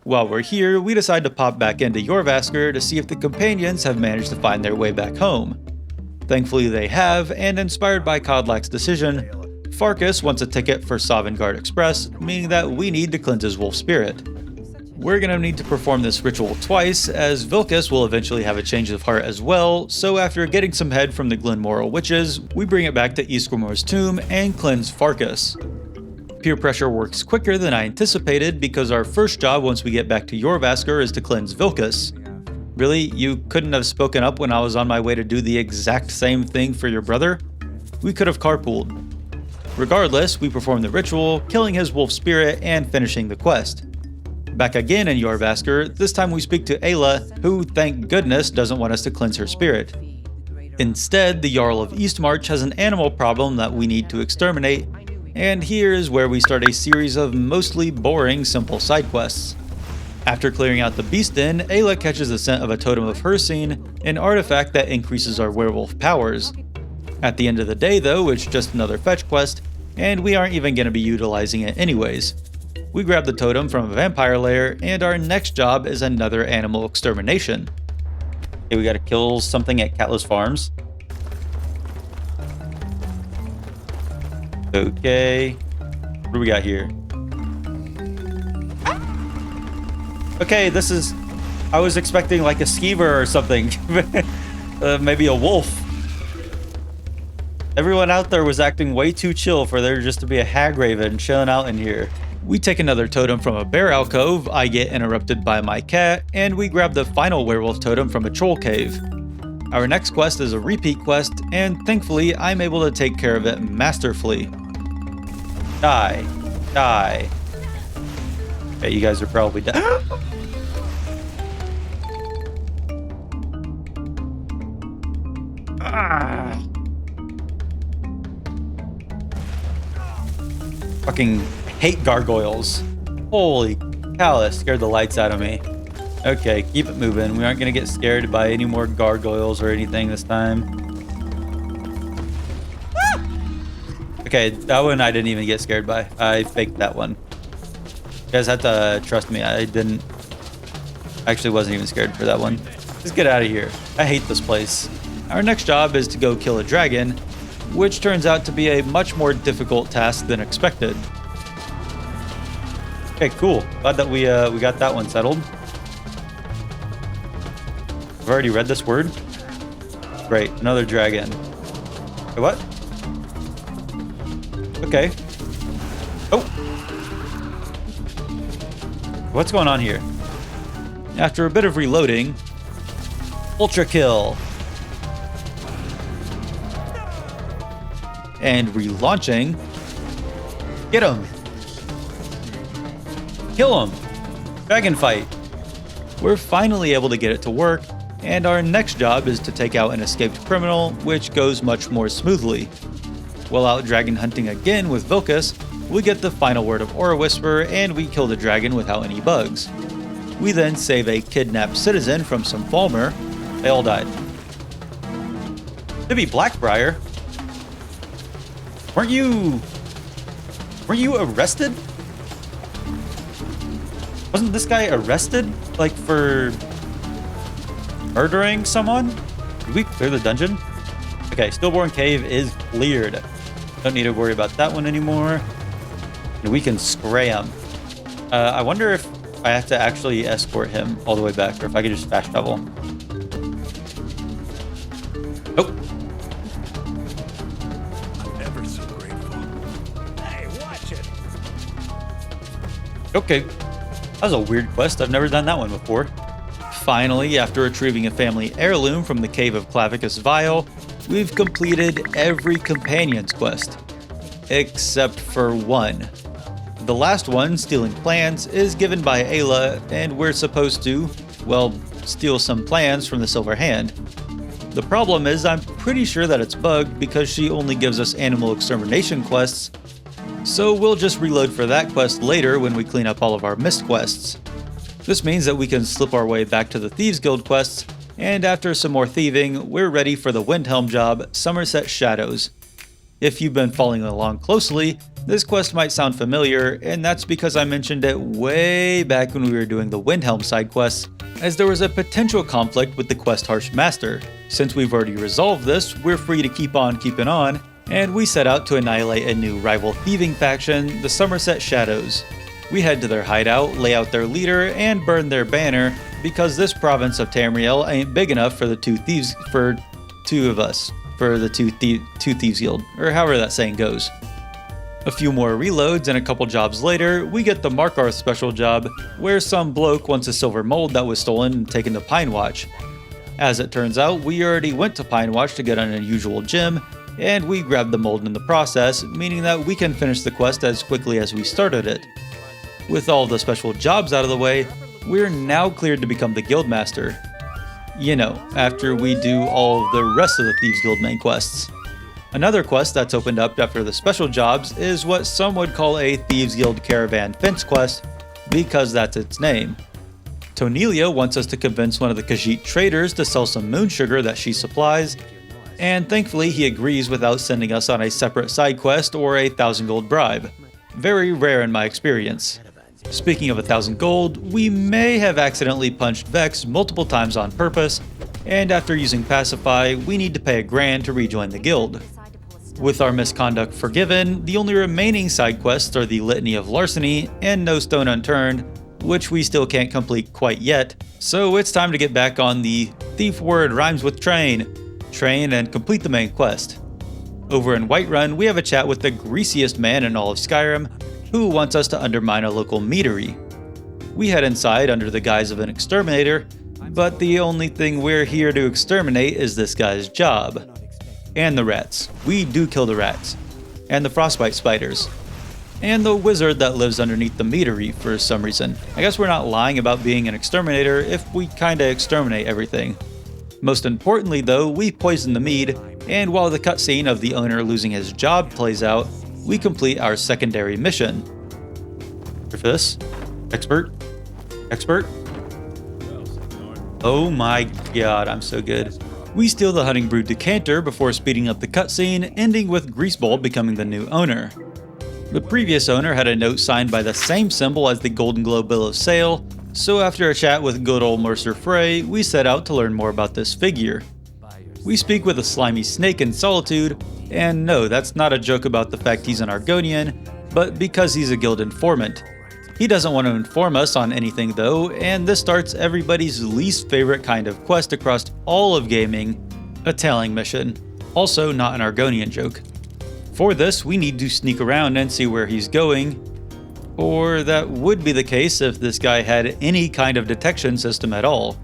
While we're here, we decide to pop back into Jorrvaskr to see if the companions have managed to find their way back home. Thankfully they have, and inspired by Kodlak's decision, Farkas wants a ticket for Sovngarde Express, meaning that we need to cleanse his wolf spirit. We're gonna need to perform this ritual twice, as Vilkas will eventually have a change of heart as well, so after getting some head from the Glenmoral witches, we bring it back to Ysgrimmur's tomb and cleanse Farkas. Peer pressure works quicker than I anticipated because our first job once we get back to Jorrvaskr is to cleanse Vilkas. Really? You couldn't have spoken up when I was on my way to do the exact same thing for your brother? We could have carpooled. Regardless, we perform the ritual, killing his wolf spirit and finishing the quest. Back again in Jorrvaskr, this time we speak to Ayla, who, thank goodness, doesn't want us to cleanse her spirit. Instead, the Jarl of Eastmarch has an animal problem that we need to exterminate, and here is where we start a series of mostly boring simple side quests. After clearing out the beast den, Ayla catches the scent of a totem of Hircine, an artifact that increases our werewolf powers. At the end of the day though, it's just another fetch quest, and we aren't even going to be utilizing it anyways. We grab the totem from a vampire lair, and our next job is another animal extermination. Okay, we gotta kill something at Catless Farms. Okay. What do we got here? Okay, this is... I was expecting like a skeever or something. Maybe a wolf. Everyone out there was acting way too chill for there just to be a hag raven chilling out in here. We take another totem from a bear alcove, I get interrupted by my cat, and we grab the final werewolf totem from a troll cave. Our next quest is a repeat quest, and thankfully I'm able to take care of it masterfully. Die. Die. Okay, you guys are probably dead. Ah. Fucking hate gargoyles. Holy cow, that scared the lights out of me. Okay, keep it moving. We aren't gonna get scared by any more gargoyles or anything this time. Okay, that one I didn't even get scared by. I faked that one. You guys have to trust me. I actually wasn't even scared for that one. Just get out of here. I hate this place. Our next job is to go kill a dragon, which turns out to be a much more difficult task than expected. Okay, cool. Glad that we got that one settled. I've already read this word. Great, another dragon. Okay, what? Okay. Oh! What's going on here? After a bit of reloading, ultra kill. And relaunching. Get him! Kill him! Dragon fight! We're finally able to get it to work, and our next job is to take out an escaped criminal, which goes much more smoothly. While out dragon hunting again with Vilcus, we get the final word of Aura Whisper, and we kill the dragon without any bugs. We then save a kidnapped citizen from some Falmer. They all died. To be Blackbriar. Weren't you arrested? Wasn't this guy arrested? Like for murdering someone? Did we clear the dungeon? Okay, Stillborn Cave is cleared. Don't need to worry about that one anymore. And we can scram. I wonder if I have to actually escort him all the way back, or if I could just fast travel. Oh. I'm ever so grateful. Hey, watch it. Okay. That was a weird quest. I've never done that one before. Finally, after retrieving a family heirloom from the cave of Clavicus Vial, we've completed every companion's quest. Except for one. The last one, stealing plants, is given by Ayla, and we're supposed to, well, steal some plants from the Silver Hand. The problem is I'm pretty sure that it's bugged because she only gives us animal extermination quests, so we'll just reload for that quest later when we clean up all of our missed quests. This means that we can slip our way back to the Thieves Guild quests, and after some more thieving, we're ready for the Windhelm job, Somerset Shadows. If you've been following along closely, this quest might sound familiar, and that's because I mentioned it way back when we were doing the Windhelm side quests, as there was a potential conflict with the quest Harsh Master. Since we've already resolved this, we're free to keep on keeping on, and we set out to annihilate a new rival thieving faction, the Somerset Shadows. We head to their hideout, lay out their leader, and burn their banner, because this province of Tamriel ain't big enough for the two Thieves Guild, or however that saying goes. A few more reloads and a couple jobs later, we get the Markarth special job, where some bloke wants a silver mold that was stolen and taken to Pine Watch. As it turns out, we already went to Pine Watch to get an unusual gem, and we grabbed the mold in the process, meaning that we can finish the quest as quickly as we started it. With all the special jobs out of the way, we're now cleared to become the Guildmaster. You know, after we do all of the rest of the Thieves Guild main quests. Another quest that's opened up after the special jobs is what some would call a Thieves Guild Caravan Fence quest, because that's its name. Tonelia wants us to convince one of the Khajiit traders to sell some moon sugar that she supplies, and thankfully he agrees without sending us on a separate side quest or a 1,000 gold bribe. Very rare in my experience. Speaking of 1,000 gold, we may have accidentally punched Vex multiple times on purpose, and after using Pacify, we need to pay $1,000 to rejoin the guild. With our misconduct forgiven, the only remaining side quests are the Litany of Larceny and No Stone Unturned, which we still can't complete quite yet, so it's time to get back on the thief word rhymes with train and complete the main quest. Over in Whiterun, we have a chat with the greasiest man in all of Skyrim, who wants us to undermine a local meadery. We head inside under the guise of an exterminator, but the only thing we're here to exterminate is this guy's job. And the rats. We do kill the rats. And the frostbite spiders. And the wizard that lives underneath the meadery for some reason. I guess we're not lying about being an exterminator if we kinda exterminate everything. Most importantly though, we poison the mead, and while the cutscene of the owner losing his job plays out, we complete our secondary mission. For this? Expert? Oh my god, I'm so good. We steal the Hunting Brew decanter before speeding up the cutscene, ending with Greaseball becoming the new owner. The previous owner had a note signed by the same symbol as the Golden Glow Bill of Sale, so after a chat with good old Mercer Frey, we set out to learn more about this figure. We speak with a slimy snake in Solitude, and no, that's not a joke about the fact he's an Argonian, but because he's a guild informant. He doesn't want to inform us on anything though, and this starts everybody's least favorite kind of quest across all of gaming, a tailing mission. Also not an Argonian joke. For this, we need to sneak around and see where he's going, or that would be the case if this guy had any kind of detection system at all.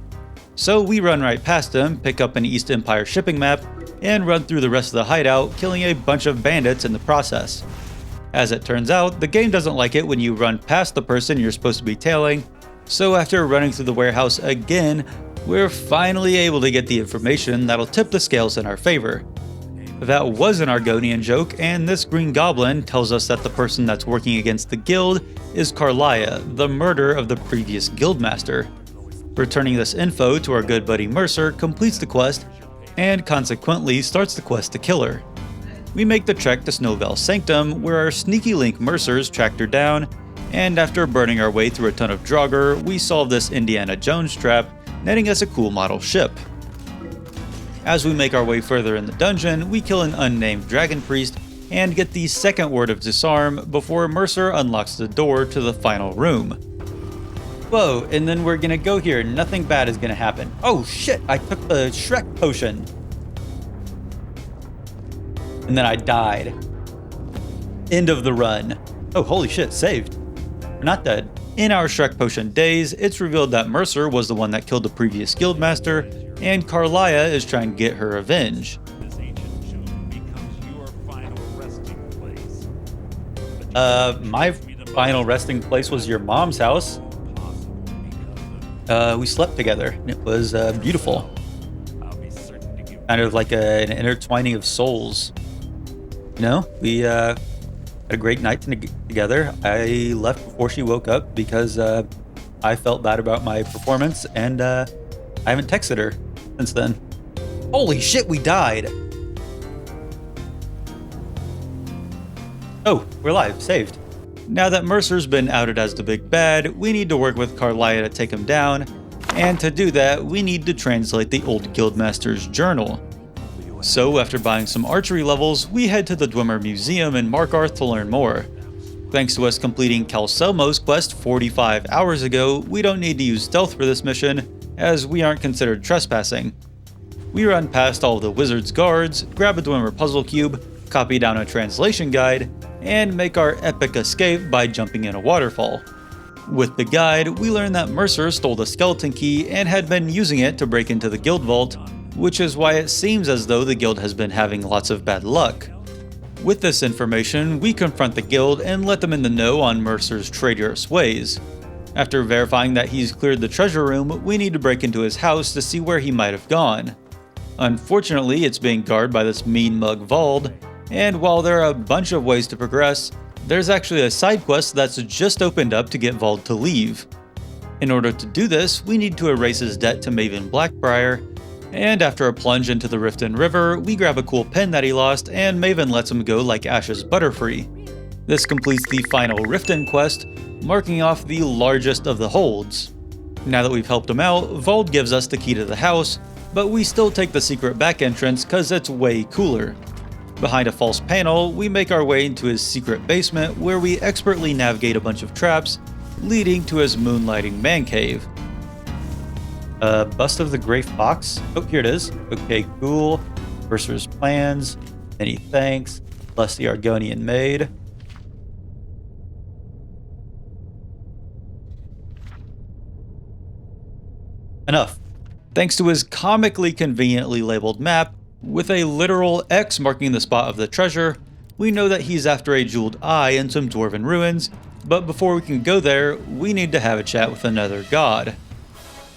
So we run right past him, pick up an East Empire shipping map, and run through the rest of the hideout, killing a bunch of bandits in the process. As it turns out, the game doesn't like it when you run past the person you're supposed to be tailing, so after running through the warehouse again, we're finally able to get the information that'll tip the scales in our favor. That was an Argonian joke, and this green goblin tells us that the person that's working against the guild is Carlia, the murderer of the previous guildmaster. Returning this info to our good buddy Mercer completes the quest, and consequently starts the quest to kill her. We make the trek to Snowvale Sanctum, where our sneaky link Mercers tracked her down, and after burning our way through a ton of Draugr, we solve this Indiana Jones trap, netting us a cool model ship. As we make our way further in the dungeon, we kill an unnamed dragon priest, and get the second word of disarm before Mercer unlocks the door to the final room. Whoa, and then we're gonna go here, nothing bad is gonna happen. Oh shit, I took the Shrek potion. And then I died. End of the run. Oh, holy shit, saved. We're not dead. In our Shrek Potion days, it's revealed that Mercer was the one that killed the previous guildmaster, and Carlia is trying to get her revenge. My final resting place was your mom's house. We slept together. It was beautiful. Kind of like an intertwining of souls. You know, we had a great night together. I left before she woke up because I felt bad about my performance, and I haven't texted her since then. Holy shit, we died! Oh, we're live, saved. Now that Mercer's been outed as the big bad, we need to work with Carlia to take him down, and to do that, we need to translate the old guildmaster's journal. So after buying some archery levels, we head to the Dwemer Museum in Markarth to learn more. Thanks to us completing Calselmo's quest 45 hours ago, we don't need to use stealth for this mission, as we aren't considered trespassing. We run past all of the wizard's guards, grab a Dwemer puzzle cube, copy down a translation guide, and make our epic escape by jumping in a waterfall. With the guide, we learn that Mercer stole the skeleton key and had been using it to break into the guild vault, which is why it seems as though the guild has been having lots of bad luck. With this information, we confront the guild and let them in the know on Mercer's traitorous ways. After verifying that he's cleared the treasure room, we need to break into his house to see where he might have gone. Unfortunately, it's being guarded by this mean mug Vald, and while there are a bunch of ways to progress, there's actually a side quest that's just opened up to get Vald to leave. In order to do this, we need to erase his debt to Maven Blackbriar, and after a plunge into the Riften River, we grab a cool pen that he lost, and Maven lets him go like Ash's Butterfree. This completes the final Riften quest, marking off the largest of the holds. Now that we've helped him out, Vald gives us the key to the house, but we still take the secret back entrance cause it's way cooler. Behind a false panel, we make our way into his secret basement where we expertly navigate a bunch of traps, leading to his moonlighting man cave. Bust of the Grey Fox? Oh, here it is. Okay, cool. Mercer's plans. Many thanks. Bless the Argonian maid. Enough. Thanks to his comically conveniently labeled map, with a literal X marking the spot of the treasure, we know that he's after a jeweled eye and some dwarven ruins, but before we can go there, we need to have a chat with another god.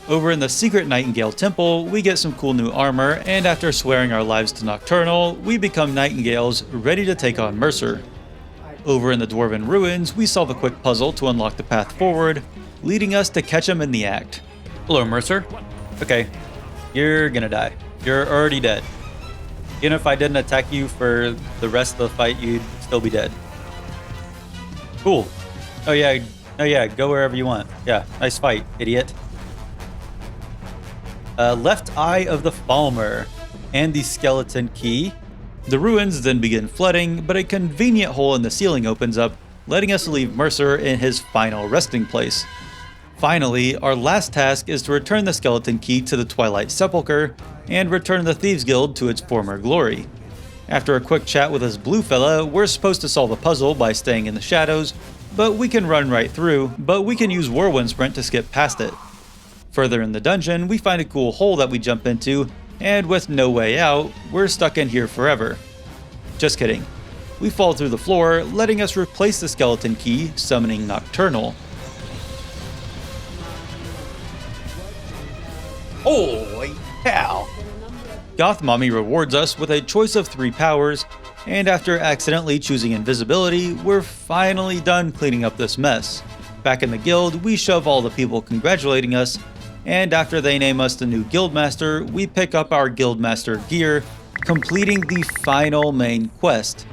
Over in the secret Nightingale Temple, we get some cool new armor, and after swearing our lives to Nocturnal, we become Nightingales, ready to take on Mercer. Over in the Dwarven Ruins, we solve a quick puzzle to unlock the path forward, leading us to catch him in the act. Hello, Mercer. Okay, you're gonna die. You're already dead. Even if I didn't attack you for the rest of the fight, you'd still be dead. Cool. Oh yeah, go wherever you want. Yeah, nice fight, idiot. Left Eye of the Falmer and the skeleton key. The ruins then begin flooding, but a convenient hole in the ceiling opens up, letting us leave Mercer in his final resting place. Finally, our last task is to return the skeleton key to the Twilight Sepulchre and return the Thieves Guild to its former glory. After a quick chat with this blue fella, we're supposed to solve a puzzle by staying in the shadows, but we can run right through, but we can use Whirlwind Sprint to skip past it. Further in the dungeon, we find a cool hole that we jump into, and with no way out, we're stuck in here forever. Just kidding. We fall through the floor, letting us replace the skeleton key, summoning Nocturnal. Holy cow! Goth Mommy rewards us with a choice of 3 powers, and after accidentally choosing invisibility, we're finally done cleaning up this mess. Back in the guild, we shove all the people congratulating us, and after they name us the new guildmaster, we pick up our guildmaster gear, completing the final main quest.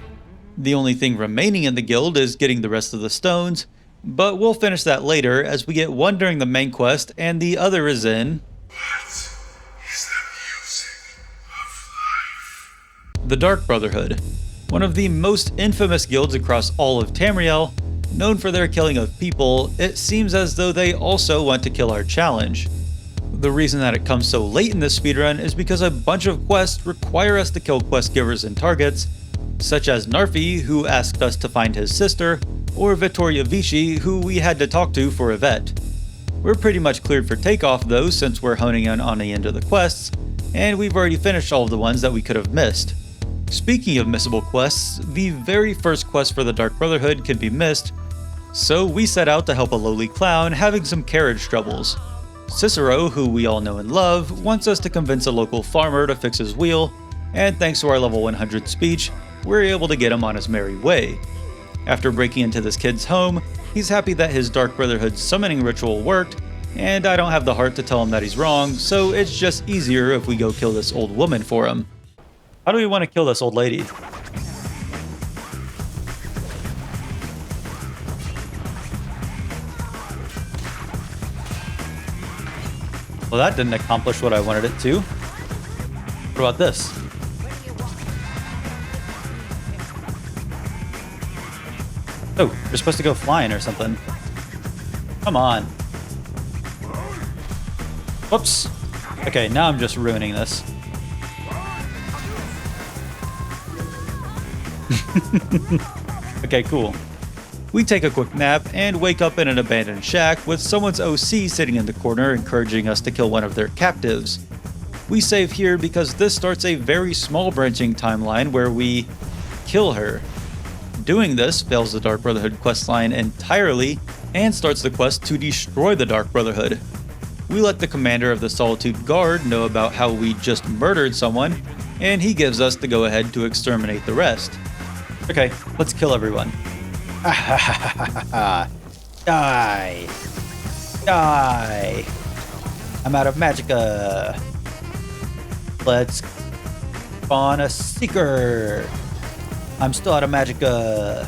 The only thing remaining in the guild is getting the rest of the stones, but we'll finish that later as we get one during the main quest and the other is in the Dark Brotherhood, one of the most infamous guilds across all of Tamriel. Known for their killing of people, it seems as though they also want to kill our challenge. The reason that it comes so late in this speedrun is because a bunch of quests require us to kill quest givers and targets, such as Narfi, who asked us to find his sister, or Vittoria Vici, who we had to talk to for a vet. We're pretty much cleared for takeoff though, since we're honing in on the end of the quests, and we've already finished all of the ones that we could have missed. Speaking of missable quests, the very first quest for the Dark Brotherhood can be missed, so we set out to help a lowly clown having some carriage troubles. Cicero, who we all know and love, wants us to convince a local farmer to fix his wheel, and thanks to our level 100 speech, we're able to get him on his merry way. After breaking into this kid's home, he's happy that his Dark Brotherhood summoning ritual worked, and I don't have the heart to tell him that he's wrong, so it's just easier if we go kill this old woman for him. How do we want to kill this old lady? Well, that didn't accomplish what I wanted it to. What about this? Oh, you're supposed to go flying or something. Come on. Whoops. Okay, now I'm just ruining this. Okay, cool. We take a quick nap and wake up in an abandoned shack with someone's OC sitting in the corner encouraging us to kill one of their captives. We save here because this starts a very small branching timeline where we kill her. Doing this fails the Dark Brotherhood questline entirely and starts the quest to destroy the Dark Brotherhood. We let the commander of the Solitude Guard know about how we just murdered someone, and he gives us the go-ahead to exterminate the rest. Okay, let's kill everyone. Die! Die! I'm out of magicka. Let's spawn a seeker. I'm still out of magicka.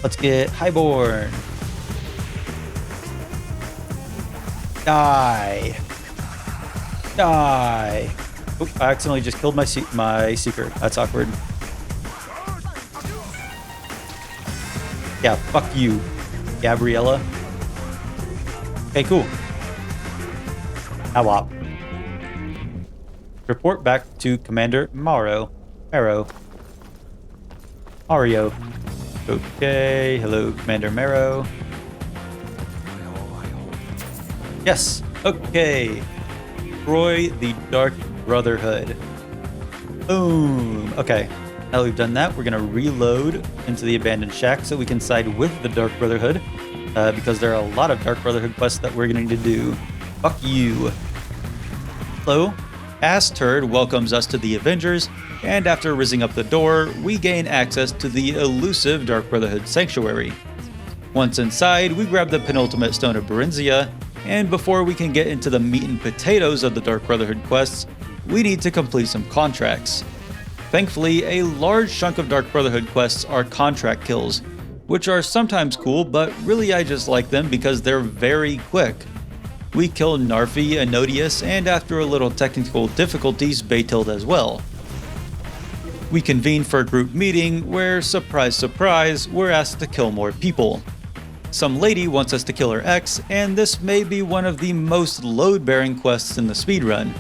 Let's get highborn. Die. Die. Oh, I accidentally just killed my seeker. That's awkward. Yeah, fuck you, Gabriella. Okay, cool. Now op. Report back to Commander Mario. Mario. Okay, hello, Commander Mero. Yes, okay. Destroy the Dark Brotherhood. Boom. Okay, now that we've done that, we're gonna reload into the abandoned shack so we can side with the Dark Brotherhood, because there are a lot of Dark Brotherhood quests that we're gonna need to do. Fuck you. Hello. Ass Turd welcomes us to the Avengers, and after rizzing up the door, we gain access to the elusive Dark Brotherhood Sanctuary. Once inside, we grab the penultimate stone of Barenziah, and before we can get into the meat and potatoes of the Dark Brotherhood quests, we need to complete some contracts. Thankfully, a large chunk of Dark Brotherhood quests are contract kills, which are sometimes cool, but really I just like them because they're very quick. We kill Narfi, Anodius, and after a little technical difficulties, Batild as well. We convene for a group meeting where, surprise surprise, we're asked to kill more people. Some lady wants us to kill her ex, and this may be one of the most load-bearing quests in the speedrun.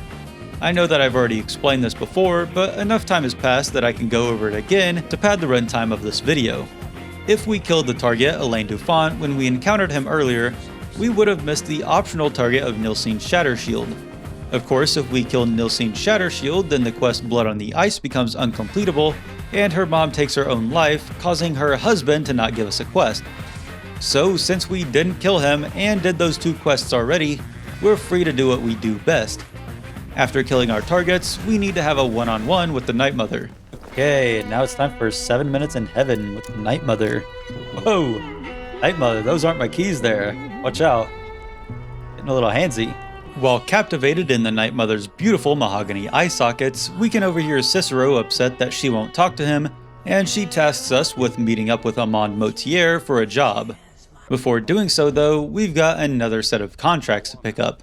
I know that I've already explained this before, but enough time has passed that I can go over it again to pad the runtime of this video. If we killed the target, Elaine Dufont, when we encountered him earlier, we would have missed the optional target of Nilsine Shattershield. Of course, if we kill Nilsine Shattershield, then the quest Blood on the Ice becomes uncompletable, and her mom takes her own life, causing her husband to not give us a quest. So, since we didn't kill him and did those 2 quests already, we're free to do what we do best. After killing our targets, we need to have a one-on-one with the Night Mother. Okay, now it's time for 7 minutes in heaven with the Night Mother. Whoa! Night Mother, those aren't my keys there. Watch out. Getting a little handsy. While captivated in the Night Mother's beautiful mahogany eye sockets, we can overhear Cicero upset that she won't talk to him, and she tasks us with meeting up with Amand Motier for a job. Before doing so though, we've got another set of contracts to pick up.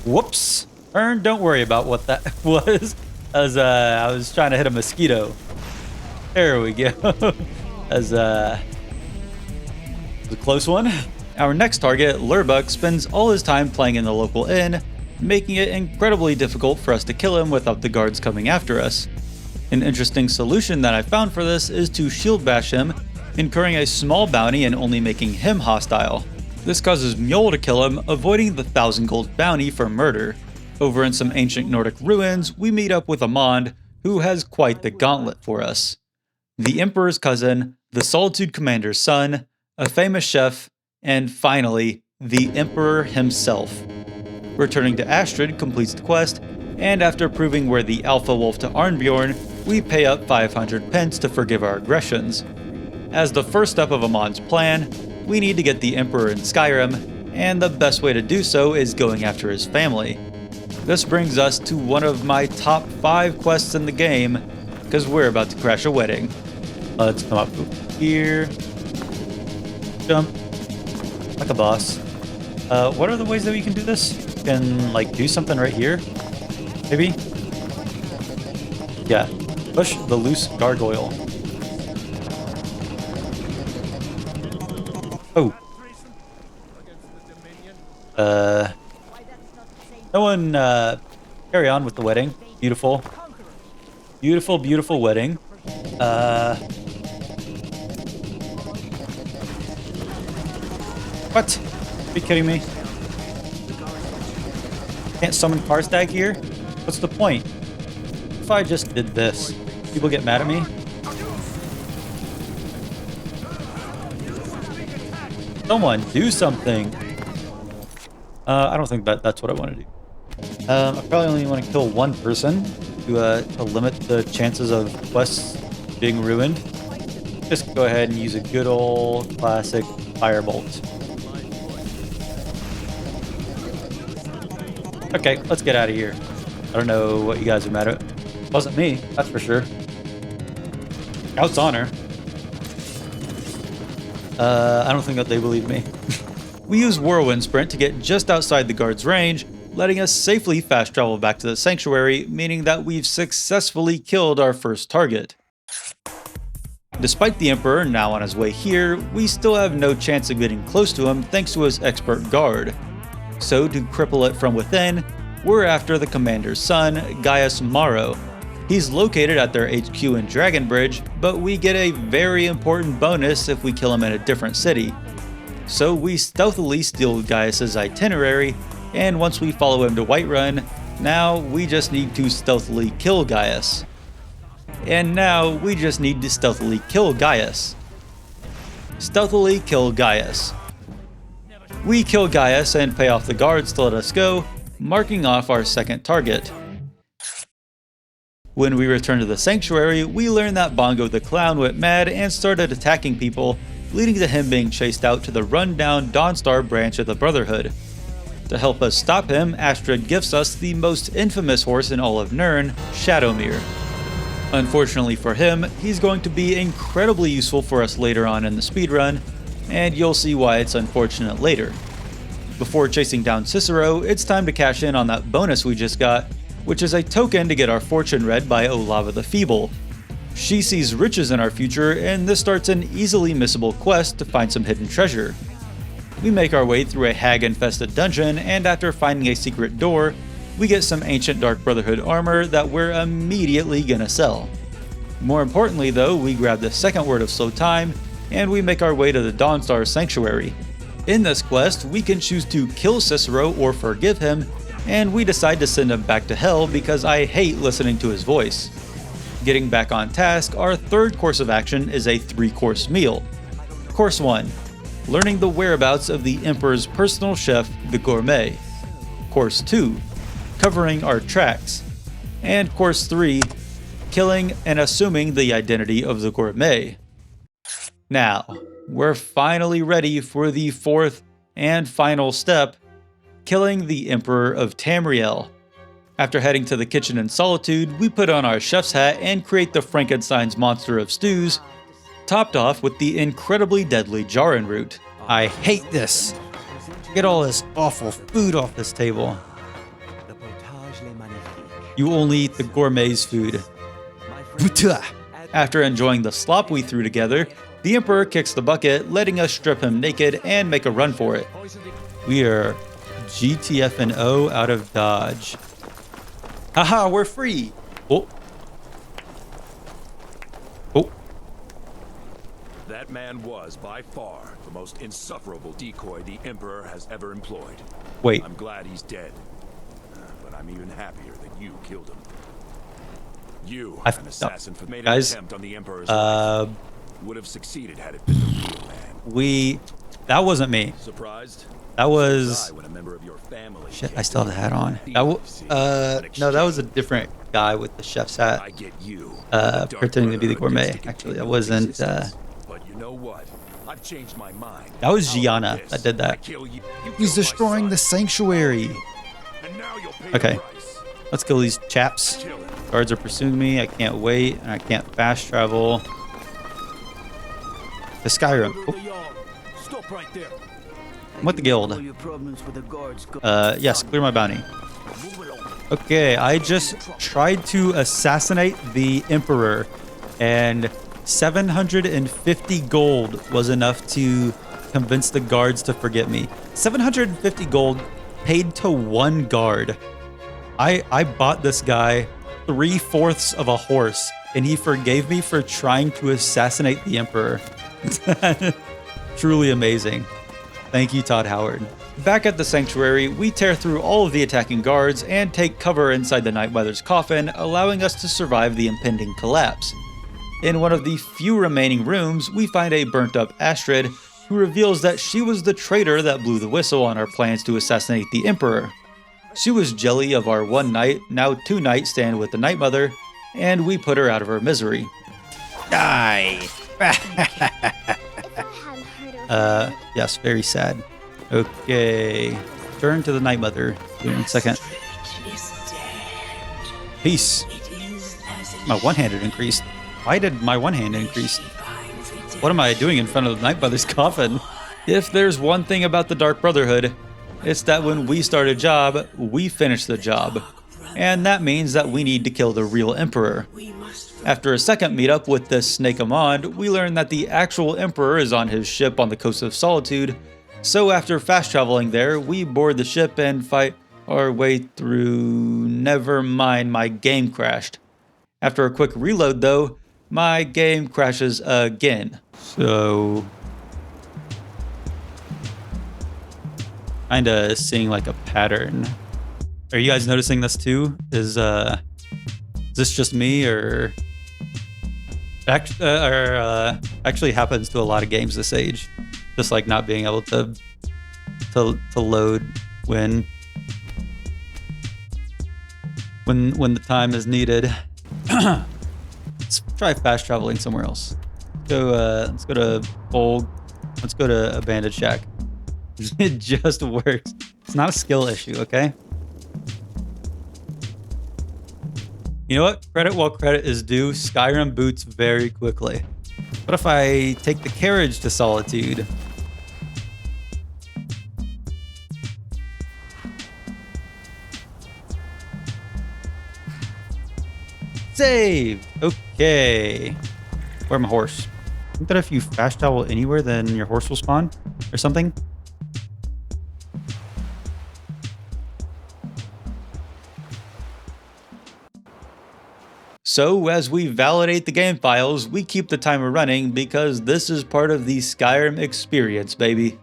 Whoops! Ern, don't worry about what that was, as I was trying to hit a mosquito. There we go. As a close one. Our next target, Lurbuck, spends all his time playing in the local inn, making it incredibly difficult for us to kill him without the guards coming after us. An interesting solution that I found for this is to shield bash him, incurring a small bounty and only making him hostile. This causes Mjol to kill him, avoiding the 1,000 gold bounty for murder. Over in some ancient Nordic ruins, we meet up with Amand, who has quite the gauntlet for us. The Emperor's cousin, the Solitude Commander's son, a famous chef, and finally, the Emperor himself. Returning to Astrid completes the quest, and after proving we're the Alpha Wolf to Arnbjorn, we pay up 500 pence to forgive our aggressions. As the first step of Amand's plan, we need to get the Emperor in Skyrim, and the best way to do so is going after his family. This brings us to one of my top 5 quests in the game, because we're about to crash a wedding. Let's come up here. Jump. Like a boss. What are the ways that we can do this? You can, like, do something right here? Maybe? Yeah. Push the loose gargoyle. Oh. No one, carry on with the wedding. Beautiful. Beautiful, beautiful wedding. What? Are you kidding me? Can't summon Karstag here? What's the point? If I just did this, people get mad at me? Someone do something. I don't think that's what I want to do. I probably only want to kill one person to limit the chances of quests being ruined. Just go ahead and use a good old classic firebolt. Okay, let's get out of here. I don't know what you guys are mad at. It wasn't me, that's for sure. Out's honor. I don't think that they believe me. We use Whirlwind Sprint to get just outside the guard's range, letting us safely fast travel back to the sanctuary, meaning that we've successfully killed our first target. Despite the Emperor now on his way here, we still have no chance of getting close to him thanks to his expert guard. So to cripple it from within, we're after the commander's son, Gaius Maro. He's located at their HQ in Dragonbridge, but we get a very important bonus if we kill him in a different city. So we stealthily steal Gaius's itinerary, and once we follow him to Whiterun, now we just need to stealthily kill Gaius. And now we just need to stealthily kill Gaius. Stealthily kill Gaius. We kill Gaius and pay off the guards to let us go, marking off our second target. When we return to the sanctuary, we learn that Bongo the Clown went mad and started attacking people, leading to him being chased out to the rundown Dawnstar branch of the Brotherhood. To help us stop him, Astrid gifts us the most infamous horse in all of Nirn, Shadowmere. Unfortunately for him, he's going to be incredibly useful for us later on in the speedrun, and you'll see why it's unfortunate later. Before chasing down Cicero, it's time to cash in on that bonus we just got, which is a token to get our fortune read by Olava the Feeble. She sees riches in our future, and this starts an easily missable quest to find some hidden treasure. We make our way through a hag-infested dungeon, and after finding a secret door, we get some ancient Dark Brotherhood armor that we're immediately gonna sell. More importantly though, we grab the second word of slow time, and we make our way to the Dawnstar Sanctuary. In this quest, we can choose to kill Cicero or forgive him, and we decide to send him back to hell because I hate listening to his voice. Getting back on task, our third course of action is a 3-course meal. Course 1. Learning the whereabouts of the Emperor's personal chef, the Gourmet. Course 2. Covering our tracks. And Course 3. Killing and assuming the identity of the Gourmet. Now, we're finally ready for the fourth and final step, killing the Emperor of Tamriel. After heading to the kitchen in Solitude, we put on our chef's hat and create the Frankenstein's monster of stews, topped off with the incredibly deadly Jarren root. I hate this. Get all this awful food off this table. You only eat the gourmet's food. After enjoying the slop we threw together, the Emperor kicks the bucket, letting us strip him naked and make a run for it. We are GTFO out of Dodge. Haha, we're free! Oh. Oh. That man was, by far, the most insufferable decoy the Emperor has ever employed. Wait. I'm glad he's dead, but I'm even happier that you killed him. You, an assassin, made an attempt on the Emperor's life. Would have succeeded had it been the real man. That wasn't me. Surprised? That was... When a member of your family Shit, I still have the hat on. No, that was a different guy with the chef's hat. I get you. Pretending to be the Gourmet. Actually, that wasn't... But you know what? I've changed my mind. That was Gianna that did that. He's destroying the sanctuary. Okay, let's kill these chaps. Guards are pursuing me. I can't wait, and I can't fast travel to Skyrim. Oh. Stop right there. I'm with the guild. Yes, clear my bounty. Okay, I just tried to assassinate the Emperor, and 750 gold was enough to convince the guards to forget me. 750 gold paid to one guard. I bought this guy 3/4 of a horse, and he forgave me for trying to assassinate the Emperor. Truly amazing. Thank you, Todd Howard. Back at the sanctuary, we tear through all of the attacking guards and take cover inside the Nightmother's coffin, allowing us to survive the impending collapse. In one of the few remaining rooms, we find a burnt-up Astrid, who reveals that she was the traitor that blew the whistle on our plans to assassinate the Emperor. She was jelly of our one night, now 2-night stand with the Nightmother, and we put her out of her misery. Die! Yes, very sad. Okay, turn to the Nightmother. Give me a second. Peace. My one-handed increased. Why did my one hand increase? What am I doing in front of the Nightmother's coffin? If there's one thing about the Dark Brotherhood, It's that when we start a job, we finish the job. And that means that we need to kill the real Emperor. After a second meetup with this Snake Amand, we learn that the actual Emperor is on his ship on the coast of Solitude. So after fast traveling there, we board the ship and fight our way through... Never mind, my game crashed. After a quick reload though, my game crashes again. So... kinda seeing like a pattern. Are you guys noticing this too? Is this just me, or actually happens to a lot of games this age? Just like not being able to load when the time is needed. Let's try fast traveling somewhere else. Let's go to Bolg. Let's go to Abandoned Shack. It just works. It's not a skill issue, okay? You know what? Credit while credit is due. Skyrim boots very quickly. What if I take the carriage to Solitude? Saved! Okay. Where's my horse? I think that if you fast travel anywhere, then your horse will spawn or something. So as we validate the game files, we keep the timer running because this is part of the Skyrim experience, baby.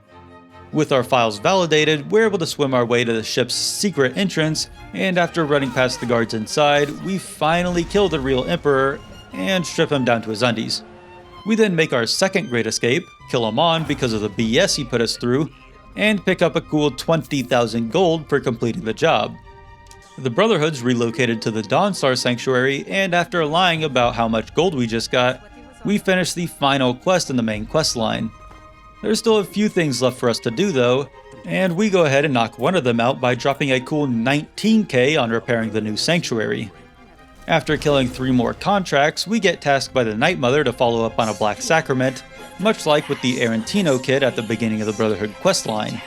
With our files validated, we're able to swim our way to the ship's secret entrance, and after running past the guards inside, we finally kill the real Emperor and strip him down to his undies. We then make our second great escape, kill Amand because of the BS he put us through, and pick up a cool 20,000 gold for completing the job. The Brotherhood's relocated to the Dawnstar Sanctuary, and after lying about how much gold we just got, we finish the final quest in the main quest line. There's still a few things left for us to do though, and we go ahead and knock one of them out by dropping a cool 19k on repairing the new sanctuary. After killing 3 more contracts, we get tasked by the Night Mother to follow up on a Black Sacrament, much like with the Arantino kid at the beginning of the Brotherhood questline.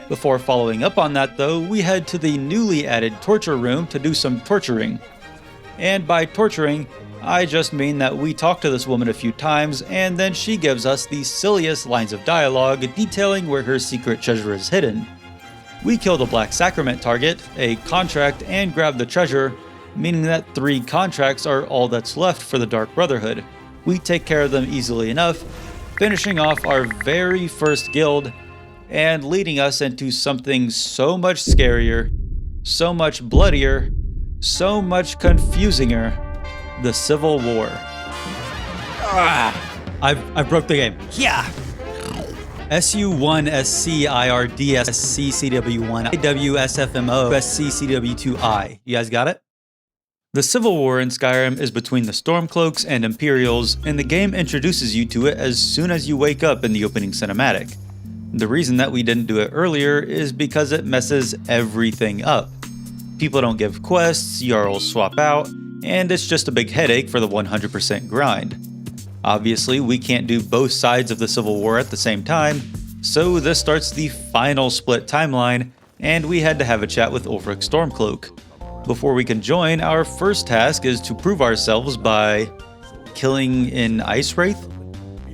Before following up on that though, we head to the newly added torture room to do some torturing. And by torturing, I just mean that we talk to this woman a few times and then she gives us the silliest lines of dialogue detailing where her secret treasure is hidden. We kill the Black Sacrament target, a contract, and grab the treasure, meaning that 3 contracts are all that's left for the Dark Brotherhood. We take care of them easily enough, finishing off our very first guild, and leading us into something so much scarier, so much bloodier, so much confusinger, the Civil War. I broke the game. Yeah! SU1 SCIRD SCCW1 IWSFMO SCCW2I. You guys got it? The Civil War in Skyrim is between the Stormcloaks and Imperials, and the game introduces you to it as soon as you wake up in the opening cinematic. The reason that we didn't do it earlier is because it messes everything up. People don't give quests, Jarls swap out, and it's just a big headache for the 100% grind. Obviously, we can't do both sides of the Civil War at the same time, so this starts the final split timeline, and we had to have a chat with Ulfric Stormcloak. Before we can join, our first task is to prove ourselves by killing an ice wraith.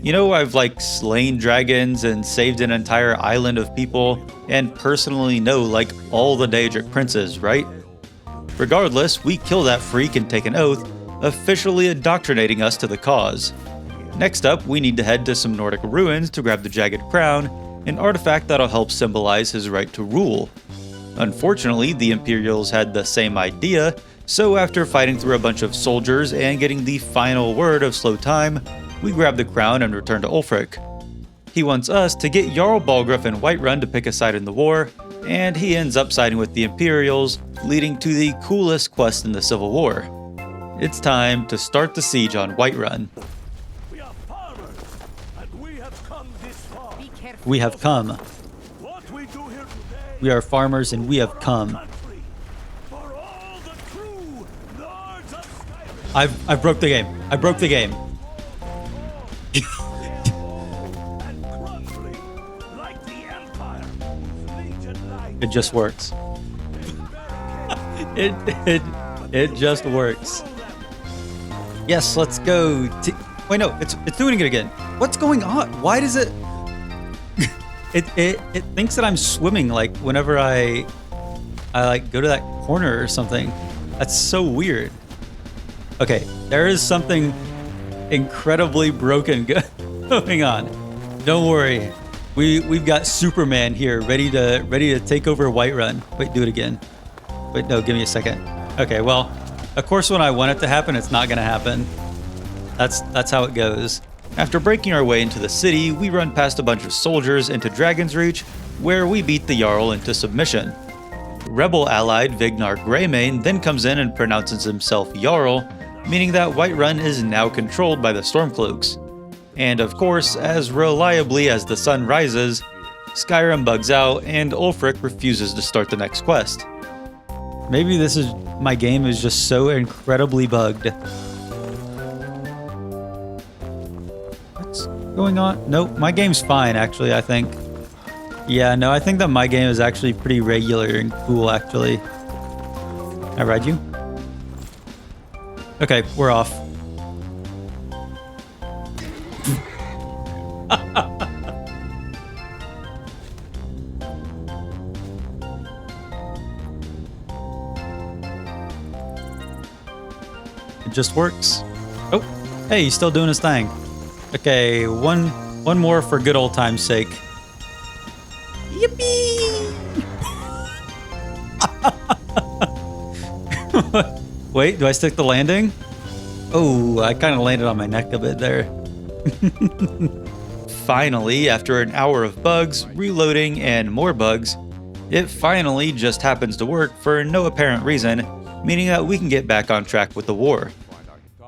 You know, I've like slain dragons and saved an entire island of people, and personally know like all the Daedric princes, right? Regardless, we kill that freak and take an oath, officially indoctrinating us to the cause. Next up, we need to head to some Nordic ruins to grab the Jagged Crown, an artifact that'll help symbolize his right to rule. Unfortunately, the Imperials had the same idea, so after fighting through a bunch of soldiers and getting the final word of slow time, we grab the crown and return to Ulfric. He wants us to get Jarl Balgruuf and Whiterun to pick a side in the war, and he ends up siding with the Imperials, leading to the coolest quest in the Civil War. It's time to start the siege on Whiterun. We are farmers, and we have come this far. We have come. What we do here today, We are farmers and we have come. for all the true lords of Skyrim. I broke the game. I broke the game. And crumbling like the Empire, whose legion lie It just works. It just works. Yes, let's go. Wait, no, it's doing it again. What's going on? Why does it? It thinks that I'm swimming like whenever I like go to that corner or something. That's so weird. Okay, there is something incredibly broken going on. Don't worry. We've got Superman here ready to take over Whiterun. Wait, do it again. Wait, no, give me a second. Okay, well, of course when I want it to happen, it's not gonna happen. That's how it goes. After breaking our way into the city, we run past a bunch of soldiers into Dragon's Reach, where we beat the Jarl into submission. Rebel allied Vignar Greymane then comes in and pronounces himself Jarl, meaning that Whiterun is now controlled by the Stormcloaks. And of course, as reliably as the sun rises, Skyrim bugs out and Ulfric refuses to start the next quest. Maybe my game is just so incredibly bugged. What's going on? Nope, my game's fine actually, I think. Yeah, no, I think that my game is actually pretty regular and cool actually. Can I ride you? Okay, we're off. It just works. Oh, hey, he's still doing his thing. Okay, one more for good old time's sake. Yippee! Wait, do I stick the landing? Oh, I kind of landed on my neck a bit there. Finally, after an hour of bugs, reloading, and more bugs, it finally just happens to work for no apparent reason, meaning that we can get back on track with the war.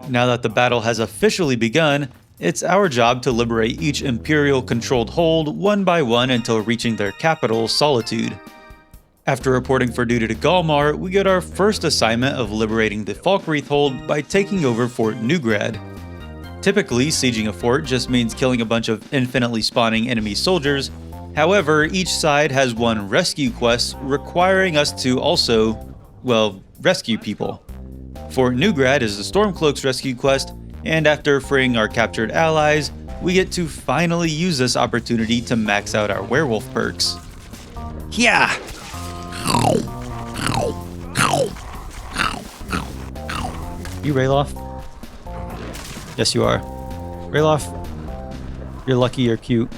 Now that the battle has officially begun, it's our job to liberate each Imperial-controlled hold one by one until reaching their capital, Solitude. After reporting for duty to Galmar, we get our first assignment of liberating the Falkreath hold by taking over Fort Newgrad. Typically, sieging a fort just means killing a bunch of infinitely spawning enemy soldiers. However, each side has one rescue quest requiring us to also, well, rescue people. Fort Newgrad is the Stormcloaks rescue quest, and after freeing our captured allies, we get to finally use this opportunity to max out our werewolf perks. Yeah! You Ralof? Yes, you are. Ralof, you're lucky you're cute.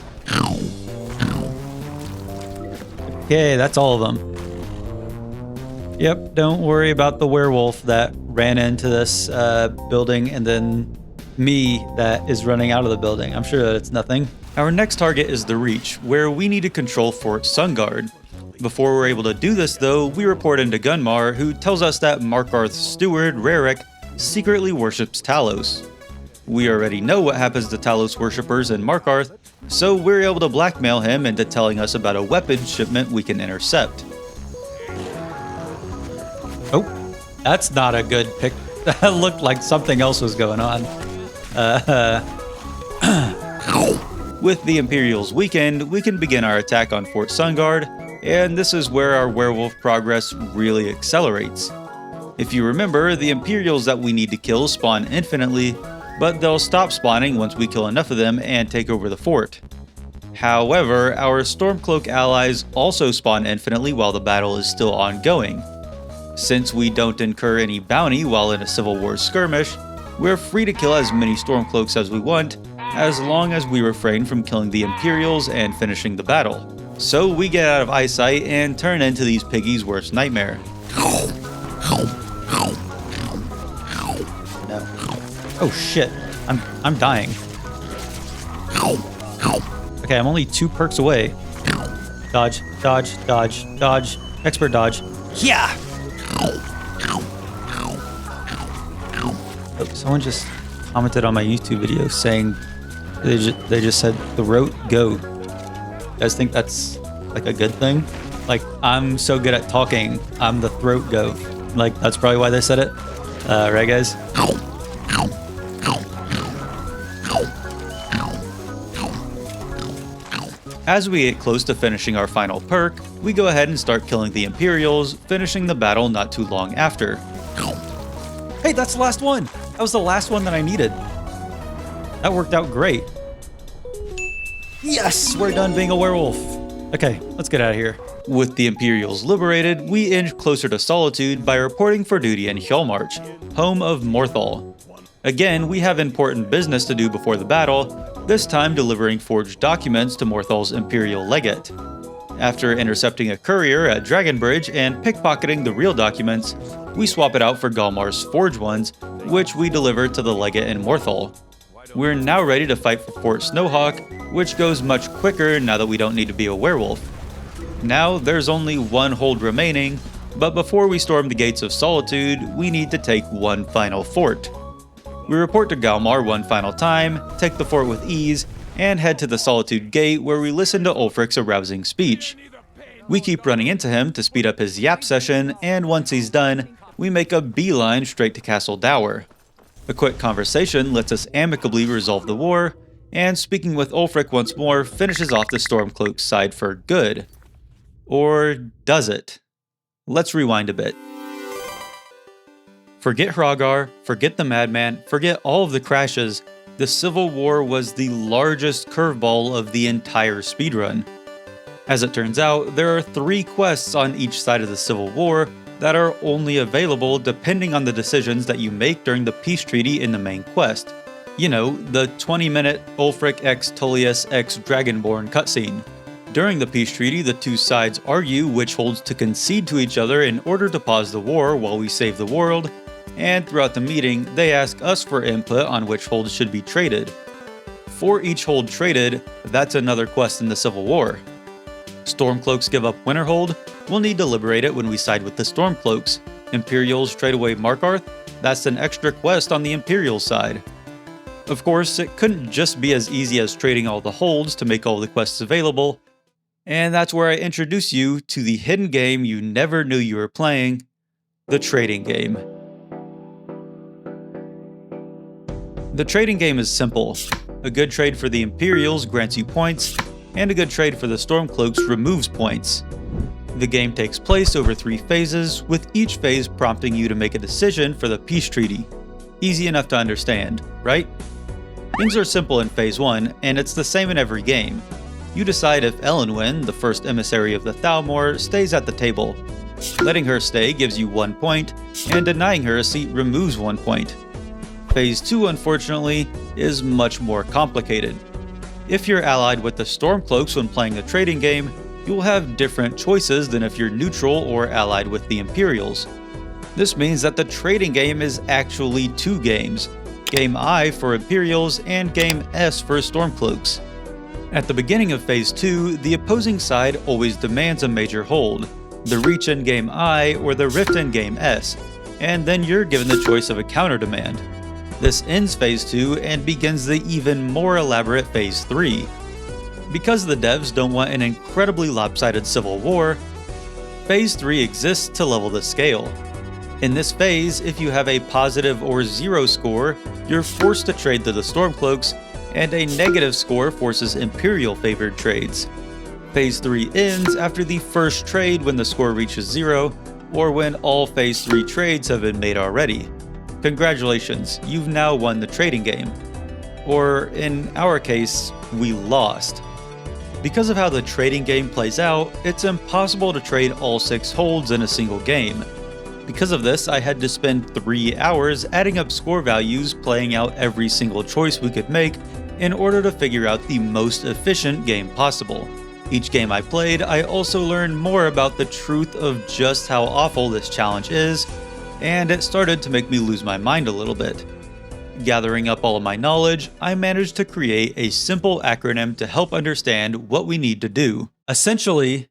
Okay, that's all of them. Yep, don't worry about the werewolf that ran into this building and then me that is running out of the building. I'm sure that it's nothing. Our next target is the Reach, where we need to control Fort Sunguard. Before we're able to do this though, we report into Gunmar, who tells us that Markarth's steward, Raric, secretly worships Talos. We already know what happens to Talos worshippers in Markarth, so we're able to blackmail him into telling us about a weapons shipment we can intercept. Oh, that's not a good pick. That looked like something else was going on. With the Imperials weakened, we can begin our attack on Fort Sunguard, and this is where our werewolf progress really accelerates. If you remember, the Imperials that we need to kill spawn infinitely, but they'll stop spawning once we kill enough of them and take over the fort. However, our Stormcloak allies also spawn infinitely while the battle is still ongoing. Since we don't incur any bounty while in a Civil War skirmish, we're free to kill as many Stormcloaks as we want, as long as we refrain from killing the Imperials and finishing the battle. So we get out of eyesight and turn into these piggies' worst nightmare. No. Oh shit, I'm dying. Okay, I'm only 2 perks away. Dodge, dodge, dodge, dodge, expert dodge. Yeah! Oh, someone just commented on my YouTube video saying they just said throat goat. You guys think that's like a good thing? Like, I'm so good at talking, I'm the throat goat. Like, that's probably why they said it. Right, guys? As we get close to finishing our final perk, we go ahead and start killing the Imperials, finishing the battle not too long after. Hey, that's the last one! That was the last one that I needed. That worked out great. Yes, we're done being a werewolf. Okay, let's get out of here. With the Imperials liberated, we inch closer to Solitude by reporting for duty in Hjalmarch, home of Morthal. Again, we have important business to do before the battle, this time delivering forged documents to Morthal's Imperial legate. After intercepting a courier at Dragonbridge and pickpocketing the real documents, we swap it out for Galmar's forged ones, which we deliver to the legate in Morthal. We're now ready to fight for Fort Snowhawk, which goes much quicker now that we don't need to be a werewolf. Now there's only one hold remaining, but before we storm the gates of Solitude, we need to take one final fort. We report to Galmar one final time, take the fort with ease, and head to the Solitude Gate where we listen to Ulfric's arousing speech. We keep running into him to speed up his yap session, and once he's done, we make a beeline straight to Castle Dower. A quick conversation lets us amicably resolve the war, and speaking with Ulfric once more finishes off the Stormcloak's side for good. Or does it? Let's rewind a bit. Forget Hrogar, forget the Madman, forget all of the crashes, the Civil War was the largest curveball of the entire speedrun. As it turns out, there are 3 quests on each side of the Civil War that are only available depending on the decisions that you make during the peace treaty in the main quest. You know, the 20-minute Ulfric x Tullius x Dragonborn cutscene. During the peace treaty, the 2 sides argue which holds to concede to each other in order to pause the war while we save the world, and throughout the meeting, they ask us for input on which holds should be traded. For each hold traded, that's another quest in the Civil War. Stormcloaks give up Winterhold, we'll need to liberate it when we side with the Stormcloaks. Imperials trade away Markarth, that's an extra quest on the Imperial side. Of course, it couldn't just be as easy as trading all the holds to make all the quests available, and that's where I introduce you to the hidden game you never knew you were playing, the trading game. The trading game is simple. A good trade for the Imperials grants you points, and a good trade for the Stormcloaks removes points. The game takes place over 3 phases, with each phase prompting you to make a decision for the peace treaty. Easy enough to understand, right? Things are simple in Phase 1, and it's the same in every game. You decide if Elenwen, the first emissary of the Thalmor, stays at the table. Letting her stay gives you 1 point, and denying her a seat removes 1 point. Phase 2, unfortunately, is much more complicated. If you're allied with the Stormcloaks when playing the trading game, you'll have different choices than if you're neutral or allied with the Imperials. This means that the trading game is actually 2 games, Game I for Imperials and Game S for Stormcloaks. At the beginning of Phase 2, the opposing side always demands a major hold, the Reach in Game I or the Rift in Game S, and then you're given the choice of a counter demand. This ends Phase 2 and begins the even more elaborate Phase 3. Because the devs don't want an incredibly lopsided civil war, Phase 3 exists to level the scale. In this phase, if you have a positive or 0 score, you're forced to trade to the Stormcloaks, and a negative score forces Imperial favored trades. Phase 3 ends after the first trade when the score reaches 0, or when all Phase 3 trades have been made already. Congratulations, you've now won the trading game. Or, in our case, we lost. Because of how the trading game plays out, it's impossible to trade all 6 holds in a single game. Because of this, I had to spend 3 hours adding up score values, playing out every single choice we could make in order to figure out the most efficient game possible. Each game I played, I also learned more about the truth of just how awful this challenge is, and it started to make me lose my mind a little bit. Gathering up all of my knowledge, I managed to create a simple acronym to help understand what we need to do. Essentially,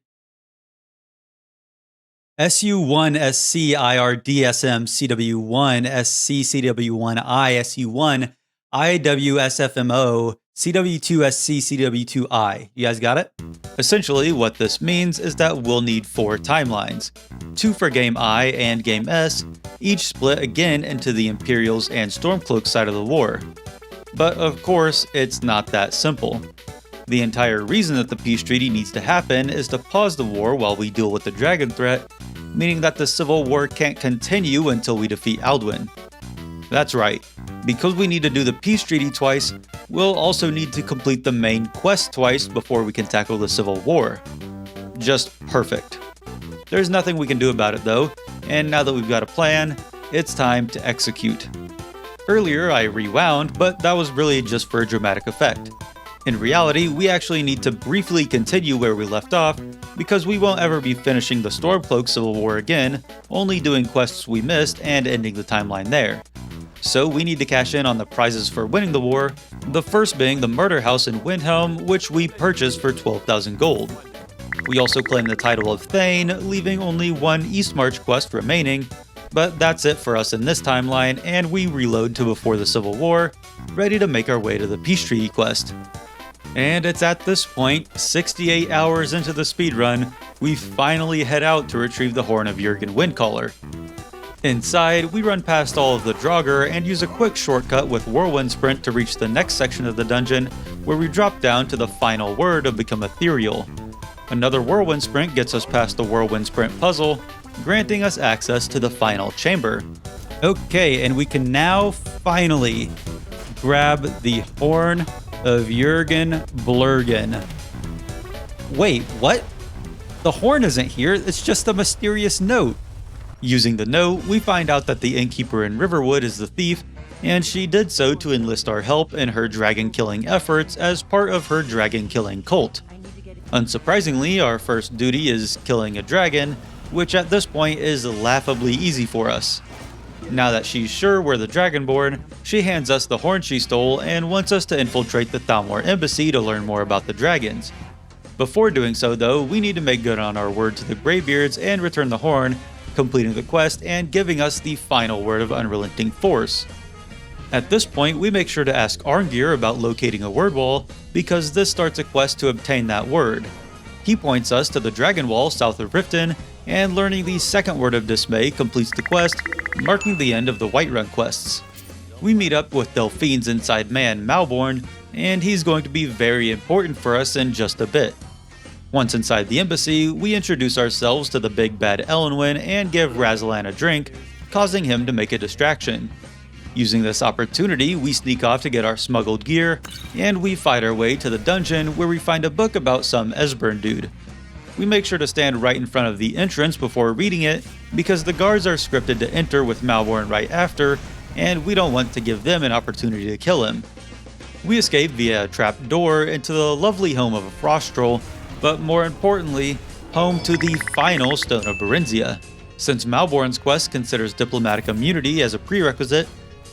SU1 SC IRDSM CW1 SC CW1I SU1 IWSFMO CW2 SC CW2I. You guys got it? Essentially, what this means is that we'll need 4 timelines, 2 for Game I and Game S, each split again into the Imperials and Stormcloaks side of the war. But of course, it's not that simple. The entire reason that the peace treaty needs to happen is to pause the war while we deal with the dragon threat, meaning that the civil war can't continue until we defeat Alduin. That's right, because we need to do the peace treaty twice, we'll also need to complete the main quest twice before we can tackle the civil war. Just perfect. There's nothing we can do about it though, and now that we've got a plan, it's time to execute. Earlier I rewound, but that was really just for dramatic effect. In reality, we actually need to briefly continue where we left off, because we won't ever be finishing the Stormcloak Civil War again, only doing quests we missed and ending the timeline there. So we need to cash in on the prizes for winning the war, the first being the Murder House in Windhelm, which we purchased for 12,000 gold. We also claim the title of Thane, leaving only one Eastmarch quest remaining, but that's it for us in this timeline, and we reload to before the Civil War, ready to make our way to the Peace Treaty quest. And it's at this point, 68 hours into the speedrun, we finally head out to retrieve the Horn of Jurgen Windcaller. Inside, we run past all of the Draugr and use a quick shortcut with Whirlwind Sprint to reach the next section of the dungeon, where we drop down to the final word of Become Ethereal. Another Whirlwind Sprint gets us past the Whirlwind Sprint puzzle, granting us access to the final chamber. Okay, and we can now finally grab the Horn of Jurgen Blurgen. Wait, what? The horn isn't here, it's just a mysterious note. Using the note, we find out that the innkeeper in Riverwood is the thief, and she did so to enlist our help in her dragon killing efforts as part of her dragon killing cult. Unsurprisingly, our first duty is killing a dragon, which at this point is laughably easy for us. Now that she's sure we're the Dragonborn, she hands us the horn she stole and wants us to infiltrate the Thalmor embassy to learn more about the dragons. Before doing so though, we need to make good on our word to the Greybeards and return the horn, completing the quest and giving us the final word of unrelenting force. At this point, we make sure to ask Arngir about locating a word wall, because this starts a quest to obtain that word. He points us to the dragon wall south of Riften, and learning the second word of dismay completes the quest, marking the end of the Whiterun quests. We meet up with Delphine's inside man, Malborn, and he's going to be very important for us in just a bit. Once inside the embassy, we introduce ourselves to the big bad Elenwen and give Razalan a drink, causing him to make a distraction. Using this opportunity, we sneak off to get our smuggled gear, and we fight our way to the dungeon where we find a book about some Esbern dude. We make sure to stand right in front of the entrance before reading it, because the guards are scripted to enter with Malborn right after, and we don't want to give them an opportunity to kill him. We escape via a trap door into the lovely home of a frost troll, but more importantly, home to the final Stone of Barenziah. Since Malborn's quest considers diplomatic immunity as a prerequisite,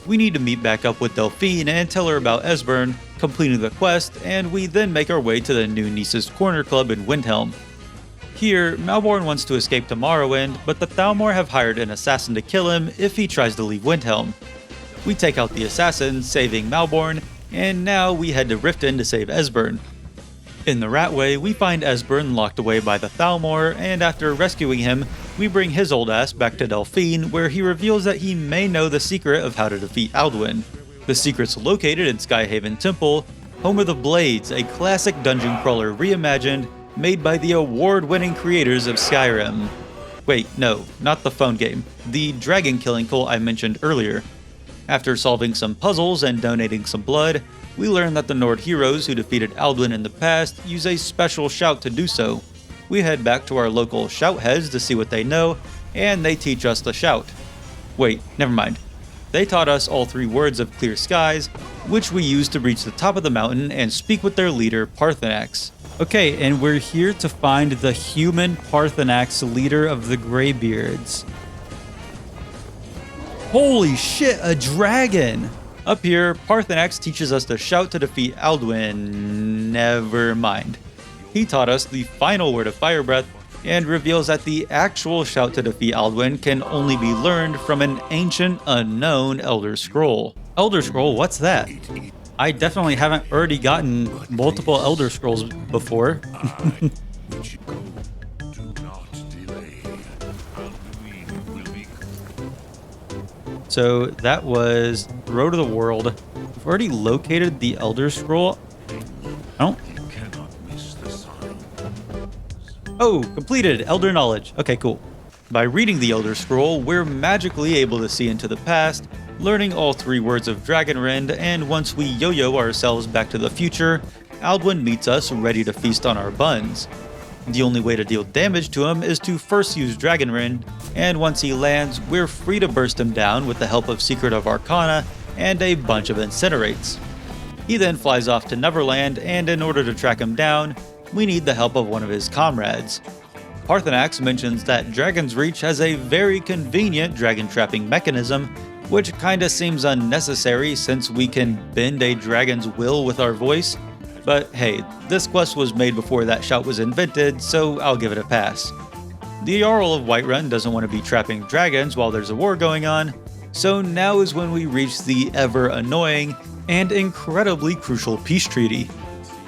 we need to meet back up with Delphine and tell her about Esbern, completing the quest, and we then make our way to the new Nice's Corner Club in Windhelm. Here, Malborn wants to escape to Morrowind, but the Thalmor have hired an assassin to kill him if he tries to leave Windhelm. We take out the assassin, saving Malborn, and now we head to Riften to save Esbern. In the Ratway, we find Esbern locked away by the Thalmor, and after rescuing him, we bring his old ass back to Delphine, where he reveals that he may know the secret of how to defeat Alduin. The secret's located in Skyhaven Temple, home of the Blades, a classic dungeon crawler reimagined, made by the award-winning creators of Skyrim. Wait, no, not the phone game, the dragon killing cult I mentioned earlier. After solving some puzzles and donating some blood, we learn that the Nord heroes who defeated Alduin in the past use a special shout to do so. We head back to our local shout heads to see what they know, and they teach us the shout. Wait, never mind. They taught us all 3 words of Clear Skies, which we use to reach the top of the mountain and speak with their leader, Parthenax. Okay, and we're here to find the human Parthenax, leader of the Greybeards. Holy shit, a dragon! Up here, Parthenax teaches us to shout to defeat Alduin. Never mind. He taught us the final word of Fire Breath, and reveals that the actual shout to defeat Alduin can only be learned from an ancient, unknown Elder Scroll. Elder Scroll, what's that? I definitely haven't already gotten multiple Elder Scrolls before. So that was Road to the World. We've already located the Elder Scroll. I don't Oh, completed. Elder Knowledge. Okay, cool. By reading the Elder Scroll, we're magically able to see into the past, learning all 3 words of Dragonrend, and once we yo-yo ourselves back to the future, Alduin meets us ready to feast on our buns. The only way to deal damage to him is to first use Dragonrend, and once he lands, we're free to burst him down with the help of Secret of Arcana and a bunch of Incinerates. He then flies off to Neverland, and in order to track him down, we need the help of one of his comrades. Parthenax mentions that Dragon's Reach has a very convenient dragon trapping mechanism, which kinda seems unnecessary since we can bend a dragon's will with our voice, but hey, this quest was made before that shout was invented, so I'll give it a pass. The Jarl of Whiterun doesn't want to be trapping dragons while there's a war going on, so now is when we reach the ever annoying and incredibly crucial peace treaty.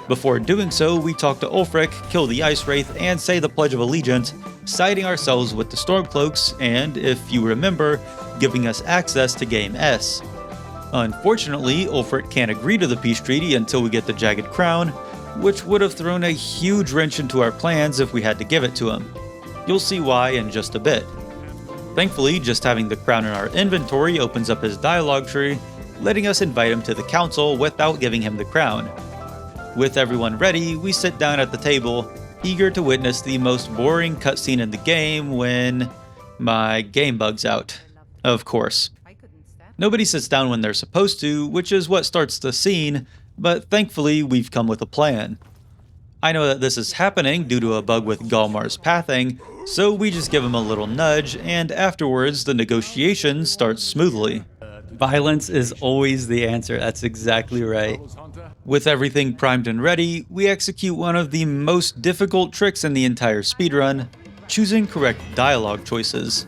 Before doing so, we talk to Ulfric, kill the Ice Wraith, and say the Pledge of Allegiance, siding ourselves with the Stormcloaks and, if you remember, giving us access to Game S. Unfortunately, Ulfric can't agree to the peace treaty until we get the Jagged Crown, which would have thrown a huge wrench into our plans if we had to give it to him. You'll see why in just a bit. Thankfully, just having the crown in our inventory opens up his dialogue tree, letting us invite him to the council without giving him the crown. With everyone ready, we sit down at the table, eager to witness the most boring cutscene in the game when my game bugs out. Of course. Nobody sits down when they're supposed to, which is what starts the scene, but thankfully we've come with a plan. I know that this is happening due to a bug with Galmar's pathing, so we just give him a little nudge, and afterwards the negotiations start smoothly. Violence is always the answer, that's exactly right. With everything primed and ready, we execute one of the most difficult tricks in the entire speedrun, choosing correct dialogue choices.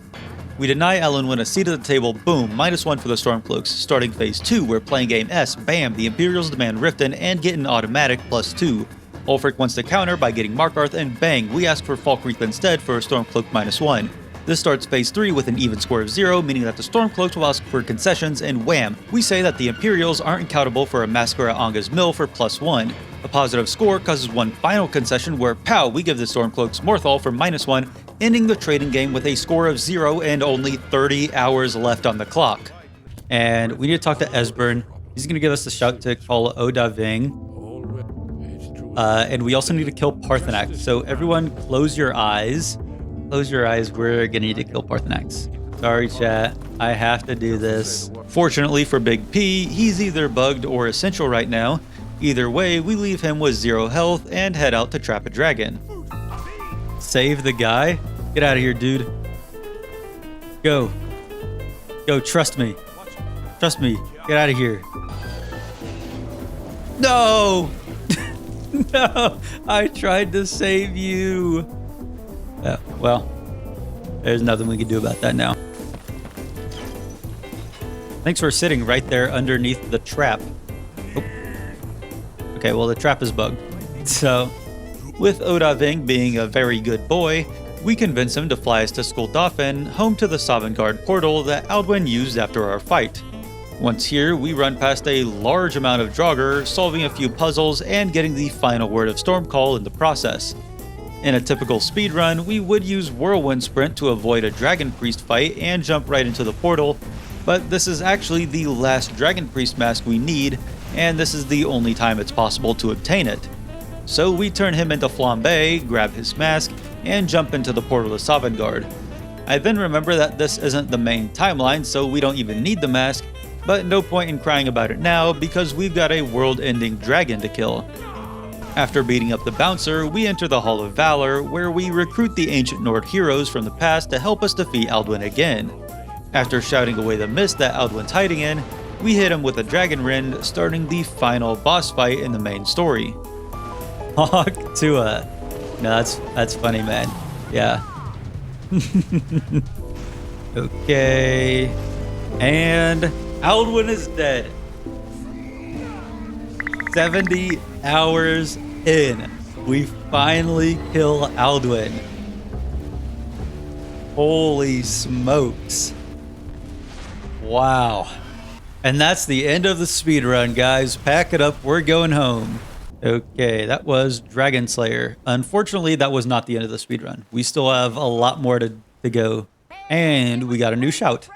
We deny Elendwin a seat at the table, boom, -1 for the Stormcloaks. Starting phase 2, we're playing game S, bam, the Imperials demand Riften and get an automatic +2. Ulfric wants to counter by getting Markarth, and bang, we ask for Falkreath instead for a Stormcloak -1. This starts phase 3 with an even score of 0, meaning that the Stormcloaks will ask for concessions, and wham, we say that the Imperials aren't accountable for a massacre at Anga's Mill for +1. A positive score causes one final concession where, pow, we give the Stormcloaks Morthal for -1, ending the trading game with a score of 0 and only 30 hours left on the clock. And we need to talk to Esbern. He's going to give us a shout to call Odahviing. And we also need to kill Parthenax. So everyone close your eyes. Close your eyes, we're gonna need to kill Parthenax. Sorry chat, I have to do this. Fortunately for Big P, he's either bugged or essential right now. Either way, we leave him with 0 health and head out to trap a dragon. Save the guy? Get out of here, dude. Go. Go, trust me. Trust me, get out of here. No! No, I tried to save you. Well, there's nothing we can do about that now. Thanks for sitting right there underneath the trap. Oh. Okay, well, the trap is bugged. So, with Odahviing being a very good boy, we convince him to fly us to Skuldafn, home to the Sovngarde portal that Alduin used after our fight. Once here, we run past a large amount of Draugr, solving a few puzzles and getting the final word of Stormcall in the process. In a typical speedrun, we would use Whirlwind Sprint to avoid a Dragon Priest fight and jump right into the portal, but this is actually the last Dragon Priest mask we need, and this is the only time it's possible to obtain it. So we turn him into Flambe, grab his mask, and jump into the portal to Sovngarde. I then remember that this isn't the main timeline, so we don't even need the mask, but no point in crying about it now because we've got a world-ending dragon to kill. After beating up the bouncer, we enter the Hall of Valor, where we recruit the ancient Nord heroes from the past to help us defeat Alduin again. After shouting away the mist that Alduin's hiding in, we hit him with a Dragon Rend, starting the final boss fight in the main story. Hawk Tua. No, that's funny, man. Yeah. Okay. And Alduin is dead. 70 hours in, we finally kill Alduin. Holy smokes. Wow. And that's the end of the speedrun, guys. Pack it up, we're going home. Okay, that was Dragon Slayer. Unfortunately, that was not the end of the speedrun. We still have a lot more to go. And we got a new shout.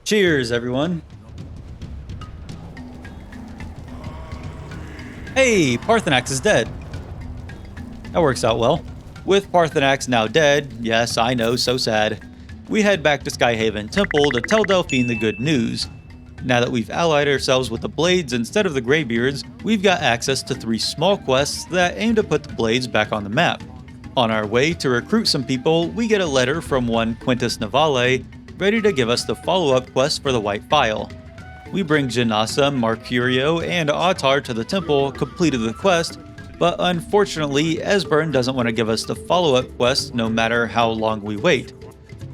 Cheers, everyone. Hey, Parthenax is dead. That works out well. With Parthenax now dead, yes, I know, so sad, we head back to Skyhaven Temple to tell Delphine the good news. Now that we've allied ourselves with the Blades instead of the Greybeards, we've got access to 3 small quests that aim to put the Blades back on the map. On our way to recruit some people, we get a letter from one Quintus Navale, ready to give us the follow-up quest for the White Phial. We bring Janasa, Marcurio, and Autar to the temple, completed the quest, but unfortunately, Esbern doesn't want to give us the follow-up quest no matter how long we wait.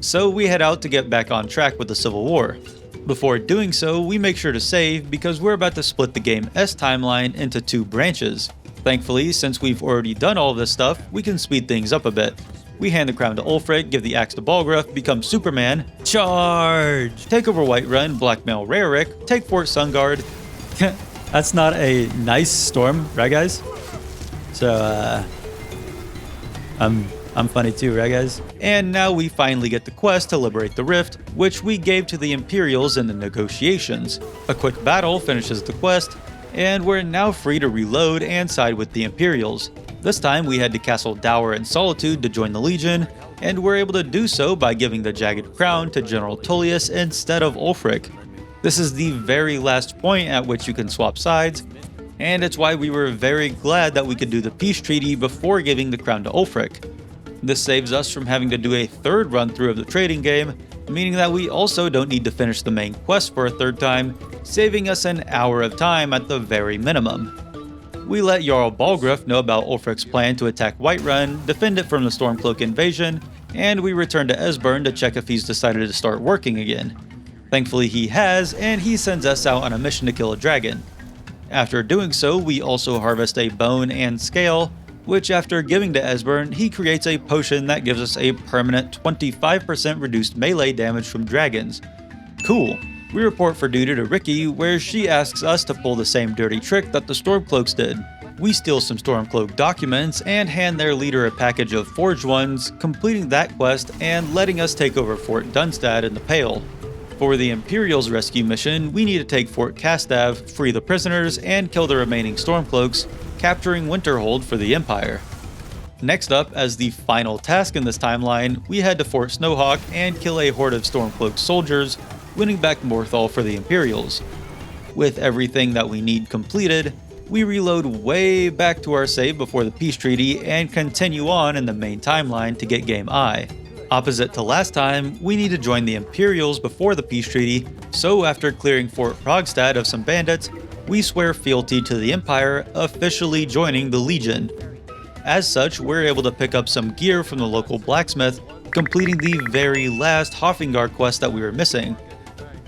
So we head out to get back on track with the Civil War. Before doing so, we make sure to save because we're about to split the Game S timeline into 2 branches. Thankfully, since we've already done all of this stuff, we can speed things up a bit. We hand the crown to Ulfric, give the axe to Balgruuf, become Superman, charge! Take over Whiterun, blackmail Rarik, take Fort Sunguard. That's not a nice storm, right guys? So, I'm funny too, right guys? And now we finally get the quest to liberate the rift, which we gave to the Imperials in the negotiations. A quick battle finishes the quest, and we're now free to reload and side with the Imperials. This time we head to Castle Dower in Solitude to join the Legion, and we're able to do so by giving the Jagged Crown to General Tullius instead of Ulfric. This is the very last point at which you can swap sides, and it's why we were very glad that we could do the peace treaty before giving the crown to Ulfric. This saves us from having to do a 3rd run through of the trading game, meaning that we also don't need to finish the main quest for a 3rd time, saving us an hour of time at the very minimum. We let Jarl Balgruuf know about Ulfric's plan to attack Whiterun, defend it from the Stormcloak invasion, and we return to Esbern to check if he's decided to start working again. Thankfully he has, and he sends us out on a mission to kill a dragon. After doing so, we also harvest a bone and scale, which after giving to Esbern, he creates a potion that gives us a permanent 25% reduced melee damage from dragons. Cool. We report for duty to Ricky, where she asks us to pull the same dirty trick that the Stormcloaks did. We steal some Stormcloak documents and hand their leader a package of forged ones, completing that quest and letting us take over Fort Dunstad in the Pale. For the Imperials rescue mission, we need to take Fort Castav, free the prisoners, and kill the remaining Stormcloaks, capturing Winterhold for the Empire. Next up, as the final task in this timeline, we head to Fort Snowhawk and kill a horde of Stormcloak soldiers, winning back Morthal for the Imperials. With everything that we need completed, we reload way back to our save before the peace treaty and continue on in the main timeline to get Game I. Opposite to last time, we need to join the Imperials before the peace treaty, so after clearing Fort Progstad of some bandits, we swear fealty to the Empire, officially joining the Legion. As such, we're able to pick up some gear from the local blacksmith, completing the very last Hoffingar quest that we were missing.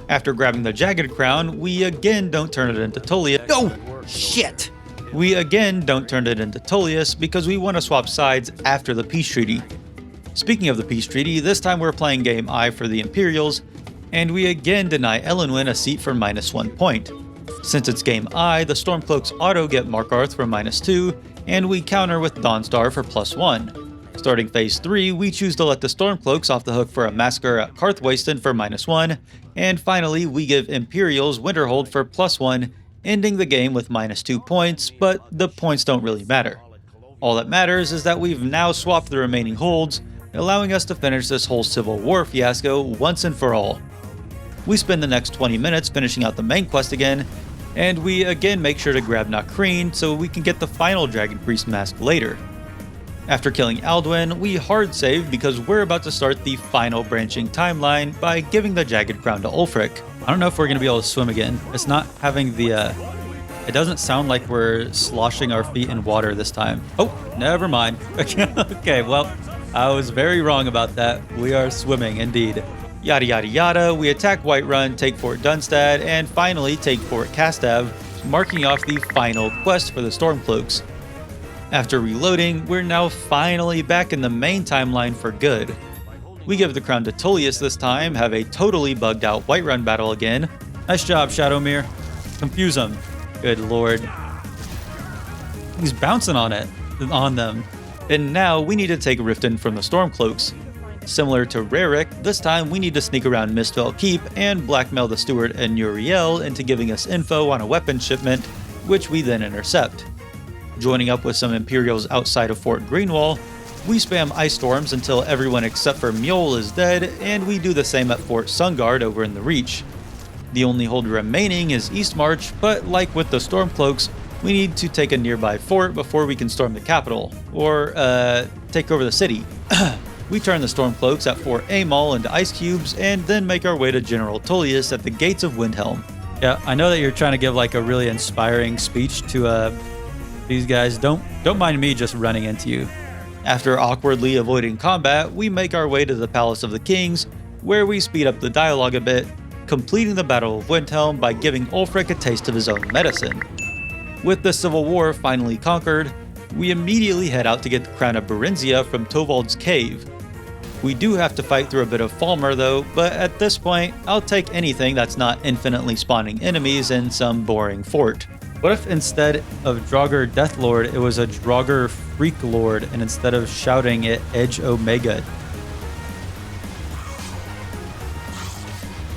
After grabbing the Jagged Crown, we again don't turn it into Tullius. Oh, shit! We again don't turn it into Tullius because we want to swap sides after the peace treaty. Speaking of the peace treaty, this time we're playing Game I for the Imperials, and we again deny Elenwyn a seat for -1 point. Since it's Game I, the Stormcloaks auto get Markarth for -2, and we counter with Dawnstar for +1. Starting Phase 3, we choose to let the Stormcloaks off the hook for a massacre at Karthwasten for -1, and finally we give Imperials Winterhold for +1, ending the game with -2 points, but the points don't really matter. All that matters is that we've now swapped the remaining holds, allowing us to finish this whole Civil War fiasco once and for all. We spend the next 20 minutes finishing out the main quest again, and we again make sure to grab Nakreen so we can get the final Dragon Priest mask later. After killing Alduin, we hard save because we're about to start the final branching timeline by giving the Jagged Crown to Ulfric. I don't know if we're going to be able to swim again. It's not having the, it doesn't sound like we're sloshing our feet in water this time. Oh, never mind. Okay, well, I was very wrong about that. We are swimming indeed. Yada yada yada, we attack Whiterun, take Fort Dunstad, and finally take Fort Castav, marking off the final quest for the Stormcloaks. After reloading, we're now finally back in the main timeline for good. We give the crown to Tullius this time, have a totally bugged out Whiterun battle again. Nice job, Shadowmere. Confuse him. Good lord. He's bouncing on them. And now we need to take Riften from the Stormcloaks. Similar to Raric, this time we need to sneak around Mistfell Keep and blackmail the steward and Oriel into giving us info on a weapon shipment, which we then intercept. Joining up with some Imperials outside of Fort Greenwall, we spam ice storms until everyone except for Mjol is dead, and we do the same at Fort Sunguard over in the Reach. The only hold remaining is Eastmarch, but like with the Stormcloaks, we need to take a nearby fort before we can storm the capital, or take over the city. We turn the Stormcloaks at Fort Amal into ice cubes, and then make our way to General Tullius at the gates of Windhelm. Yeah, I know that you're trying to give like a really inspiring speech to these guys. Don't mind me just running into you. After awkwardly avoiding combat, we make our way to the Palace of the Kings, where we speed up the dialogue a bit, completing the Battle of Windhelm by giving Ulfric a taste of his own medicine. With the Civil War finally conquered, we immediately head out to get the crown of Barenziah from Tovald's cave. We do have to fight through a bit of Falmer though, but at this point, I'll take anything that's not infinitely spawning enemies in some boring fort. What if instead of Draugr Deathlord, it was a Draugr Freak Lord, and instead of shouting it, Edge Omega?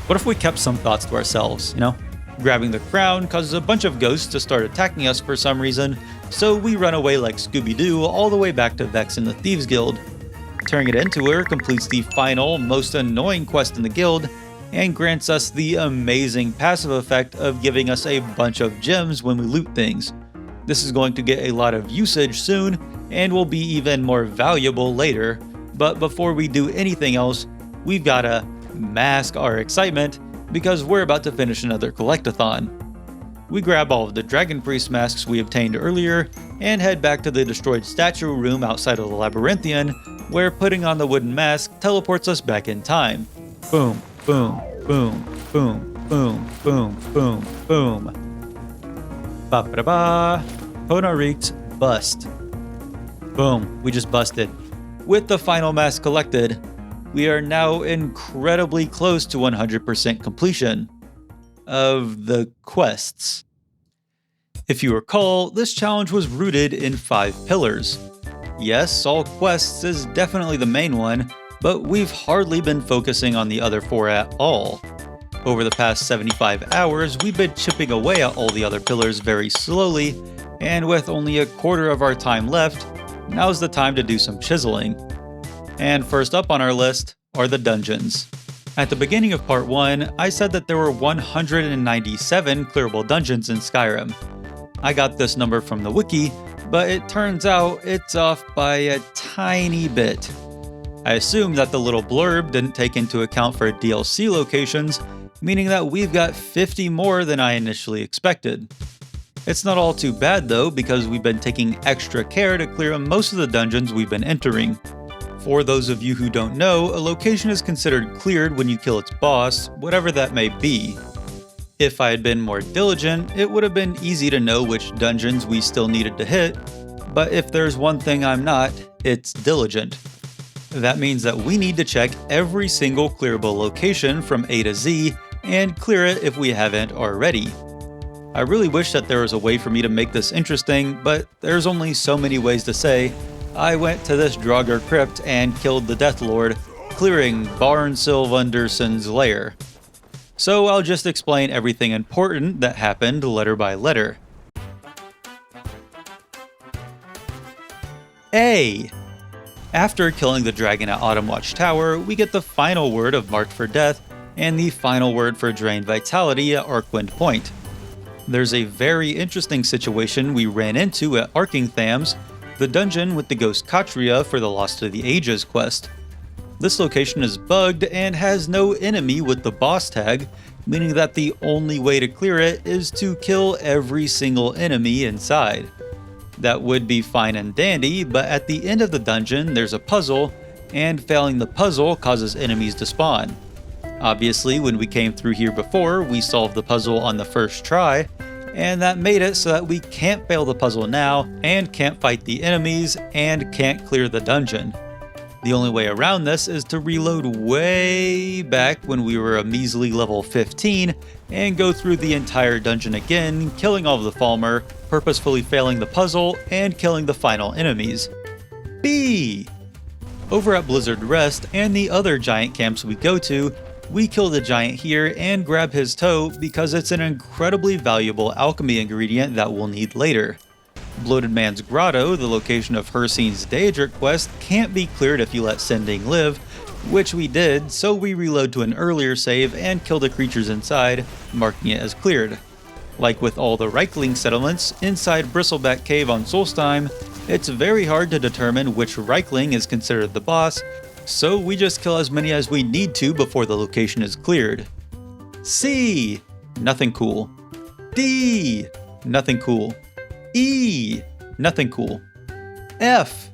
What if we kept some thoughts to ourselves, you know? Grabbing the crown causes a bunch of ghosts to start attacking us for some reason, so we run away like Scooby-Doo all the way back to Vex in the Thieves Guild. Turning it into her completes the final, most annoying quest in the guild, and grants us the amazing passive effect of giving us a bunch of gems when we loot things. This is going to get a lot of usage soon, and will be even more valuable later, but before we do anything else, we've gotta mask our excitement, because we're about to finish another Collectathon. We grab all of the Dragon Priest masks we obtained earlier, and head back to the destroyed statue room outside of the Labyrinthian, where putting on the wooden mask teleports us back in time. Boom, boom, boom, boom, boom, boom, boom, boom. Ba-ba-da-ba. Honorikt bust. Boom, we just busted. With the final mask collected, we are now incredibly close to 100% completion of the quests. If you recall, this challenge was rooted in 5 pillars. Yes, all quests is definitely the main one, but we've hardly been focusing on the other 4 at all. Over the past 75 hours, we've been chipping away at all the other pillars very slowly, and with only a quarter of our time left, now's the time to do some chiseling. And first up on our list are the dungeons. At the beginning of part 1, I said that there were 197 clearable dungeons in Skyrim. I got this number from the wiki, but it turns out it's off by a tiny bit. I assume that the little blurb didn't take into account for DLC locations, meaning that we've got 50 more than I initially expected. It's not all too bad though, because we've been taking extra care to clear most of the dungeons we've been entering. For those of you who don't know, a location is considered cleared when you kill its boss, whatever that may be. If I had been more diligent, it would have been easy to know which dungeons we still needed to hit, but if there's one thing I'm not, it's diligent. That means that we need to check every single clearable location from A to Z and clear it if we haven't already. I really wish that there was a way for me to make this interesting, but there's only so many ways to say, I went to this Draugr crypt and killed the Death Lord, clearing Barnsylvanderson's lair. So I'll just explain everything important that happened letter by letter. A. After killing the dragon at Autumnwatch Tower, we get the final word of Marked for Death and the final word for Drained Vitality at Arkwind Point. There's a very interesting situation we ran into at Arkingthams, the dungeon with the ghost Katria for the Lost to the Ages quest. This location is bugged and has no enemy with the boss tag, meaning that the only way to clear it is to kill every single enemy inside. That would be fine and dandy, but at the end of the dungeon there's a puzzle, and failing the puzzle causes enemies to spawn. Obviously, when we came through here before, we solved the puzzle on the first try, and that made it so that we can't fail the puzzle now, and can't fight the enemies, and can't clear the dungeon. The only way around this is to reload way back when we were a measly level 15 and go through the entire dungeon again, killing all of the Falmer, purposefully failing the puzzle, and killing the final enemies. B. Over at Blizzard Rest and the other giant camps we go to, we kill the giant here and grab his toe because it's an incredibly valuable alchemy ingredient that we'll need later. Bloated Man's Grotto, the location of Hircine's Daedric quest, can't be cleared if you let Sending live, which we did, so we reload to an earlier save and kill the creatures inside, marking it as cleared. Like with all the Reichling settlements, inside Bristleback Cave on Solstheim, it's very hard to determine which Reichling is considered the boss, so we just kill as many as we need to before the location is cleared. C. Nothing cool. D. Nothing cool. E. Nothing cool. F.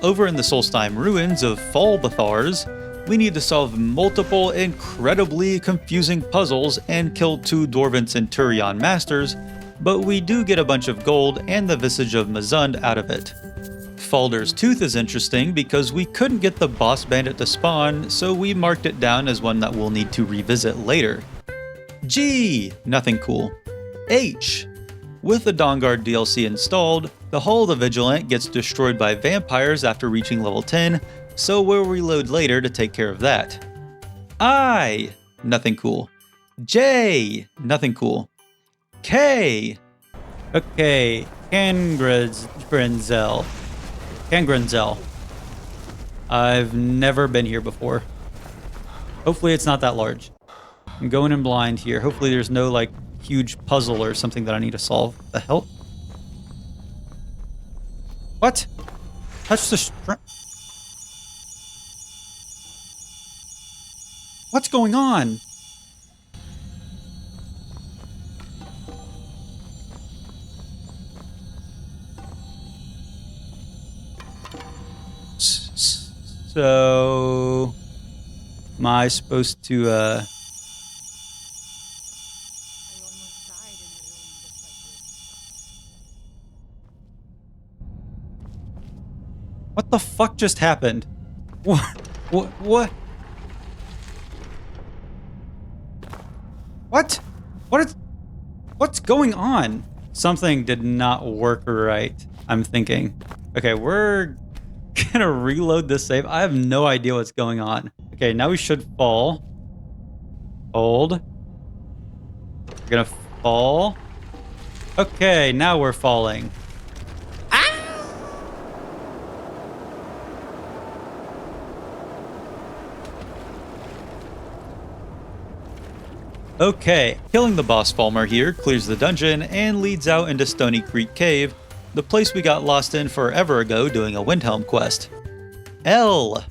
Over in the Solstheim ruins of Falbathars, we need to solve multiple incredibly confusing puzzles and kill 2 Dwarven Centurion Masters, but we do get a bunch of gold and the Visage of Mizund out of it. Falder's Tooth is interesting because we couldn't get the boss bandit to spawn, so we marked it down as one that we'll need to revisit later. G. Nothing cool. H. With the Dawnguard DLC installed, the Hall of the Vigilant gets destroyed by vampires after reaching level 10, so we'll reload later to take care of that. I. Nothing cool. J. Nothing cool. K. Okay, Cangrenzel. I've never been here before. Hopefully it's not that large. I'm going in blind here. Hopefully there's no, like, huge puzzle or something that I need to solve. The hell? What? Touch the What's going on? So, am I supposed to, What the fuck just happened? What? What's going on? Something did not work right, I'm thinking. Okay, we're gonna reload this save. I have no idea what's going on. Okay, now we should fall. Hold. We're gonna fall. Okay, now we're falling. Okay, killing the boss Falmer here clears the dungeon and leads out into Stony Creek Cave, the place we got lost in forever ago doing a Windhelm quest. L.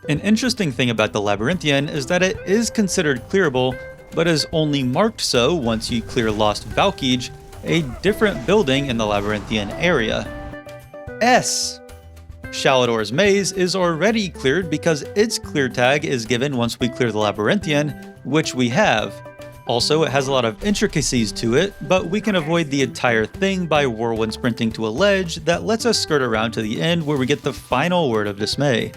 An interesting thing about the Labyrinthian is that it is considered clearable, but is only marked so once you clear Lost Valkij, a different building in the Labyrinthian area. S. Shalador's Maze is already cleared because its clear tag is given once we clear the Labyrinthian, which we have. Also, it has a lot of intricacies to it, but we can avoid the entire thing by whirlwind sprinting to a ledge that lets us skirt around to the end where we get the final Word of Dismay.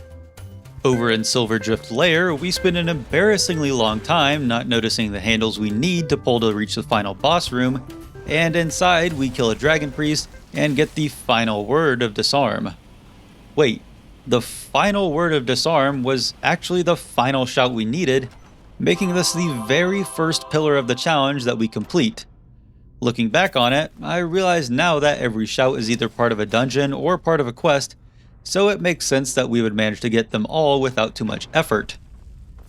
Over in Silverdrift Lair, we spend an embarrassingly long time not noticing the handles we need to pull to reach the final boss room, and inside we kill a dragon priest and get the final Word of Disarm. Wait, the final Word of Disarm was actually the final shout we needed, making this the very first pillar of the challenge that we complete. Looking back on it, I realize now that every shout is either part of a dungeon or part of a quest, so it makes sense that we would manage to get them all without too much effort.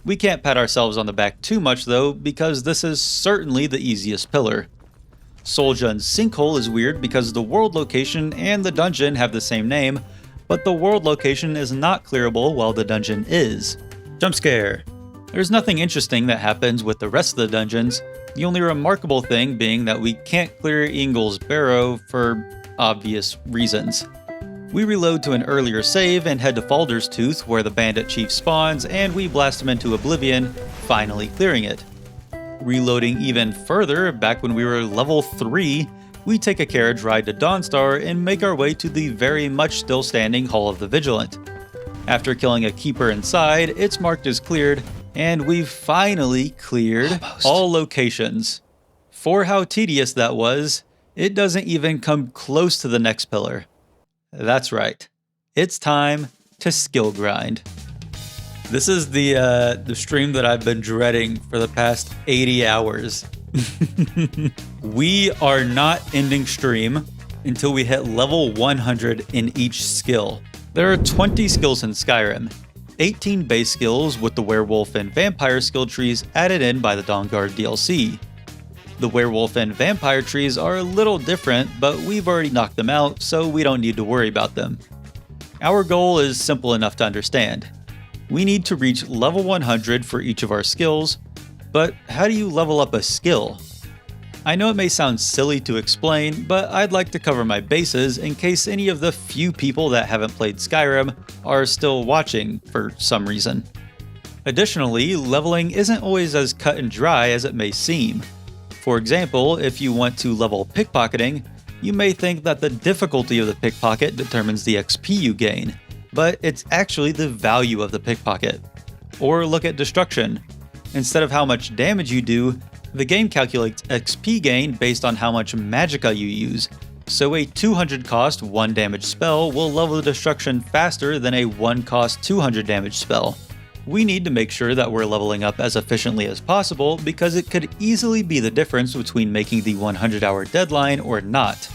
We can't pat ourselves on the back too much though, because this is certainly the easiest pillar. Soljun's Sinkhole is weird because the world location and the dungeon have the same name, but the world location is not clearable while the dungeon is. Jump scare. There's nothing interesting that happens with the rest of the dungeons, the only remarkable thing being that we can't clear Ingol's Barrow for obvious reasons. We reload to an earlier save and head to Falder's Tooth where the bandit chief spawns and we blast him into oblivion, finally clearing it. Reloading even further, back when we were level 3, we take a carriage ride to Dawnstar and make our way to the very much still standing Hall of the Vigilant. After killing a keeper inside, it's marked as cleared, and we've finally cleared all locations. For how tedious that was, it doesn't even come close to the next pillar. That's right. It's time to skill grind. This is the stream that I've been dreading for the past 80 hours. We are not ending stream until we hit level 100 in each skill. There are 20 skills in Skyrim, 18 base skills with the werewolf and vampire skill trees added in by the Dawnguard DLC. The werewolf and vampire trees are a little different, but we've already knocked them out, so we don't need to worry about them. Our goal is simple enough to understand. We need to reach level 100 for each of our skills, but how do you level up a skill? I know it may sound silly to explain, but I'd like to cover my bases in case any of the few people that haven't played Skyrim are still watching for some reason. Additionally, leveling isn't always as cut and dry as it may seem. For example, if you want to level pickpocketing, you may think that the difficulty of the pickpocket determines the XP you gain, but it's actually the value of the pickpocket. Or look at destruction. Instead of how much damage you do, the game calculates XP gain based on how much magicka you use, so a 200 cost 1 damage spell will level the destruction faster than a 1 cost 200 damage spell. We need to make sure that we're leveling up as efficiently as possible because it could easily be the difference between making the 100-hour deadline or not.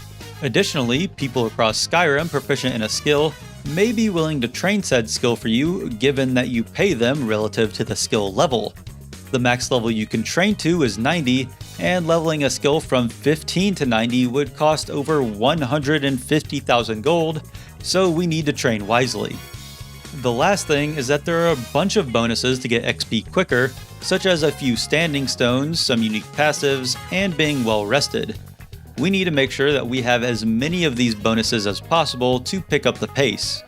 Additionally, people across Skyrim proficient in a skill may be willing to train said skill for you given that you pay them relative to the skill level. The max level you can train to is 90, and leveling a skill from 15 to 90 would cost over 150,000 gold, so we need to train wisely. The last thing is that there are a bunch of bonuses to get XP quicker, such as a few standing stones, some unique passives, and being well rested. We need to make sure that we have as many of these bonuses as possible to pick up the pace.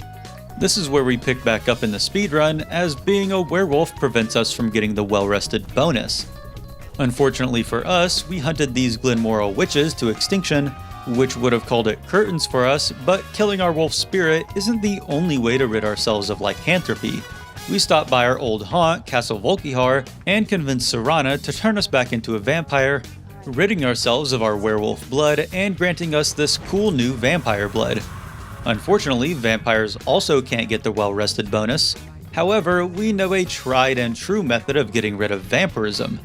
This is where we pick back up in the speedrun, as being a werewolf prevents us from getting the well-rested bonus. Unfortunately for us, we hunted these Glenmora witches to extinction, which would have called it curtains for us, but killing our wolf spirit isn't the only way to rid ourselves of lycanthropy. We stopped by our old haunt, Castle Volkihar, and convinced Serana to turn us back into a vampire, ridding ourselves of our werewolf blood and granting us this cool new vampire blood. Unfortunately, vampires also can't get the well-rested bonus. However, we know a tried and true method of getting rid of vampirism.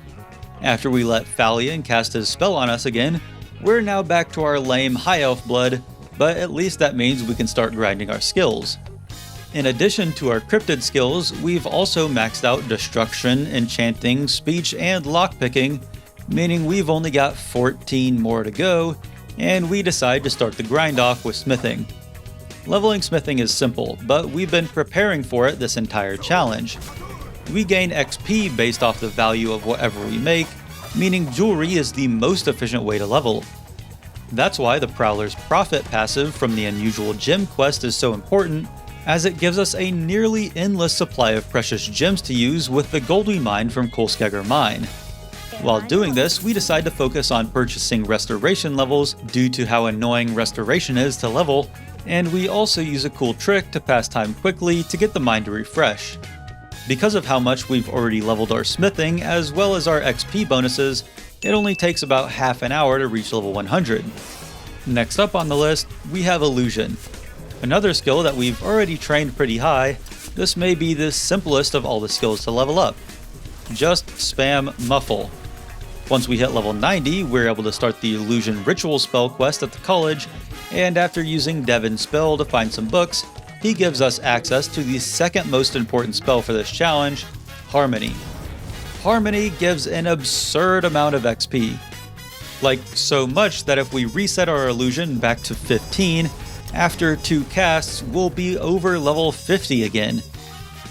After we let Thalion cast his spell on us again, we're now back to our lame high elf blood, but at least that means we can start grinding our skills. In addition to our cryptid skills, we've also maxed out destruction, enchanting, speech, and lockpicking, meaning we've only got 14 more to go, and we decide to start the grind off with smithing. Leveling smithing is simple, but we've been preparing for it this entire challenge. We gain XP based off the value of whatever we make, meaning jewelry is the most efficient way to level. That's why the Prowler's Profit passive from the Unusual Gem quest is so important, as it gives us a nearly endless supply of precious gems to use with the gold we mine from Kolskegger Mine. While doing this, we decide to focus on purchasing restoration levels due to how annoying restoration is to level, and we also use a cool trick to pass time quickly to get the mine to refresh. Because of how much we've already leveled our smithing as well as our XP bonuses, it only takes about half an hour to reach level 100. Next up on the list, we have Illusion. Another skill that we've already trained pretty high, this may be the simplest of all the skills to level up. Just spam Muffle. Once we hit level 90, we're able to start the Illusion Ritual spell quest at the college, and after using Devin's spell to find some books, he gives us access to the second most important spell for this challenge, Harmony. Harmony gives an absurd amount of XP. Like, so much that if we reset our illusion back to 15, after 2 casts, we'll be over level 50 again.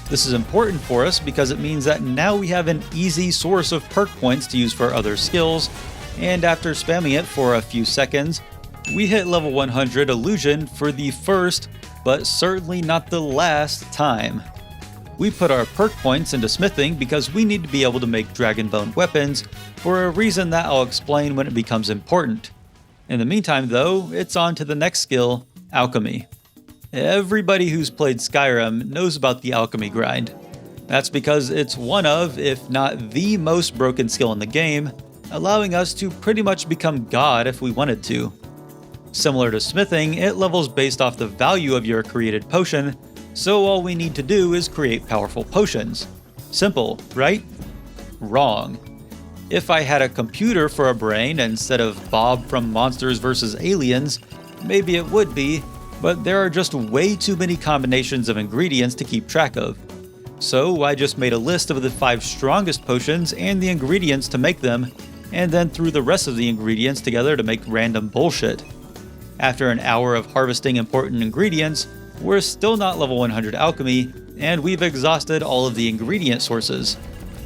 This is important for us because it means that now we have an easy source of perk points to use for other skills, and after spamming it for a few seconds, we hit level 100 illusion for the first, but certainly not the last time. We put our perk points into smithing because we need to be able to make dragonbone weapons for a reason that I'll explain when it becomes important. In the meantime though, it's on to the next skill, Alchemy. Everybody who's played Skyrim knows about the alchemy grind. That's because it's one of, if not the most broken skill in the game, allowing us to pretty much become God if we wanted to. Similar to smithing, it levels based off the value of your created potion, so all we need to do is create powerful potions. Simple, right? Wrong. If I had a computer for a brain instead of Bob from Monsters vs. Aliens, maybe it would be, but there are just way too many combinations of ingredients to keep track of. So I just made a list of the 5 strongest potions and the ingredients to make them, and then threw the rest of the ingredients together to make random bullshit. After an hour of harvesting important ingredients, we're still not level 100 alchemy, and we've exhausted all of the ingredient sources.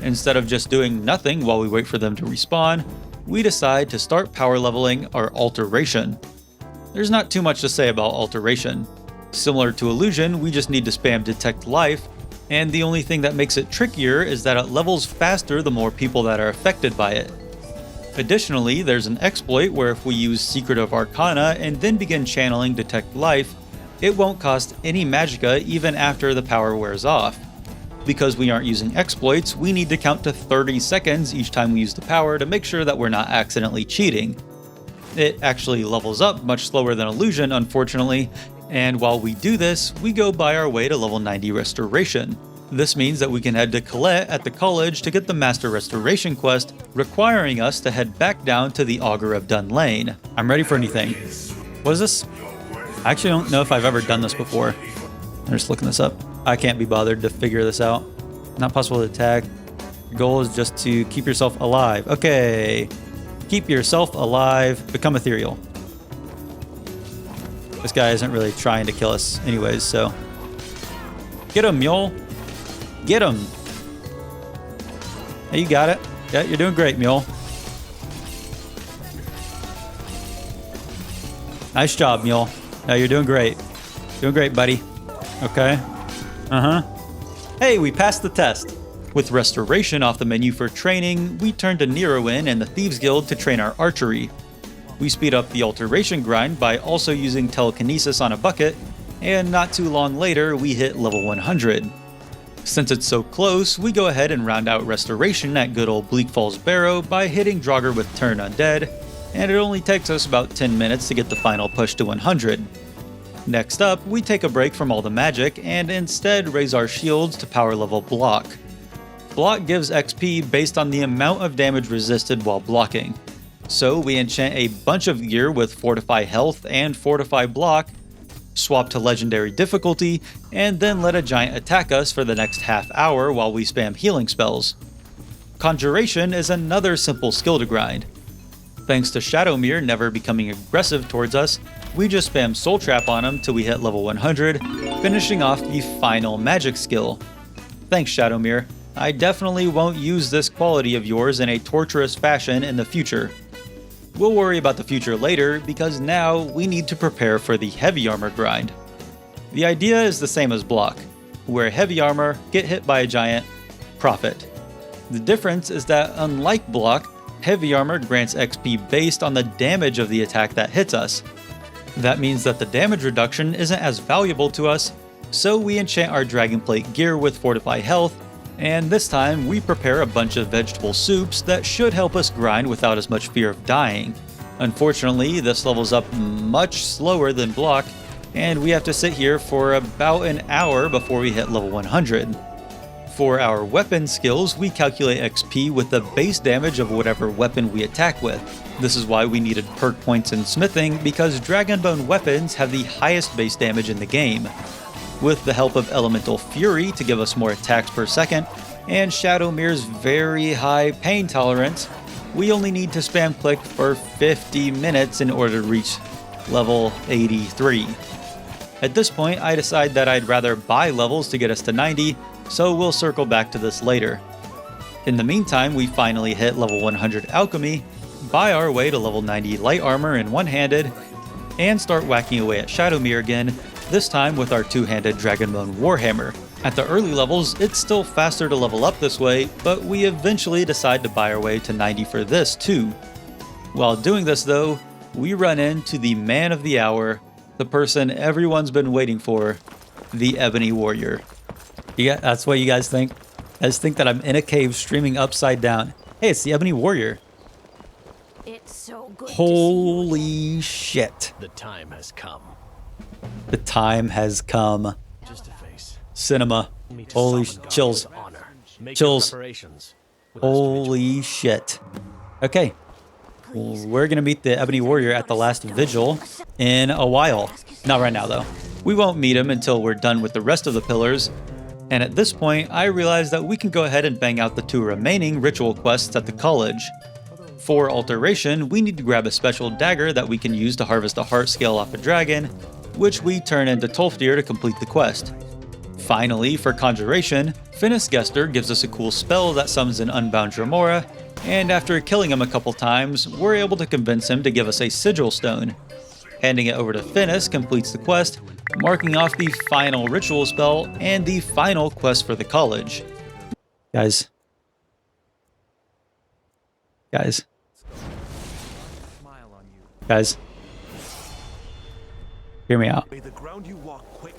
Instead of just doing nothing while we wait for them to respawn, we decide to start power leveling our alteration. There's not too much to say about alteration. Similar to illusion, we just need to spam detect life, and the only thing that makes it trickier is that it levels faster the more people that are affected by it. Additionally, there's an exploit where if we use Secret of Arcana and then begin channeling Detect Life, it won't cost any magicka even after the power wears off. Because we aren't using exploits, we need to count to 30 seconds each time we use the power to make sure that we're not accidentally cheating. It actually levels up much slower than Illusion, unfortunately, and while we do this, we go by our way to level 90 Restoration. This means that we can head to Colette at the college to get the Master Restoration quest, requiring us to head back down to the Augur of Dun Lane. I'm ready for anything. What is this? I actually don't know if I've ever done this before. I'm just looking this up. I can't be bothered to figure this out. Not possible to attack. Your goal is just to keep yourself alive. Okay. Keep yourself alive. Become ethereal. This guy isn't really trying to kill us anyways, so. Get him, Mule. Get him. Hey, you got it. Yeah, you're doing great, Mule. Nice job, Mule. Yeah, you're doing great. Doing great, buddy. Okay. Hey, we passed the test. With Restoration off the menu for training, we turn to Neroin and the Thieves Guild to train our archery. We speed up the alteration grind by also using telekinesis on a bucket, and not too long later, we hit level 100. Since it's so close, we go ahead and round out Restoration at good old Bleak Falls Barrow by hitting Draugr with Turn Undead, and it only takes us about 10 minutes to get the final push to 100. Next up, we take a break from all the magic and instead raise our shields to power level Block. Block gives XP based on the amount of damage resisted while blocking. So we enchant a bunch of gear with Fortify Health and Fortify Block, swap to Legendary difficulty, and then let a giant attack us for the next half hour while we spam healing spells. Conjuration is another simple skill to grind. Thanks to Shadowmere never becoming aggressive towards us, we just spam Soul Trap on him till we hit level 100, finishing off the final magic skill. Thanks, Shadowmere. I definitely won't use this quality of yours in a torturous fashion in the future. We'll worry about the future later, because now we need to prepare for the heavy armor grind. The idea is the same as Block. Wear heavy armor, get hit by a giant, profit. The difference is that unlike Block, heavy armor grants XP based on the damage of the attack that hits us. That means that the damage reduction isn't as valuable to us, so we enchant our Dragonplate gear with Fortify Health, and this time we prepare a bunch of vegetable soups that should help us grind without as much fear of dying. Unfortunately, this levels up much slower than Block, and we have to sit here for about an hour before we hit level 100. For our weapon skills, we calculate XP with the base damage of whatever weapon we attack with. This is why we needed perk points in smithing, because Dragonbone weapons have the highest base damage in the game. With the help of Elemental Fury to give us more attacks per second, and Shadowmere's very high pain tolerance, we only need to spam click for 50 minutes in order to reach level 83. At this point, I decide that I'd rather buy levels to get us to 90, so we'll circle back to this later. In the meantime, we finally hit level 100 Alchemy, buy our way to level 90 Light Armor in one-handed, and start whacking away at Shadowmere again, this time with our two-handed Dragonbone Warhammer. At the early levels, it's still faster to level up this way, but we eventually decide to buy our way to 90 for this too. While doing this though, we run into the man of the hour, the person everyone's been waiting for, the Ebony Warrior. Yeah, that's what you guys think? I just think that I'm in a cave streaming upside down. Hey, it's the Ebony Warrior. It's so good. Holy shit. The time has come. The time has come. Just a face. Cinema. Holy chills. Chills. Preparations. Holy shit. Okay. We're going to meet the Ebony Warrior at the last vigil in a while. Not right now, though. We won't meet him until we're done with the rest of the pillars. And at this point, I realize that we can go ahead and bang out the 2 remaining ritual quests at the college. For alteration, we need to grab a special dagger that we can use to harvest a heart scale off a dragon, which we turn into Tolfdir to complete the quest. Finally, for conjuration, Finis Gester gives us a cool spell that summons an unbound Mora, and after killing him a couple times, we're able to convince him to give us a sigil stone. Handing it over to Finis completes the quest, marking off the final ritual spell and the final quest for the college. Guys. Hear me out. The ground you walk quick.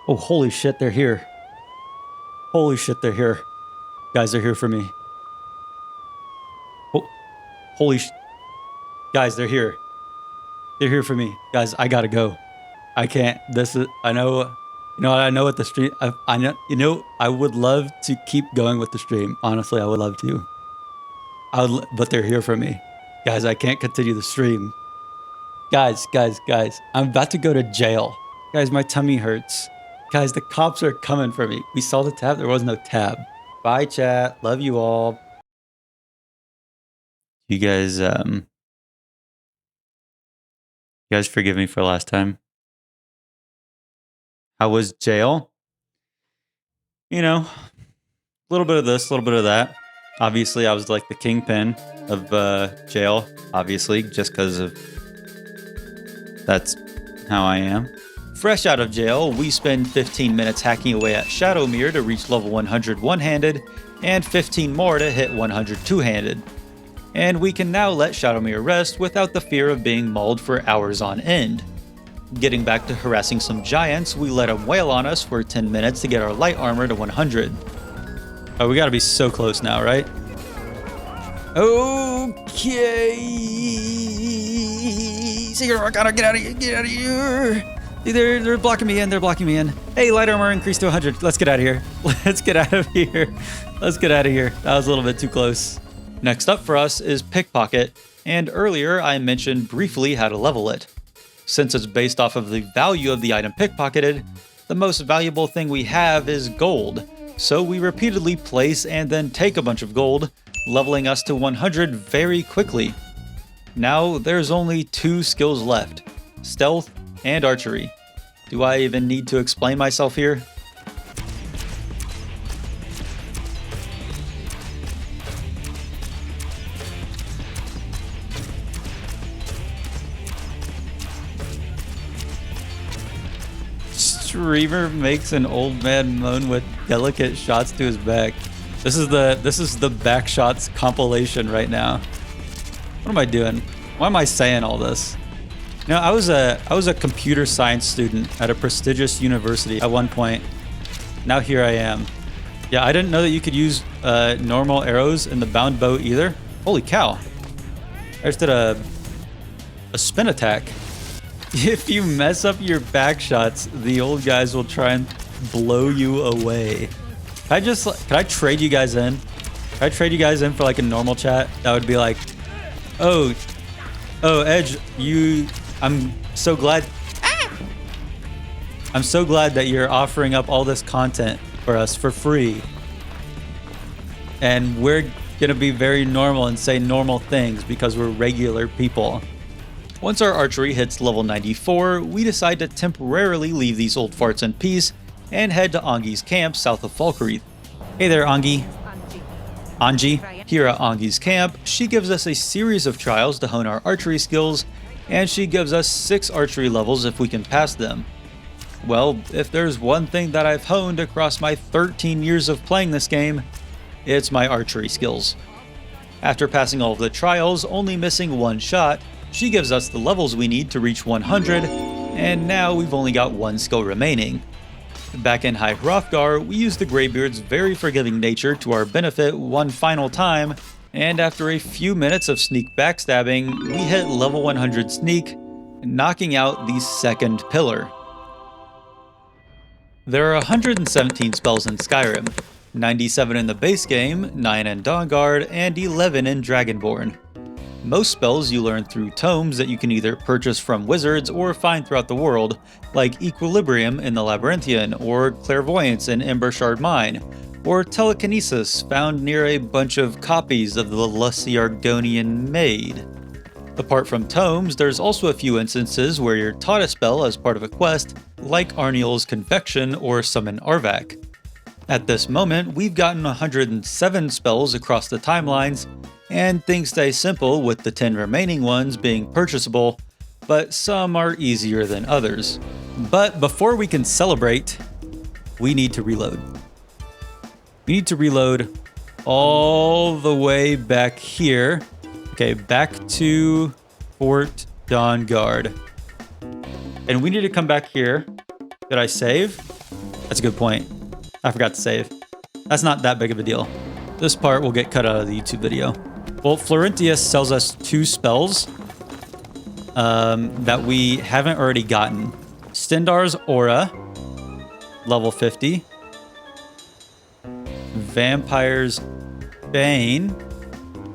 Oh, holy shit, they're here. Holy shit, they're here. Guys, they're here for me. Oh, guys, they're here. They're here for me. Guys, I gotta go. I can't. I know what the stream, I would love to keep going with the stream. Honestly, I would love to. But they're here for me. Guys, I can't continue the stream. Guys, I'm about to go to jail. Guys, my tummy hurts. Guys, the cops are coming for me. We saw the tab, there was no tab. Bye, chat. Love you all. You guys forgive me for last time? How was jail? You know, a little bit of this, a little bit of that. Obviously, I was like the kingpin of jail, obviously, just because of that's how I am. Fresh out of jail, we spend 15 minutes hacking away at Shadowmere to reach level 100 one-handed, and 15 more to hit 100 two-handed. And we can now let Shadowmere rest without the fear of being mauled for hours on end. Getting back to harassing some giants, we let them wail on us for 10 minutes to get our light armor to 100. Oh, we gotta be so close now, right? Okay. Secret, I gotta get out of here. They're blocking me in, Hey, light armor increased to 100. Let's get out of here. That was a little bit too close. Next up for us is Pickpocket, and earlier I mentioned briefly how to level it. Since it's based off of the value of the item pickpocketed, the most valuable thing we have is gold. So we repeatedly place and then take a bunch of gold, leveling us to 100 very quickly. Now there's only 2 skills left, stealth and archery. Do I even need to explain myself here? Streamer makes an old man moan with delicate shots to his back. This is the back shots compilation right now. What am I doing? Why am I saying all this? You know, I was a computer science student at a prestigious university at one point. Now here I am. Yeah, I didn't know that you could use normal arrows in the bound bow either. Holy cow. I just did a spin attack. If you mess up your back shots, the old guys will try and blow you away. Can I trade you guys in? Can I trade you guys in for like a normal chat? That would be like, oh, Edge, I'm so glad that you're offering up all this content for us for free. And we're gonna be very normal and say normal things because we're regular people. Once our archery hits level 94, we decide to temporarily leave these old farts in peace and head to Angi's camp south of Falkreath. Hey there, Angi. Angi. Here at Angi's camp, she gives us a series of trials to hone our archery skills, and she gives us 6 archery levels if we can pass them. Well, if there's one thing that I've honed across my 13 years of playing this game, it's my archery skills. After passing all of the trials, only missing one shot, she gives us the levels we need to reach 100, and now we've only got one skill remaining. Back in High Hrothgar, we used the Greybeard's very forgiving nature to our benefit one final time, and after a few minutes of sneak backstabbing, we hit level 100 sneak, knocking out the second pillar. There are 117 spells in Skyrim, 97 in the base game, 9 in Dawnguard, and 11 in Dragonborn. Most spells you learn through tomes that you can either purchase from wizards or find throughout the world, like Equilibrium in the Labyrinthian, or Clairvoyance in Embershard Mine, or Telekinesis found near a bunch of copies of the Luciargonian Maid. Apart from tomes, there's also a few instances where you're taught a spell as part of a quest, like Arniel's Convection or Summon Arvak. At this moment, we've gotten 107 spells across the timelines, and things stay simple with the 10 remaining ones being purchasable, but some are easier than others. But before we can celebrate, we need to reload. We need to reload all the way back here. Okay, back to Fort Dawnguard. And we need to come back here. Did I save? That's a good point. I forgot to save. That's not that big of a deal. This part will get cut out of the YouTube video. Well, Florentius sells us 2 spells that we haven't already gotten. Stendarr's Aura, level 50. Vampire's Bane.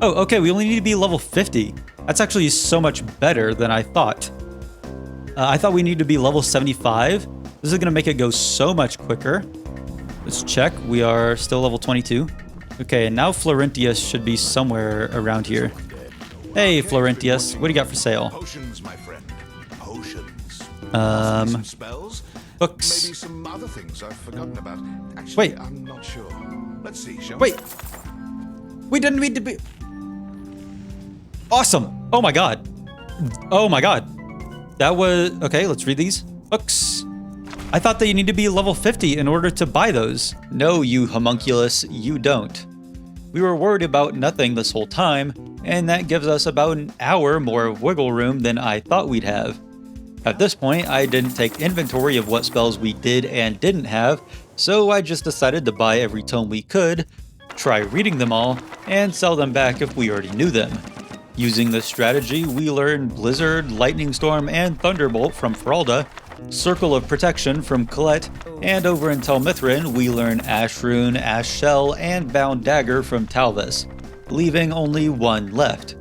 Oh, okay, we only need to be level 50. That's actually so much better than I thought. I thought we needed to be level 75. This is going to make it go so much quicker. Let's check. We are still level 22. Okay, and now Florentius should be somewhere around here. Hey, Florentius, what do you got for sale? Potions, my friend. Potions. Some spells. Books. Maybe some other things I've forgotten about. Actually, Wait. I'm not sure. Let's see, shall Wait. We didn't need to be... Awesome. Oh my god. Oh my god. That was... Okay, let's read these. Books. I thought that you need to be level 50 in order to buy those. No, you homunculus, you don't. We were worried about nothing this whole time, and that gives us about an hour more wiggle room than I thought we'd have. At this point, I didn't take inventory of what spells we did and didn't have, so I just decided to buy every tome we could, try reading them all, and sell them back if we already knew them. Using this strategy, we learned Blizzard, Lightning Storm, and Thunderbolt from Feralda, Circle of Protection from Colette, and over in Tel Mithryn, we learn Ash Rune, Ash Shell, and Bound Dagger from Talvis, leaving only one left.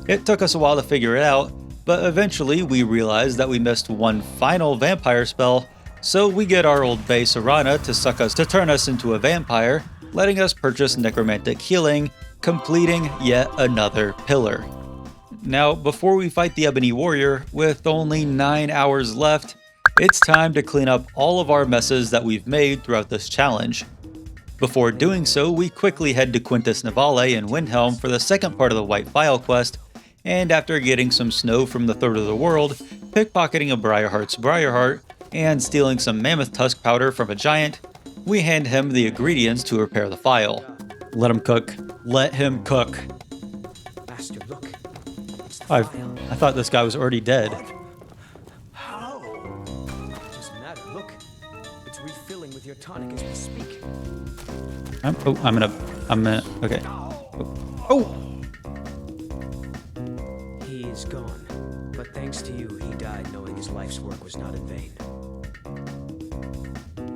It took us a while to figure it out, but eventually we realized that we missed one final vampire spell, so we get our old base Arana to turn us into a vampire, letting us purchase Necromantic Healing, completing yet another pillar. Now, before we fight the Ebony Warrior, with only 9 hours left, it's time to clean up all of our messes that we've made throughout this challenge. Before doing so, we quickly head to Quintus Navale and Windhelm for the second part of the White Phial quest, and after getting some snow from the Third of the World, pickpocketing a Briarheart's Briarheart, and stealing some mammoth tusk powder from a giant, we hand him the ingredients to repair the phial. Let him cook. Let him cook. Master, look. It's the I phial. thought this guy was already dead. How? It doesn't matter. Look. It's refilling with your tonic as we speak. I'm gonna, okay. Oh! He is gone. But thanks to you, he died knowing his life's work was not in vain.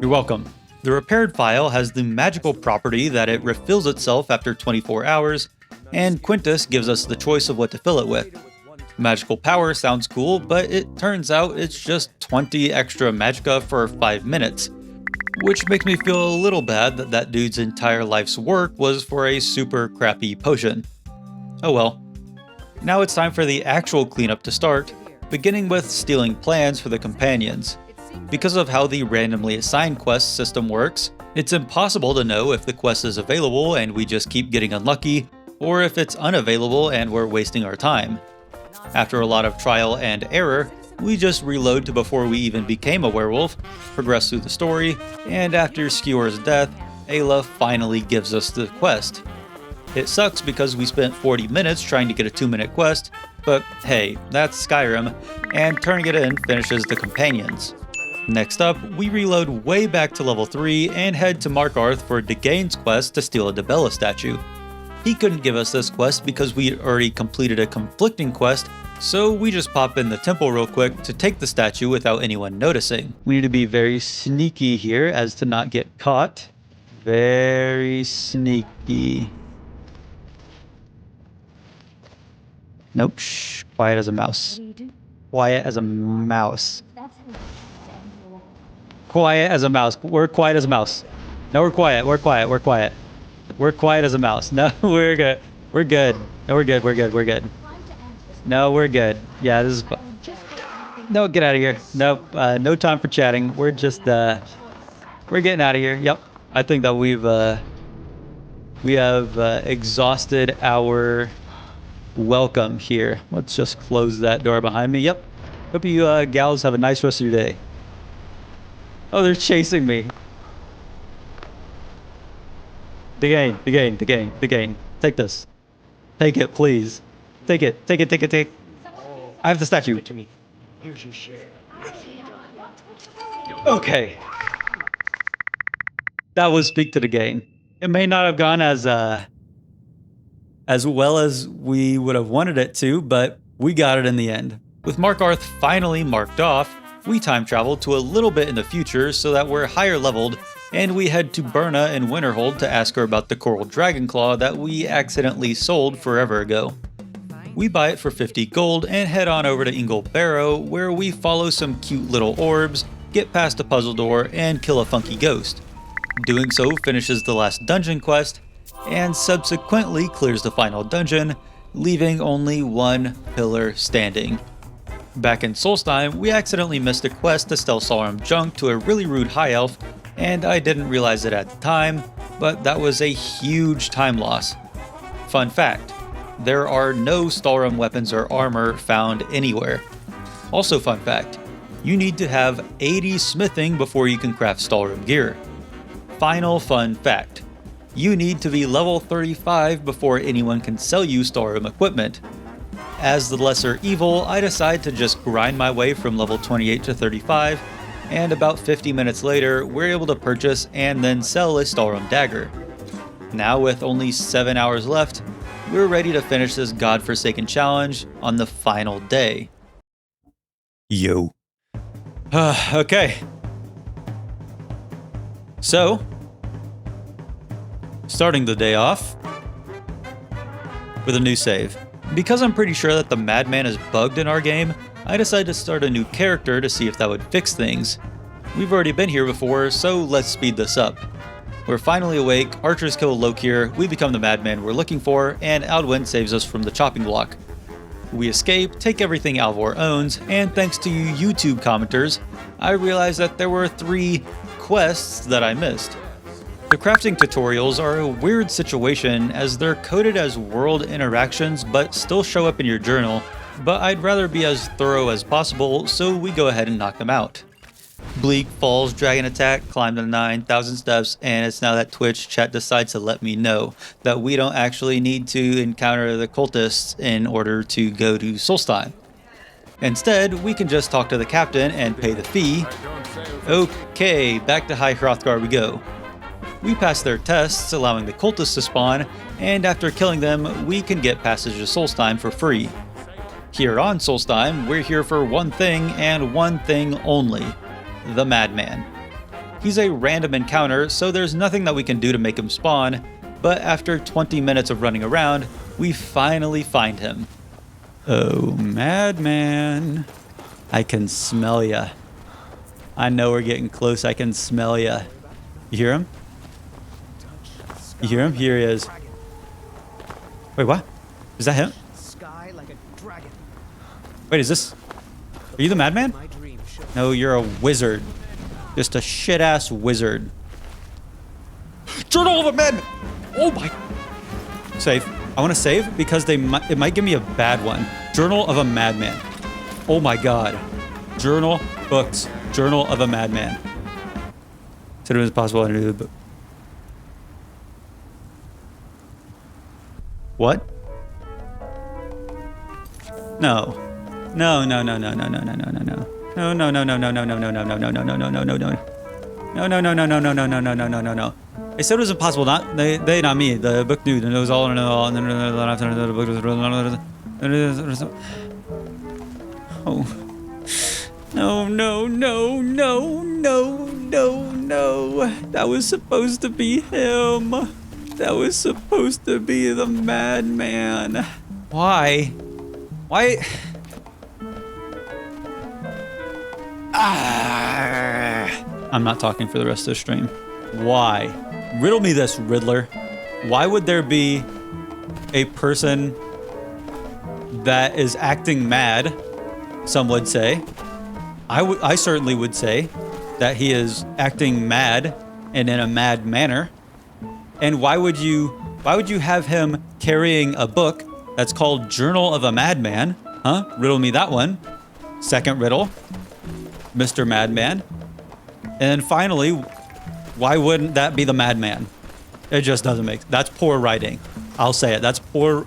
You're welcome. The repaired phial has the magical property that it refills itself after 24 hours, and Quintus gives us the choice of what to fill it with. Magical power sounds cool, but it turns out it's just 20 extra magicka for 5 minutes, which makes me feel a little bad that that dude's entire life's work was for a super crappy potion. Oh well. Now it's time for the actual cleanup to start, beginning with stealing plans for the companions. Because of how the randomly assigned quest system works, it's impossible to know if the quest is available and we just keep getting unlucky, or if it's unavailable and we're wasting our time. After a lot of trial and error, we just reload to before we even became a werewolf, progress through the story, and after Skewer's death, Ayla finally gives us the quest. It sucks because we spent 40 minutes trying to get a 2-minute quest, but hey, that's Skyrim, and turning it in finishes the companions. Next up, we reload way back to level 3 and head to Markarth for Degain's quest to steal a Debella statue. He couldn't give us this quest because we had already completed a conflicting quest, so we just pop in the temple real quick to take the statue without anyone noticing. We need to be very sneaky here as to not get caught. Very sneaky. Nope, shh, quiet as a mouse. Quiet as a mouse. Quiet as a mouse. We're quiet as a mouse. No, we're quiet. We're quiet. We're quiet. We're quiet as a mouse. No, we're good. We're good. No, we're good. We're good. We're good. No, we're good. Yeah, this is... No, get out of here. Nope. No time for chatting. We're just... We're getting out of here. Yep. I think that we have exhausted our welcome here. Let's just close that door behind me. Yep. Hope you gals have a nice rest of your day. Oh, they're chasing me. Degain. Take this. Take it, please. Take it. I have the statue. Here's your share. Okay. That was Speak to Degain. It may not have gone as well as we would have wanted it to, but we got it in the end. With Markarth finally marked off, we time travel to a little bit in the future so that we're higher leveled, and we head to Berna and Winterhold to ask her about the Coral Dragon Claw that we accidentally sold forever ago. We buy it for 50 gold and head on over to Ingle Barrow, where we follow some cute little orbs, get past a puzzle door, and kill a funky ghost. Doing so finishes the last dungeon quest, and subsequently clears the final dungeon, leaving only one pillar standing. Back in Solstheim, we accidentally missed a quest to sell Solrum junk to a really rude high elf, and I didn't realize it at the time, but that was a huge time loss. Fun fact, there are no Solrum weapons or armor found anywhere. Also fun fact, you need to have 80 smithing before you can craft Solrum gear. Final fun fact, you need to be level 35 before anyone can sell you Solrum equipment. As the lesser evil, I decide to just grind my way from level 28 to 35, and about 50 minutes later, we're able to purchase and then sell a Solrum dagger. Now with only 7 hours left, we're ready to finish this godforsaken challenge on the final day. Yo. Okay. So, starting the day off with a new save. Because I'm pretty sure that the Madman is bugged in our game, I decided to start a new character to see if that would fix things. We've already been here before, so let's speed this up. We're finally awake, archers kill Lokir, we become the Madman we're looking for, and Alduin saves us from the chopping block. We escape, take everything Alvor owns, and thanks to you YouTube commenters, I realized that there were 3 quests that I missed. The crafting tutorials are a weird situation as they're coded as world interactions but still show up in your journal, but I'd rather be as thorough as possible, so we go ahead and knock them out. Bleak falls, dragon attack, climb to 9,000 steps, and it's now that Twitch chat decides to let me know that we don't actually need to encounter the cultists in order to go to Solstheim. Instead, we can just talk to the captain and pay the fee. Okay, back to High Hrothgar we go. We pass their tests, allowing the cultists to spawn, and after killing them, we can get passage to Solstheim for free. Here on Solstheim, we're here for one thing and one thing only, the Madman. He's a random encounter, so there's nothing that we can do to make him spawn, but after 20 minutes of running around, we finally find him. Oh, Madman. I can smell ya. I know we're getting close, I can smell ya. You hear him? You hear him? Here he is. Wait, what? Is that him? Wait, is this... Are you the Madman? No, you're a wizard. Just a shit-ass wizard. Journal of a Madman! Oh my... Save. I want to save because it might give me a bad one. Journal of a Madman. Oh my god. Journal, books. Journal of a Madman. Said it was possible I knew the book. What? No. No, no, no, no, no, no, no, no, no, no. No, no, no, no, no, no, no, no, no, no, no, no, no, no, no, no, no. No, no, no, no, no, no, no, no, no, no, no, no, no. They said it was impossible. Not they, not me. The book knew. And it was all and all. And then the book was. Oh. No, no, no, no, no, no, no. That was supposed to be him. That was supposed to be the madman. Why? Why? I'm not talking for the rest of the stream. Why? Riddle me this, Riddler. Why would there be a person that is acting mad, some would say? I certainly would say that he is acting mad and in a mad manner. And why would you have him carrying a book that's called Journal of a Madman? Huh? Riddle me that one. Second riddle. Mr. Madman. And then finally, why wouldn't that be the madman? It just doesn't make... That's poor writing. I'll say it. That's poor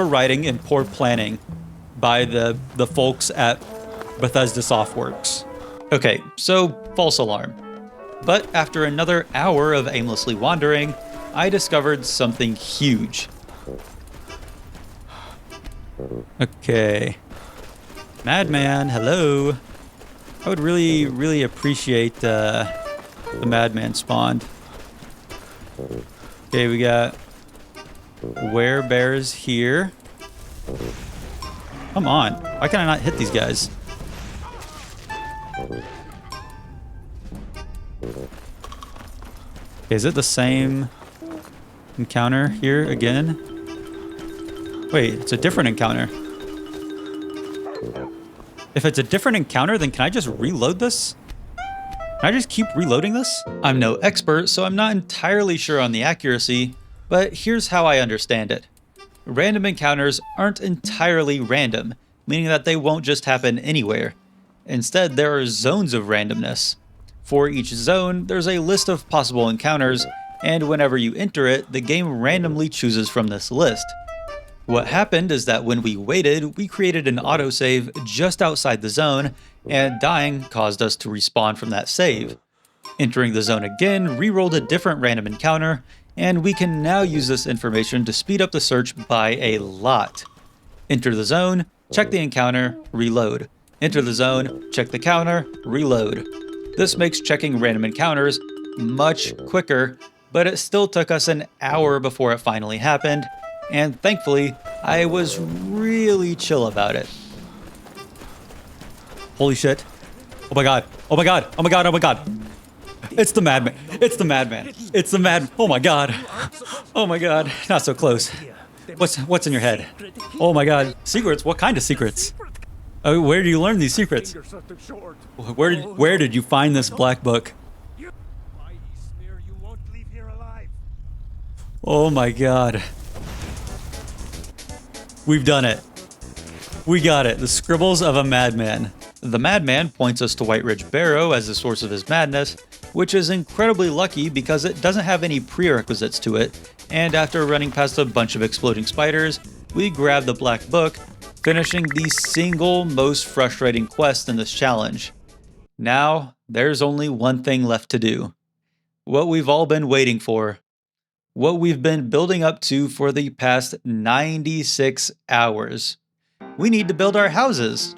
writing and poor planning by the folks at Bethesda Softworks. Okay, so false alarm. But after another hour of aimlessly wandering, I discovered something huge. Okay. Madman, hello. I would really, really appreciate the madman spawned. Okay, we got werebears here. Come on. Why can I not hit these guys? Okay, is it the same encounter here again? Wait, it's a different encounter. If it's a different encounter, then can I just reload this? Can I just keep reloading this? I'm no expert, so I'm not entirely sure on the accuracy, but here's how I understand it. Random encounters aren't entirely random, meaning that they won't just happen anywhere. Instead, there are zones of randomness. For each zone, there's a list of possible encounters, and whenever you enter it, the game randomly chooses from this list. What happened is that when we waited, we created an autosave just outside the zone, and dying caused us to respawn from that save. Entering the zone again re-rolled a different random encounter, and we can now use this information to speed up the search by a lot. Enter the zone, check the encounter, reload. Enter the zone, check the counter, reload. This makes checking random encounters much quicker, but it still took us an hour before it finally happened, and thankfully, I was really chill about it. Holy shit. Oh my god. Oh my god. Oh my god. Oh my god. It's the madman. It's the madman. It's the mad. Oh my god. Oh my god. Not so close. What's in your head? Oh my god. Secrets? What kind of secrets? Oh, where do you learn these secrets? Where did you find this black book? Oh my god. We've done it. We got it. The Scribbles of a Madman. The Madman points us to White Ridge Barrow as the source of his madness, which is incredibly lucky because it doesn't have any prerequisites to it, and after running past a bunch of exploding spiders, we grab the black book, finishing the single most frustrating quest in this challenge. Now, there's only one thing left to do. What we've all been waiting for. What we've been building up to for the past 96 hours. We need to build our houses.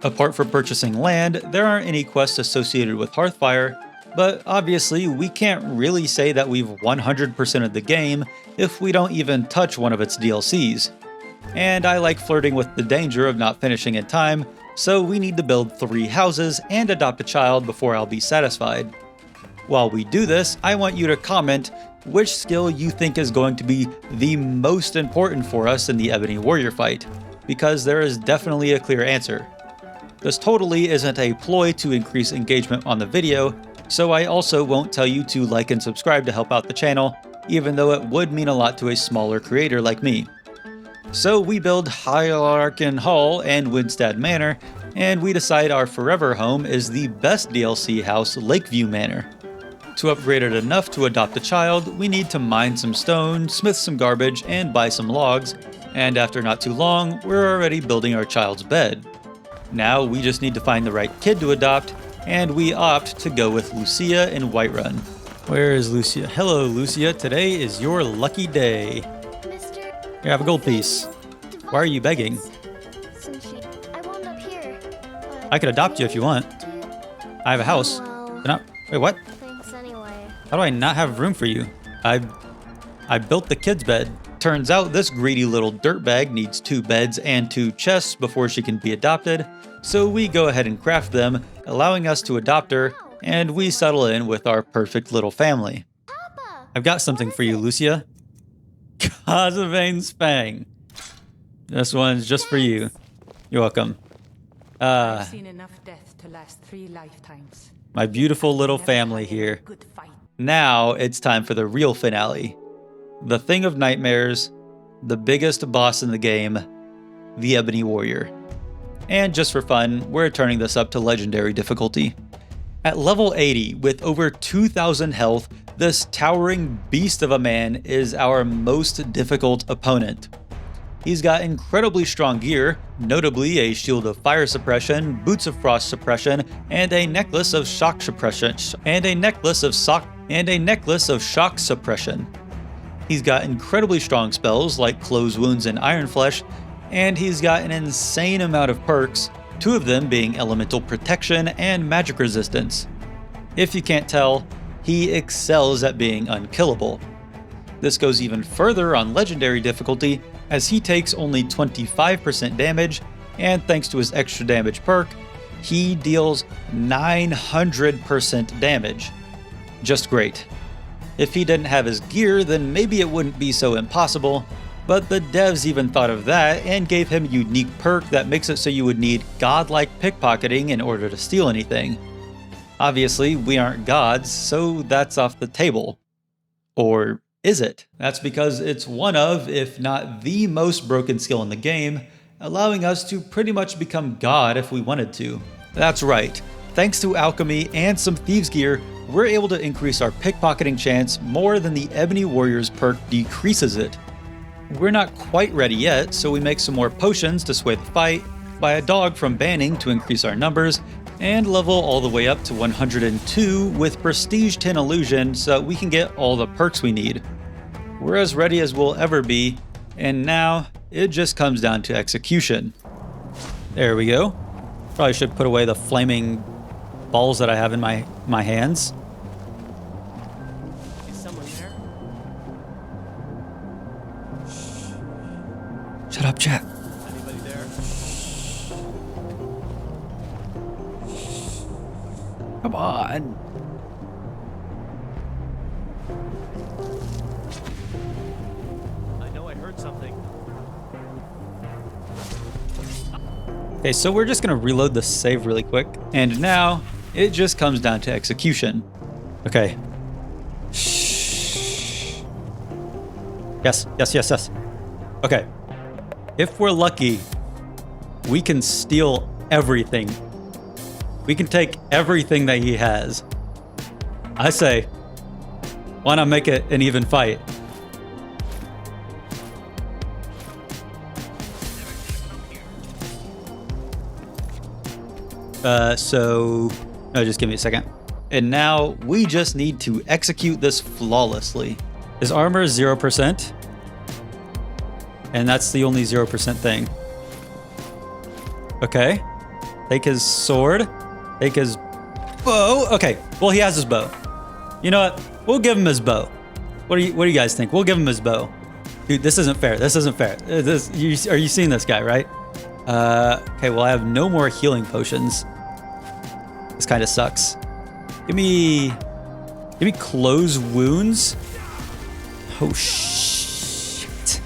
Apart from purchasing land, there aren't any quests associated with Hearthfire, but obviously we can't really say that we've 100%ed the game if we don't even touch one of its DLCs. And I like flirting with the danger of not finishing in time, so we need to build 3 houses and adopt a child before I'll be satisfied. While we do this, I want you to comment which skill you think is going to be the most important for us in the Ebony Warrior fight, because there is definitely a clear answer. This totally isn't a ploy to increase engagement on the video, so I also won't tell you to like and subscribe to help out the channel, even though it would mean a lot to a smaller creator like me. So we build Hylarkin Hall and Winstead Manor, and we decide our forever home is the best DLC house, Lakeview Manor. To upgrade it enough to adopt a child, we need to mine some stone, smith some garbage, and buy some logs, and after not too long, we're already building our child's bed. Now we just need to find the right kid to adopt, and we opt to go with Lucia in Whiterun. Where is Lucia? Hello, Lucia. Today is your lucky day. Here, have a gold piece. Why are you begging? I could adopt you if you want. I have a house. Wait, what? How do I not have room for you? I built the kid's bed. Turns out this greedy little dirtbag needs 2 beds and 2 chests before she can be adopted, so we go ahead and craft them, allowing us to adopt her, and we settle in with our perfect little family. I've got something for you, Lucia. Khazavane's Fang. This one's just for you. You're welcome. I've seen enough death to last 3 lifetimes. My beautiful little family here. Now it's time for the real finale. The thing of nightmares, the biggest boss in the game, the Ebony Warrior. And just for fun, we're turning this up to legendary difficulty. At level 80, with over 2,000 health, this towering beast of a man is our most difficult opponent. He's got incredibly strong gear, notably a shield of fire suppression, boots of frost suppression, and a necklace of shock suppression, shock suppression. He's got incredibly strong spells like Close Wounds and Iron Flesh, and he's got an insane amount of perks, 2 of them being Elemental Protection and Magic Resistance. If you can't tell, he excels at being unkillable. This goes even further on Legendary difficulty, as he takes only 25% damage, and thanks to his extra damage perk, he deals 900% damage. Just great. If he didn't have his gear, then maybe it wouldn't be so impossible, but the devs even thought of that and gave him a unique perk that makes it so you would need godlike pickpocketing in order to steal anything. Obviously, we aren't gods, so that's off the table. Or is it? That's because it's one of, if not the most broken skill in the game, allowing us to pretty much become God if we wanted to. That's right. Thanks to alchemy and some thieves gear, we're able to increase our pickpocketing chance more than the Ebony Warrior's perk decreases it. We're not quite ready yet, so we make some more potions to sway the fight, buy a dog from banning to increase our numbers, and level all the way up to 102 with Prestige 10 Illusion so we can get all the perks we need. We're as ready as we'll ever be, and now it just comes down to execution. There we go. Probably should put away the flaming balls that I have in my hands. Is someone there? Shut up, chat. Anybody there? Come on. I know I heard something. Okay, so we're just gonna reload the save really quick. And now it just comes down to execution. Okay. Shh. Yes. Okay. If we're lucky, we can steal everything. We can take everything that he has. I say, why not make it an even fight? Just give me a second. And now we just need to execute this flawlessly. His armor is 0%. And that's the only 0% thing. Okay. Take his sword. Take his bow. Okay. Well, he has his bow. You know what? We'll give him his bow. What do you guys think? We'll give him his bow. Dude, this isn't fair. This isn't fair. Are you seeing this guy, right? Okay, well, I have no more healing potions. This kind of sucks. Give me close wounds. Oh, shit.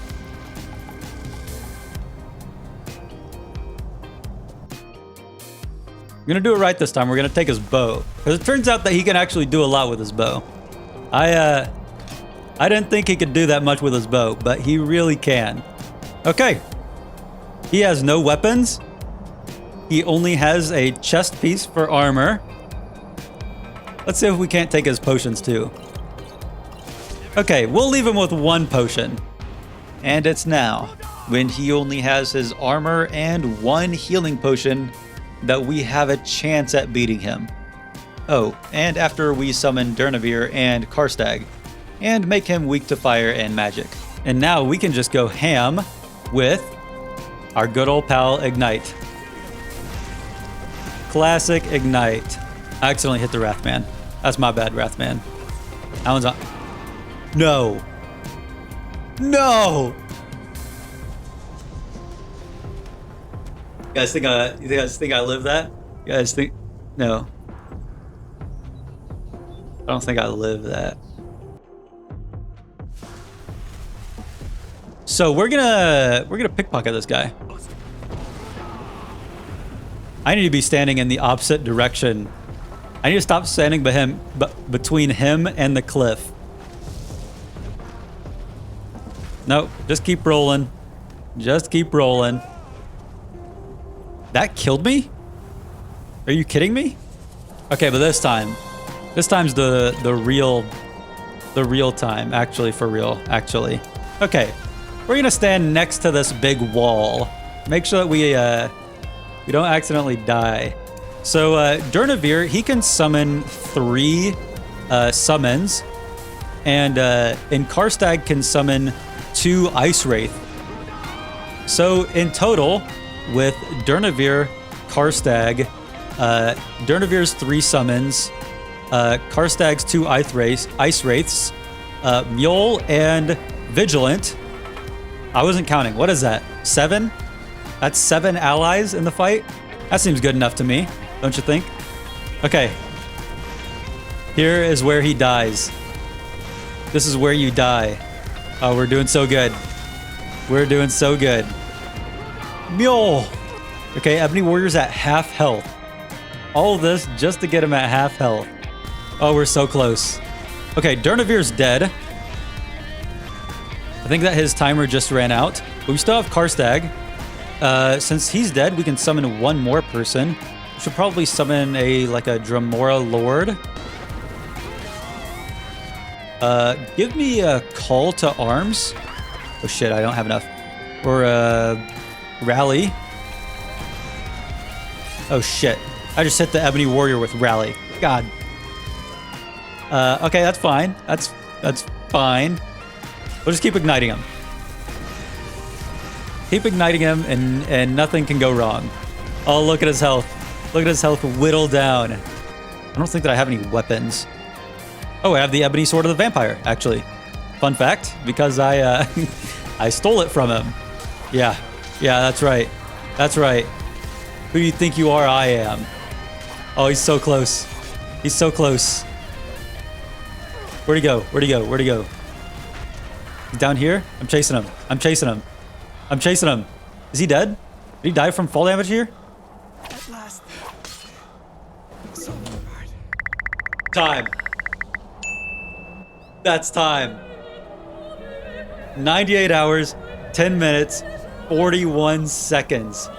We're gonna do it right this time. We're gonna take his bow. Because it turns out that he can actually do a lot with his bow. I didn't think he could do that much with his bow, but he really can. Okay. He has no weapons. He only has a chest piece for armor. Let's see if we can't take his potions too. Okay, we'll leave him with 1 potion. And it's now, when he only has his armor and 1 healing potion, that we have a chance at beating him. Oh, and after we summon Durnavir and Karstag, and make him weak to fire and magic. And now we can just go ham with our good old pal Ignite. Classic Ignite. I accidentally hit the Wrathman. That's my bad, Wrathman. That one's on. No. No! You guys think I live that? You guys think? No. I don't think I live that. So we're gonna pickpocket this guy. I need to be standing in the opposite direction. I need to stop standing between him and the cliff. Nope, just keep rolling. Just keep rolling. That killed me? Are you kidding me? Okay, but this time's the real time, actually, for real, actually. Okay, we're gonna stand next to this big wall. Make sure that we don't accidentally die. So Durnavir, he can summon 3 summons, and Karstag can summon 2 Ice Wraith. So in total, with Durnavir, Karstag, Durnavir's 3 summons, Karstag's 2 Ice Wraiths, Mule and Vigilant. I wasn't counting. What is that? 7? That's 7 allies in the fight? That seems good enough to me, don't you think? Okay. Here is where he dies. This is where you die. Oh, we're doing so good. We're doing so good. Mule! Okay, Ebony Warrior's at half health. All of this just to get him at half health. Oh, we're so close. Okay, Durnavir's dead. I think that his timer just ran out. But we still have Karstag. Since he's dead, we can summon 1 more person. We should probably summon a Dramora Lord. Give me a call to arms. Oh shit, I don't have enough. Or rally. Oh shit. I just hit the Ebony Warrior with rally. God. Okay, that's fine. That's fine. We'll just keep igniting him. Keep igniting him and nothing can go wrong. Oh, look at his health. Look at his health whittle down. I don't think that I have any weapons. Oh, I have the Ebony Sword of the Vampire, actually. Fun fact, because I I stole it from him. Yeah, that's right. That's right. Who do you think you are? I am. Oh, he's so close. He's so close. Where'd he go? Where'd he go? Where'd he go? He's down here? I'm chasing him. I'm chasing him. I'm chasing him. Is he dead? Did he die from fall damage here? At last. Time. That's time. 98 hours, 10 minutes, 41 seconds.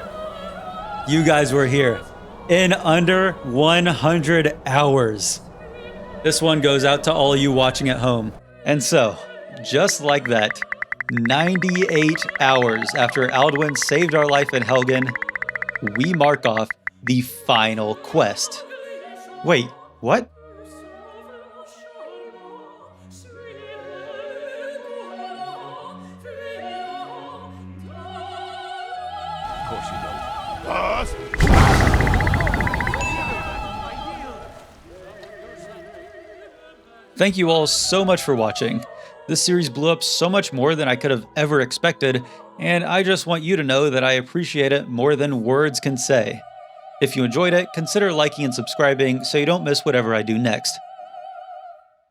You guys were here in under 100 hours. This one goes out to all you watching at home. And so, just like that, 98 hours after Alduin saved our life in Helgen, we mark off the final quest. Wait, what? Of course you don't. Thank you all so much for watching. This series blew up so much more than I could have ever expected, and I just want you to know that I appreciate it more than words can say. If you enjoyed it, consider liking and subscribing so you don't miss whatever I do next.